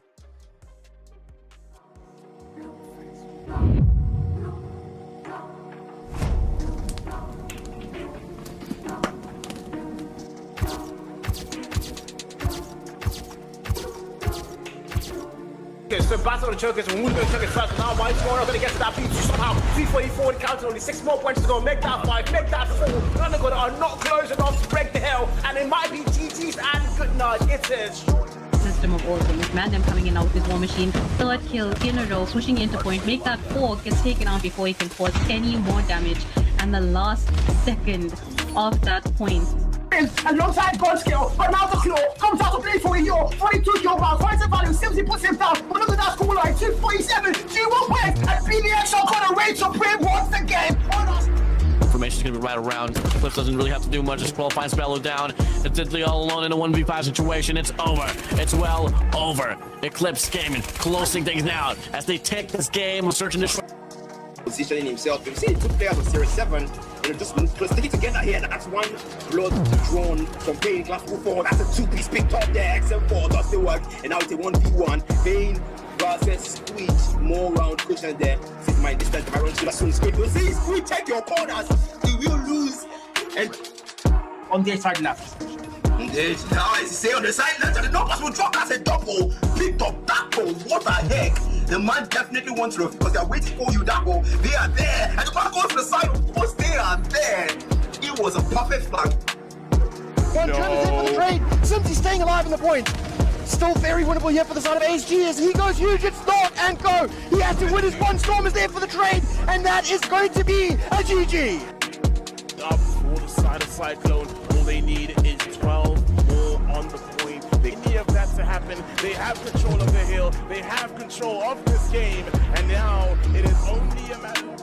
S1: So battle on the chokers, and we're going to take it first. Now, my score, I'm going to get to that beat somehow. 344 counting, only 6 more points to go. Make that 5, make that 4. None of them are not close enough to break the hell, and it might be GG's and good night. It is
S2: system of all things. Mandem coming in now with his war machine. Third kill in a row, switching into point. Make that 4, gets taken out before he can cause any more damage. And the last second of that point.
S1: Alongside God's skill, but now the claw comes out to play for a year. 42 year old, finds the value, Simsy puts him down. But look at that score line, 247, 2-1 points, and PDX are gonna wait to play once again.
S3: Formation's gonna be right around. Cliff doesn't really have to do much. Just qualifying Spello down. It's Diddley all alone in a 1v5 situation. It's over. It's well over. Eclipse Gaming closing things out as they take this game, searching this.
S4: Positioning himself. We've seen 2 players of Series 7, just stick it together here. That's one blood drawn from Pain Glass 4. That's a 2-piece picked up there. XM4 does the work, and now it's a 1v1. Pain versus Squeeze, more round cushion there. This is my distance. I run to the soon. Squeeze, see, Squeeze, check your corners. You will lose. And on the side left. Now, as you say on the side left, the numbers will drop as a double. Picked up that goal. What the heck? The man definitely wants to, because they're waiting for you, that goal. They are there. And the man goes to the side, of course, they are there. It was a perfect flag.
S5: One turn is in for the trade. Simply staying alive in the point. Still very winnable here for the side of ASG as he goes huge, it's not and go. He has to win his one. Storm is there for the trade, and that is going to be a GG.
S14: Up for the side of Cyclone. All they need is 12 more on the point. They need that to happen. They have control of the hill. They have control of this game. And now it is only a matter of...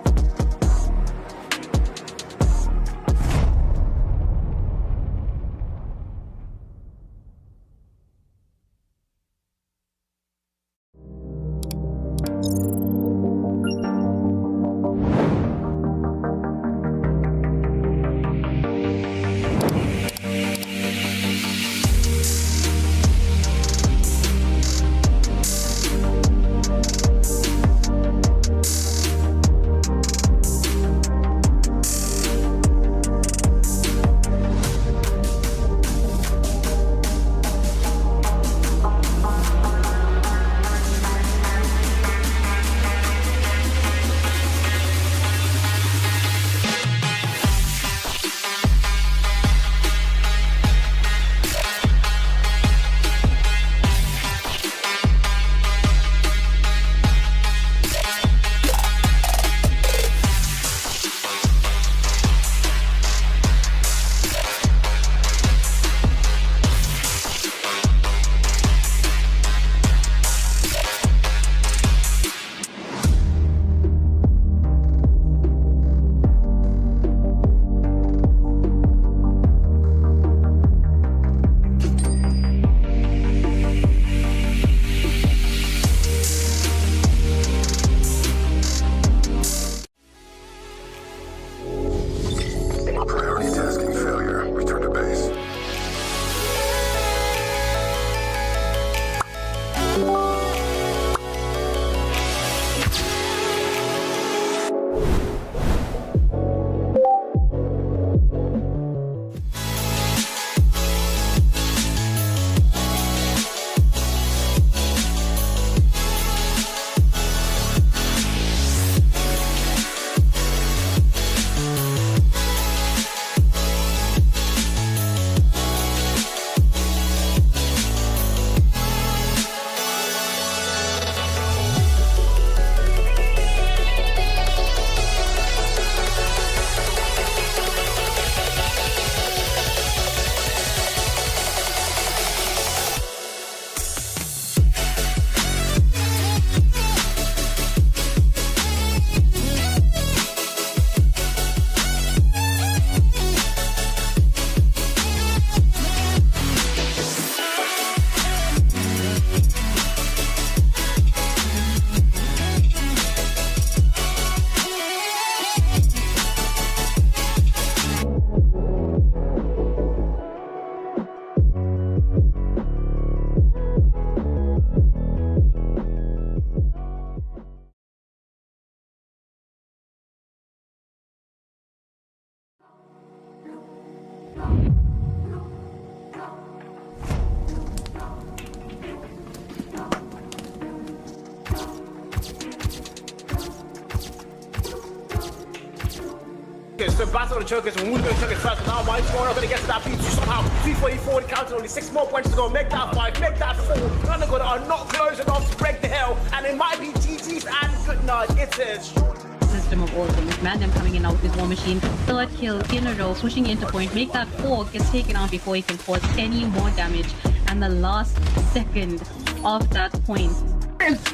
S1: on the chokers, and who's going to choke it first? Now my score, I'm going to get to that beat somehow. 244 counted, only 6 more points to go. Make that 5, make that 4. None of them are not close enough to break the hell, and it might be GG's and good night. It's a short
S2: system of order with Mandem coming in out with his war machine. Third kill in a row, switching into point. Make that 4, gets taken out before he can cause any more damage. And the last second of that point.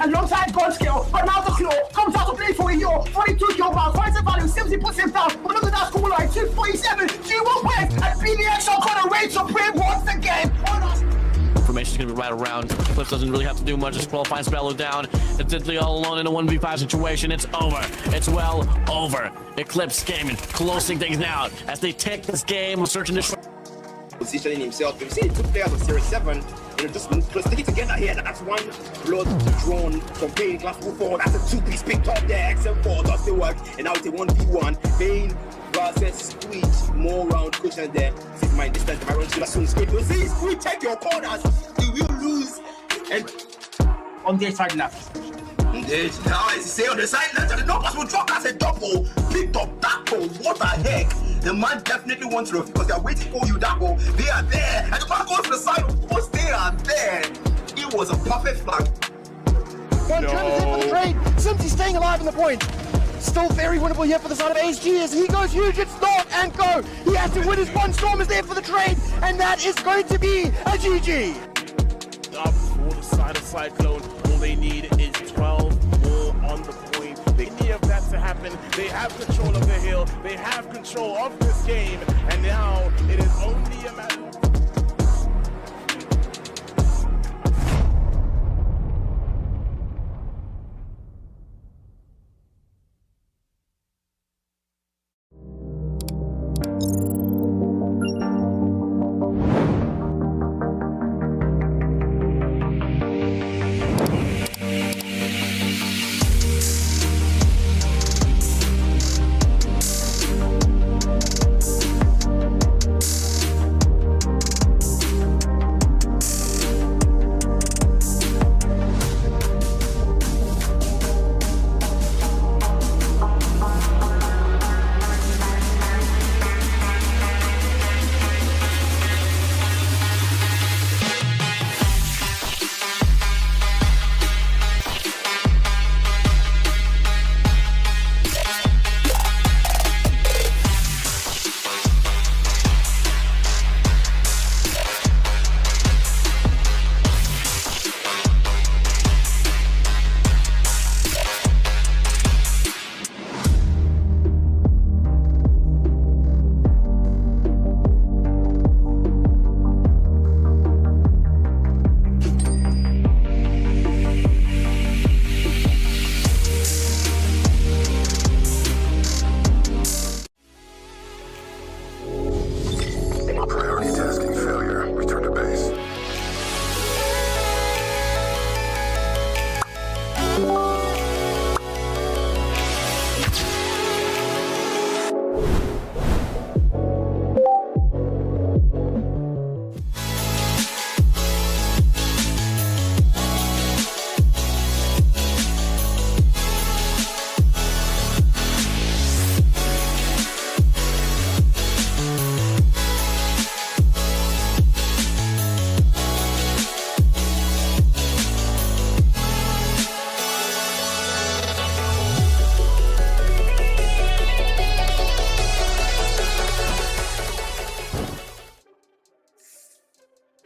S1: Alongside God skill, but now the claw comes out to play for a year. 42 kill rounds, finds the value, 70 puts him down. But look at that score line, 247, 2-1 wins, and PDX are gonna wait supreme once again on us.
S3: Formation's gonna be right around. Cliff doesn't really have to do much. Just finds Bello down. It's literally all alone in a 1v5 situation. It's over. It's well over. Eclipse gaming, closing things out as they take this game, searching this.
S4: Positioning himself. We've seen 2 players of Series 7, just stick it together here. That's one blood drawn from Pain Class 4. That's a 2-piece picked up there. XM4 does the work, and now it's a 1v1. Pain versus Squeeze, more round cushion there. See my distance, my run to the soon Squeeze. You see, Squeeze, take your corners. You will lose. And on their side left. Now I say on the side left, the numbers will drop as a double. Picked up that goal. What the heck? The man definitely wants to, because they are waiting for you, that goal. They are there. And the man goes to the side, of course they are there. It was a perfect flag.
S5: One trying to for the trade. Simply staying alive in the point. Still very winnable here for the side of ASG as he goes huge, it's not and go. He has to win his one. Storm is there for the trade, and that is going to be a GG.
S14: Up for the side of Cyclone, all they need is 12 more on the point. They need that to happen. They have control of the hill. They have control of this game, and now it is only a matter of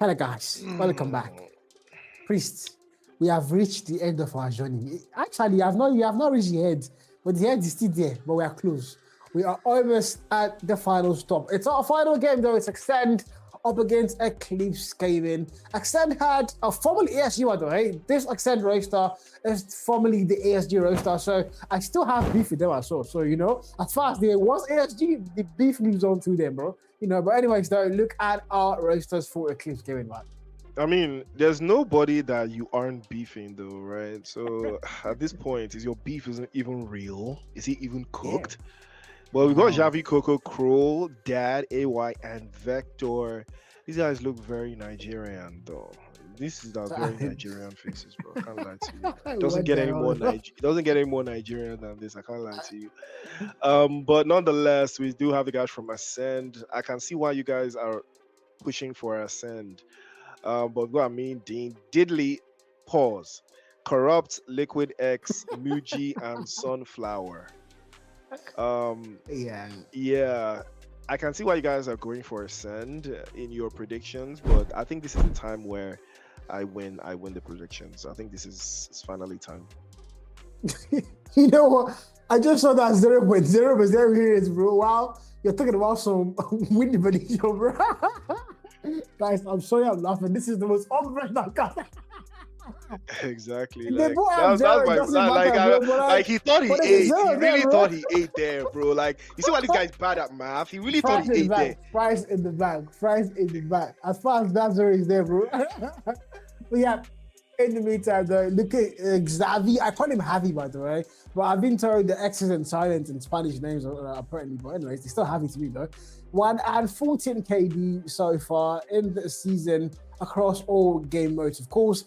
S6: Hello guys, welcome back. Priests, we have reached the end of our journey. Actually, you have not reached the end, but the end is still there, but we are close. We are almost at the final stop. It's our final game though, it's Extend up against Eclipse Gaming. Extend had a formerly ASG by the way. This Extend roster is formerly the ASG roster, so I still have beef with them as well. So, you know, as far as there was ASG, the beef lives on to them, bro. You know, but anyways, though, look at our rosters for Eclipse Gaming, man.
S7: I mean, there's nobody that you aren't beefing though, right? So at this point, is your beef isn't even real? Is it even cooked? Yeah. Well, we got Javi, Coco, Kroll, Dad, AY, and Vector. These guys look very Nigerian though. This is our very Nigerian faces, bro. I can't lie to you. It doesn't get any more it doesn't get any more Nigerian than this. I can't lie to you. But nonetheless, we do have the guys from Ascend. I can see why you guys are pushing for Ascend. But what I mean, Dean, Diddley, pause. Corrupt, Liquid X, Muji, and Sunflower. Yeah. I can see why you guys are going for Ascend in your predictions, but I think this is the time where I win the predictions. I think this is finally time.
S6: You know what? I just saw that 0.0 here is, bro. Wow, you're talking about some winning prediction, bro. Guys, I'm sorry I'm laughing. This is the most unprofessional cast.
S7: Exactly. Like, that's my he thought he ate. He really thought he ate there, bro. Like, you see why this guy's bad at math? He really thought he ate there.
S6: Price in the back. As far as that is there, bro. But yeah, in the meantime, though, look at Xavi. I call him Javi, by the way. But I've been told the X's and silent in Spanish names apparently. But anyways, they're still Javi to me, though. 114 KD so far in the season across all game modes, of course.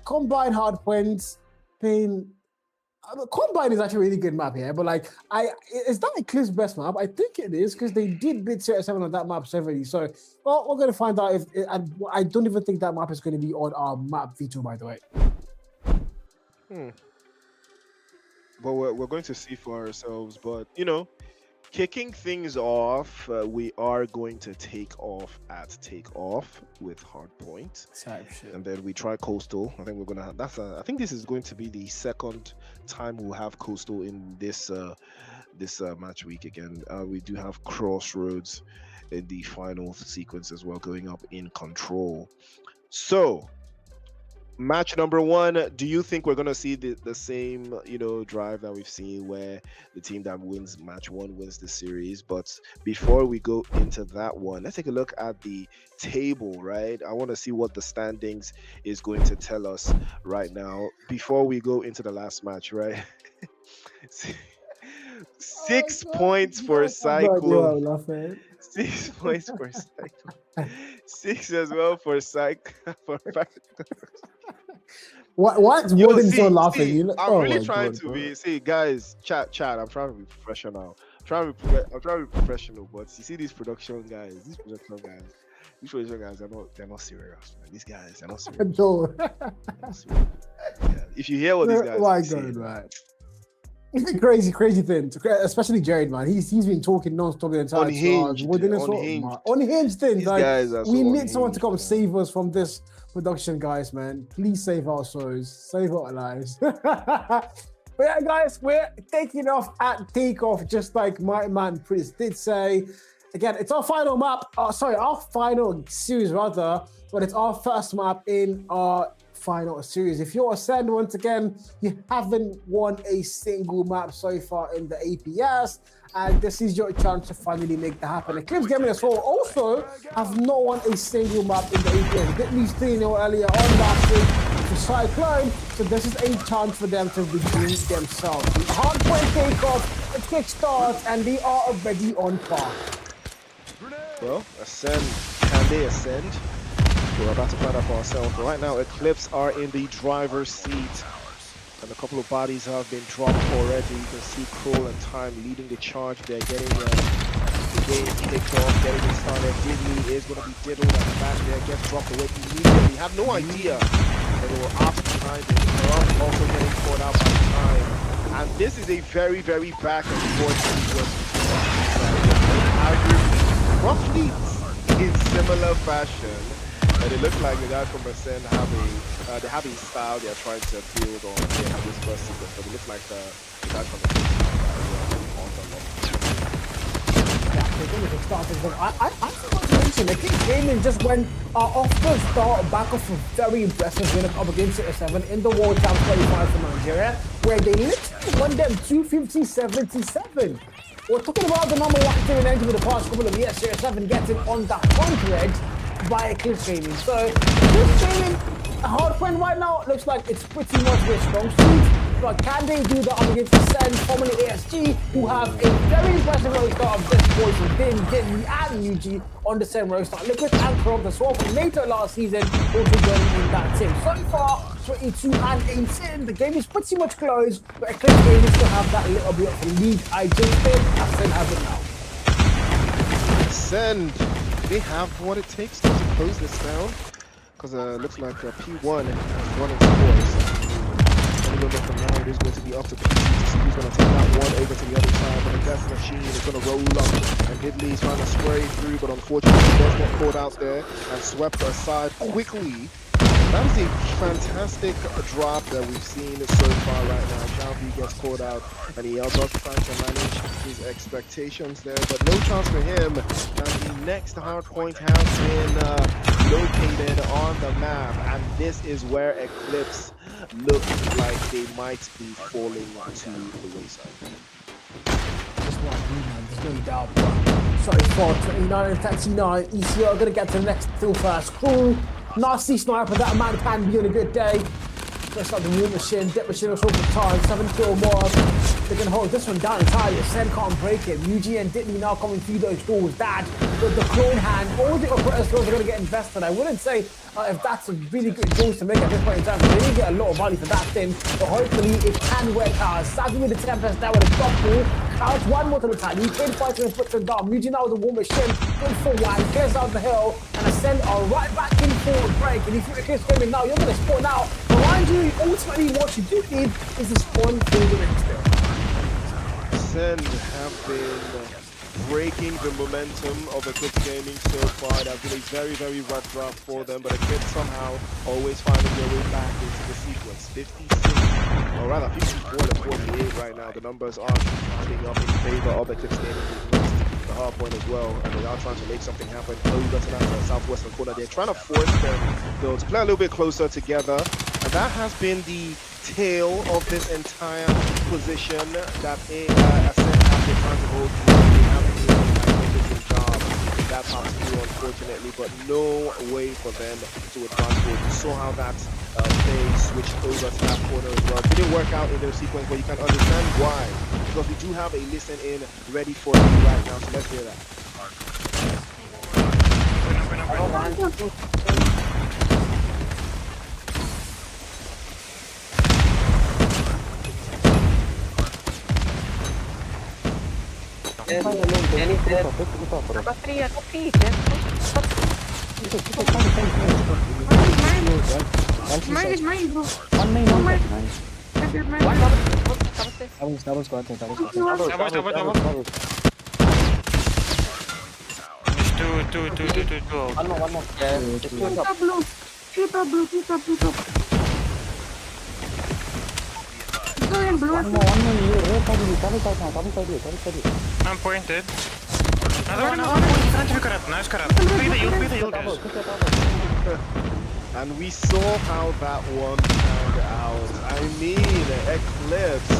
S6: Combine hard points, Combine is actually a really good map here, but like, is that Eclipse's best map? I think it is, because they did bid 7 on that map severely. So, well, we're going to find out if I don't even think that map is going to be on our map veto, by the way.
S7: But we're going to see for ourselves. But you know, kicking things off, we are going to take off at takeoff with hardpoint, and then we try coastal. I think we're gonna have I think this is going to be the second time we'll have coastal in this match week again. We do have crossroads in the final sequence as well, going up in control. So match number 1, do you think we're going to see the same, you know, drive that we've seen where the team that wins match 1 wins the series? But before we go into that one, let's take a look at the table, right? I want to see what the standings is going to tell us right now before we go into the last match, right? 6 points for Cyclone. 6 points for Cyclone. 6 as well for
S6: What's more than so laughing?
S7: I'm really trying to be. See, guys, chat. I'm trying to be professional. I'm trying to be professional. But you see, these production guys, they're not serious, man. These guys, they're not serious.
S6: No.
S7: Yeah. If you hear what these guys say,
S6: right? Crazy thing, especially Jared, man. He's been talking non-stop the entire time. Unhinged things. Like, we need someone to come save us from this production, guys, man. Please save our souls, save our lives. But yeah, guys, we're taking off at takeoff, just like my man Chris did say. Again, it's our final map. Our final series rather, but it's our first map in our final series. If you're Ascend, once again, you haven't won a single map so far in the APS, and this is your chance to finally make that happen. Eclipse Gaming as well also have not won a single map in the APS. Did lose 3-0 earlier on that week to Cyclone, so this is a chance for them to redeem themselves. The hardpoint takeoff, it kickstarts, and they are already on par.
S7: Well, Ascend, can they ascend? We're about to find out for ourselves. But right now, Eclipse are in the driver's seat, and a couple of bodies have been dropped already. You can see Kroll and Time leading the charge. They're getting the game kicked off, getting it started. Diddley is going to be diddled at the back there, gets dropped away immediately. Have no idea that they were after Time. They're also getting caught out by Time. And this is a very, very back and forth sequence. Roughly in similar fashion. And it looks like the guys from Ascend have a style they're trying to build on. They have this first sequence, but it looks like the guys from Ascend on the long.
S6: Yeah, they're going to start this, but I forgot to mention, the King Gaming just went off the start back of a very impressive win up against CR7 in the World Champ qualifier for Nigeria, where they literally won them 250-77. We're talking about the number 1 team in Nigeria for the past couple of years, CR7 getting on that contract by Eclipse Gaming. So Eclipse Gaming, Hardpoint right now looks like it's pretty much their strong suit. But can they do that against the Sen, formerly ASG, who have a very impressive roster of this boys with Din, Dinny, and UG on the same roster? Liquid and Corrupt as well from later last season, also joining in that team. So far, 22-18. The game is pretty much closed, but Eclipse Gaming still have that little bit of a lead. I just think Sen has it now.
S7: Send. They have what it takes to close this down. Because looks like P1 has won its scores. A little bit from now, it is going to be up to PC to see who's going to take that one over to the other side. But the Death Machine is going to roll up. And Diddley is trying to spray through, but unfortunately he does get caught out there and swept aside quickly. That is a fantastic drop that we've seen so far right now. Jalvi gets caught out and he does try to manage his expectations there, but no chance for him. And the next hard point has been located on the map, and this is where Eclipse looks like they might be falling to the wayside.
S6: Just one, there's no doubt. Sorry for 29 and 39. ECL are going to get to the next still first. Cool. Nasty sniper, that man can be on a good day. Just like the War Machine, Death Machine was over time, 7 kill more. They can hold this one down entirely. Sen can't break it. UG and Ditley now coming through those doors. Dad with the clone hand. All the operator skills are going to get invested. I wouldn't say if that's a really good choice to make at this point in time. They didn't get a lot of value for that thing, but hopefully it can work out. Sadly with the Tempest now with a double. Out one more to the time. He played fighting and puts them down. UG now with the War Machine. Good for one. Clears out the hill. And Ascend are right back in forward break. And if you're Eclipse Gaming now, you're going to spawn out. But mind you, ultimately what you do need is the spawn for the next still.
S7: Ascend have been breaking the momentum of Eclipse Gaming so far. That's been a very, very rough drop for them, but Eclipse somehow always finding their way back into the sequence. 56, or rather 54 to 48 right now. The numbers are climbing up in favor of Eclipse Gaming. The hard point as well, and they are trying to make something happen over to that southwestern corner. They're trying to force them though to play a little bit closer together, and that has been the tail of this entire position that Ascent have been trying to hold through. They have been doing a magnificent job in that part of the unfortunately, but no way for them to advance forward. You saw how that play switched over to that corner as well. It didn't work out in their sequence, but you can understand why. Because we do have a listen in ready for you right now, so let's hear that.
S20: Mine is mine, bro.
S18: One main. Double squad.
S20: Double.
S9: Two.
S18: One more.
S20: Two top blue. Go in blue.
S18: One more. Double side.
S9: I'm pointed. Another one. Nice cut. Pick the ult.
S7: And we saw how that one turned out. I mean, Eclipse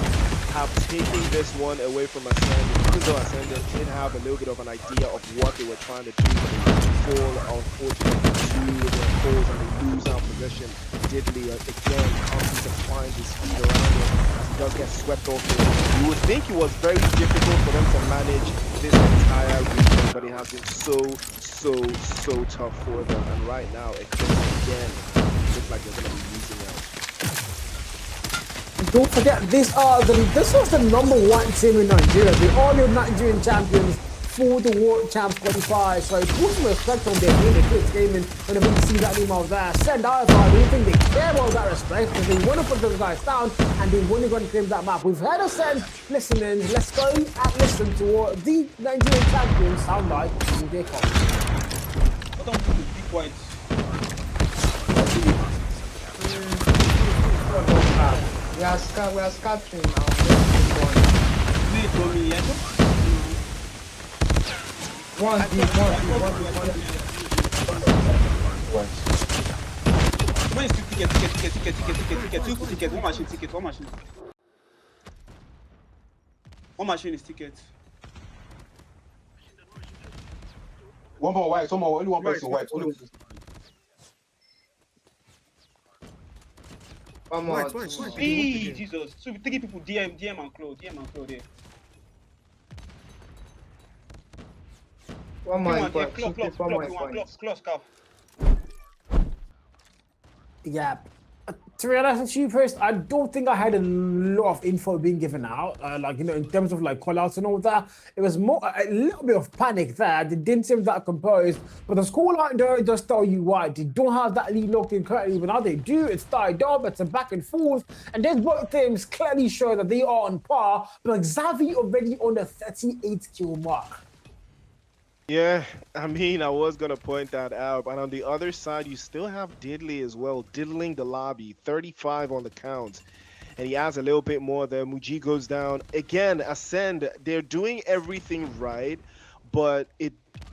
S7: have taken this one away from Ascend. Even though Ascend did have a little bit of an idea of what they were trying to do, but they fall unfortunately to their falls and they lose out possession. Diddley again comes to find his feet around him as he does get swept off it. You would think it was very difficult for them to manage this entire region, but it has been so tough for them. And right now, Eclipse again looks like they're going to be losing out.
S6: Don't forget, this was the #1 team in Nigeria. The all-new Nigerian champions for the World Champs qualifiers. So put some respect on their name, Eclipse Gaming, whenever you see that email there. Send out, I don't think they care about that respect because they want to put those guys down and they want to go and claim that map. We've heard us send listening. Let's go and listen to what the Nigerian champions sound like in their comments.
S21: Be quiet.
S18: We are scattering now. One deep.
S21: When is ticket? Two ticket. One machine ticket. One machine is ticket.
S10: One more white. Only one person white.
S18: Come
S21: Why?
S18: on.
S21: Hey, Jesus. So we taking people DM and Claude there.
S18: One more point.
S21: Close, Calf.
S6: Yeah. To be honest with you, first, I don't think I had a lot of info being given out. Like, you know, in terms of like call-outs and all that, it was more a little bit of panic there. They didn't seem that composed, but the scoreline there does tell you why. They don't have that lead locked in currently, but now they do. It's tied up, it's a back and forth, and then both teams clearly show that they are on par, but Xavi already on the 38 kill mark.
S7: Yeah, I mean, I was going to point that out. And on the other side, you still have Diddley as well, diddling the lobby, 35 on the count. And he adds a little bit more there. Muji goes down. Again, Ascend, they're doing everything right, but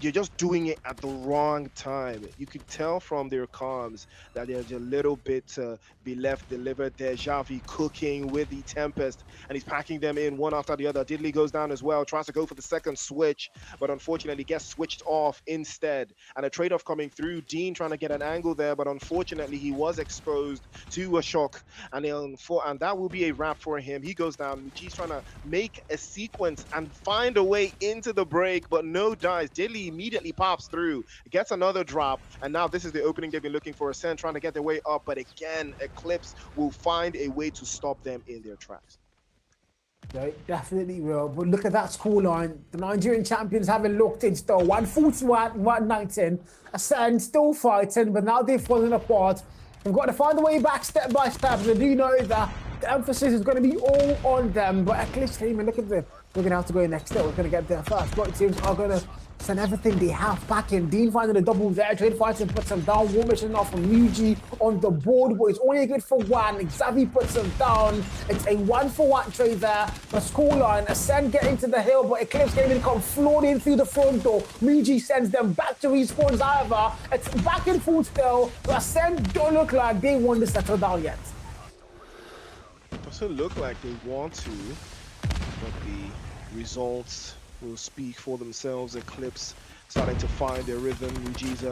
S7: you're just doing it at the wrong time. You could tell from their comms that there's a little bit to be left delivered there. Xavi cooking with the Tempest, and he's packing them in one after the other. Diddley goes down as well, tries to go for the second switch, but unfortunately gets switched off instead. And a trade-off coming through. Dean trying to get an angle there, but unfortunately he was exposed to a shock, and that will be a wrap for him. He goes down. Muji's trying to make a sequence and find a way into the break, but no dice. Diddley immediately pops through, gets another drop, and now this is the opening they've been looking for. Ascend trying to get their way up, but again, Eclipse will find a way to stop them in their tracks.
S6: They definitely will, but look at that scoreline. The Nigerian champions haven't looked in still. 141, 119. Ascend still fighting, but now they've fallen apart. They've got to find a way back step by step. They do know that the emphasis is going to be all on them, but Eclipse came and look at them. We're going to have to go next step. We're going to get there first. Both teams are going to send everything they have back in. Dean finding a double there. Trade fighting puts him down. War mission off from Muji on the board, but it's only good for one. Xavi puts him down. It's a 1-for-1 trade there. The scoreline, Ascend getting to the hill, but Eclipse Gaming come floating through the front door. Muji sends them back to respawns. However, it's back and forth still. But Ascend don't look like they want to settle down yet.
S7: Doesn't look like they want to, but the results will speak for themselves. Eclipse starting to find their rhythm. Muji's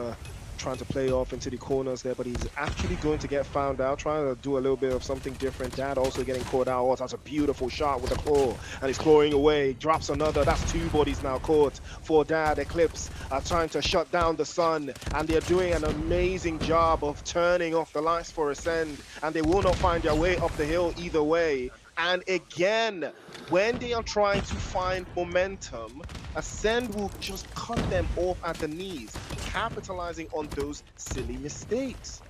S7: trying to play off into the corners there, but he's actually going to get found out, trying to do a little bit of something different. Dad also getting caught out. Oh, that's a beautiful shot with a claw, and he's clawing away. Drops another. That's two bodies now caught for Dad. Eclipse are trying to shut down the sun, and they're doing an amazing job of turning off the lights for Ascend, and they will not find their way up the hill either way. And again, when they are trying to find momentum, Ascend will just cut them off at the knees, capitalizing on those silly mistakes.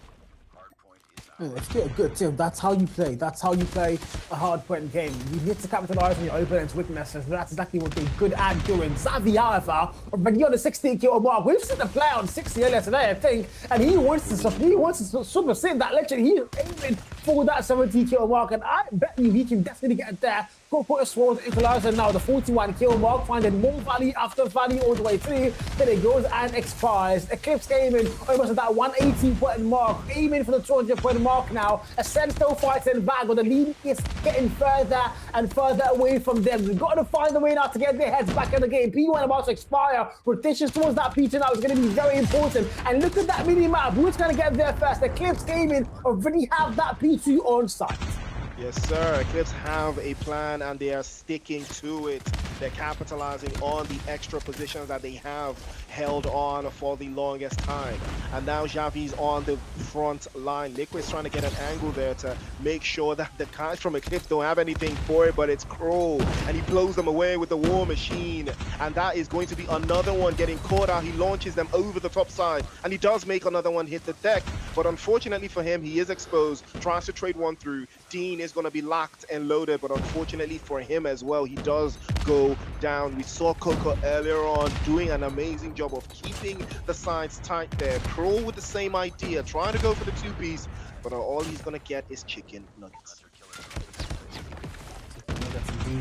S6: It's still a good team. That's how you play. That's how you play a hard-point game. You need to capitalize on your opponent's weaknesses. That's exactly what they're good at doing. Xavi, however, already on the 16-kill mark. We've seen the player on 60 earlier today, I think, and he wants to supersede that. Literally, he's aiming for that 70-kill mark, and I bet you he can definitely get there. Go put a sword equalizer now. The 41 kill mark, finding more value after value all the way through. Then it goes and expires. Eclipse Gaming almost at that 180-point mark, aiming for the 200-point mark now. Ascend still fighting back, but the lead is getting further and further away from them. We've got to find a way now to get their heads back in the game. P1 about to expire. Rotations towards that P2 now is going to be very important. And look at that mini-map. Who's going to get there first? Eclipse Gaming already have that P2 on site.
S7: Yes, sir. Eclipse have a plan, and they are sticking to it. They're capitalizing on the extra positions that they have held on for the longest time. And now Xavi's on the front line. Liquid's trying to get an angle there to make sure that the guys from Eclipse don't have anything for it, but it's Crow, and he blows them away with the War Machine. And that is going to be another one getting caught out. He launches them over the top side, and he does make another one hit the deck. But unfortunately for him, he is exposed, tries to trade one through. Dean is going to be locked and loaded, but unfortunately for him as well, he does go down. We saw Coco earlier on doing an amazing job of keeping the sides tight there. Crow with the same idea, trying to go for the two-piece, but all he's going to get is chicken nuggets.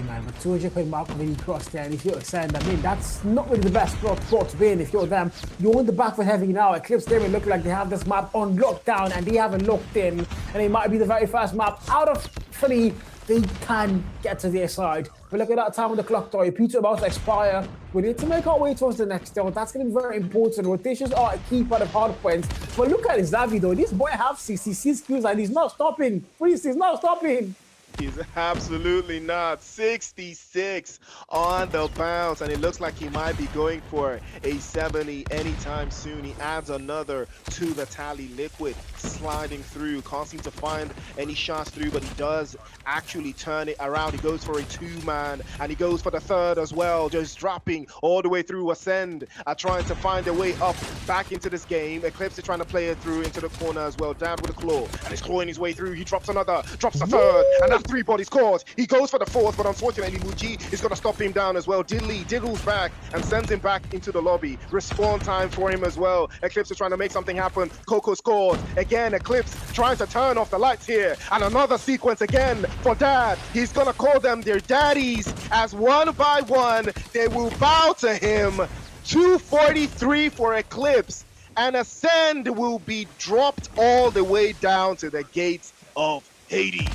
S6: Man, but 200 mark really crossed there, and if you're Ascend, I mean, that's not really the best spot to be in. If you're them, you're on the back for heavy now. Eclipse Gaming look like they have this map on lockdown, and they haven't locked in, and it might be the very first map out of 3 they can get to their side. But look at that time on the clock, though. Peter about to expire. We need to make our way towards the next deal. That's going to be very important. Rotations are a key part of hard points. But look at Xavi, though. This boy has 66 skills and he's not stopping. Priest is not stopping.
S7: He's absolutely not. 66 on the bounce, and it looks like he might be going for a 70 anytime soon. He adds another to the tally. Liquid sliding through, can't seem to find any shots through, but he does actually turn it around. He goes for a two-man, and he goes for the third as well, just dropping all the way through. Ascend are trying to find their way up back into this game. Eclipse is trying to play it through into the corner as well. Down with a claw, and he's clawing his way through. He drops another, drops the third, and that's 3 body scores. He goes for the fourth, but unfortunately Muji is going to stop him down as well. Diddles back and sends him back into the lobby. Respawn time for him as well. Eclipse is trying to make something happen. Coco scores. Again, Eclipse trying to turn off the lights here. And another sequence again for Dad. He's going to call them their daddies as one by one they will bow to him. 243 for Eclipse. And Ascend will be dropped all the way down to the gates of Hades.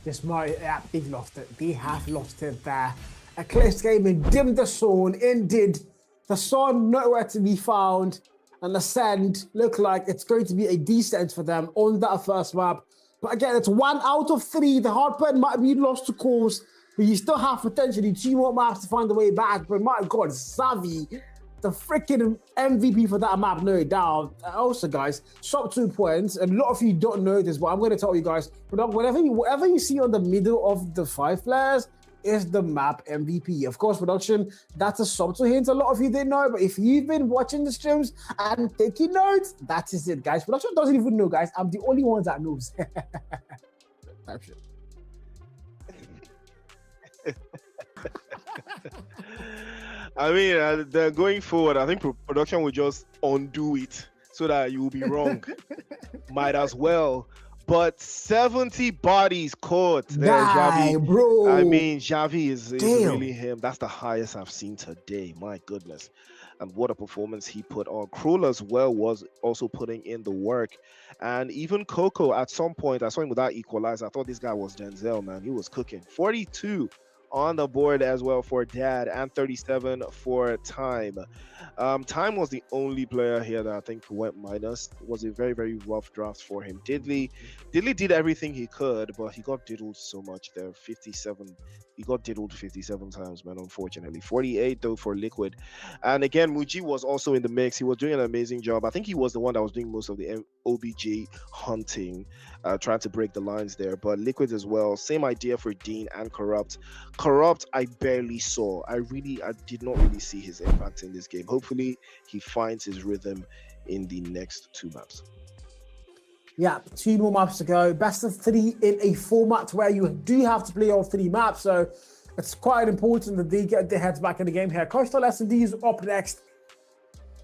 S6: This might, yeah, they've lost it. They have lost it there. Eclipse Gaming dimmed the sun, indeed. The sun nowhere to be found. And Ascend look like it's going to be a descent for them on that first map. But again, it's 1 out of 3. The hardpoint might be lost to course, but you still have potentially 2 more maps to find the way back. But my God, Savvy, the freaking MVP for that map, no doubt. Also, guys, sub 2 points. A lot of you don't know this, but I'm going to tell you guys, whatever you see on the middle of the 5 players is the map MVP. Of course, production, that's a subtle hint a lot of you didn't know, but if you've been watching the streams and taking notes, that is it, guys. Production doesn't even know, guys. I'm the only one that knows. Type shit.
S7: I mean, going forward, I think production will just undo it so that you will be wrong. Might as well. But 70 bodies caught. Xavi,
S6: bro.
S7: I mean, Xavi is really him. That's the highest I've seen today. My goodness. And what a performance he put on. Krul as well was also putting in the work. And even Coco, at some point, I saw him with that equalizer. I thought this guy was Denzel, man. He was cooking. 42 on the board as well for Dad, and 37 for Time. Time was the only player here that I think went minus. It was a very, very rough draft for him. Diddley did everything he could, but he got diddled so much there. 57. He got diddled 57 times, man, unfortunately. 48, though, for Liquid. And again, Muji was also in the mix. He was doing an amazing job. I think he was the one that was doing most of the OBG hunting, trying to break the lines there. But Liquid as well, same idea for Dean and Corrupt. Corrupt, I barely saw. I did not really see his impact in this game. Hopefully, he finds his rhythm in the next 2 maps.
S6: Yeah, 2 more maps to go. Best of 3 in a format where you do have to play all 3 maps. So it's quite important that they get their heads back in the game here. Coastal S&D is up next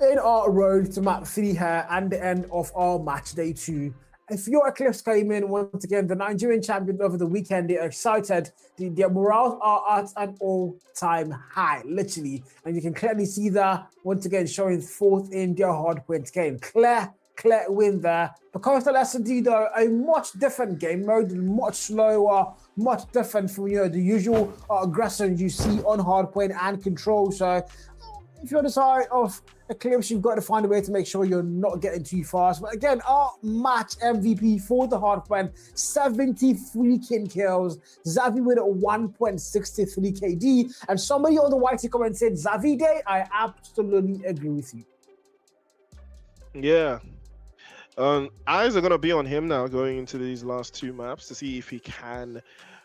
S6: in our road to map 3 here and the end of our match day 2. If your Eclipse came in, once again, the Nigerian champion over the weekend, they're excited. Their morals are at an all-time high, literally. And you can clearly see that, once again, showing 4th in their hardpoint game. Clear win there. But Coastal S&D, though, a much different game mode, much slower, much different from the usual aggression you see on hardpoint and control. So if you're on the side of Eclipse, you've got to find a way to make sure you're not getting too fast. But again, our match MVP for the hardpoint, 70 freaking kills. Xavi with a 1.63 KD. And somebody on the YT comment said, Xavi Day, I absolutely agree with you.
S7: Yeah. Eyes are going to be on him now going into these last 2 maps to see if he can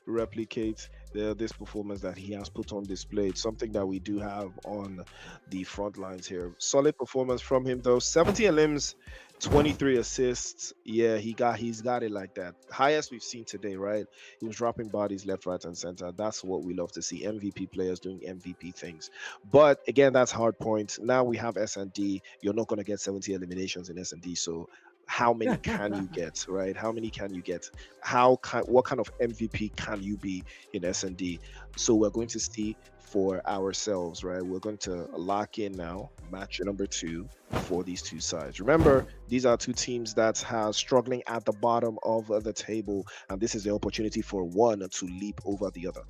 S7: replicate this performance that he has put on display. It's something that we do have on the front lines here. Solid performance from him though. 70 elims, 23 assists. Yeah, he's got it like that. Highest we've seen today, right? He was dropping bodies left, right, and center. That's what we love to see. MVP players doing MVP things. But again, that's hard point. Now we have S&D. You're not going to get 70 eliminations in S&D, so how many can you get, right? How many can you get? What kind of MVP can you be in S&D? So we're going to see for ourselves, right? We're going to lock in now match number 2 for these two sides. Remember, these are two teams that are struggling at the bottom of the table, and this is the opportunity for one to leap over the other.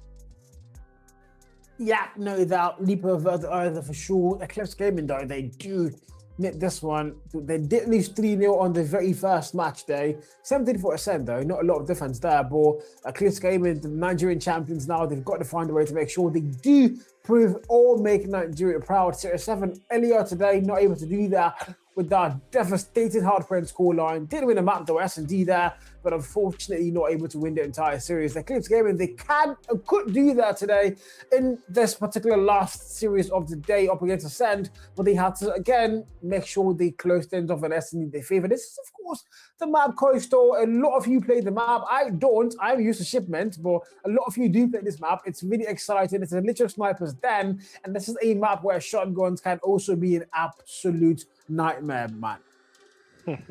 S6: Yeah, no doubt. Leap over the other for sure. Eclipse Gaming, though, they do nip this one. They did lose 3-0 on the very first match day. 74%, though. Not a lot of difference there. But Eclipse Gaming, the Nigerian champions now, they've got to find a way to make sure they do prove or make Nigeria proud. Series 7 earlier today, not able to do that with that devastated hard-point scoreline. Did win a map, though, S&D there, but unfortunately not able to win the entire series. The Eclipse Gaming, they can and could do that today in this particular last series of the day up against Ascend, but they had to, again, make sure they closed things off and S&D their favor. This is, of course, the map Coastal. A lot of you play the map. I don't. I'm used to Shipment, but a lot of you do play this map. It's really exciting. It's a literal sniper's den, and this is a map where shotguns can also be an absolute nightmare, man.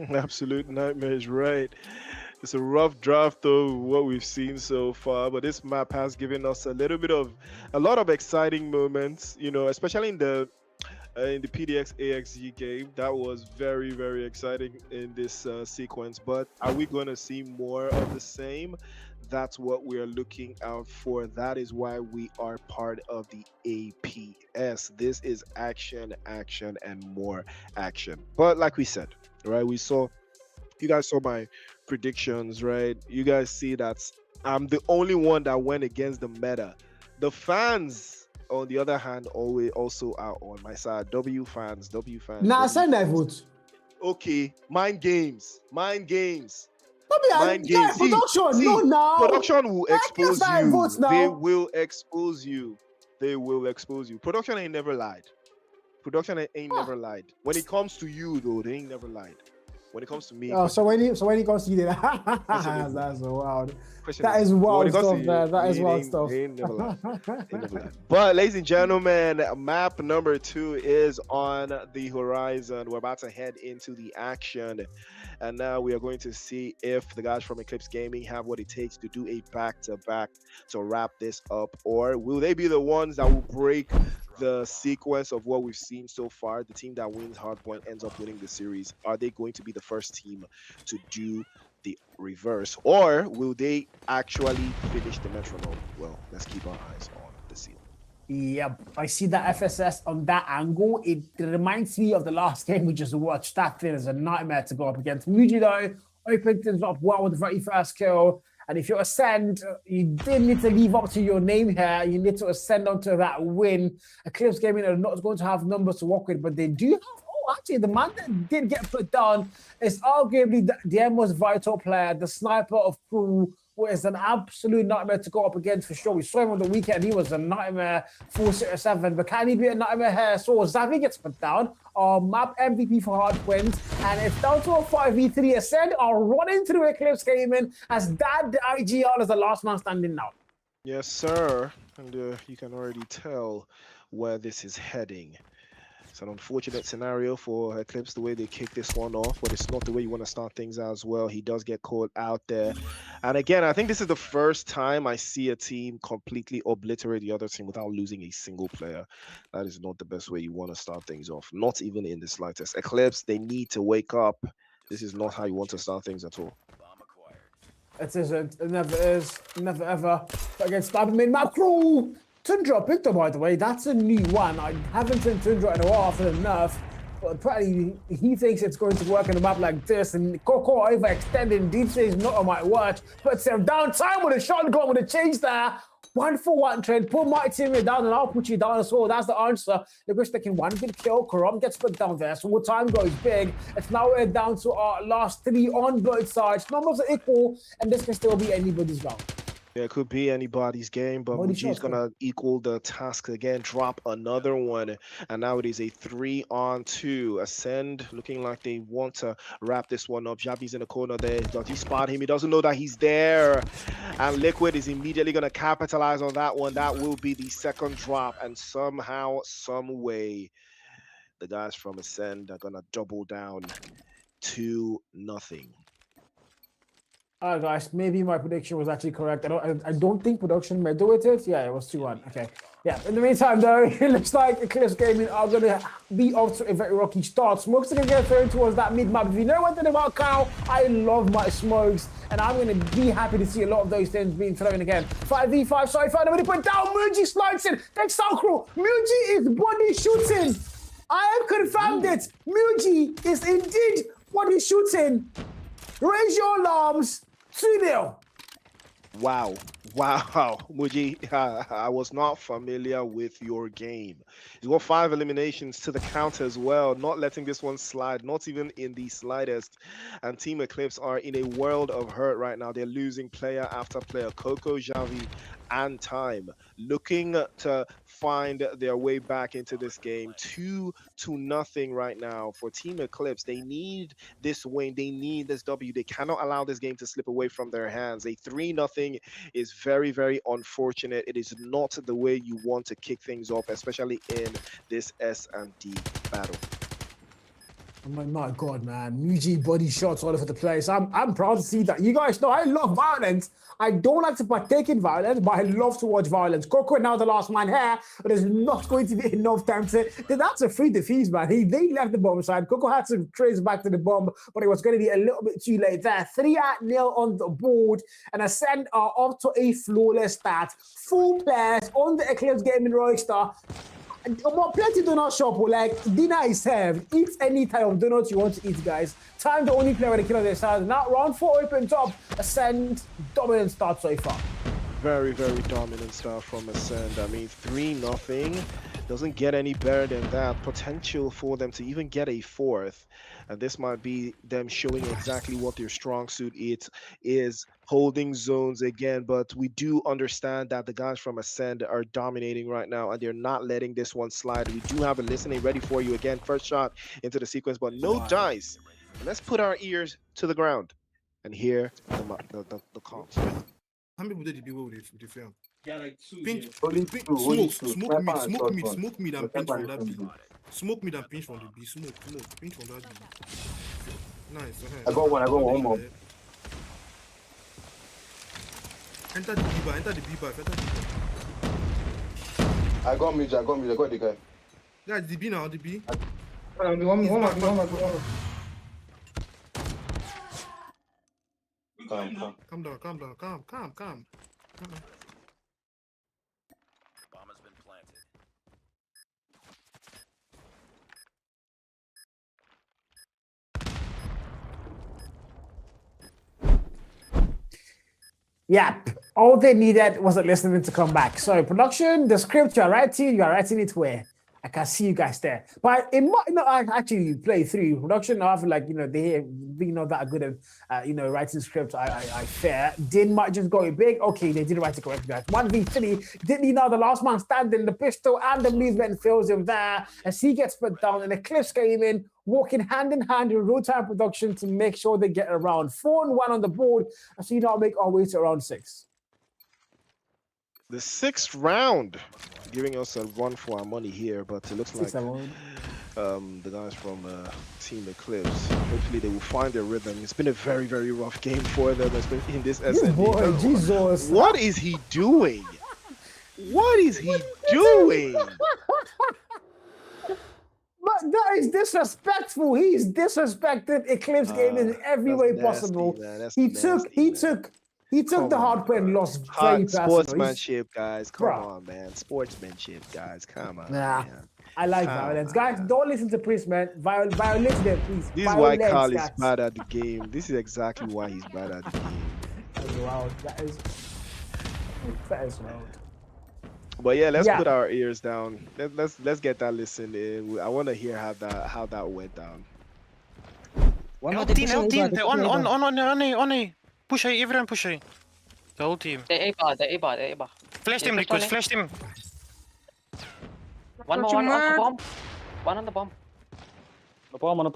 S7: Absolute nightmare is right. It's a rough draft though, what we've seen so far, but this map has given us a lot of exciting moments, you know, especially in the PDX ASG game. That was very, very exciting in this sequence. But are we going to see more of the same? That's what we are looking out for. That is why we are part of the APS. This is action, action, and more action. But like we said, right, you guys saw my predictions, right? You guys see that I'm the only one that went against the meta. The fans, on the other hand, also are on my side. W fans.
S6: Nah, send that vote.
S7: Okay, mind games. Mind games.
S6: Production
S7: will expose you. They will expose you. They will expose you. Production ain't never lied. Production ain't never lied. When it comes to you, though, they ain't never lied. When it comes to me,
S6: so when he comes to you, then that's so wild. That is wild stuff, man. That is wild stuff.
S7: They ain't never lied. But ladies and gentlemen, map number 2 is on the horizon. We're about to head into the action, and now we are going to see if the guys from Eclipse Gaming have what it takes to do a back-to-back to wrap this up, or will they be the ones that will break the sequence of what we've seen so far? The team that wins hardpoint ends up winning the series. Are they going to be the first team to do the reverse, or will they actually finish the metronome? Well, let's keep our eyes on the seal.
S6: Yep, I see that FSS on that angle. It reminds me of the last game we just watched. That thing is a nightmare to go up against. Muji, though, opened things up well with the very first kill. And if you ascend, you did need to leave up to your name here. You need to ascend onto that win. Eclipse Gaming are not going to have numbers to work with, but they do have. Oh, actually, the man that did get put down is arguably the most vital player, the sniper of crew, who is an absolute nightmare to go up against for sure. We saw him on the weekend. He was a nightmare for Series 7, but can he be a nightmare here? So Zavi gets put down. Map MVP for hard wins, and it's down to a 5v3. Ascend are running through Eclipse Gaming as that the IGL is the last man standing now.
S7: Yes, sir. And you can already tell where this is heading. It's an unfortunate scenario for Eclipse, the way they kick this one off, but it's not the way you want to start things as well. He does get caught out there. And again, I think this is the first time I see a team completely obliterate the other team without losing a single player. That is not the best way you want to start things off, not even in the slightest. Eclipse, they need to wake up. This is not how you want to start things at all.
S6: It isn't. It never is. Never ever. But against Stabberman, Macro! Tundra picked up, by the way. That's a new one. I haven't seen Tundra in a while after the nerf, but apparently he thinks it's going to work in a map like this. And Coco overextending. Deep says not on my watch. But downtime with a shotgun with a change there. 1-for-1 trade. Put my teammate down and I'll put you down as well. That's the answer. The Grish taking one good kill. Karam gets put down there. So time goes big. It's now down to our last 3 on both sides. Numbers are equal, and this can still be anybody's round.
S7: Yeah, it could be anybody's game, but Muji's gonna equal the task again, drop another one, and now it is a 3-on-2. Ascend looking like they want to wrap this one up. Javi's in the corner there. Does he spot him? He doesn't know that he's there. And Liquid is immediately gonna capitalize on that one. That will be the second drop, and somehow, some way, the guys from Ascend are gonna double down 2-0.
S6: Alright, guys. Maybe my prediction was actually correct. I don't think production may do it. Yeah, it was 2-1. Okay. Yeah. In the meantime, though, it looks like Eclipse Gaming are gonna be off to a very rocky start. Smokes are gonna get thrown towards that mid map. If you know one thing about Kyle, I love my smokes, and I'm gonna be happy to see a lot of those things being thrown again. 5v5. Sorry, find nobody put down. Muji slides in. Thanks, Salcro. Muji is body shooting. I have confirmed it. Muji is indeed body shooting. Raise your alarms. 2-0.
S7: Wow. Muji, I was not familiar with your game. You got 5 eliminations to the count as well, not letting this one slide, not even in the slightest. And Team Eclipse are in a world of hurt right now. They're losing player after player. Coco, Javi, and Time looking to find their way back into this game. 2-0 right now for Team Eclipse. They need this win. They need this W. They cannot allow this game to slip away from their hands. A 3-0 is very, very unfortunate. It is not the way you want to kick things off, especially in this S&D battle.
S6: Oh my god, man. Muji body shots all over the place. I'm proud to see that. You guys know I love violence. I don't like to partake in violence, but I love to watch violence. Coco now the last man here, but there's not going to be enough time to... That's a free defease, man. They left the bomb side. Coco had to trace back to the bomb, but it was going to be a little bit too late there. 3-0 on the board, and Ascend are up to a flawless start. 4 players on the Eclipse Gaming roster. But plenty donut shop will like dinner is served. Eat any type of donut you want to eat, guys. Time the only player with a kill on their side. Now round 4 opens up. Ascend dominant start so far.
S7: Very, very dominant start from Ascend. I mean, 3-0 doesn't get any better than that. Potential for them to even get a 4th. And this might be them showing exactly what their strong suit is holding zones again. But we do understand that the guys from Ascend are dominating right now, and they're not letting this one slide. We do have a listening ready for you again. First shot into the sequence, but no dice. Let's put our ears to the ground and hear the calls.
S8: How many people did you do with the film?
S21: Yeah, like 2.
S8: Pinch,
S21: Yeah.
S8: smoke mid and pinch from that B. Smoke mid and pinch from the B. Smoke, pinch from that B. Nice.
S18: I got one more.
S8: Enter the B bar, enter the B bar.
S18: I got mid, I got the guy.
S8: Guys, the B now, the B.
S18: One more.
S8: Calm down. Bomb
S1: has been planted.
S6: Yep. All they needed was a listening to come back. So production, the script you are writing it where? I can see you guys there. But it might not actually play through. Production, I feel like, they being not that good at, writing script, I fear. Din might just go big. Okay, they didn't write it correctly, guys. 1v3. Didn't he know the last man standing? The pistol and the movement fails him there as he gets put down, and Eclipse came in, working hand in hand in real-time production to make sure they get around 4-1 on the board. And so now make our way to round 6.
S7: The 6th round, giving us a run for our money here, but it looks like the guys from Team Eclipse, hopefully they will find their rhythm. It's been a very, very rough game for them, especially in this S&D.
S6: Boy, Jesus.
S7: What is he doing? What is he doing?
S6: But that is disrespectful. He's disrespected Eclipse Gaming in every way possible. He took the hard play and lost very
S7: sportsmanship, guys. Come on, man. Sportsmanship, guys. Come on.
S6: Nah, man. I like violence. Guys, don't listen to Priest, man. Violate them, please.
S7: This is why Carl is bad at the game. This is exactly why he's bad at the game.
S6: That's wild. That is wild.
S7: But yeah, let's put our ears down. Let's get that listen in. I want to hear how that went down.
S21: On. Push A, everyone push A. The whole team.
S12: The A bar.
S21: Flash team, Liquid, flash team.
S12: One more, one on the bomb. One on the bomb.
S15: On the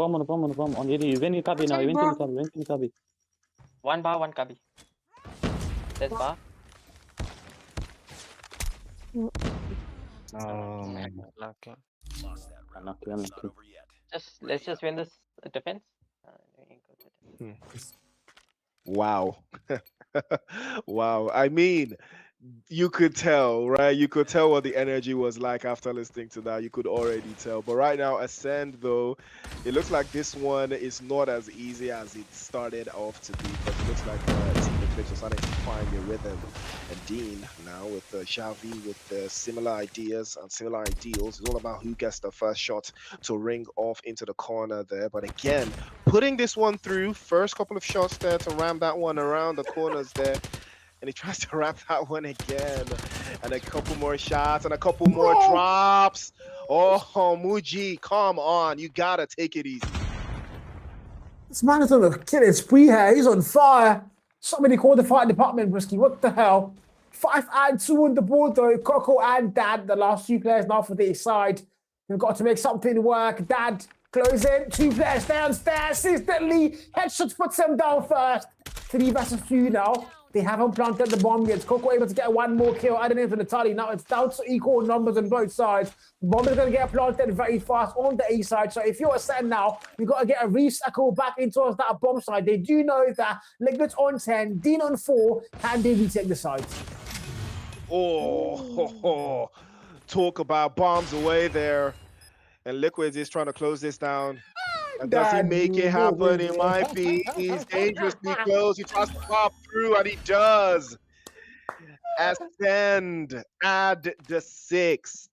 S15: bomb. On the event Kabi now, event Kabi.
S12: One bar, one Kabi. There's bar.
S15: Oh man.
S21: Lucky.
S15: Unlucky.
S12: Let's just win this defense.
S7: Wow. Wow. I mean, you could tell, right? You could tell what the energy was like after listening to that. You could already tell. But right now, Ascend, though, it looks like this one is not as easy as it started off to be. But it looks like Team Eclipse are starting to find their rhythm. And Dean, now with Xavi, with similar ideas and similar ideals, it's all about who gets the first shot to ring off into the corner there. But again, putting this one through, first couple of shots there to ram that one around the corners there. And he tries to wrap that one again. And a couple more shots and a couple more drops. Oh, Muji, come on. You gotta take it easy.
S6: This man is on a killing spree here. He's on fire. Somebody called the fire department, Brisky. What the hell? 5 and 2 on the board, though. Coco and Dad, the last 2 players now for their side. They've got to make something work. Dad, close in. 2 players downstairs. Instantly, headshot puts them down first. 3 versus 2 now. They haven't planted the bomb yet. Coco able to get 1 more kill, adding into the tally. Now it's down to equal numbers on both sides. The bomb is going to get planted very fast on the A side. So if you're a Sen now, you've got to get a recycle back in towards that bomb side. They do know that Liquid's on 10, Dean on 4. Can they retake the side?
S7: Oh, talk about bombs away there. And Liquid is trying to close this down. And does he make it happen? It might be. He's dangerously close. He tries to pop through, and he does. Ascend, add the 6th.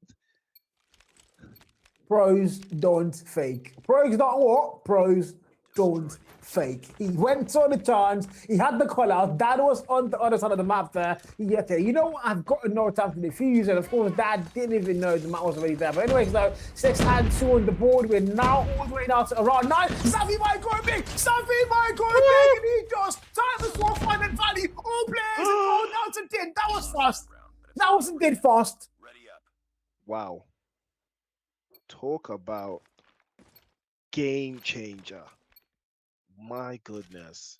S6: Pros don't fake. Pros don't what? Pros don't fake. He went on the chance. He had the call out. Dad was on the other side of the map there. Okay, you know what? I've got no time to defuse. And of course, Dad didn't even know the map was already there. But anyways, though, 6 and 2 on the board. We're now all the way down to around 9. Xavi might go big. Xavi might go big. And he just times this one final valley. All players all down to Din. That was fast. That wasn't Din fast.
S7: Wow. Talk about game changer. My goodness.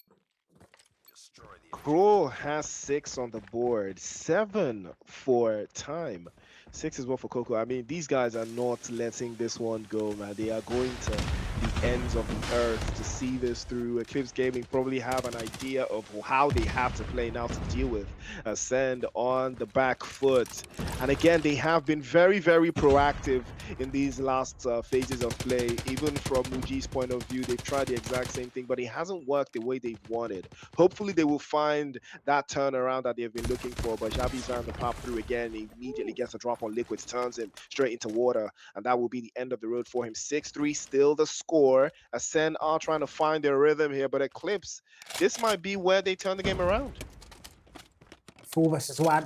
S7: Cruel has 6 on the board, 7 for Time. 6 as well for Coco. I mean, these guys are not letting this one go, man. They are going to the ends of the earth to see this through. Eclipse Gaming probably have an idea of how they have to play now to deal with Ascend on the back foot. And again, they have been very, very proactive in these last phases of play. Even from Muji's point of view, they've tried the exact same thing, but it hasn't worked the way they've wanted. Hopefully, they will find that turnaround that they've been looking for. But Xavi's trying to pop through again. He immediately gets a drop on Liquids, turns him straight into water, and that will be the end of the road for him. 6-3, still the score. Ascend are trying to find their rhythm here, but Eclipse, this might be where they turn the game around.
S6: 4 versus 1.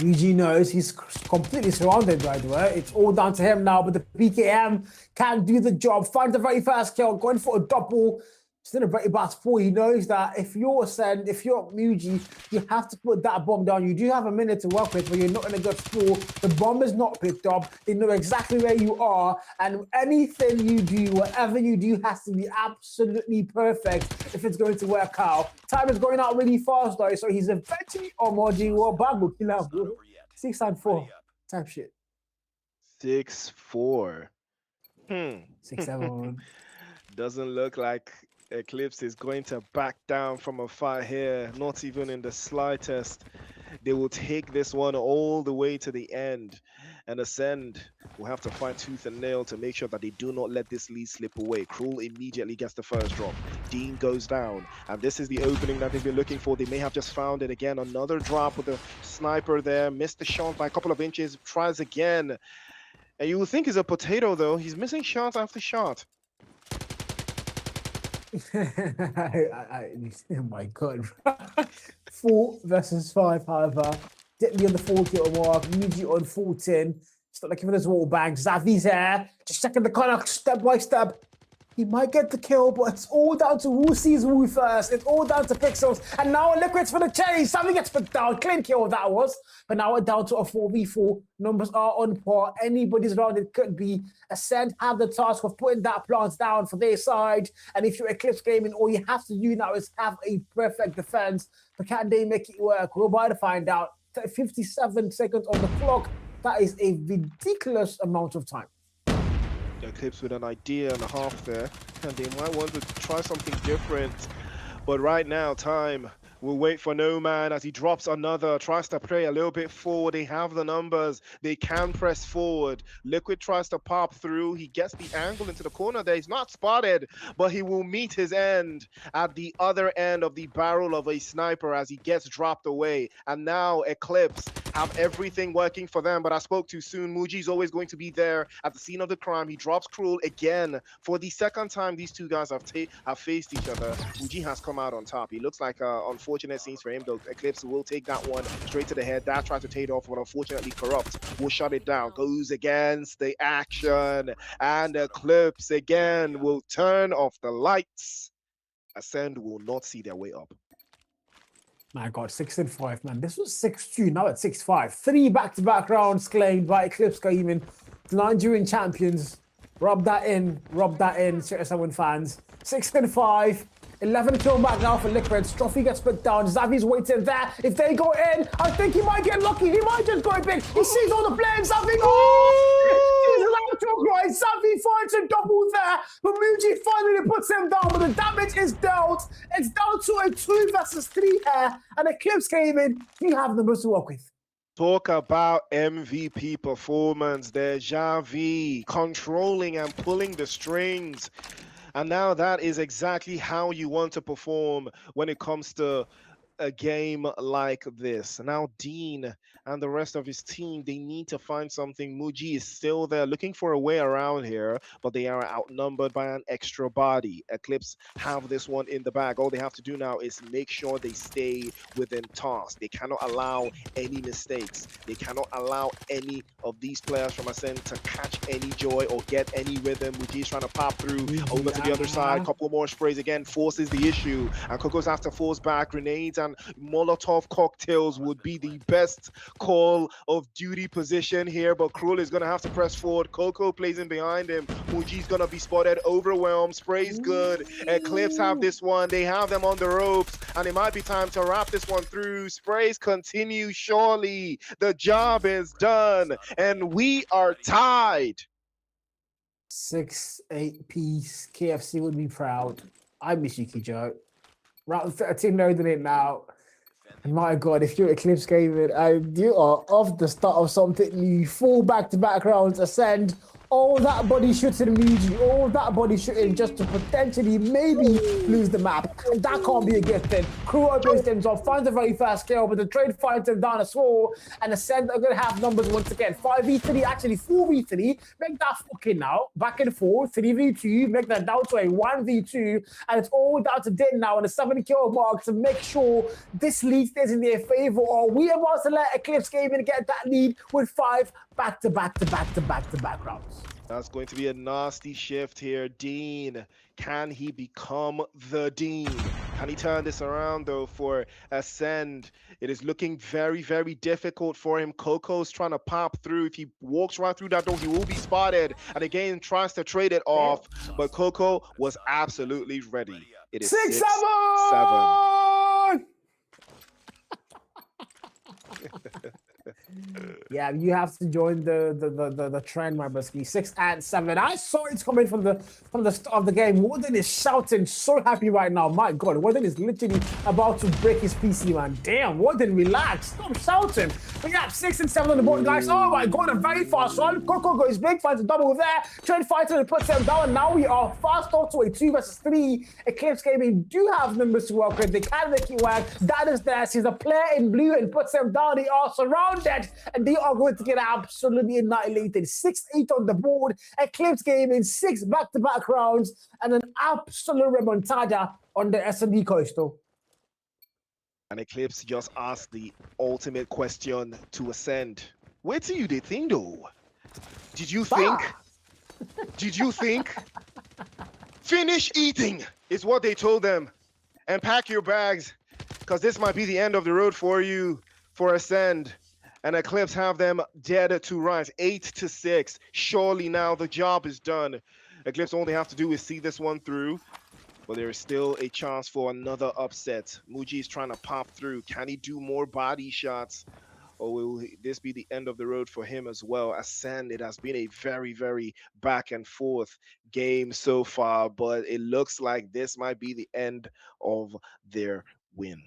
S6: UG knows he's completely surrounded, by the way. It's all down to him now, but the PKM can't do the job. Finds the very first kill, going for a double. Still a very bad 4. He knows that if you're Ascend, if you're Muji, you have to put that bomb down. You do have a minute to work with, but you're not in a good score. The bomb is not picked up. They know exactly where you are, and anything you do, whatever you do, has to be absolutely perfect if it's going to work out. Time is going out really fast, though, so he's eventually Omoji or Babu Killer, bro. 6 and 4 type shit.
S7: 6-4.
S6: 6-7.
S7: Doesn't look like Eclipse is going to back down from a fight here, not even in the slightest. They will take this one all the way to the end, and Ascend will have to fight tooth and nail to make sure that they do not let this lead slip away. Cruel immediately gets the first drop. Dean goes down, and this is the opening that they've been looking for. They may have just found it again. Another drop with the sniper there, missed the shot by a couple of inches, tries again, and you would think he's a potato, though. He's missing shot after shot.
S6: Oh my god. 4 versus 5, however. Definitely on the 4 kill mark. Muji on 14. Still looking for this wall bang. Xavi's here. Just checking the corner step by step. He might get the kill, but it's all down to who sees who first. It's all down to pixels. And now Liquids for the chase. Something gets put down. Clean kill that was. But now we're down to a 4v4. Numbers are on par. Anybody's round it could be. Ascend have the task of putting that plant down for their side. And if you're Eclipse Gaming, all you have to do now is have a perfect defense. But can they make it work? We're about to find out. 57 seconds on the clock. That is a ridiculous amount of time.
S7: Eclipse with an idea and a half there, and they might want to try something different. But right now, time will wait for No Man as he drops another, tries to play a little bit forward. They have the numbers. They can press forward. Liquid tries to pop through. He gets the angle into the corner there. He's not spotted, but he will meet his end at the other end of the barrel of a sniper as he gets dropped away. And now Eclipse have everything working for them, but I spoke too soon. Muji's always going to be there at the scene of the crime. He drops Cruel again. For the second time these two guys have faced each other, Muji has come out on top. He looks like unfortunate scenes for him, though. Eclipse will take that one straight to the head. That tries to take it off, but unfortunately Corrupt will shut it down. Goes against the action, and Eclipse again will turn off the lights. Ascend will not see their way up.
S6: My God, 6-5, man. This was 6-2, now it's 6-5. 3 back-to-back rounds claimed by Eclipse Gaming. The Nigerian champions. Rub that in, Someone fans. 6-5. 11 kill back now for Liquid. Strophy gets put down. Xavi's waiting there. If they go in, I think he might get lucky. He might just go big. He sees all the players. Xavi, he's allowed to cry. Xavi finds a double there. But Muji finally puts him down. But the damage is dealt. It's down to a 2 versus 3 here. And Eclipse came in. You have numbers to work with.
S7: Talk about MVP performance there. Xavi controlling and pulling the strings. And now that is exactly how you want to perform when it comes to a game like this. Now Dean and the rest of his team, they need to find something. Muji is still there looking for a way around here, but they are outnumbered by an extra body. Eclipse have this one in the bag. All they have to do now is make sure they stay within task. They cannot allow any mistakes. They cannot allow any of these players from Ascend to catch any joy or get any rhythm. Muji is trying to pop through over to the other side. Couple more sprays again, forces the issue, and Coco's have to force back. Grenades and Molotov cocktails would be the best call of duty position here, but Cruel is going to have to press forward. Coco plays in behind him. Muji's going to be spotted, overwhelmed. Spray's good. Eclipse have this one. They have them on the ropes, and it might be time to wrap this one through. Sprays continue, surely. The job is done, and we are tied.
S6: 6-8 piece. KFC would be proud. I miss you, Kijo. Round 13 loading it now. My God, if you're Eclipse Gaming and you are off the start of something new, 4 back-to-back rounds, Ascend, all that body shooting Muji, all that body shooting just to potentially maybe lose the map. And that can't be a good thing. Crew opens themselves, finds a very fast kill, but the trade finds them down as well. And Ascend are going to have numbers once again. 5v3, actually 4v3. Make that fucking now. Back and forth. 3v2. Make that down to a 1v2. And it's all down to Din now on the 7 kill mark to make sure this lead stays in their favor. Or we are about to let Eclipse Gaming get that lead with 5 back-to-back rounds.
S7: That's going to be a nasty shift here. Dean, can he become the Dean? Can he turn this around, though, for Ascend? It is looking very, very difficult for him. Coco's trying to pop through. If he walks right through that door, he will be spotted. And again, tries to trade it off. But Coco was absolutely ready. It is 6-7.
S6: Yeah, you have to join the trend, my brother. 6-7. I saw it coming from the start of the game. Warden is shouting, so happy right now. My God, Warden is literally about to break his PC, man. Damn, Warden, relax. Stop shouting. We got 6 and 7 on the board, guys. Oh my God, a very fast one. Coco goes big, finds a double there. Trend fighter and puts them down. Now we are fast off to a 2 versus 3. Eclipse Gaming do have numbers to work with. They can make it work. That is there. She's a player in blue and puts them down. They are surrounded and they are going to get absolutely annihilated. 6-8 on the board. Eclipse Gaming 6 back-to-back rounds and an absolute remontada on the S&D coastal.
S7: And Eclipse just asked the ultimate question to Ascend. Where do you think, though? Did you think? Did you think? Finish eating is what they told them. And pack your bags, because this might be the end of the road for you, for Ascend. And Eclipse have them dead to rights, 8-6. Surely now the job is done. Eclipse, all they have to do is see this one through. But there is still a chance for another upset. Muji is trying to pop through. Can he do more body shots? or will this be the end of the road for him as well? Ascend, it has been a very, very back and forth game so far, but it looks like this might be the end of their win.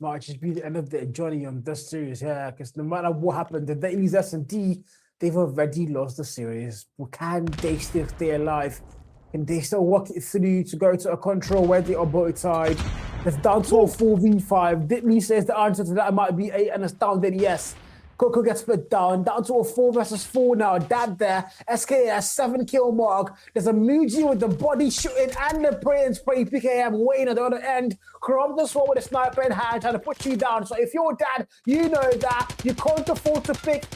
S6: Might just be the end of the journey on this series, yeah, because no matter what happened, if they lose S&D, they've already lost the series. But can they still stay alive? Can they still work it through to go to a control where they are both tied? It's down to a 4v5. Ditley says the answer to that might be 8 and it's down then yes. Coco gets split down to a 4 versus 4 now. Dad there. SKS 7 kill mark. There's a Muji with the body shooting and the pray and spray PKM waiting at the other end. Corrupt this one with a sniper in hand trying to put you down. So if you're Dad, you know that you can't afford to pick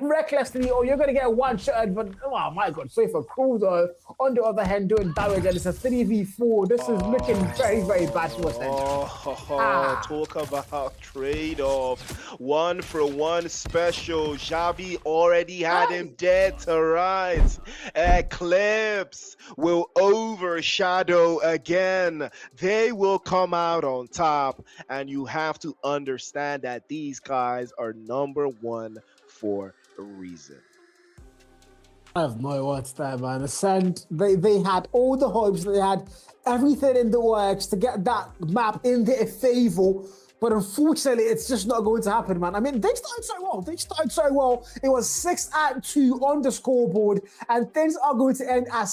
S6: recklessly or you're going to get one shot. But oh my God, so for Crew though, on the other hand doing damage and it's a 3v4. This is looking very, very bad for us.
S7: Talk about trade-off. 1-for-1 special. Xavi already had him dead to rights. Eclipse will overshadow again. They will come out on top, and you have to understand that these guys are #1 for a reason.
S6: I have no words there, man. Ascend, they had all the hopes, they had everything in the works to get that map in their favor, but unfortunately, it's just not going to happen, man. I mean, they started so well. It was 6-2 on the scoreboard, and things are going to end as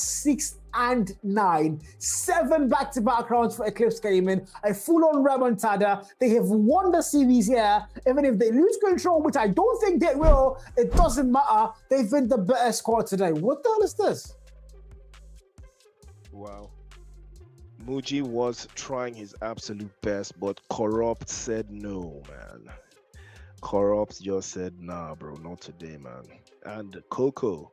S6: 6-9. 7 back-to-back rounds for Eclipse Gaming, a full-on remontada. They have won the series here. Even if they lose control, which I don't think they will, it doesn't matter. They've been the better squad today. What the hell is this?
S7: Wow. Muji was trying his absolute best, but Corrupt said no, man. Corrupt just said, nah, bro, not today, man. And Coco,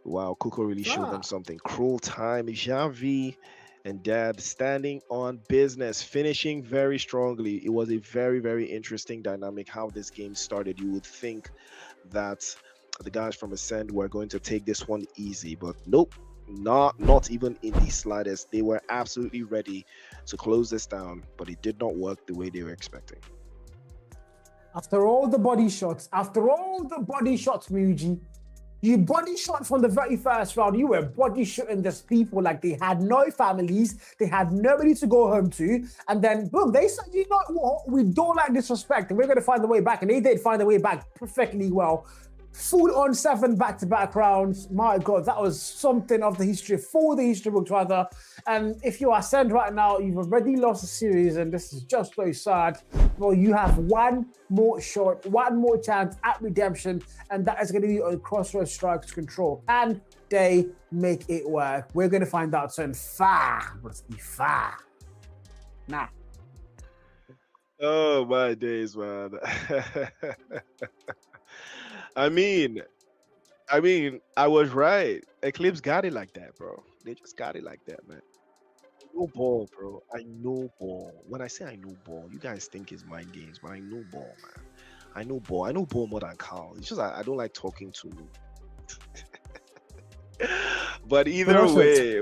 S7: wow, Coco really showed them something. Cruel time. Xavi and Dad standing on business, finishing very strongly. It was a very, very interesting dynamic how this game started. You would think that the guys from Ascend were going to take this one easy, but nope. Not even in the slightest. They were absolutely ready to close this down, but it did not work the way they were expecting.
S6: After all the body shots, Muji, you body shot from the very first round. You were body shooting these people like they had no families, they had nobody to go home to, and then boom, they said, you know what, we don't like disrespect, and we're going to find the way back, and they did find the way back perfectly well. Full on 7 back-to-back rounds. My God, that was something of the history, for the history books rather. And if you are Ascend right now, you've already lost the series, and this is just so sad. Well, you have one more shot, one more chance at redemption, and that is going to be on Crossroads Strikes Control. Can they make it work? We're going to find out soon. Far. Nah.
S7: Oh my days, man. I mean, I was right. Eclipse got it like that, bro. They just got it like that, man. No ball, bro. I know ball. When I say I know ball, you guys think it's mind games, but I know ball, man. I know ball. I know ball more than Carl. It's just I don't like talking to but either way,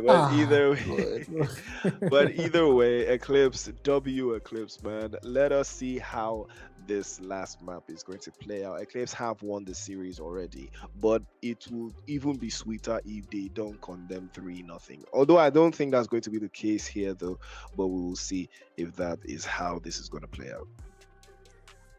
S7: Eclipse, Eclipse, man. Let us see how this last map is going to play out. Eclipse have won the series already, but it will even be sweeter if they don't condemn 3-0. Although I don't think that's going to be the case here, though, but we will see if that is how this is going to play out.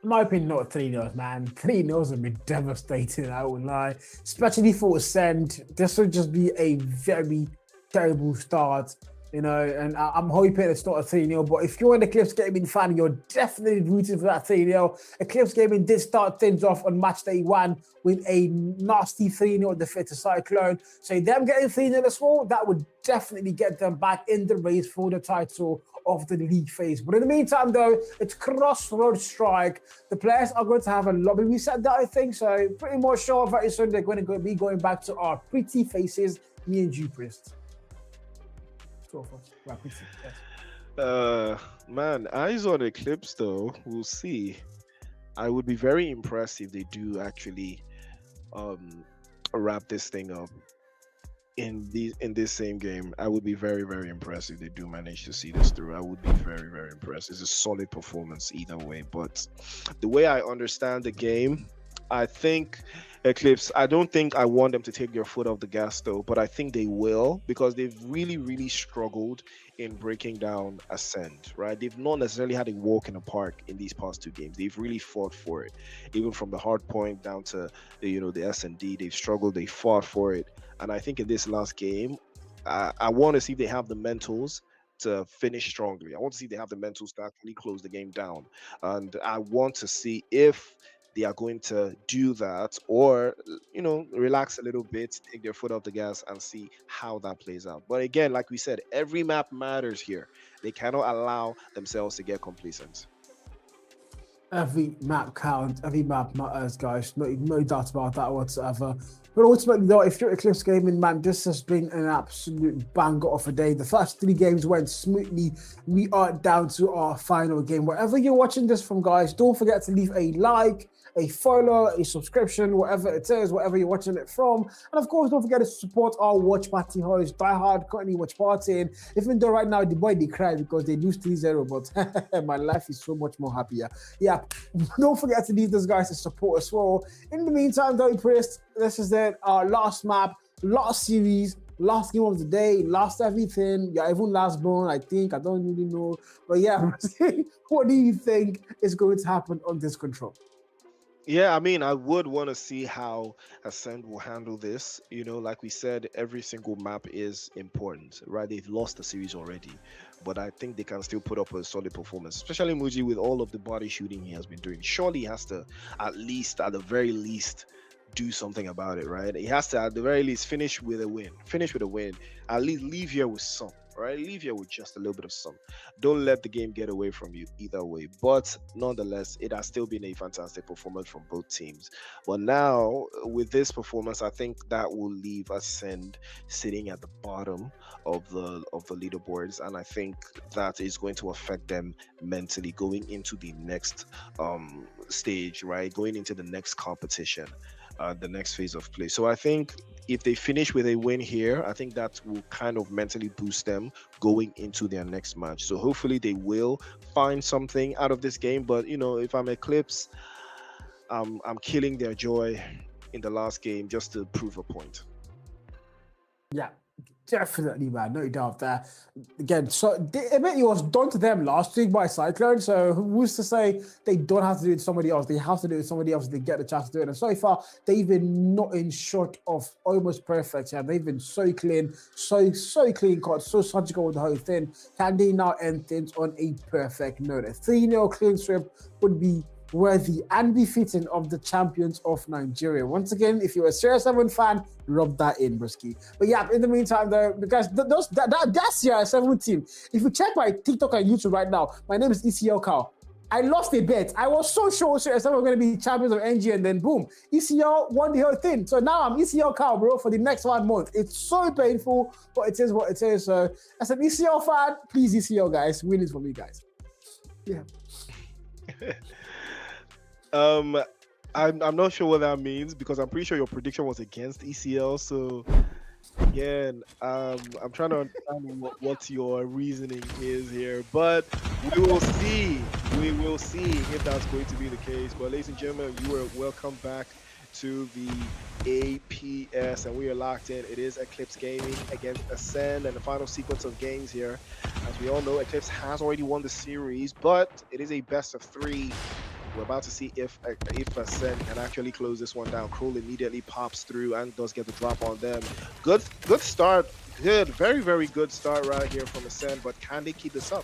S6: In my opinion, not 3-0, man. 3-0 would be devastating, I won't lie. Especially for Ascend. This would just be a very terrible start, you know, and I'm hoping it's not a 3-0, but if you're an Eclipse Gaming fan, you're definitely rooting for that 3-0. Eclipse Gaming did start things off on match day 1 with a nasty 3-0 defeat to Cyclone. So them getting 3-0 as well, that would definitely get them back in the race for the title of the league phase. But in the meantime, though, it's Crossroads Strike. The players are going to have a lobby reset that, I think, so pretty much sure very soon they're going to be going back to our pretty faces, me and Juprist.
S7: Man, eyes on Eclipse though. We'll see. I would be very impressed if they do actually wrap this thing up. in this same game. I would be very, very impressed if they do manage to see this through. I would be very, very impressed. It's a solid performance either way. But the way I understand the game, I think Eclipse, I don't think I want them to take their foot off the gas though, but I think they will, because they've really, really struggled in breaking down Ascend, right? They've not necessarily had a walk in the park in these past 2 games. They've really fought for it, even from the hard point down to the S&D. They've struggled, they fought for it. And I think in this last game, I want to see if they have the mentals to finish strongly. I want to see if they have the mentals to actually close the game down. And I want to see if they are going to do that, or relax a little bit, take their foot off the gas, and see how that plays out. But again, like we said, every map matters here. They cannot allow themselves to get complacent.
S6: Every map counts, every map matters, guys. No doubt about that whatsoever. But ultimately, though, if you're Eclipse Gaming, man, this has been an absolute banger of a day. The first 3 games went smoothly. We are down to our final game. Wherever you're watching this from, guys, don't forget to leave a like, a follow, a subscription, whatever it is, wherever you're watching it from. And of course, don't forget to support our watch party host, diehard currently watch partying. Even though right now the boy they cry because they lose 3-0, but my life is so much more happier. Yeah, don't forget to leave those guys to support as well. In the meantime, though, Priest, this is our last map, last series, last game of the day, last everything. Yeah, even last bone, I think. I don't really know. But yeah, what do you think is going to happen on this control?
S7: Yeah, I mean, I would want to see how Ascend will handle this. Like we said, every single map is important, right? They've lost the series already, but I think they can still put up a solid performance, especially Muji with all of the body shooting he has been doing. Surely he has to, at the very least, do something about it, right? He has to, at the very least, finish with a win. At least leave here with some. Right, leave here with just a little bit of some. Don't let the game get away from you either way. But nonetheless, it has still been a fantastic performance from both teams. But now, with this performance, I think that will leave Ascend sitting at the bottom of the leaderboards, and I think that is going to affect them mentally going into the next stage, right? Going into the next competition, the next phase of play. So I think if they finish with a win here, I think that will kind of mentally boost them going into their next match. So hopefully they will find something out of this game. But if I'm Eclipse, I'm killing their joy in the last game just to prove a point.
S6: Yeah, definitely, man. No doubt there. Again, so I bet it was done to them last week by Cyclone. So who's to say they don't have to do it to somebody else? They have to do it to somebody else if they get the chance to do it. And so far, they've been nothing short of almost perfect. Yeah, they've been so clean, so clean cut, so surgical with the whole thing. Can they now end things on a perfect note? A 3-0 clean sweep would be worthy and befitting of the champions of Nigeria. Once again, if you're a CR7 fan, rub that in, Brisky. But yeah, in the meantime, though, because that's CR7 team. If you check my TikTok and YouTube right now, my name is ECL Cow. I lost a bet. I was so sure CR7 were going to be champions of NG, and then boom, ECL won the whole thing. So now I'm ECL Cow, bro, for the next 1 month. It's so painful, but it is what it is. So as an ECL fan, please, ECL guys, win it for me, guys. Yeah.
S7: I'm not sure what that means, because I'm pretty sure your prediction was against ECL. So again, I'm trying to understand what your reasoning is here, but we will see. We will see if that's going to be the case. But ladies and gentlemen, you are welcome back to the APS, and we are locked in. It is Eclipse Gaming against Ascend, and the final sequence of games here. As we all know, Eclipse has already won the series, but it is a best of 3. We're about to see if Ascend can actually close this one down. Kroll immediately pops through and does get the drop on them. Good start. Good, very, very good start right here from Ascend, but can they keep this up?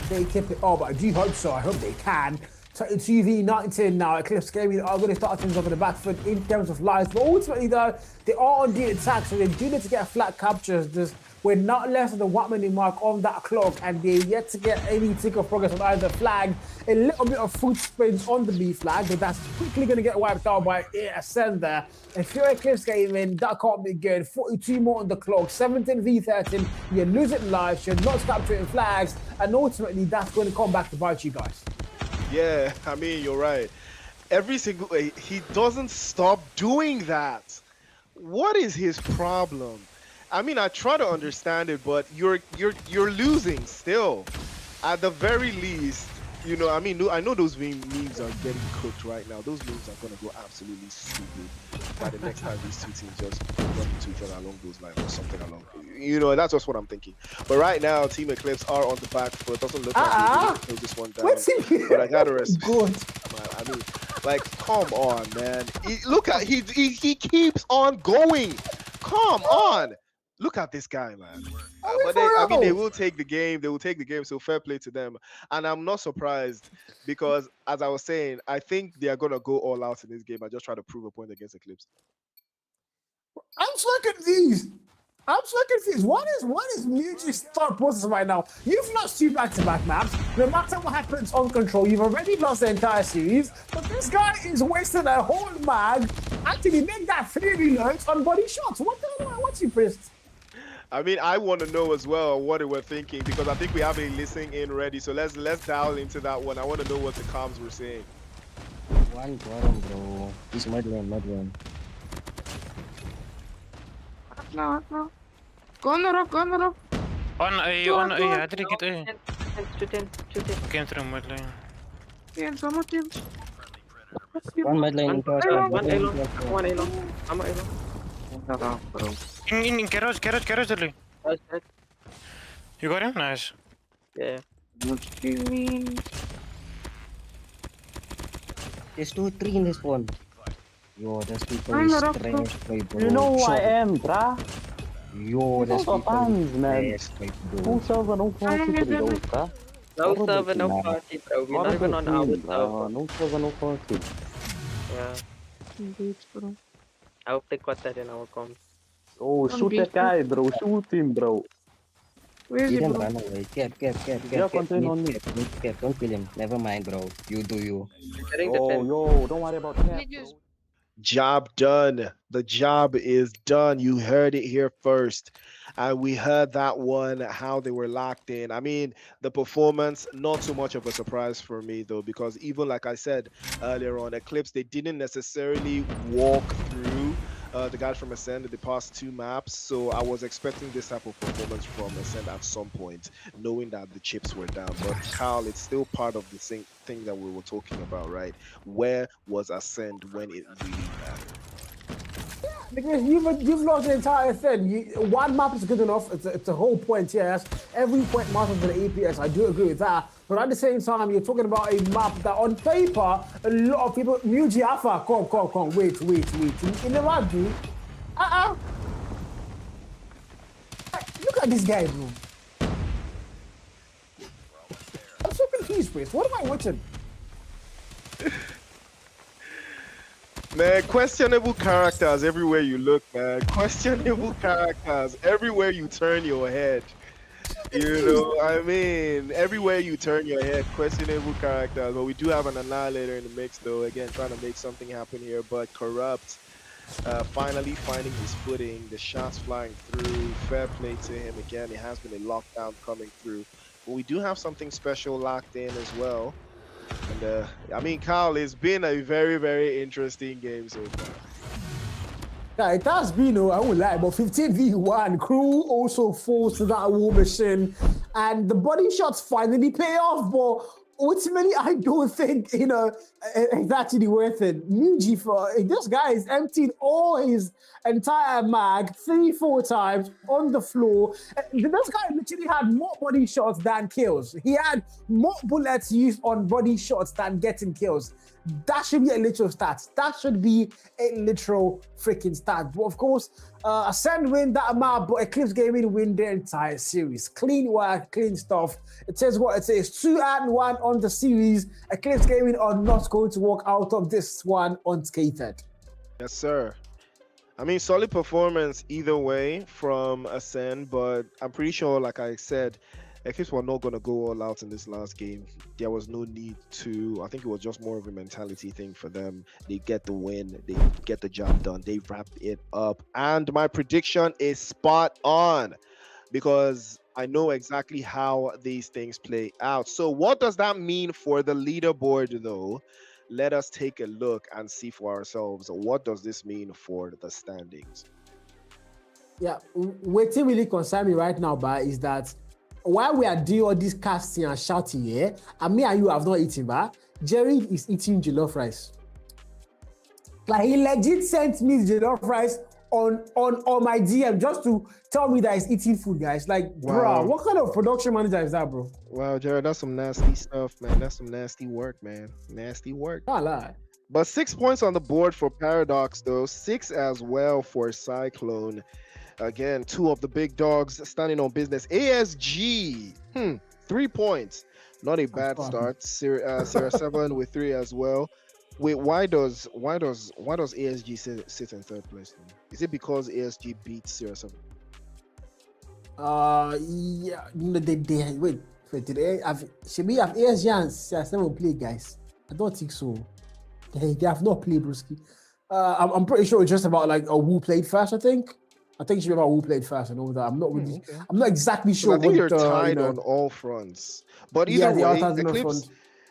S6: They keep it up, I do hope so. I hope they can. So it's UV19 now. Eclipse Gaming are going to start things off in the back foot in terms of lives. But ultimately, though, they are on the attack, so they do need to get flat captures. We're not less than the 1 minute mark on that clock, and they're yet to get any tick of progress on either flag. A little bit of foot sprints on the B flag, but that's quickly going to get wiped out by Ascend there. If you're Eclipse Gaming, that can't be good. 42 more on the clock, 17 v13. You're losing lives, you're not capturing flags, and ultimately that's going to come back to bite you guys.
S7: Yeah, I mean, you're right. Every single he doesn't stop doing that. what is his problem? I mean, I try to understand it, but you're losing still. At the very least, you know, I mean, I know those memes are getting cooked right now. Those memes are gonna go absolutely stupid by the next time these two teams just run into each other along those lines or something along. You know, that's just what I'm thinking. But right now, Team Eclipse are on the back foot. Doesn't look like they're gonna kill this one down. But I gotta respect. Man, I mean, like, come on, man. Look at he keeps on going. Come on. Look at this guy, man. But I mean, they will take the game. They will take the game. So fair play to them. And I'm not surprised because, as I was saying, I think they are gonna go all out in this game and just try to prove a point against Eclipse.
S6: I'm so confused. What is Muji's thought process right now? You've lost 2 back-to-back maps. No matter what happens on control, you've already lost the entire series. But this guy is wasting a whole mag. Actually, make that 3 reloads on body shots. What the hell? What's he pressed?
S7: I mean, I want to know as well what they were thinking because I think we have a listening in ready. So let's dial into that one. I want to know what the comms were saying.
S17: One bottom, bro. He's mud one.
S20: No. Go on the rock.
S22: On A, I didn't get A. Came through mid lane.
S20: Yeah, someone team.
S17: One mid lane.
S13: One A long. I'm A long.
S22: In garage, early. You got him? Nice.
S13: Yeah.
S20: What do you mean?
S17: There's 2-3 in this one. Yo, there's people
S20: I'm
S17: is
S20: not up,
S17: trash, bro.
S15: You know who I am, bruh.
S17: Yo, there's
S15: Those are
S17: people
S15: fans, man.
S17: is trash, bro.
S15: Who server no party for those, bruh?
S13: No server, no party, bro. We're not even on our server.
S15: No server, no party.
S13: Yeah.
S20: Indeed, bro.
S13: I hope they got that in our comms.
S15: Oh, shoot that guy, bro. Shoot him, bro.
S20: Where is
S17: He
S20: he,
S17: didn't
S20: bro?
S17: run away. Cap.
S15: Yeah, contain on me.
S17: Cap, don't kill him. Never mind, bro. You do you.
S15: Oh, yo, don't worry about that.
S7: Job done. The job is done. You heard it here first. And we heard that one, how they were locked in. I mean, the performance, not so much of a surprise for me, though, because even like I said earlier on, Eclipse, they didn't necessarily walk through the guys from Ascend in the past 2 maps. So I was expecting this type of performance from Ascend at some point, knowing that the chips were down. But Kyle, it's still part of the same thing that we were talking about, right? Where was Ascend when it really mattered?
S6: Because you've lost the entire thing. One map is good enough. It's a whole point, yes. Every point matters to the APS. I do agree with that. But at the same time, you're talking about a map that on paper, a lot of people, Muji Alpha, come, wait. In the rugby, look at this guy, bro. I'm so confused, Chris. What am I watching?
S7: Man, questionable characters everywhere you look, man. Questionable characters everywhere you turn your head. You know, I mean, everywhere you turn your head, questionable characters. But we do have an Annihilator in the mix, though. Again, trying to make something happen here. But Corrupt finally finding his footing. The shots flying through. Fair play to him. Again, it has been a lockdown coming through. But we do have something special locked in as well. And I mean, Kyle, it's been a very, very interesting game so far.
S6: Yeah, it has been, I won't lie, but 15v1, crew also falls to that war machine, and the body shots finally pay off, but ultimately, I don't think, it's actually worth it. Muji, this guy has emptied all his entire mag 3-4 times on the floor. This guy literally had more body shots than kills. He had more bullets used on body shots than getting kills. That should be a literal stat. That should be a literal freaking stat. But of course, Ascend win that map, but Eclipse Gaming win their entire series. Clean work, clean stuff. It says what it says. 2-1 on the series. Eclipse Gaming are not going to walk out of this one unscathed.
S7: Yes, sir. I mean, solid performance either way from Ascend, but I'm pretty sure, like I said, Eclipse were not going to go all out in this last game. There was no need to. I think it was just more of a mentality thing for them. They get the win. They get the job done. They wrap it up. And my prediction is spot on because I know exactly how these things play out. So what does that mean for the leaderboard, though? let us take a look and see for ourselves what does this mean for the standings.
S6: Yeah, what really concern me right now, ba, is that while we are doing all this casting and shouting here, and me and you have not eaten, ba, Jerry is eating jollof rice. Like, he legit sent me jollof rice on my DM just to tell me that he's eating food, guys. Like, bro, what kind of production manager is that, bro?
S7: Wow, Jared, that's some nasty stuff, man. That's some nasty work, man. Nasty work.
S6: Not lie.
S7: But 6 points on the board for Paradox, though. 6 as well for Cyclone. Again, 2 of the big dogs standing on business. ASG, 3 points. Not a bad start. Sierra 7 with 3 as well. Wait, why does ASG sit in third place? Then? Is it because ASG beat Sierra 7?
S6: Yeah. Wait. Today, should we have ASG and Sierra 7 play, guys? I don't think so. They have not played, Bruski. I'm pretty sure it's just about like who played first. I think it should be about who played first and all that. I'm not really, I'm not exactly sure.
S7: I think you're tied on all fronts. But either way,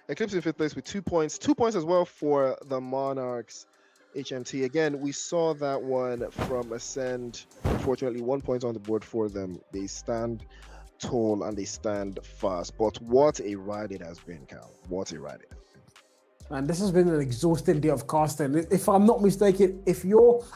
S7: Eclipse in 5th place with 2 points. 2 points as well for the Monarchs HMT. Again, we saw that one from Ascend. Unfortunately, 1 point on the board for them. They stand tall and they stand fast. But what a ride it has been, Cal. What a ride it has been.
S6: And this has been an exhausting day of casting. If I'm not mistaken,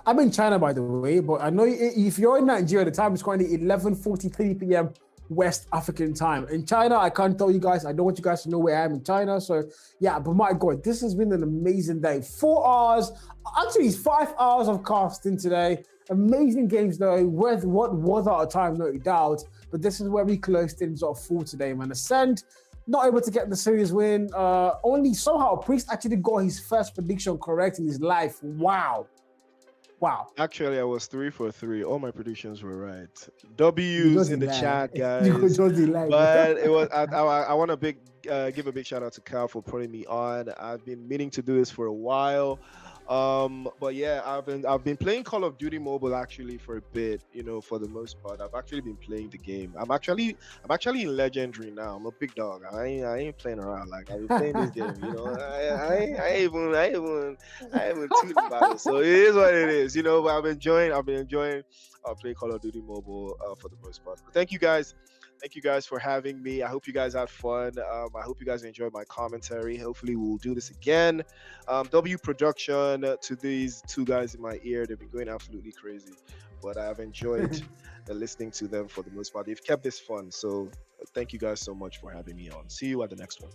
S6: I'm in China, by the way, but I know if you're in Nigeria, the time is currently 11:43 p.m. West African time. In China, I can't tell you guys. I don't want you guys to know where I am in China. So yeah, but my God, this has been an amazing day. 4 hours, actually it's 5 hours of casting today. Amazing games though, worth what was our time, no doubt. But this is where we close things off for today, man. Ascend, not able to get the series win. Only somehow Priest actually got his first prediction correct in his life. Wow.
S7: Actually, I was 3 for 3. All my predictions were right. W's in the chat, guys. But it was. I want to give a big shout out to Cal for putting me on. I've been meaning to do this for a while. But yeah, I've been playing Call of Duty Mobile actually for a bit, for the most part. I've actually been playing the game. I'm actually in Legendary now. I'm a big dog. I ain't playing around. Like, I've been playing this game, I ain't even too about it. So it is what it is, but I've been enjoying playing Call of Duty Mobile for the most part. But thank you guys. Thank you guys for having me. I hope you guys had fun. I hope you guys enjoyed my commentary. Hopefully we'll do this again. W production to these 2 guys in my ear. They've been going absolutely crazy, but I've enjoyed listening to them for the most part. They've kept this fun. So thank you guys so much for having me on. See you at the next one.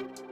S11: you